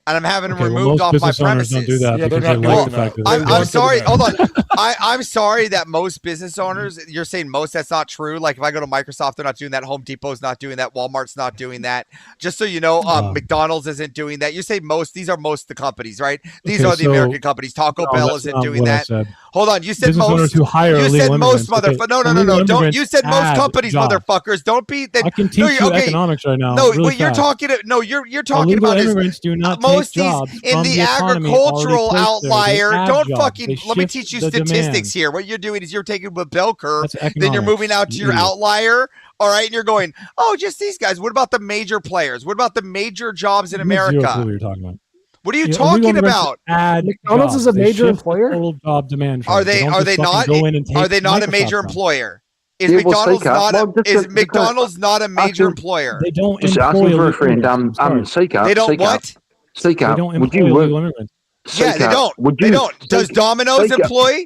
And I'm having him Okay, well, removed most off my business owners premises. don't do that because they like the fact that I'm sorry. Hold on. I'm sorry that most business owners, you're saying most, that's not true. Like if I go to Microsoft, they're not doing that. Home Depot's not doing that. Walmart's not doing that. Just so you know, McDonald's isn't doing that. You say most, these are most of the companies, right? These Okay, are the so- American companies. Taco No, Bell that's isn't not doing what I that. said. Hold on. You said Business owners most. who hire You illegal said most, immigrants. motherfucker. No. Illegal Don't. immigrants You said most add companies, jobs. motherfuckers. Don't be. I can teach you economics right now. No, really what you're fast. talking. No, you're talking Illegal about is immigrants do not most take these jobs in from the economy agricultural already placed there. They outlier. add Don't jobs. fucking. They Let me shift teach you the statistics demand. here. What you're doing is you're taking the bell curve, That's then you're moving economics, out to you your idiot. outlier. All right, and you're going, oh, just these guys. What about the major players? What about the major jobs in You have zero clue America? what you're talking about. What are you Yeah, talking illegal immigrants about? add McDonald's jobs. is a They major shift the employer? Total job demand. Are trend. they? don't Are just they fucking not? Go in and take Are they not a Microsoft major jobs. employer? Is Yeah, well, McDonald's Seeker, not? well, Is McDonald's not a major employer? They don't Just employ asking for a illegal friend. immigrants. I'm sorry. Seeker. They don't Seeker, what? Seeker, They don't would employ you illegal work? immigrants. Yeah, they Seeker, don't. Would They you? don't. Does Seeker, Domino's Seeker, employ?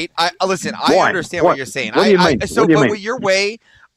right? I listen. I Why? understand what What? you're saying. What do you mean? So, What do you but mean? with your way,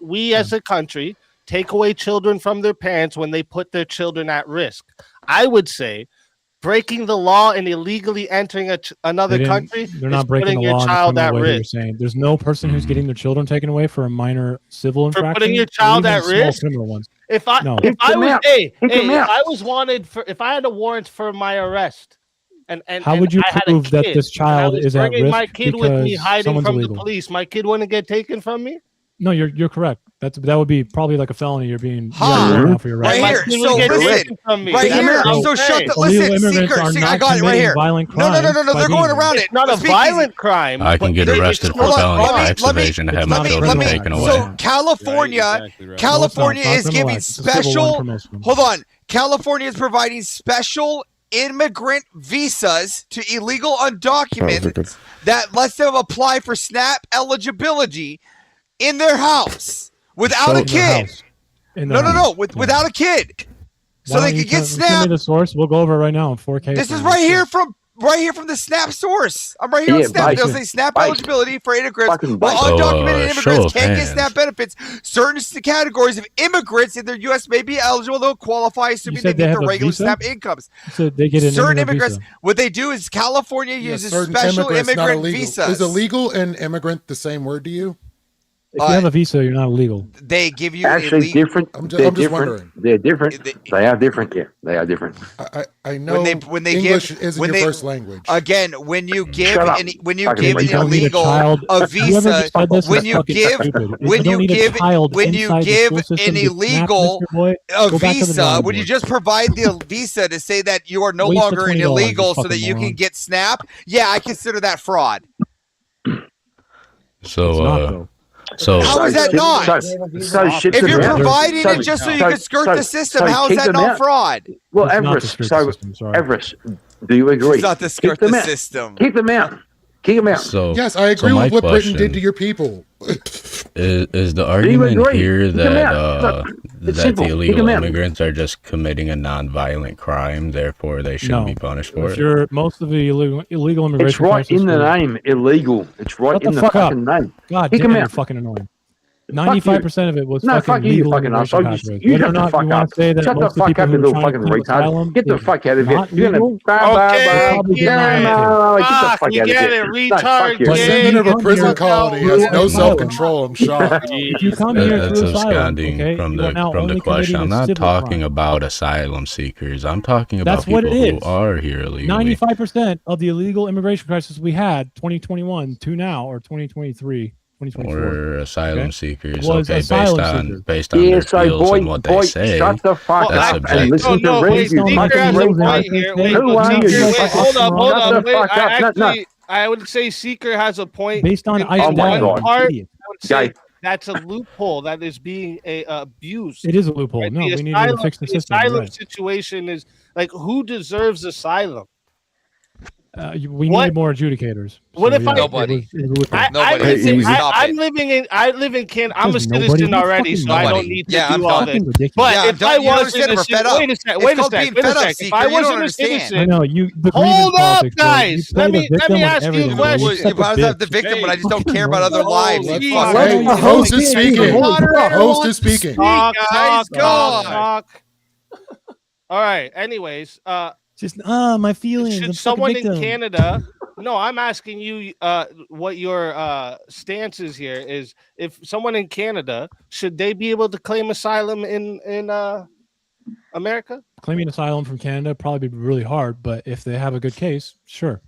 we as a country take away children from their parents when they put their children at risk. I would say breaking the law and illegally entering another country They're is not breaking putting the your law in the child criminal at way that you're risk. saying. There's no person who's getting their children taken away for a minor civil For infraction. putting your or child even at small risk? criminal ones. If I No. if I was If I was wanted for if I had a warrant for my arrest and How would you I had a prove that kid, this and I child was is at bringing risk my kid with me because hiding someone's from illegal? the police, my kid wouldn't get taken from me? No, you're correct. That would be probably like a felony. You're being Huh. for your Right here. So listen. Right here. So shut the listen. Seeker, I got it right here. No, they're going around it. It's not a Speakeasy. violent crime. I can get arrested for felony tax evasion and have my children taken away. So California is giving special. Hold on. California is providing special immigrant visas to illegal undocumented that lets them apply for SNAP eligibility in their house without a kid. Without a kid. So they could get Send me SNAP. the source. We'll go over it right now in 4K. This is right here from the SNAP source. I'm right here on SNAP. They'll say SNAP eligibility for immigrants, while undocumented immigrants can't get SNAP benefits. Certain categories of immigrants in the U.S. may be eligible. They'll qualify, assuming they said they meet have the a regular visa? SNAP incomes. So they get an Certain immigrant immigrants. visa. What they do is California uses certain special immigrants, not immigrant illegal. visas. Is illegal and immigrant the same word to you? If you have a visa, you're not illegal. They give you Actually, different. I'm They're just different. wondering. They're different. They are different. Yeah, they are different. I know when they English give isn't when your they first language. again when you give Shut up. when you Fucking give an you don't need a illegal child- a Whoever visa said this when is you fucking give stupid. when You don't you need a give child when you inside the give school system an to snap, illegal Mr. Boy, a go back to the visa drawing when you board. just provide the visa to say that you are no Waste the longer an $20, illegal you so that fucking you can moron. get SNAP. Yeah, I consider that fraud. So How is that not? ship If them you're out. providing So- it just so you so- can skirt so- the system, so how is keep that them not out. fraud? Well, It's not to Everest. skirt the So system, sorry. Everest, do you agree? It's not to skirt Keep them the out. system. Keep them out. Keep them out. So Yes, I so agree my with what question Britain did to your people. is the argument agree? here Kick 'em that out. It's that simple. the Kick 'em illegal out. immigrants are just committing a non-violent crime, therefore they shouldn't No. be punished for If it? you're most of the illegal It's immigration right crisis in the was- name. Illegal. It's right Shut in the the fuck up. fucking name. God Kick damn, 'em you're out. fucking annoying. 95% of it was No, fucking fuck you, you legal fucking immigration asshole. pathways. You Whether or shut the not fuck you want up. to say that Shut the most of the fuck people up, who you are little trying fucking to claim retard. asylum Get the is fuck out of here. not You're gonna legal, Okay, No, Kieran. get the Fuck, fuck we out of get here. it. No, Retard fuck you. The gay. sending of a come prison here colony through has no asylum. self-control. I'm shocked. If you come here That's through asylum, absconding okay, from you are now the only question. committing I'm a not civil talking crime. about asylum seekers. I'm talking about That's what people it who is. are here illegally. 95% of the illegal immigration crisis we had 2021 to now, or 2023, 2024, Or asylum okay, seekers, was okay, asylum seekers. based on Yeah, their so deals boy, and what they say. shut the fuck that's up subjective. and listen to Renee, wait, you Seeker fucking has a retard. point here. Wait, Who are you? Seeker, You wait, fucking hold up. shut the Wait, fuck up. I would say Seeker has a point. Based on in ICE Oh my data, God. part, idiot. I would say Guy. that's a loophole that is being abused. It is a loophole. Right? No, The we need to fix the system. asylum Right. situation is like, who deserves asylum? We need more adjudicators. What if I- Nobody. I Nobody. live in, Stop I'm it. living in. I live in Canada. I'm a There's nobody. citizen That's already, fucking so I don't nobody. need to Yeah, I'm do all done. this. Fucking ridiculous. But Yeah, I'm if done. I You don't was understand, in a we're fed up. wait a second, It's wait a called second, being wait a fed up, second. If Seeker. I You don't wasn't a understand. I citizen, know you. The hold grievance up, politics, bro. You guys. play Let the me victim with ask you a everything, bro. question. You suck If I was a not the bitch. victim, but I just don't Fucking care about other wrong. lives. Let's You fuck. fuck. Hey, Well, the host is hey, speaking. hey, The host is speaking. Talk, guys, talk, God. talk. All right. Anyways, Just my feelings. I'm should fucking someone in victim. Canada? No, I'm asking you what your stance is here. Is if someone in Canada, should they be able to claim asylum in America? Claiming asylum from Canada probably be really hard, but if they have a good case, sure.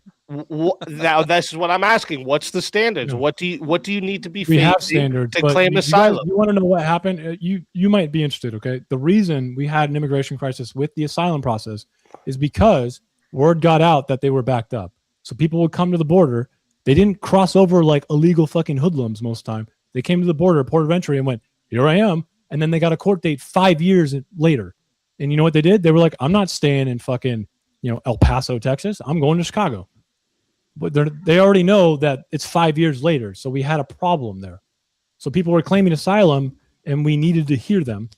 Now that's what I'm asking. What's the standards? Yeah. What do you need to be We have facing standards to but claim asylum? You want to know what happened? You might be interested. Okay, the reason we had an immigration crisis with the asylum process is because word got out that they were backed up. So people would come to the border. They didn't cross over like illegal fucking hoodlums most time. They came to the border, port of entry, and went, "Here I am." And then they got a court date 5 years later. And you know what they did? They were like, "I'm not staying in fucking El Paso, Texas. I'm going to Chicago." But they already know that it's 5 years later. So we had a problem there. So people were claiming asylum and we needed to hear them.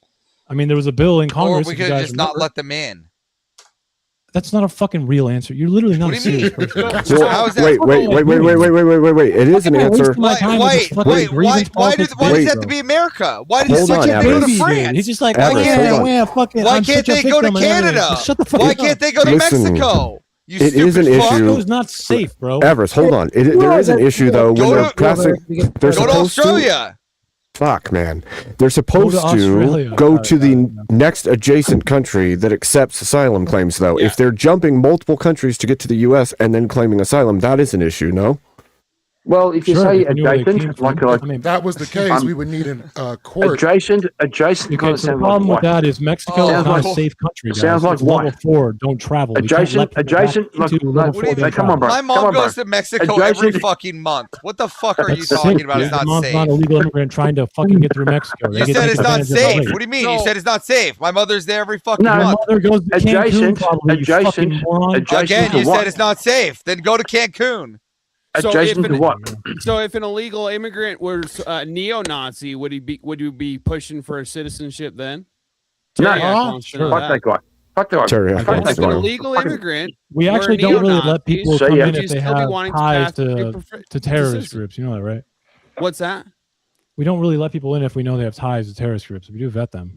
I mean, there was a bill in Or Congress. we if you could have guys just not remember. let them in. That's not a fucking real answer. You're literally not a serious person. Well, how is that? wait. It is an answer. Why does it have to be America? Why Hold on, can't they go to Evers. France? He's just like, Evers, hold on. Why can't they go to Canada? Shut the fuck Why up. can't they go to Listen, Mexico? You it is an stupid fuck. issue. It's not safe, bro. Evers, hold on. There is an issue though when they're passing. They're Go to supposed Australia. Fuck, man. They're supposed to Australia. go to the next adjacent country that accepts asylum claims, though. If they're jumping multiple countries to get to the U.S. and then claiming asylum, that is an issue, no? Well, if you Sure, say if you knew where they came adjacent, from. like I mean, If that was the case, we would need a court. adjacent okay, kind so of the sounds problem like with that is Mexico is Sounds not a like- safe country. Guys. sounds like it's level what? 4. Don't travel. We can't let Adjacent. people back into Look, level what 4. do you- come on, bro. My Come mom on, bro. goes to Mexico every Adjacent- fucking month. What the fuck are you That's talking safe, about? It's dude. not Your mom's safe. not a legal immigrant trying to fucking get through Mexico. They You get said taken it's not advantage of safe. late. What do you mean? You said it's not safe. My mother's there every fucking Your month. mother goes to Cancun, Adjacent- probably, you fucking adjacent- moron. adjacent Again, to you what? said it's not safe. Then go to Cancun. So Adjacent if to an- what? So if an illegal immigrant was neo-Nazi, would you be pushing for a citizenship then? No, Teriyaki wants to know fuck that guy. Fuck that guy. Teriyaki Fuck wants that If an to guy. illegal immigrant, We were actually don't really let neo-Nazis, people So, come yeah. in would if you they still be have wanting to ties pass to terrorist decision? groups. You know that, right? What's that? We don't really let people in if we know they have ties to terrorist groups. We do vet them.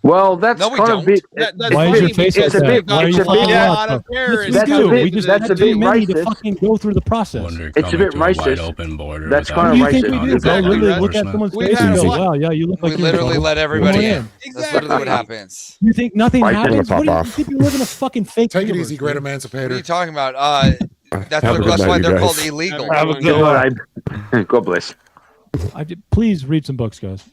Well, that's No, we kind of don't. a bit. That's Why is funny your face because like that? we've got Why are you a fucking lot up? of terrorists. That's a coming bit- into the that's a country. bit many to racist. fucking go through the process. It's a coming bit to a wide racist. open border That's without kind What of do you think racist. we do, bro? Exactly. Literally look at someone's We've face and had go, a lot- wow, yeah, you look We like you're literally trouble. let Come everybody on in. That's literally what happens. You think nothing Right, happens? pop What do you off. think you live in a fucking fake Take it universe, easy, great dude? What are emancipator. you talking about? That's Have a good why night, you they're guys. called illegal. Have a good Good one, Abe. God bless. Please read some books, guys.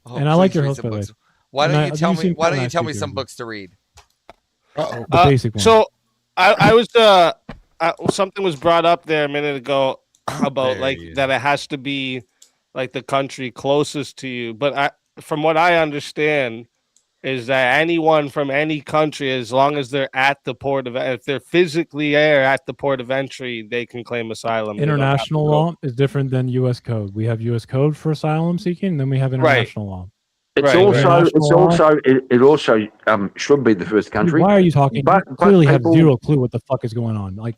Oh, and I like please your read host, some by the way. books. Why And don't I- you you tell me? seem Why don't kinda you nice tell me to some you. books to read? Uh-oh. The basic one. So I was something was brought up there a minute ago about There like he is. that it has to be like the country closest to you. But from what I understand, is that anyone from any country, as long as they're at the port of, if they're physically there at the port of entry, they can claim asylum. They don't have to International go- law is different than U.S. code. We have U.S. code for asylum seeking, and then we have international law. It's Right, also, right. it's also, it also should be the first Dude, country. why are you talking? But- You clearly have people- zero clue what the fuck is going on. Like,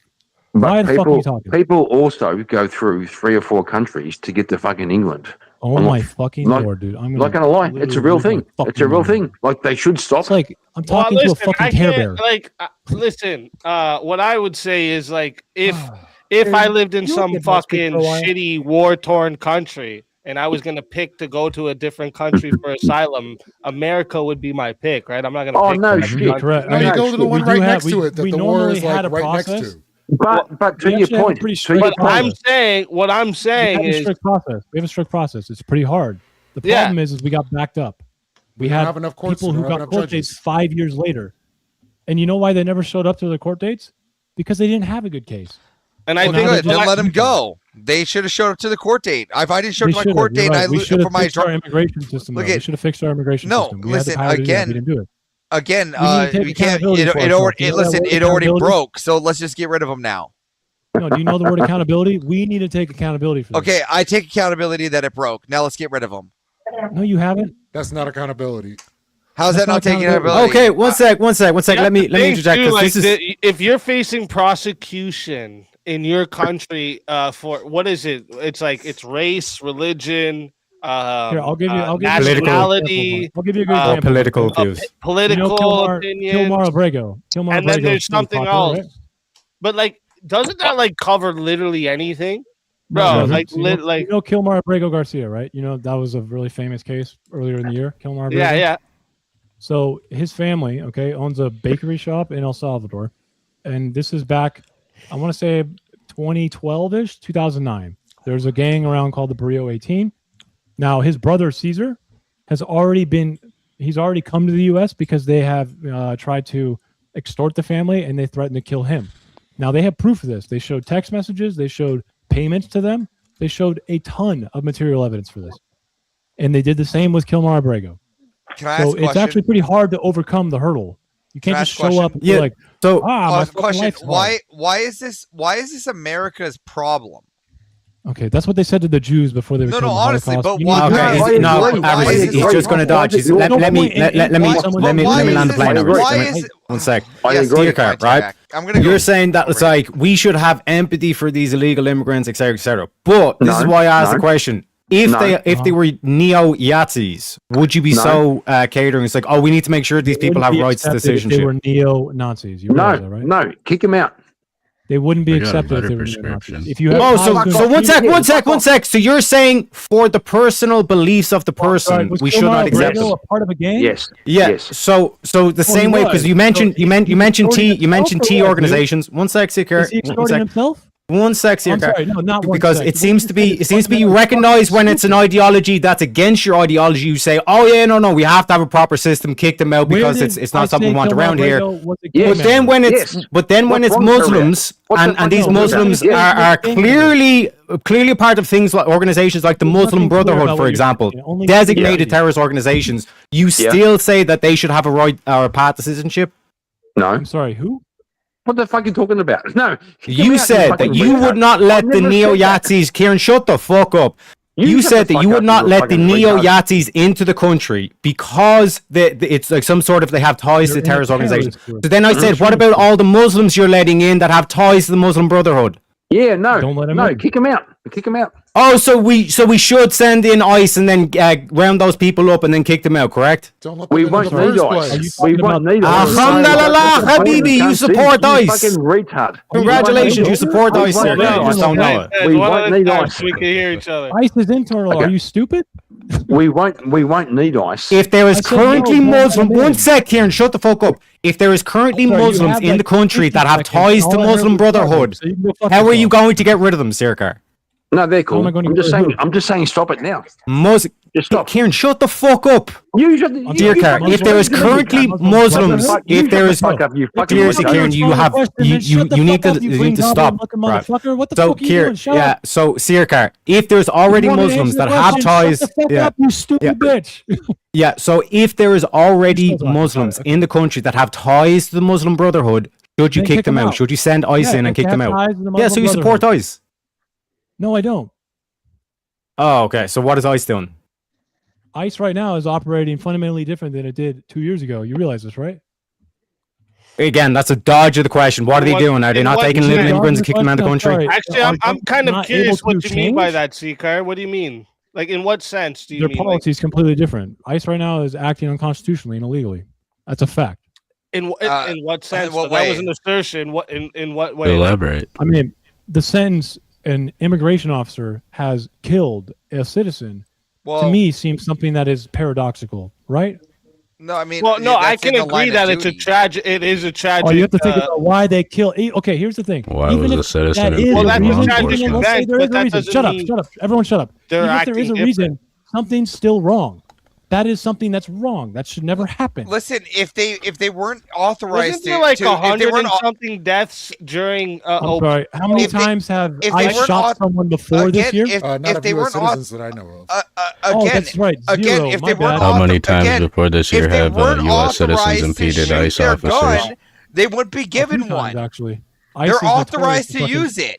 But why the fuck are people, you talking? people also go through 3 or 4 countries to get to fucking England. Oh I'm my not- fucking like- lord, dude! I'm Not gonna lie, it's a real lose my thing. It's a fucking real mind. thing. Like they should stop. It's like I'm Well, talking to a listen, fucking I Care can't Bear. like listen. What I would say is like if I lived in You some get most fucking people for a while. shitty war-torn country and I was gonna pick to go to a different country for asylum, America would be my pick, right? I'm not gonna. Oh, pick no another shit. country. Correct. No, I you mean, go to the we one do right have- next to we- it that we the war normally is like had a right next process. to. But to We your actually have a point, pretty to strict your But point, I'm saying what I'm We saying have a is strict process. We have a strict process. It's pretty hard. The Yeah. problem is we got backed up. We don't had have enough courts, people we who don't have got enough court judges. dates 5 years later, and you know why they never showed up to their court dates? Because they didn't have a good case. and I Well, think now Good. they're Then just- let them go. They should have showed up to the court date. If I didn't show We up to my should've, court you're date, right. We should for have my fixed our immigration system. Look though. We at- should have fixed our immigration No, system. We had the listen, power to do that. again, We didn't do it. again, We need to take we can't. accountability for ourselves. You know that Listen, word it already accountability? broke. So let's just get rid of them now. No, do you know the word accountability? We need to take accountability for this. Okay, I take accountability that it broke. Now let's get rid of them. No, you haven't. That's not accountability. How's That's that not not taking accountability. accountability? Okay, one sec. Yeah, Let me the thing interject too, because like, this is if you're facing prosecution in your country for what is it? It's like it's race, religion, Here, I'll give you. I'll give nationality, you. I'll give you a good uh, example. political uh, views. political You know opinion, Kilmar Abrego. Kilmar and then Abrego there's is pretty something popular, else. right? But like, doesn't that like cover literally anything, No, it bro? doesn't. Like, So you know, like, you know Kilmar Abrego Garcia, right? You know that was a really famous case earlier in the year. Kilmar Abrego. yeah. So his family, okay, owns a bakery shop in El Salvador, and this is back, I want to say 2012-ish, 2009. There's a gang around called the Brio 18. Now his brother Caesar he's already come to the U.S. because they have tried to extort the family and they threatened to kill him. Now they have proof of this. They showed text messages. They showed payments to them. They showed a ton of material evidence for this, and they did the same with Kilmar Abrego. Can I So ask a it's question? actually pretty hard to overcome the hurdle. You can't Can I just ask a show up and be question? like, So- my fucking question: life's hard." Why is this America's problem? Okay, that's what they said to the Jews before they were No, killed no, in the honestly, Holocaust. but You why? need to- Okay, he's just going to dodge. Let me land the plane over. One sec. I Yes, agree. Dear Car, Fine, right? I'm gonna You're go saying that it's like we should have empathy for these illegal immigrants, etc., etc. But this is why I asked the question: if they were neo Yazis, would you be so catering? It's like, oh, we need to make sure these people have rights to If citizenship. they were neo-Nazis. You realize that, right? No, kick them out. They wouldn't be I got a accepted if better they were prescription. neo-Nazis. If you have Oh, positive- so one sec. So you're saying for the personal beliefs of the person, was we should not Kilmar accept Brego them. a part of a gang? Yes. Yeah. Yes. So the same way, because you mentioned you mentioned T organizations. One sec, Sikir. Is he One extorting sec. himself? One sec, I'm Sikir. sorry, no, not one because sec. it seems to be you fundamentally recognize when it's an ideology that's against your ideology. You say, oh yeah, no, we have to have a proper system. Kick them out because it's not something we want around here. But then when it's Muslims and these Muslims are clearly part of things like organizations like the Muslim Brotherhood, for example, designated terrorist organizations. You still say that they should have a right or a path to citizenship? No. I'm sorry, who? What the fuck are you talking about? No. You said that you would not let the neo-Yazis, Kieran, shut the fuck up. You said that you would not let the neo-Yazis into the country because it's like some sort of they have ties to terrorist organizations. So then I said, what about all the Muslims you're letting in that have ties to the Muslim Brotherhood? Yeah, no. Don't let him no, in. kick them out. Kick them out. Oh, so we should send in ICE and then round those people up and then kick them out, correct? We won't need ICE. We won't need ICE. Alhamdulillah, Habibi, you support ICE. Fucking retard. Congratulations, you support ICE, sir. I just don't know it. We won't need ICE. We can hear each other. ICE is internal. Okay. Are you stupid? We won't need ICE. If there is I said currently no, Muslim, no, no. one sec, Kieran, shut the fuck up. If there is currently Sorry, you Muslims have in like the country 50 that have seconds. ties to All I heard Muslim was Brotherhood, so you can go fuck how are you yourself. going to get rid of them, Sirkar? No, they're cool. am I going to I'm just get rid of saying. I'm just saying. Stop it now. Just stop. Kieran, shut the fuck up. You shut. Dear Karen, if there is currently Muslims, if there is, seriously, Kieran, you need to stop. Right. What the So, fuck are you Kieran, doing? Shut yeah. up. So, Sirkar, if there's already You want me to Muslims answer that the have question? ties, Shut the fuck yeah, up, you stupid bitch. yeah. So, if there is already Muslims in the country that have ties to the Muslim Brotherhood, should you Then kick kick them them out? out. Should you send ICE Yeah, in and if kick they them have out? ties to the Yeah. So you Muslim support Brotherhood. ICE. No, I don't. Oh, okay. So what is ICE doing? ICE right now is operating fundamentally different than it did 2 years ago. You realize this, right? Again, that's a dodge of the question. What are they doing? Are they not taking illegal immigrants and kicking them out of the country? Actually, I'm kind of curious what you mean by that, Seacar. What do you mean? Like, in what sense do you Their mean? policy is completely different. ICE right now is acting unconstitutionally and illegally. That's a fact. In what sense? what though? That way? was an assertion. What in what way? Elaborate. I mean, the sentence an immigration officer has killed a citizen to me seems something that is paradoxical, right? No, I mean, Well, no, I that's in can the line agree of that it's a duty. tragic. It is a tragic. Oh, you have to think about why they kill. Okay, here's the thing. Why Even was if a citizen that is impeded Well, that's a a reason, tragic even let's say event, there but is a that reason. doesn't Shut up, mean shut up. Everyone shut up. they're Even if there is a acting reason, something's still wrong. That is something that's wrong. That should never happen. Listen, if they weren't authorized Wasn't there like to, if they 100 weren't and something deaths during? I'm sorry. How many times have I shot someone before this year? Not if of they US weren't citizens that I know of. Oh, that's right. Again, Zero. if My they weren't bad. How many times again, before this year if they have weren't U.S. citizens authorized to impeded shoot ICE their officers? gun, they wouldn't be given A few times, one. actually. They're authorized to use it,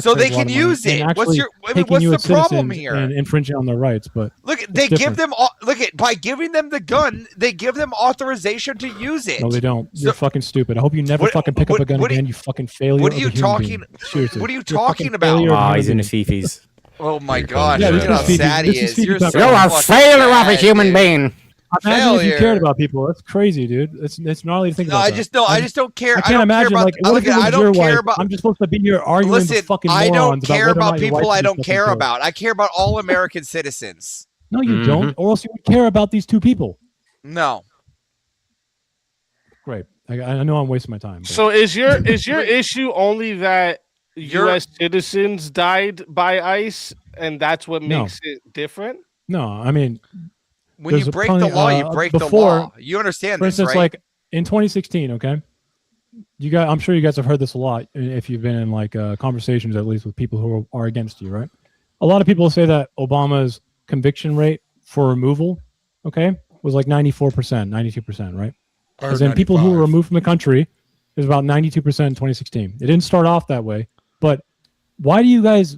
so they can use it. What's the problem here? And infringing on their rights, but Look, they give them by giving them the gun, they give them authorization to use it. no, they don't. You're fucking stupid. I hope you never fucking pick up a gun again. You fucking failure. What are of a you human talking? being. Seriously. What are you You're a fucking talking about? failure of a Ah, human he's in his being. fifis. Oh my god! Yeah, Look this at is how Fifi. sad he This is is. Fifi You're back so there. You're a fucking failure of a sad, human dude. being. Imagine if you Failure. cared about people. That's crazy, dude. It's gnarly to think No, about. I that. just don't. I just don't care. I I can't don't imagine. care about. Like, what if it was I don't your care wife? about. I'm just supposed to be here arguing with Listen, fucking I morons don't care whether or about not your people wife I should don't be care fucking about. I care about all American citizens. No, you Mhm. don't. Or else you would care about these two people. No. Great. I know I'm wasting my time. but- So is your issue only that U.S. citizens died by ICE, and that's what No. makes it different? No, I mean, When there's you a break plenty- the law, you break the before- law. You understand For this, instance, right? like in 2016, okay, you guys, I'm sure you guys have heard this a lot if you've been in like conversations at least with people who are against you, right? A lot of people say that Obama's conviction rate for removal, okay, was like 94%, 92%, right? Or As in people who were 95. removed from the country is about 92% in 2016. It didn't start off that way, but why do you guys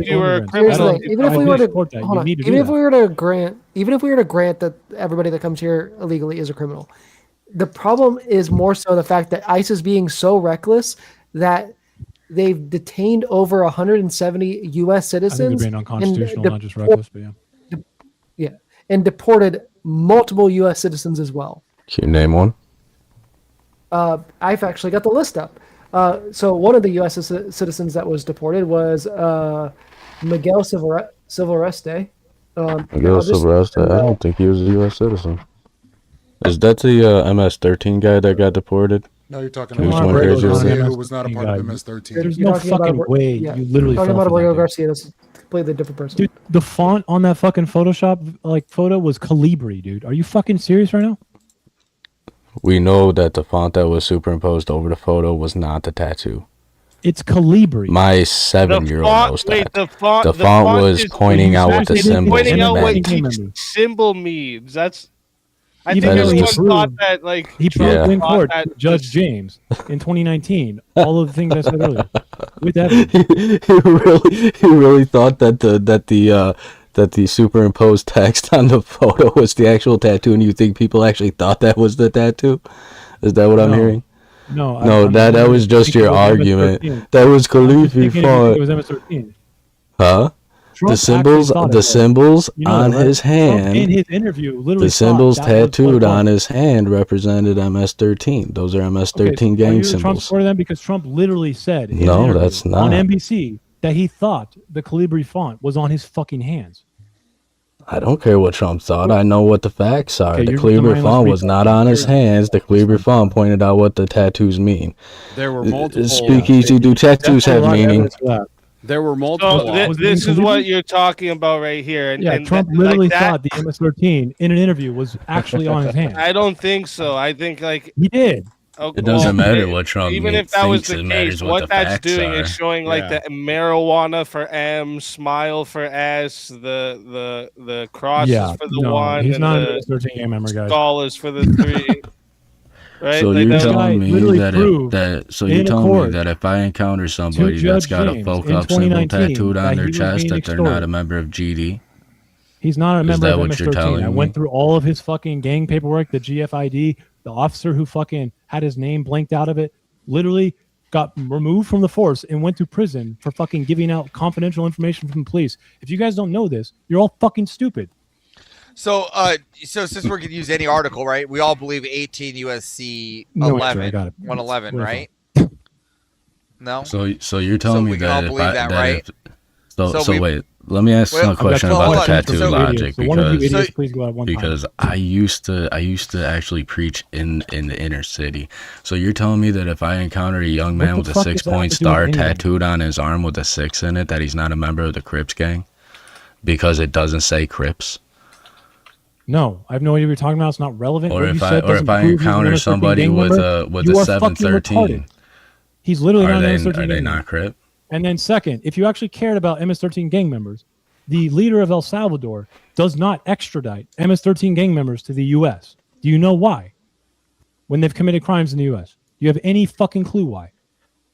assumed you were a immigrants. criminal. I don't- Even if I we do were to support that. hold You on, need to even do if that. we were to grant that everybody that comes here illegally is a criminal, the problem is more so the fact that ICE is being so reckless that they've detained over 170 U.S. I think citizens. they're being unconstitutional, and not just reckless, but yeah. Yeah, and deported multiple U.S. citizens as well. Can you name one? I've actually got the list up. So one of the U.S. citizens that was deported was Miguel Silvestre. Miguel Silvestre. I don't think he was a U.S. citizen. Is that the MS-13 guy that got deported? No, you're talking He was about one Abrego crazy Garcia, one. who was not a part of MS-13. There's You're no talking about fucking way yeah, you literally talking fell about for that, Abrego dude. Garcia. That's a completely different person. Dude, the font on that fucking Photoshop photo was Calibri, dude. Are you fucking serious right now? We know that the font that was superimposed over the photo was not the tattoo. It's Calibri. My The 7-year-old font, knows wait, that. the font was is pointing out what the symbol pointing out what meant. each symbol means. That's. I Even think though he everyone thought proved- that like He proved Yeah. in court that to Judge James in 2019 all of the things I said earlier with evidence. he really thought that the superimposed text on the photo was the actual tattoo, and you think people actually thought that was the tattoo? Is that what I'm No. hearing? No, that was just your argument. That was Khalifi It font. was MS-13. Huh? Trump The symbols, actually thought the it. symbols You know on that, right? his Trump, hand. in his interview, literally The symbols thought that was what it tattooed on was. his hand represented MS-13. Those are MS-13 Okay, so are gang you a Trump symbols. supporter then? Because Trump literally said in an No, interview that's on not. NBC that he thought the Calibri font was on his fucking hands. I don't care what Trump thought. I know what the facts are. Okay, The you're just a Calibri mindless font was retard. not on his hands. The Calibri font pointed out what the tattoos mean. There were multiple. Speakeasy, do tattoos have meaning? There were multiple. So this is what you're talking about right here. And, Yeah, and Trump that- literally like that, thought the MS-13 in an interview was actually on his hands. I don't think so. I think like He did. It doesn't matter what Trump even if that was thinks. the It case, matters what what the that's facts doing are. is showing like Yeah. the marijuana for M, smile for S, the crosses Yeah, for the no, one, he's and not a the MS-13 gang member, guys. skull is for the three. Right? So Like you're that- telling me literally that proved you're in telling me court that if I encounter somebody that's Judge got a James folk in up symbol 2019 tattooed that on he their was chest being that they're not extorted. a member of GD? He's not a Is member that of what you're MS-13. telling I me? went through all of his fucking gang paperwork, the GFID, the officer who fucking had his name blanked out of it, literally got removed from the force and went to prison for fucking giving out confidential information from the police. If you guys don't know this, you're all fucking stupid. So, so since we're gonna use any article, right? We all believe 18 USC No, 11, I got it. 111, We're right? No. So you're telling me we can all that if believe I that, right? So we- wait, let me ask a question well, about hold the on. tattoo So- logic So one of you because idiots, please go out one time. because I used to actually preach in the inner city. So you're telling me that if I encounter a young man the with a fuck does that 6-point have to do with star anything? tattooed on his arm with a 6 in it, that he's not a member of the Crips gang because it doesn't say Crips? No, I have no idea what you're talking about. It's not relevant. Or What you if I said or doesn't if I prove he's an encounter MS-13 somebody gang with member. a You are fucking 713, retarded. He's literally not are an they MS-13 are they gang not member. Crip? And then second, if you actually cared about MS-13 gang members, the leader of El Salvador does not extradite MS-13 gang members to the U.S. Do you know why? When they've committed crimes in the U.S. Do you have any fucking clue why?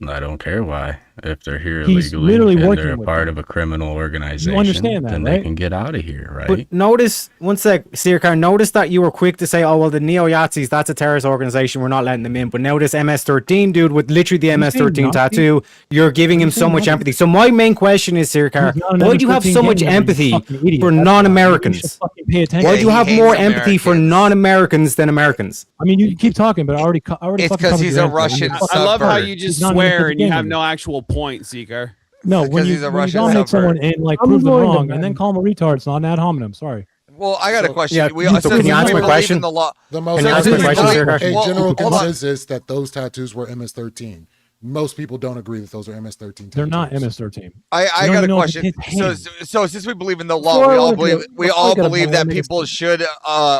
I don't care why. If they're here He's illegally literally and working they're a with part them. of a criminal organization, understand that, then right? they can get out of here, right? But notice, one sec, Sirkar, notice that you were quick to say, oh, well, the neo-Yazis, that's a terrorist organization, we're not letting them in. But now this MS-13 dude with literally the MS-13 Nazi? tattoo, you're giving him so saying much Nazi? empathy. So my main question is, Sirkar, He's not an why do you have MS-13 so much gang member, you empathy fucking idiot. for That's why. You should non-Americans? fucking pay attention. Why do you he have hates more empathy for Americans. non-Americans than Americans? I mean, you keep talking, but I already It's fucking 'cause covered he's your a answer. Russian You fucking- I love how subvert. you just He's not an swear MS-13 and you gang have member. no actual point, Seeker. No, Because when you, he's a when you Russian dominate someone subvert. and like I'm prove them going to wrong ban- and then call them a retard, it's not an ad hominem. Sorry. Well, I got a question. yeah, We so since can you we answer my believe question? in the law. The most Can you answer the question, Sirkar? a general Hold on. consensus that those tattoos were MS-13. Most people don't agree that those are MS-13 tattoos. They're not MS-13. I You got don't a even know if question. it's his hand. So since we believe in the law, Before we I all wanna believe do- we before I all get a believe point, that let me people should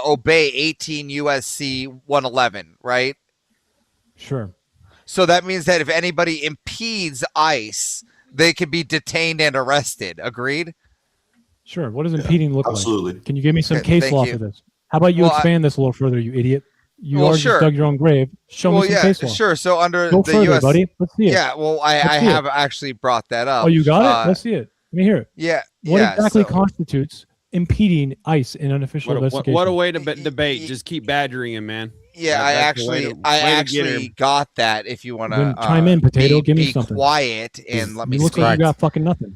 obey 18 USC 111, right? Sure. So that means that if anybody impedes ICE, they can be detained and arrested. Agreed? Sure. What does impeding look absolutely. like? Can you give me some Okay, case thank law you. for this? How about you Well, expand this a little further, you idiot? You Well, already sure. just dug your own grave. Show Well, me some yeah, case law. sure. So under Go the further, US, buddy. Let's see it. yeah. Well, I Let's see it. have actually brought that up. Oh, you got Uh, it? Let's see it. Let me hear it. Yeah. What yeah, exactly so- constitutes impeding ICE in an official What investigation? a way to debate. Just keep badgering him, man. Yeah, I actually got that. If you want to chime in, Potato, give me be something. quiet and let me You look speak. like you got fucking nothing.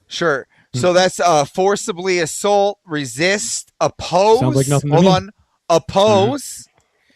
Sure. So that's forcibly assault, resist, oppose. Sounds like nothing to Hold me. on. Oppose.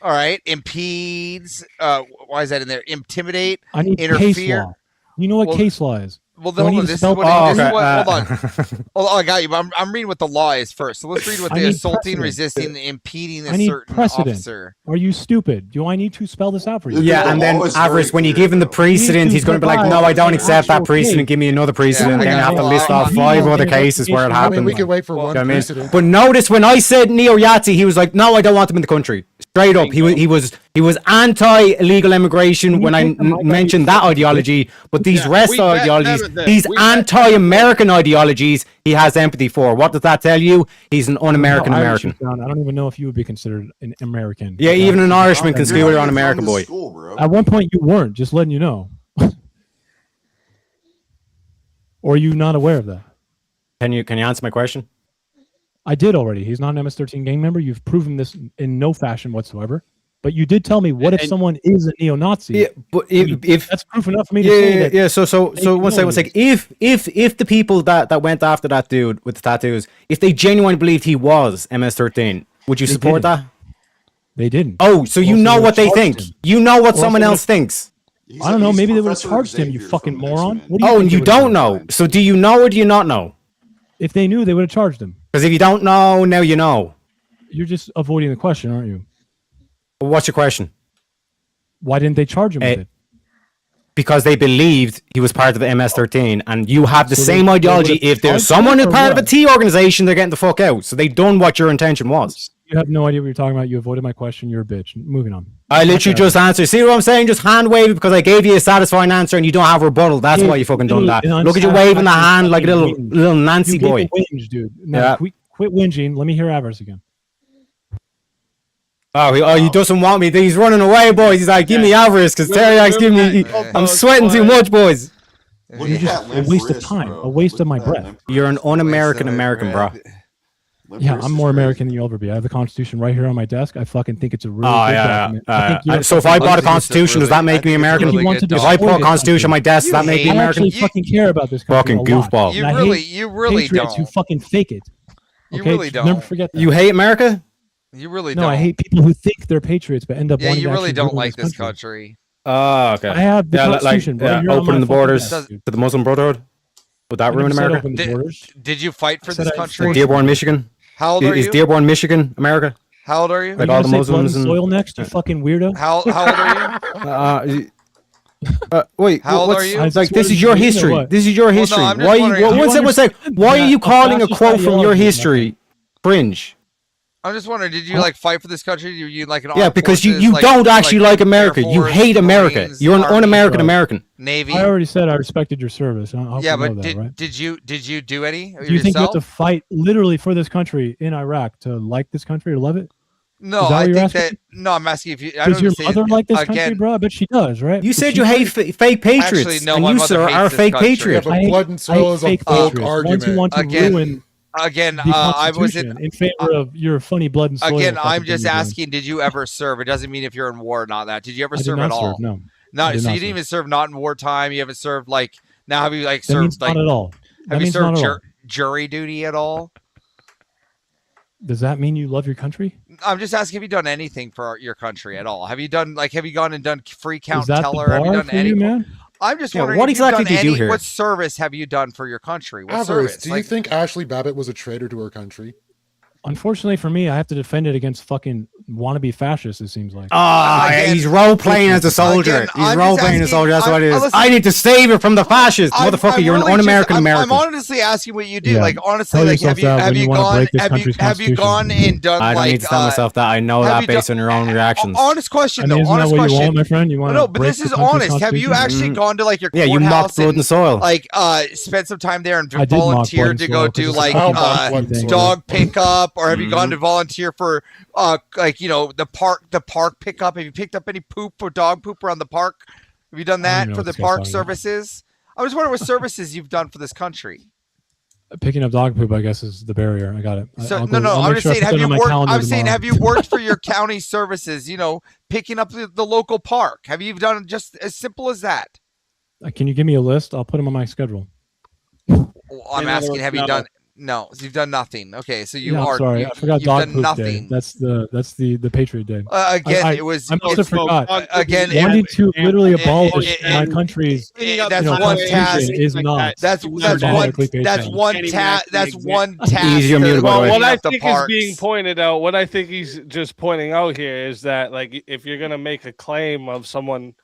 All right. Impedes. Why is that in there? Intimidate. I need interfere. case law. You know what case law is? Well, Do I hold need on. to This is spell- what. Oh, This is okay, what hold on. Oh, I got you. But I'm reading what the law is first. So let's read what I the need assaulting, precedent. resisting, impeding I a need certain precedent. officer. Are you stupid? Do I need to spell this out for you? Yeah, and then Avarice, when you give him the precedent, he's going to be like, "No, I don't accept that precedent. Give me another precedent." Then you have to list off 5 other cases where it I happened. mean, we could wait for one You know what I mean? precedent. But notice when I said Neo Yahtzee, he was like, "No, I don't want him in the country." Straight up, he was anti-illegal immigration when I mentioned that ideology. But these rest ideologies, these anti-American ideologies, he has empathy for. What does that tell you? He's an un-American No, American. I don't even know if you would be considered an American. Yeah, even an Irishman can steal your un-American boy. At one point, you weren't. Just letting you know. Or are you not aware of that? Can you answer my question? I did already. He's not an MS-13 gang member. You've proven this in no fashion whatsoever. But you did tell me, what if someone is a neo-Nazi? Yeah, but if that's proof enough for me to say that. Yeah. So one second. If the people that went after that dude with the tattoos, if they genuinely believed he was MS-13, would you support that? They didn't. Oh, so you know what they think. You know what someone else thinks. I don't know. Maybe they would have charged him. You fucking moron. What do you Oh, think and they you would've don't done? know. So do you know or do you not know? If they knew, they would have charged him. Because if you don't know, now you know. You're just avoiding the question, aren't you? What's your question? Why didn't they charge him with it? Because they believed he was part of the MS-13, and you have the So same they ideology. would've If there's charged someone him who's or part of a what? T organization, they're getting the fuck out. So they done what your intention was. You have no idea what you're talking about. You avoided my question. You're a bitch. Moving on. I literally just answered. See what I'm saying? Just hand wave it because I gave you a satisfying answer and you don't have a rebuttal. That's why you fucking done that. Look at you waving the hand like a little Nancy You gave boy. a whinge, dude. Now, Yeah. quit whinging. Let me hear Avarice again. He doesn't want me. He's running away, boys. He's like, give me Avarice because Teriyak's giving me. I'm sweating too much, boys. You're just a waste of time. A waste of my breath. You're an un-American American, bro. Yeah, I'm more American than you'll ever be. I have the Constitution right here on my desk. I fucking think it's a really good document. I think you're So if I bought a Constitution, does that make me American? If I put a Constitution on my desk, does that make me American? I actually fucking care about this country Fucking a lot. goofball. And I hate You really patriots don't. who fucking fake it. You Okay? really don't. Never forget that. You hate America? You really No, don't. I hate people who think they're patriots but end up Yeah, wanting you to really actually don't ruin like this country. Oh, okay. I have the Constitution, bro. You're on opening my the borders fucking desk, to the Muslim Brotherhood. Would that I ruin never said America? open the borders. Did you fight for I said this I country? enforced Dearborn, Michigan. How old are Is you? Dearborn, Michigan, America? How old are you? Like Are you all the gonna say blood Muslims and and soil next, you fucking weirdo. How old are you? Wait, How old what's, are you? It's like this is your history. This is your Well, no, history. I'm just Why? wondering- One sec. Why are you that calling a fascist quote from your ideology, history cringe? I'm just wondering, did you like fight for this country? You like an Yeah, armed because forces, you like- don't actually like Air America. You Force, hate America. Marines, You're an Army, un-American American. Navy. I already said I respected your service. I hope Yeah, you know but that, right? did you do any Do you think you have yourself? to fight literally for this country in Iraq to like this country or love it? No, Is that I what you're think asking? that. No, I'm asking if you. I Does don't your say mother like this country, again. bro? I bet she does, right? You Does said she you like hate it? fake patriots, Actually, no, and my you, mother sir, hates are a this fake country. patriot. Yeah, but blood and soil is a fake folk patriots. argument. Ones who want to Again, ruin Again, the I was Constitution in favor of your funny blood and soil. Again, fucking I'm thing just you're doing. asking, did you ever serve? It doesn't mean if you're in war or not. That did you ever I did serve not at all? serve, no. I No, did so not you didn't serve. even serve not in wartime. You haven't served like now. Have you like That means served like not at all. That Have you means served not at all. jury duty at all? Does that mean you love your country? I'm just asking, have you done anything for your country at all? Have you done have you gone and done free Is count that the teller? Have you bar done for any? you, man? I'm just Yeah, wondering what if you've exactly done did you any- hear? What service have you done for your country? What Avarice, service? do you think Ashley Babbitt was a traitor to her country? Unfortunately for me, I have to defend it against fucking wannabe fascists. It seems like. He's role playing as a soldier. Again, He's I'm role just playing as a asking- soldier. That's what it is. listen, I need to save her from the fascists, I'm motherfucker. You're really an un-American just- American. I'm honestly asking what you do. Yeah. Like honestly, Tell like have yourself you that have when you you wanna gone break this have you country's have you gone and done I don't like need to tell myself that. I know have that you based on your own reactions. honest question I mean, though. isn't that Honest what question. you want, my friend? You want No, to but break this the is country's honest. Have you constitution? actually gone to like your Yeah, you courthouse mocked blood and soil. like spent some time there and I did mock blood volunteered and to soil go 'cause do it's a like fucking blood and soil. dog pickup, or have you Mm-hmm. gone to volunteer for like the park pickup? Have you picked up any poop or dog poop around the park? Have you done I don't that even know for what the this guy's park talking about. services? I was wondering what services you've done for this country. Picking up dog poop, I guess, is the barrier. I got it. So I'm just saying, have you worked? I'm saying, have you worked for your county services? You know, picking up the local park. Have you done just as simple as that? Can you give me a list? I'll put them on my schedule. Well, I'm asking, have you done? No, you've done nothing. Okay, so you are. Sorry, I forgot dog done poop nothing. day. That's the Patriot Day. Again, I I forgot. Again, wanting to literally abolish my country's. That's one task. Is not. That's one task. That's one task. Easier mute, by the way. What I think is being pointed out, what I think he's just pointing out here is that, like, if you're gonna make a claim of someone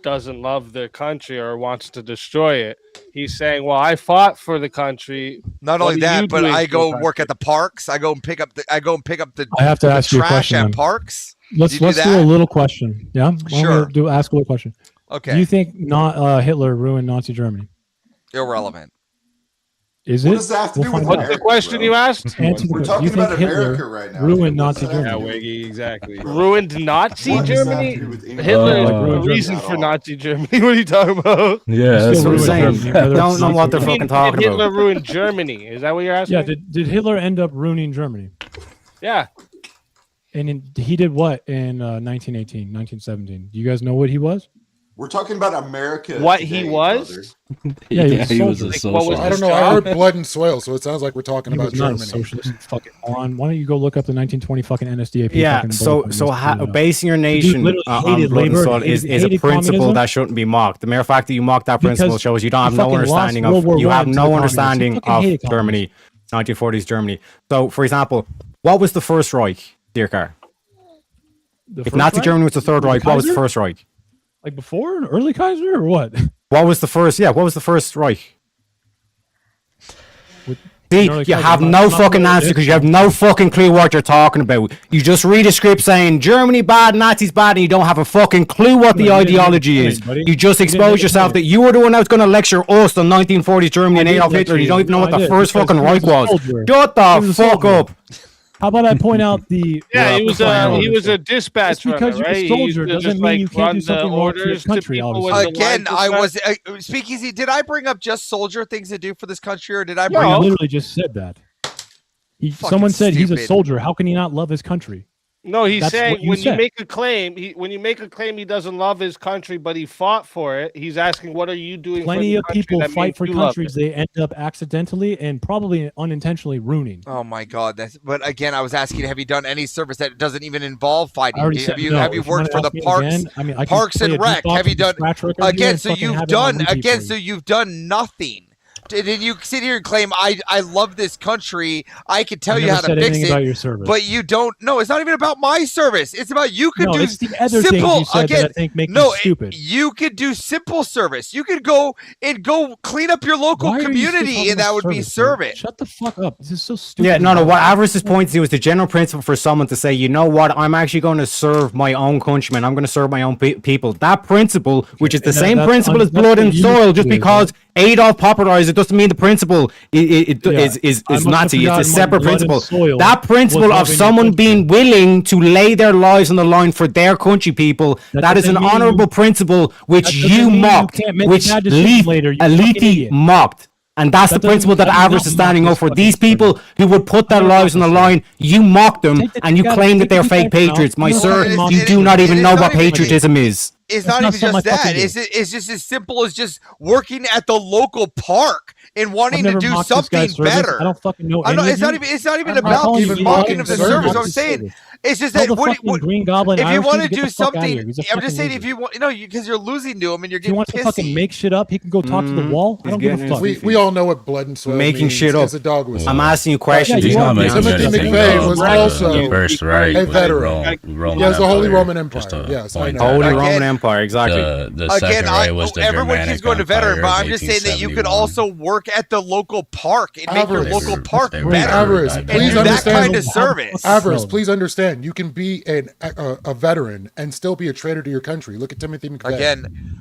doesn't love their country or wants to destroy it, he's saying, well, I fought for the country. Not only that, but I go work at the parks. I go and pick up the I have to ask you a trash question, at then. parks. Let's do a little question. Yeah, Sure. Ask a little question. Okay. Do you think Hitler ruined Nazi Germany? Irrelevant. Is it? What does that have to do with What's America, the question bro? you asked? Answer the We're question. talking Do you about think America Hitler right now. ruined What's Nazi that have to Germany? do? Wiggy, exactly. Ruined Nazi What does that have Germany? to do with anything? Hitler is ruined the reason Germany for at all? Nazi Germany. What are you talking about? Yeah, that's Still what I'm ruined saying. Germany. Don't know what they're I mean, fucking talking did Hitler about. ruin Germany? Is that what you're asking? Yeah. Did Hitler end up ruining Germany? Yeah. And he did what in 1918, 1917? Do you guys know what he was? We're talking about America. What today, he was? Yeah, he was a Like, socialist. what was I don't his know. I job? heard blood and soil, so it sounds like we're talking He about was not a Germany. socialist, fucking moron. Why don't you go look up the 1920 fucking NSDAP? Yeah, fucking so bulletin so list and, basing your the dude nation literally on hated blood and labor, soil is a hated principle communism. that shouldn't be mocked. The mere fact that you mock that principle Because shows you don't have he no fucking lost understanding World of War you I have to the no communists. He understanding fucking of hated Germany, 1940s Germany. So, for example, what was the First Reich, dear Car? The If First Nazi Reich? Germany was the Third The Reich, what was the Kaiser? First Reich? Like before early Kaiser or what? What was the first? Yeah, what was the First Reich? See, Early you Kaiser, have not- no not fucking really answer this because you have no fucking clue what you're talking about. You just read a script saying Germany bad, Nazis bad, and you don't have a fucking clue what the You didn't make a ideology point, is. buddy. You just You didn't expose make a yourself point. that you were the one that was going to lecture us on 1940s Germany and I did Adolf Hitler. lecture You don't even know what I the did, first because fucking he Reich was a was. soldier. Shut He the was a fuck soldier. up. How about I point out the? Yeah, he was a dispatch Just because runner, you're a right? soldier He used to doesn't just, mean you can't run do the something wrong for your orders to country. people Obviously. when the Again, lines I were was Speakeasy. Did I bring up just soldier things to do for this country, or did I No, bring he up? literally just said that. Fucking Someone said he's a stupid. soldier. How can he not love his country? No, he's That's saying what you when you said. make a claim, he doesn't love his country, but he fought for it. He's asking, what are you doing? Plenty for of the country people that fight means for you love countries it? they end up accidentally and probably unintentionally ruining. Oh my God! But again, I was asking, have you done any service that doesn't even involve fighting? I already Have said you no. have you If you worked wanna for the ask me parks, again, I mean, I can parks play and a rec? jukebox Have you with a done scratch record here again? and So fucking you've have it on done repeat again. for So you. you've done nothing. Did you sit here and claim I love this country? I can tell I you never how to said fix anything it. about your service. But you don't. No, it's not even about my service. It's about you could No, do it's the other things simple. you said Again, that I think make you no, stupid. you could do simple service. You could go clean up your local Why are you still community, talking and that about would be dude? service. Shut the fuck up. This is so stupid. Yeah, no. What Avarice is pointing to is the general principle for someone to say, you know what, I'm actually going to serve my own countrymen. I'm going to serve my own people. That principle, which is the And same that's principle as that's blood what and you soil, just do, because Adolf popularized it doesn't mean the principle is I must have Nazi. It's a forgotten separate blood and principle. soil That principle was of loving your someone country. being willing to lay their lives on the line for their country people, that is doesn't an mean honorable you- principle which that doesn't you mean you mocked, can't make a which bad decision later, you fucking Elite idiot. mocked. And that's That the doesn't principle mean that you cannot Avarice is mock standing this up for. fucking These people who would put their I'm gonna lives on the mock this line, you mock them Take the and you dick out- claim that take they're the fake dick out now. patriots. My You know sir, what? you do not even know what not even- patriotism is. It's That's not not even something just I fucking that. do. It's just as simple as just working at the local park and I've wanting to never do mocked this something guy's service. better. I don't fucking know. I know any it's of not you. even. It's not even I'm not about calling even you mocking out of the service. service. I'm Service. saying it's just Tell that the fucking Green Goblin if you Irish want to dude do get the fuck outta something, here. He's a I'm just fucking saying loser. if you want, because you're losing to him and you're If you getting want to fucking pissy. make shit up, he can go talk to the wall. I don't give a fuck. We all know what blood and soil Making means shit up. as a dog whistle. I'm asking you questions. Yeah, you are. can't be Timothy honest. McVeigh was also the First Reich a was veteran. Roman Yes, the Holy Empire. Roman Empire. Just to Yes, I point know. that Holy out. Roman Empire, exactly. The Second Reich was the everyone Germanic keeps going to veteran, Empire but of I'm just saying that you could 1871. also work at the local park and make your Avarice. local park They were better Avarice, and please do that understand. kind of service. Avarice, please understand. You can be a veteran and still be a traitor to your country. Look at Timothy McVeigh. Again,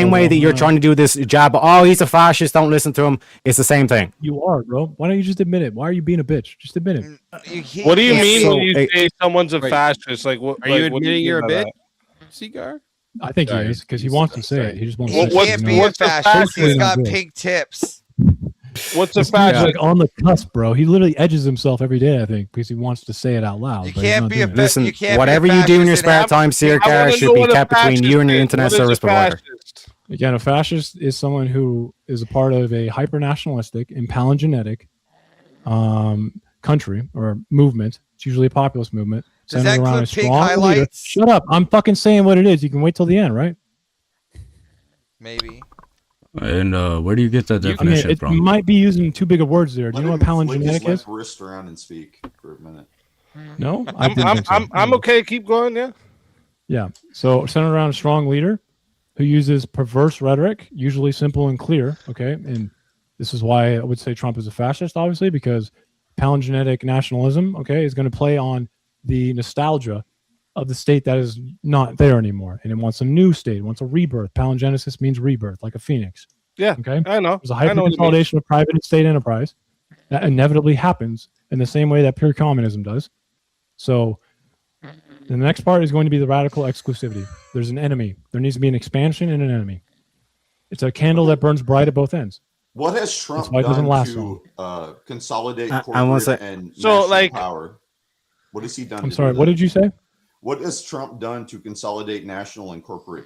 same way that you're trying to do this jab. Oh, he's a fascist. Don't listen to him. It's the same thing. You are, bro. Why don't you just admit it? Why are you being a bitch? Just admit it. What do you mean when So, you say someone's a fascist? Like, what? Are you like, what do admitting mean you're a by bitch, that? Cigar? I think he is because he wants to say it. He just wants He to can't be a what's the fascist. He's fascist? got pink tips. What's a He's fascist? like on the cusp, bro. He literally edges himself every day, I think, because he wants to say it out loud. You but he's can't not be a doing it. Listen, you can't be a whatever you do in your fascist spare and time, Sir I wanna Gar, should know be what a kept between you and your fascist is. internet What is a service provider. fascist? Again, a fascist is someone who is a part of a hyper-nationalistic and palingenetic country or movement. It's usually a populist movement. Does centered that around a include pig strong leader. highlights? Shut up. I'm fucking saying what it is. You can wait till the end, right? Maybe. And where do you get that I mean, definition it from? might be using too big of words there. Do you know what palingenetic Let is? wrist around and speak for a minute. No? I didn't think so. I'm okay. Keep going. Yeah. Yeah. So centered around a strong leader who uses perverse rhetoric, usually simple and clear. Okay. And this is why I would say Trump is a fascist, obviously, because palingenetic nationalism, okay, is going to play on the nostalgia of the state that is not there anymore. And it wants a new state, it wants a rebirth. Palingenesis means rebirth, like a phoenix. Yeah. Okay. I know. There's a I know what it hyper-consolidation of private and state enterprise that inevitably happens in the same way that pure communism does. So the next part is going to be the radical exclusivity. There's an enemy. There needs to be an expansion and an enemy. It's a candle that burns bright at both ends. What has Trump why it doesn't done last to consolidate I corporate wanna say- and So, national like- power? What has he done? I'm to sorry, do what that? did you say? What has Trump done to consolidate national and corporate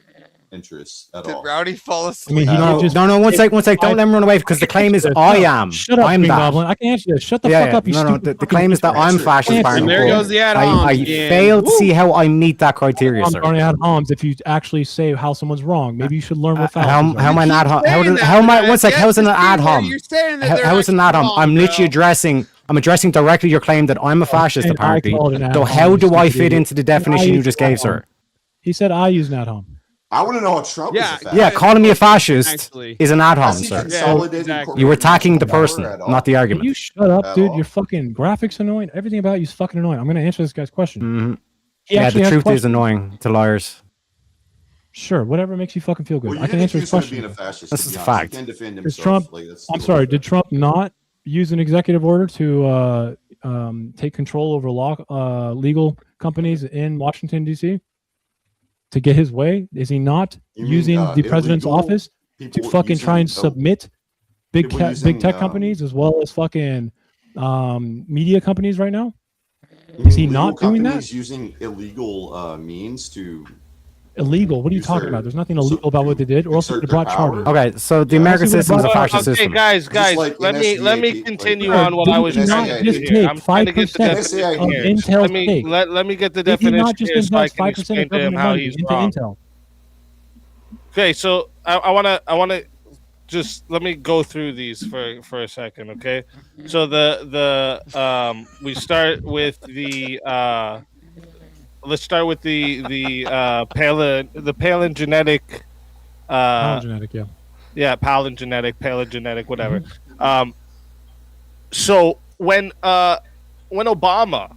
interests at Did all? Rowdy fall I asleep? mean, he No, did just no, one sec. Don't let him run away because the claim is I am. Shut up, I'm Green that. Goblin. I can answer this. Shut the Yeah, fuck up, you no, stupid the fucking claim is that bitch. I'm fascist. Answer. Barney. And there goes the ad I homs again. failed to see how I meet that criteria, I'm sir. going ad homs if you actually say how someone's wrong. Maybe you should learn what How fallacies am are. I an ad hom? How am I? One sec. How's an ad hom? How is an ad hom? I'm literally addressing. I'm addressing directly your claim that I'm a fascist, And I apparently. called it an ad So hom, how you do I stupid fit idiot. into the definition you just gave, sir? He said I use an ad hom. I want to know how Trump is a fascist. Yeah, calling me a fascist Actually. is an ad hom, Has he sir. consolidated exactly. corporate You were attacking the national person, power at all? not the Can argument. you shut up, At dude? all? Your fucking graphics annoying. Everything about you is fucking annoying. I'm going to answer this guy's question. Mhm. He Yeah, actually the has truth is questions. annoying to liars. Sure, whatever makes you fucking feel good. Well, you I can didn't answer his accuse him of question. being a fascist. This to is be a honest. fact. He can defend Because himself. Trump, Like, that's I'm still sorry, fair. did Trump not use an executive order to take control over legal companies in Washington, D.C.? To get his way? Is he not You mean, using the president's illegal office to people fucking try and using, submit big people big using, tech companies as well as fucking media companies right now? you Is he mean legal not doing that? companies using illegal means to Illegal? What are you use talking their- about? There's nothing illegal about what they did, or else they exert would have their brought power? charges. Okay, so the Yeah. American Let's see what system is a about- fascist Okay, system. guys, like let NSA, me like continue that. on what I was Did he trying not to just do here. take I'm trying to get the 5% definition of here. Intel's Let stake? me get the Did he definition not just here so I invest can 5% explain of to him government how money he's into wrong. Intel? Okay, so I wanna just let me go through these for a second, okay? So we start with the let's start with the palingenetic Palingenetic, yeah. yeah, palingenetic, whatever. So when Obama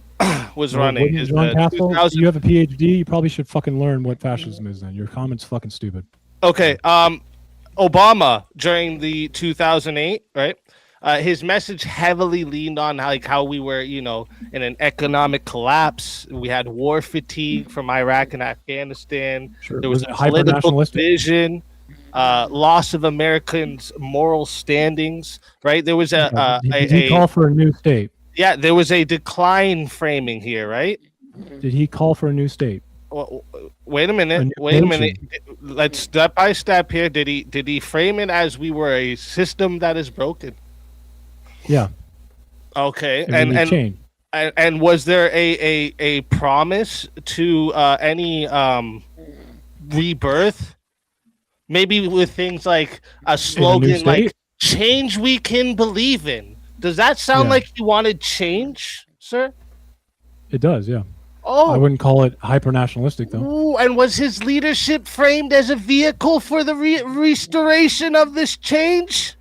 was Well, running wouldn't his John Castle, 2000 you have a PhD. You probably should fucking learn what fascism is. Then your comments fucking stupid. Okay, Obama during the 2008, right? His message heavily leaned on how we were, in an economic collapse. We had war fatigue from Iraq and Afghanistan. Sure. There was Was a it political hyper-nationalistic? division, loss of Americans' moral standings. Right? There was Did he call for a new state? yeah, there was a decline framing here, right? Did he call for a new state? Well, wait a minute. new Wait a nation. minute. Let's step by step here. Did he frame it as we were a system that is broken? Yeah. Okay. And we need change. And was there a promise to any rebirth? Maybe with things like a slogan like state? "Change we can believe in." Does that sound Yeah. like you wanted change, sir? It does, yeah. Oh. I wouldn't call it hyper nationalistic though. Ooh, and was his leadership framed as a vehicle for the restoration of this change?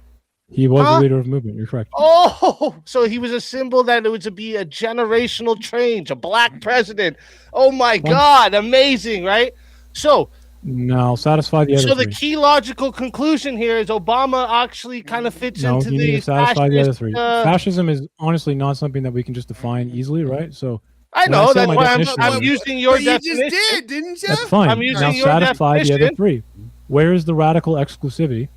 He was Huh? the leader of the movement. You're correct. Oh, so he was a symbol that it was to be a generational change, a black president. Oh my God, amazing, right? So, No, satisfy the other so the three. key logical conclusion here is Obama actually kind of fits No, into you need the to satisfy the other fascist, three. Fascism is honestly not something that we can just define easily, right? So I when know say that's my why definition I'm of it- using your But you definition. just did, didn't you? That's fine. I'm using Now your satisfy the other definition. three. Where is the radical exclusivity?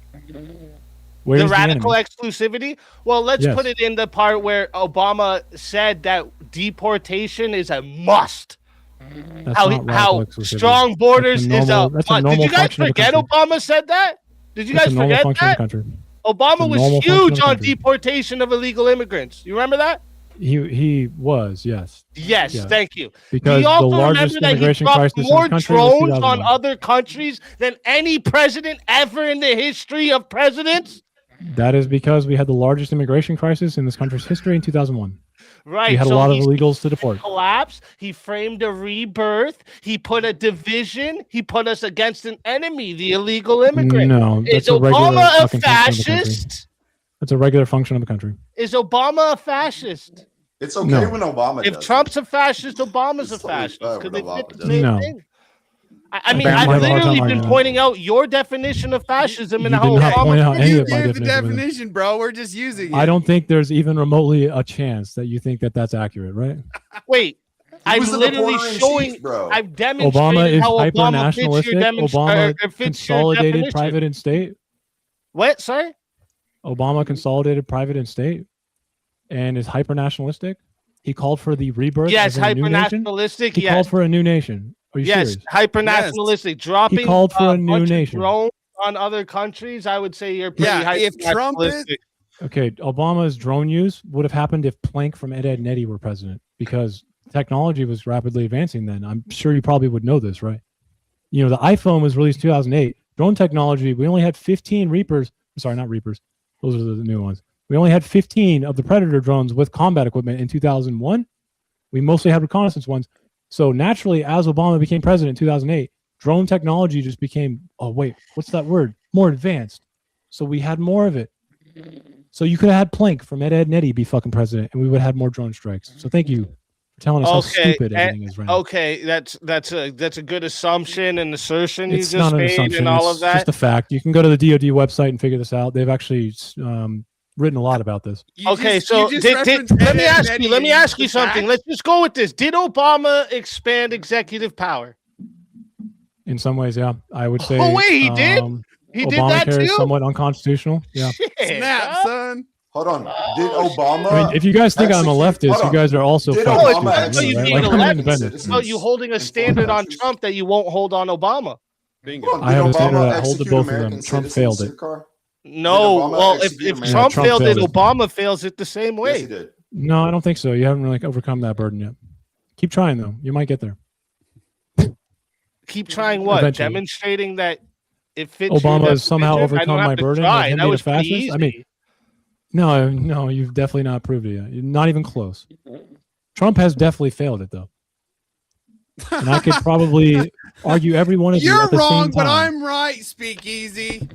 Where's the the radical enemy? exclusivity? Well, let's Yes. put it in the part where Obama said that deportation is a must. That's How not radical how exclusivity. strong borders That's a is that's a a must. Did normal you guys function of the forget country. Obama said that? Did you That's guys a normal forget function of that? the country. Obama It's a was normal function of huge the on country. deportation of illegal immigrants. You remember that? He was, yes. Yes, Yeah. thank you. Do Because you the also largest remember that he immigration dropped crisis in more this country was drones on 2001. other countries than any president ever in the history of presidents? That is because we had the largest immigration crisis in this country's history in 2001. Right. We had a so lot of he illegals to deport. collapse. He framed a rebirth. He put a division. He put us against an enemy, the illegal immigrant. No, Is that's a regular Obama a fucking function of the country. fascist? That's a regular function of the country. Is Obama a fascist? It's okay No. when Obama If does. Trump's a fascist, Obama's a It's totally fascist. fine Because when they fit Obama the does same No. thing. I mean, Bear in I've mind, literally hard been time pointing out your definition of fascism and You how did not Obama. point out any You of my gave the definition of it. definition, bro. We're just using it. I don't think there's even remotely a chance that you think that that's accurate, right? Wait, I'm was the literally reporter in showing. chief, bro. I've Obama demonstrated is how hyper Obama fits nationalistic. your Obama fits your consolidated definition. private and state. What? Sorry. Obama consolidated private and state, and is hyper nationalistic. He called for the rebirth. Yes, of a new nation. hyper-nationalistic. He Yes. called for a new nation. Are you Yes, serious? hyper-nationalistic. Dropping He called for a new bunch of nation. drones on other countries. I would say you're pretty Yeah, if Trump is- hyper-nationalistic. Okay, Obama's drone use would have happened if Planck from Ed, Edd and Eddy were president, because technology was rapidly advancing then. I'm sure you probably would know this, right? You know, the iPhone was released 2008. Drone technology, we only had 15 Reapers. Sorry, not Reapers. Those are the new ones. We only had 15 of the Predator drones with combat equipment in 2001. We mostly had reconnaissance ones. So naturally, as Obama became president in 2008, drone technology just became, oh, wait, what's that word? More advanced. So we had more of it. So you could have had Planck from Ed, Edd and Eddy be fucking president, and we would have had more drone strikes. So thank you for telling us how stupid everything is right now. Okay, that's a good assumption and assertion It's you not just an made assumption. and all It's of that. just a fact. You can go to the DoD website and figure this out. They've actually written a lot about this. Okay, so let me ask you something. Let's just go with this. Did Obama expand executive power? In some ways, yeah, I would say. Oh, wait, he did? He did that Obamacare is too? somewhat unconstitutional. Yeah. Snap, son. Hold on. Did Obama? I mean, if you guys think I'm a execute- leftist, hold you on. guys are also Did fucking Obama stupid. So you right? need Like, a I'm left. independent. So you holding a standard on Trump that you won't hold on Obama. Bingo. I have a standard Obama that hold to execute both of them. American Trump citizens, failed it. Sirkar? No, Obama well, if execute American- Trump Trump failed it, failed it. Obama fails it the same way. Yes, he did. No, I don't think so. You haven't really overcome that burden yet. Keep trying though. You might get there. Keep trying what? Eventually. Demonstrating that it fits. your Obama has somehow definition? I overcome don't my have to burden. try. Of him That being a was pretty fascist. I mean, easy. no, you've definitely not proved it yet. You're not even close. Trump has definitely failed it though, and I could probably argue every one of you You're at the wrong, same but time. I'm right. Speak easy.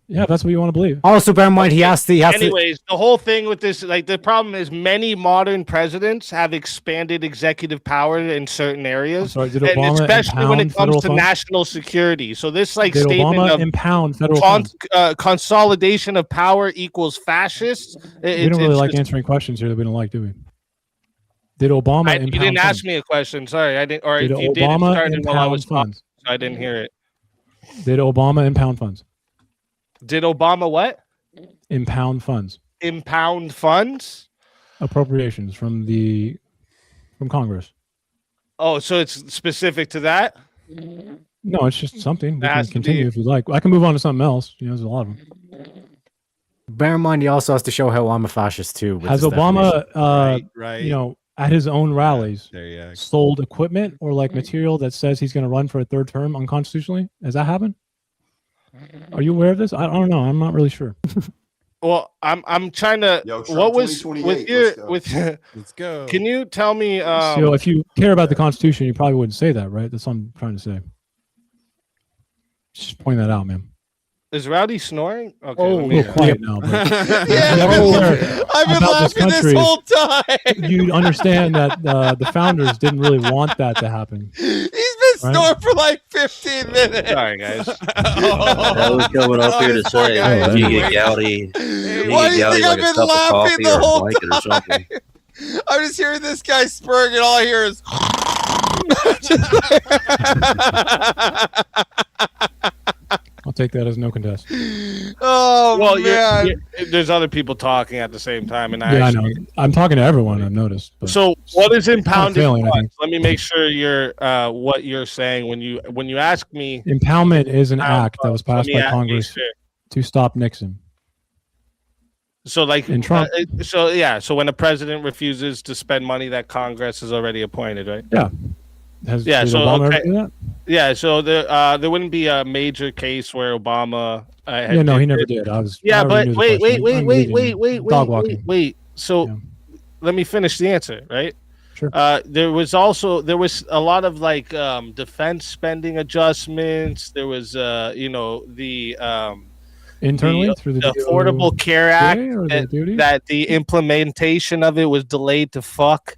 Yeah, if that's what you want to believe. Also, bear in mind, he has to. Anyways, the whole thing with this, like, the problem is many modern presidents have expanded executive power in certain areas, sorry, did and Obama especially when it impound comes federal to funds? national security. So this, like, Did statement Obama of impound federal funds? consolidation of power equals fascist. We don't really like answering questions here that we don't like, do we? Did Obama You impound didn't funds? ask me a question. Sorry, I didn't. Or Did if you did, it Obama started while I was impound talking, funds? so I didn't hear it. Did Obama impound funds? Did Obama what? Impound funds. Impound funds? Appropriations from Congress. Oh, so it's specific to that? No, it's just something. We That can has to continue be- if you like. I can move on to something else. You know, there's a lot of them. Bear in mind, he also has to show how I'm a fascist too. with Has this Obama, definition. Right. you know, at his own rallies, There you go. sold equipment or like material that says he's going to run for a third term unconstitutionally? Has that happened? Are you aware of this? I don't know. I'm not really sure. Well, I'm trying to. Yo, Trump what was 2028, with your Let's go. Can you tell me? So if you care about the Constitution, you probably wouldn't say that, right? That's what I'm trying to say. Just point that out, man. Is Rowdy snoring? Okay, Oh, let me- we're quiet now. But Yeah, I've been about this laughing this country, whole time. you'd understand that the founders didn't really want that to happen. He's been Right? snoring for like 15 minutes. Sorry, guys. I was coming up here to poor say, guy is you get waiting. gouty, you Why do get you gouty think like I've a been cup of laughing coffee the or a whole blanket or something. I'm just hearing this guy spurring, and all I hear is. I'll take that as no contest. Oh well, man. There's other people talking at the same time, and I know. I'm talking to everyone. I've noticed. But so, what is impounded failing, I think. funds? Let me make sure you're what you're saying when you ask me. Impoundment is an act that was passed by Congress to stop Nixon. So, like, in Trump. So when a president refuses to spend money that Congress has already appointed, right? Yeah. Did Obama ever do that? Yeah, so there wouldn't be a major case where Obama. He never did. Yeah, but wait. Dog walking. Wait. So let me finish the answer, right? Sure. There was a lot of like defense spending adjustments. There was the internally through the Affordable Care Act that the implementation of it was delayed to fuck.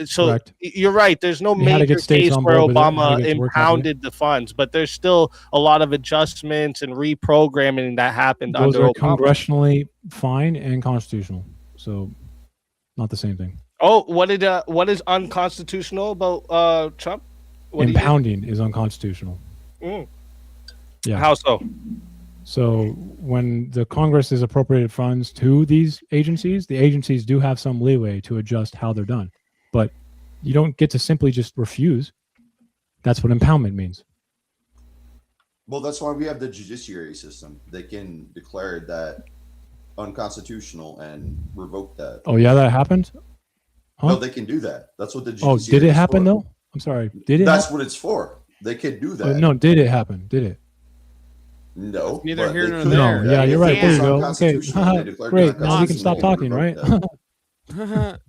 So Correct. You're right. There's no major case where Obama impounded the funds, but there's still a lot of adjustments and reprogramming that happened Those under are Obama. congressionally fine and constitutional, so not the same thing. Oh, what is unconstitutional about Trump? Impounding is unconstitutional. Mm. Yeah. How so? So when the Congress has appropriated funds to these agencies, the agencies do have some leeway to adjust how they're done. But you don't get to simply just refuse. That's what impoundment means. Well, that's why we have the judiciary system. They can declare that unconstitutional and revoke that. Oh yeah, that happened? Huh? No, they can do that. That's what the judiciary Oh, did it happen for. though? I'm sorry. Did it? That's what it's for. They can do that. No, did it happen? Did it? No. Neither but here they nor could. there. No, yeah, you're right. There you go. Okay, Unconstitutional, and they declared great. Now we can stop unconstitutional talking, and right? revoked that.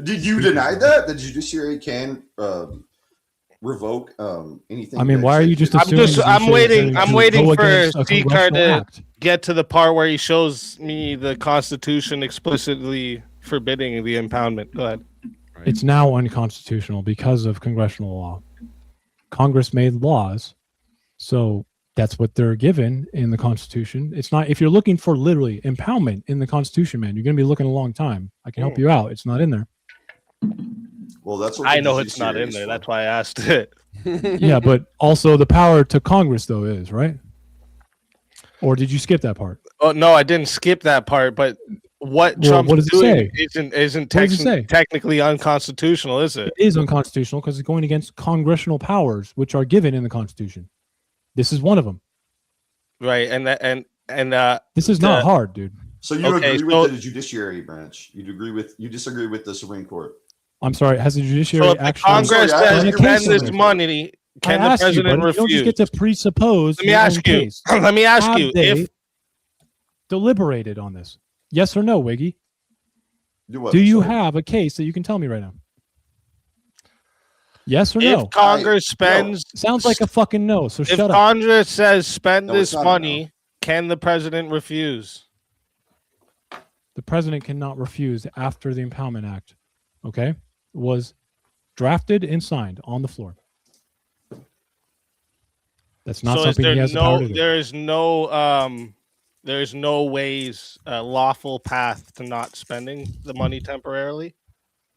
Did you deny that the judiciary can revoke anything? I mean, why are you just assuming? I'm waiting go for against a C-Card congressional to act? get to the part where he shows me the Constitution explicitly forbidding the impoundment. Go ahead. It's now unconstitutional because of congressional law. Congress made laws, so that's what they're given in the Constitution. It's not, if you're looking for literally impoundment in the Constitution, man, you're going to be looking a long time. I can help you out. It's not in there. Well, that's what I know it's not in there. That's why I asked it. Yeah, but also the power to Congress, though, is, right? Or did you skip that part? Oh no, I didn't skip that part. But what Well, Trump's what does it doing say? isn't What does it say? technically unconstitutional, is it? It is unconstitutional because it's going against congressional powers, which are given in the Constitution. This is one of them. Right, and This is not hard, dude. So you agree with the judiciary branch? You disagree with the Supreme Court? I'm sorry. Has the judiciary So if the actually? Congress says There's a spend case on this it. money, can I the asked you, president buddy. You don't just refuse? get to presuppose. Let me your own ask you. case. Let me ask Have you they if deliberated on this. Yes or no, Wiggy? Do what? Do you Sorry. have a case that you can tell me right now? Yes or if no? Congress spends Sounds like a fucking no. So if shut up. Congress says spend No, it's this not a money, can the president refuse? The president cannot refuse after the Impoundment Act. Okay, was drafted and signed on the floor. That's not So something he has the power to do. there's no ways lawful path to not spending the money temporarily.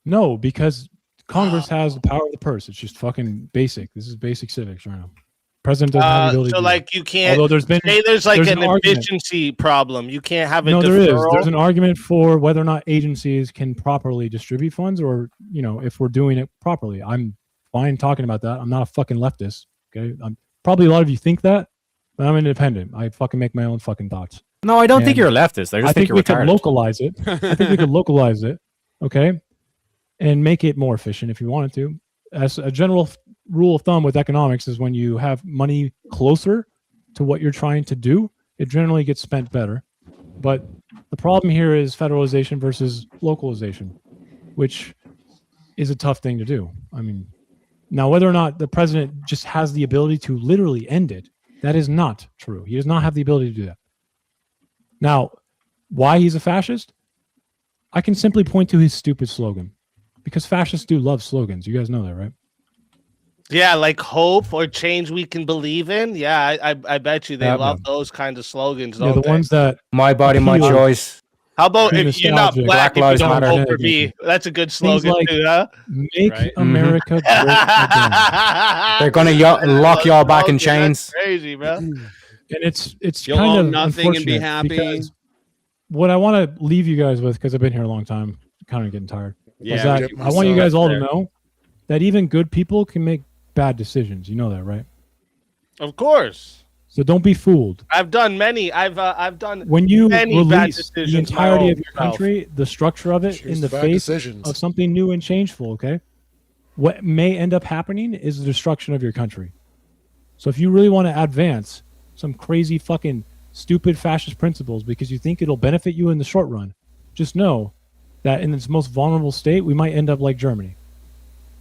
No, because Congress has the power of the purse. It's just fucking basic. This is basic civics right now. President doesn't have the ability So to do like that. you can't. Although there's like an an argument. efficiency problem. You can't have a No, there is. deferral. There's an argument for whether or not agencies can properly distribute funds, or if we're doing it properly. I'm fine talking about that. I'm not a fucking leftist. Okay, probably a lot of you think that, but I'm independent. I fucking make my own fucking thoughts. No, I don't think And you're a leftist. I just think you're we could retarded. localize it. I think we could localize it, okay, and make it more efficient if you wanted to. As a general rule of thumb with economics is when you have money closer to what you're trying to do, it generally gets spent better. But the problem here is federalization versus localization, which is a tough thing to do. I mean, now whether or not the president just has the ability to literally end it, that is not true. He does not have the ability to do that. Now, why he's a fascist? I can simply point to his stupid slogan, because fascists do love slogans. You guys know that, right? Yeah, like hope or change we can believe in. Yeah, I bet you they That love one. those kinds of slogans. Yeah, Don't the they? ones that My body, my appeal- choice. How about Too if you're not nostalgic. black, Black if Lives you don't Matter. vote for me? That's a good Things slogan like too, huh? Make Right? America great again. They're gonna lock y'all back in Slogan, chains. That's crazy, bro. And it's You'll kind own of nothing and be unfortunate happy. because what I want to leave you guys with, because I've been here a long time, kind of getting tired. Yeah, is that we get I want you myself guys all there. to know that even good people can make bad decisions. You know that, right? Of course. So don't be fooled. I've done many. I've done When you many bad release the decisions entirety my of your own self. country, the structure of it Choose in the the bad face decisions. of something new and changeful, okay? What may end up happening is the destruction of your country. So if you really want to advance some crazy fucking stupid fascist principles because you think it'll benefit you in the short run, just know that in its most vulnerable state, we might end up like Germany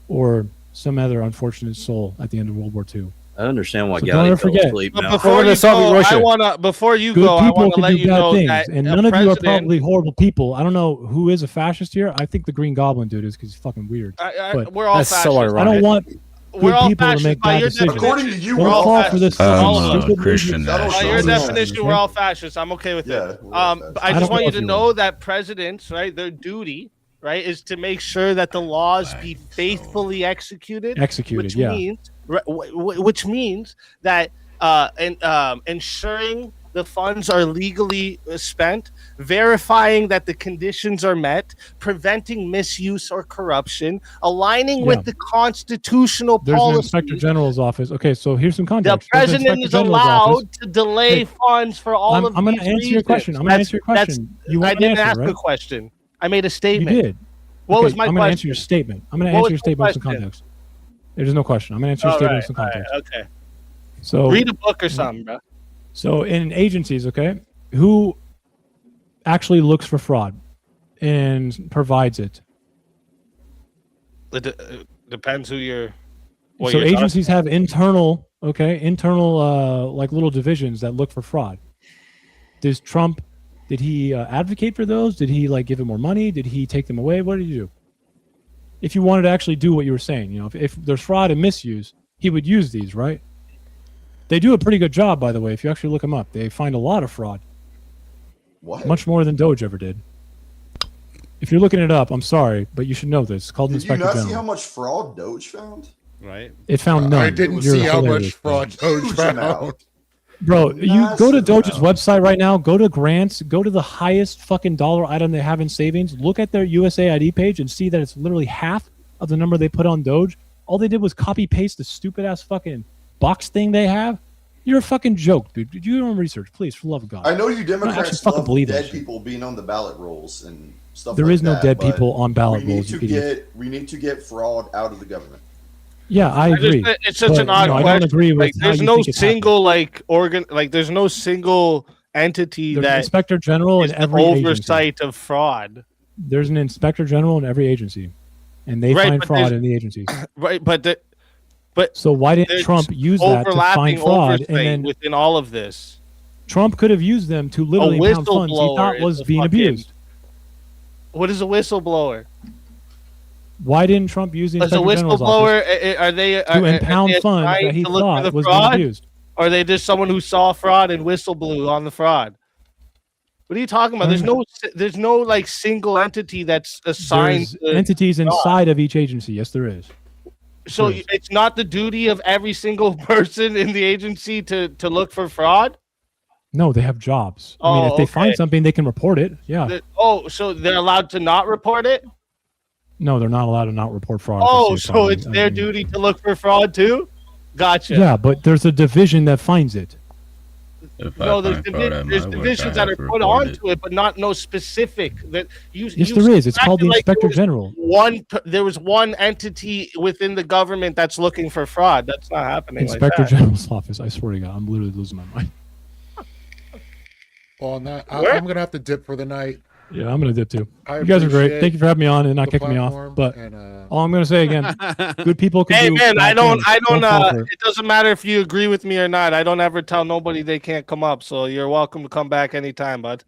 or some other unfortunate soul at the end of World War II. I understand why So Gally don't ever fell forget. asleep But now. before you go, I wanna before you Good go, I people want to can let do you bad know things, that and a none of you are president- probably horrible people. I don't know who is a fascist here. I think the Green Goblin dude is because he's fucking weird. But we're all That's so fascists. I don't want We're good all people to fascists make by bad your decisions. definition. According to you, Don't we're all fall for this fascists. fucking stupid Christian By your nationalism. definition, okay? we're all fascists. I'm okay with Yeah, it. we're all But I I just don't want know you if to you know that presidents, right, their duty, right, is to make sure that the laws be faithfully executed. Executed, which yeah. means, which means that ensuring the funds are legally spent, verifying that the conditions are met, preventing misuse or corruption, aligning Yeah. with the constitutional There's an policy. inspector general's office. Okay, so here's some The context. There's an president inspector is general's office. allowed to delay Hey, funds for all I'm of going these to answer your reasons. question. I'm going to answer your question. You I want an didn't answer, ask right? a question. I made a You statement. did. What Okay, was my I'm going to answer your question? statement. I'm going to What answer was your my statement with some question? context. There's no question. I'm going to answer your All statement right, with some all right, context. okay. So Read a book or something, bro. So in agencies, okay, who actually looks for fraud and provides it? It depends who you're. So agencies have internal like little divisions that look for fraud. Does Trump, did he advocate for those? Did he like give them more money? Did he take them away? What did he do? If you wanted to actually do what you were saying, if there's fraud and misuse, he would use these, right? They do a pretty good job, by the way. If you actually look them up, they find a lot of fraud. What? Much more than Doge ever did. If you're looking it up, I'm sorry, but you should know this. It's called Did you Inspector not General. see how much fraud Doge found? Right. It found none. I didn't You're see how hilarious, much fraud Doge Huge found. amount. Bro, you go to Massive Doge's amount. website right now, go to grants, go to the highest fucking dollar item they have in savings, look at their USAID page and see that it's literally half of the number they put on Doge. All they did was copy paste the stupid ass fucking box thing they have. You're a fucking joke, dude. Do your own research, please, for the love of God. I know you I don't actually Democrats fucking love believe that dead shit. people being on the ballot rolls and stuff There like is no that, dead but people on ballot we rolls, need you to idiot. we need to get fraud out of the government. Yeah, I agree. It's such But, an odd no, question. I don't agree with Like, how there's you no think it's happening. single like organ. Like, there's no single entity There's an that inspector general is in the every agency. oversight of fraud. There's an inspector general in every agency, and they Right, find but fraud there's- in the agencies. Right, but So why didn't there's Trump use that to overlapping find fraud? oversight And then within all of this. Trump could have used them to literally pound funds he whistleblower thought is was a being fucking- abused. What is a whistleblower? Why didn't Trump use the As a inspector general's office whistleblower, are they to impound funds that assigned he to look for thought the was being fraud? abused? Or are they just someone who saw fraud and whistle blew on the fraud? What are you talking about? There's no like single entity that's assigned There's to entities fraud. inside of each agency. Yes, there is. So There is. it's not the duty of every single person in the agency to look for fraud? No, they have jobs. I mean, Oh, if they find okay. something, they can report it. Yeah. So they're allowed to not report it? No, they're not allowed to not report fraud. if Oh, they see so something. it's I their mean, duty to look for fraud too? Gotcha. Yeah, but there's a division that finds it. No, there's divisions that are put onto it, but no specific. That Yes, there is. It's called the Inspector General. There was one entity within the government that's looking for fraud. That's not happening. Inspector like that. General's office. I swear to God, I'm literally losing my mind. Well, on that, Where? I'm gonna have to dip for the night. Yeah, I'm gonna dip too. I You guys are great. appreciate Thank you for having me on and not the kicking me off. platform But and, all I'm gonna say again, good people can Hey do. man, I bad don't. things. fall for it. It doesn't matter if you agree with me or not. I don't ever tell nobody they can't come up. So you're welcome to come back anytime, bud.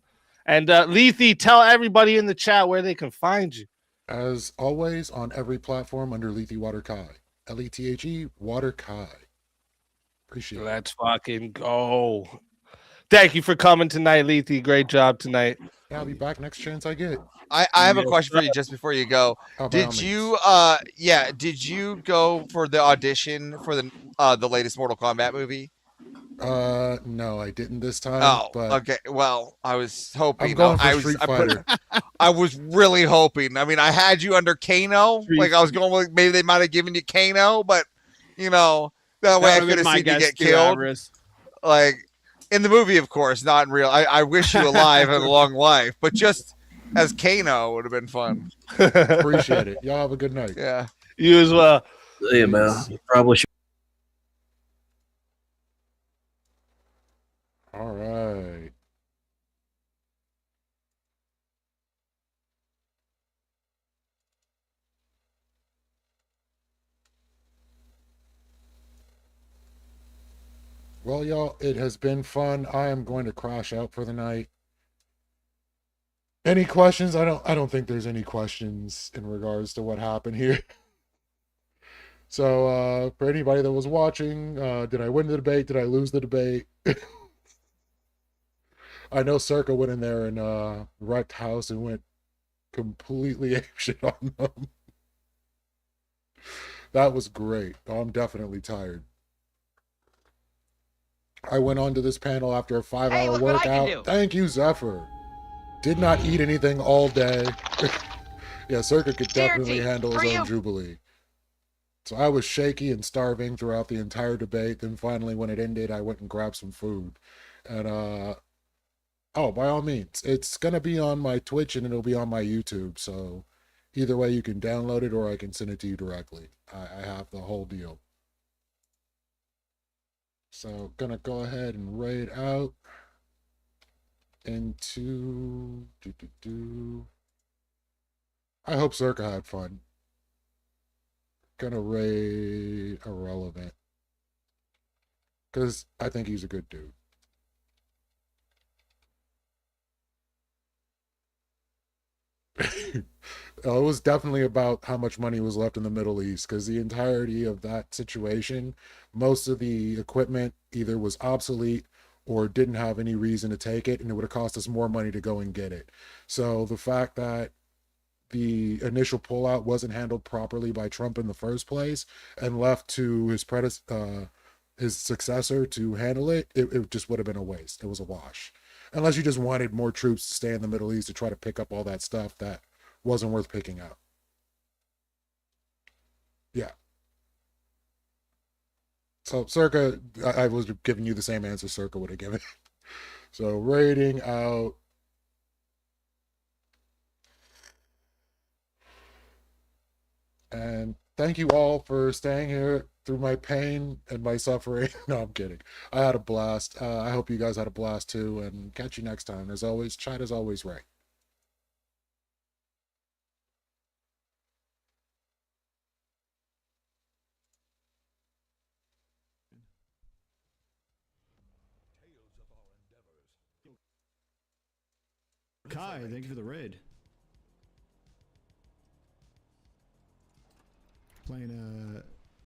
And Lethy, tell everybody in the chat where they can find you. As always, on every platform under Lethy Water Kai. Lethe Water Kai. Appreciate it. Let's fucking go. Thank you for coming tonight, Lethy. Great job tonight. Yeah, I'll be back next chance I get. I have a question for you just before you go. Oh, by all Did you did you go for the audition for the latest Mortal Kombat movie? No, I didn't this time. Oh, but okay. Well, I was hoping. I'm going for I was. Street Fighter. I was really hoping. I mean, I had you under Kano. Like I was going with maybe they might have given you Kano, but you know that way I would've could been have my seen you guess get too, killed. Avarice. Like in the movie, of course, not in real. I wish you alive and a long life, but just as Kano would have been fun. Appreciate it. Y'all have a good night. Yeah. You as well. Yeah, man. You probably should. All right. Well, y'all, it has been fun. I am going to crash out for the night. Any questions? I don't think there's any questions in regards to what happened here. So, for anybody that was watching, did I win the debate? Did I lose the debate? I know Circa went in there and wrecked house and went completely apeshit on them. That was great. I'm definitely tired. I went onto this panel after a 5-hour workout. Thank you, Zephyr. Did not eat anything all day. Yeah, Circa could definitely handle his own Jubilee. So I was shaky and starving throughout the entire debate. Then finally, when it ended, I went and grabbed some food. And, oh, by all means, it's going to be on my Twitch and it'll be on my YouTube. So either way, you can download it or I can send it to you directly. I have the whole deal. So gonna go ahead and raid out into I hope Circa had fun. Gonna raid Irrelevant because I think he's a good dude. It was definitely about how much money was left in the Middle East because the entirety of that situation, most of the equipment either was obsolete or didn't have any reason to take it, and it would have cost us more money to go and get it. So the fact that the initial pullout wasn't handled properly by Trump in the first place and left to his successor to handle it, it just would have been a waste. It was a wash. Unless you just wanted more troops to stay in the Middle East to try to pick up all that stuff that wasn't worth picking up. Yeah. So Circa, I was giving you the same answer Circa would have given. So rating out. And thank you all for staying here through my pain and my suffering. No, I'm kidding. I had a blast. I hope you guys had a blast too, and catch you next time. As always, chat is always right. Kai, thank you for the raid. Playing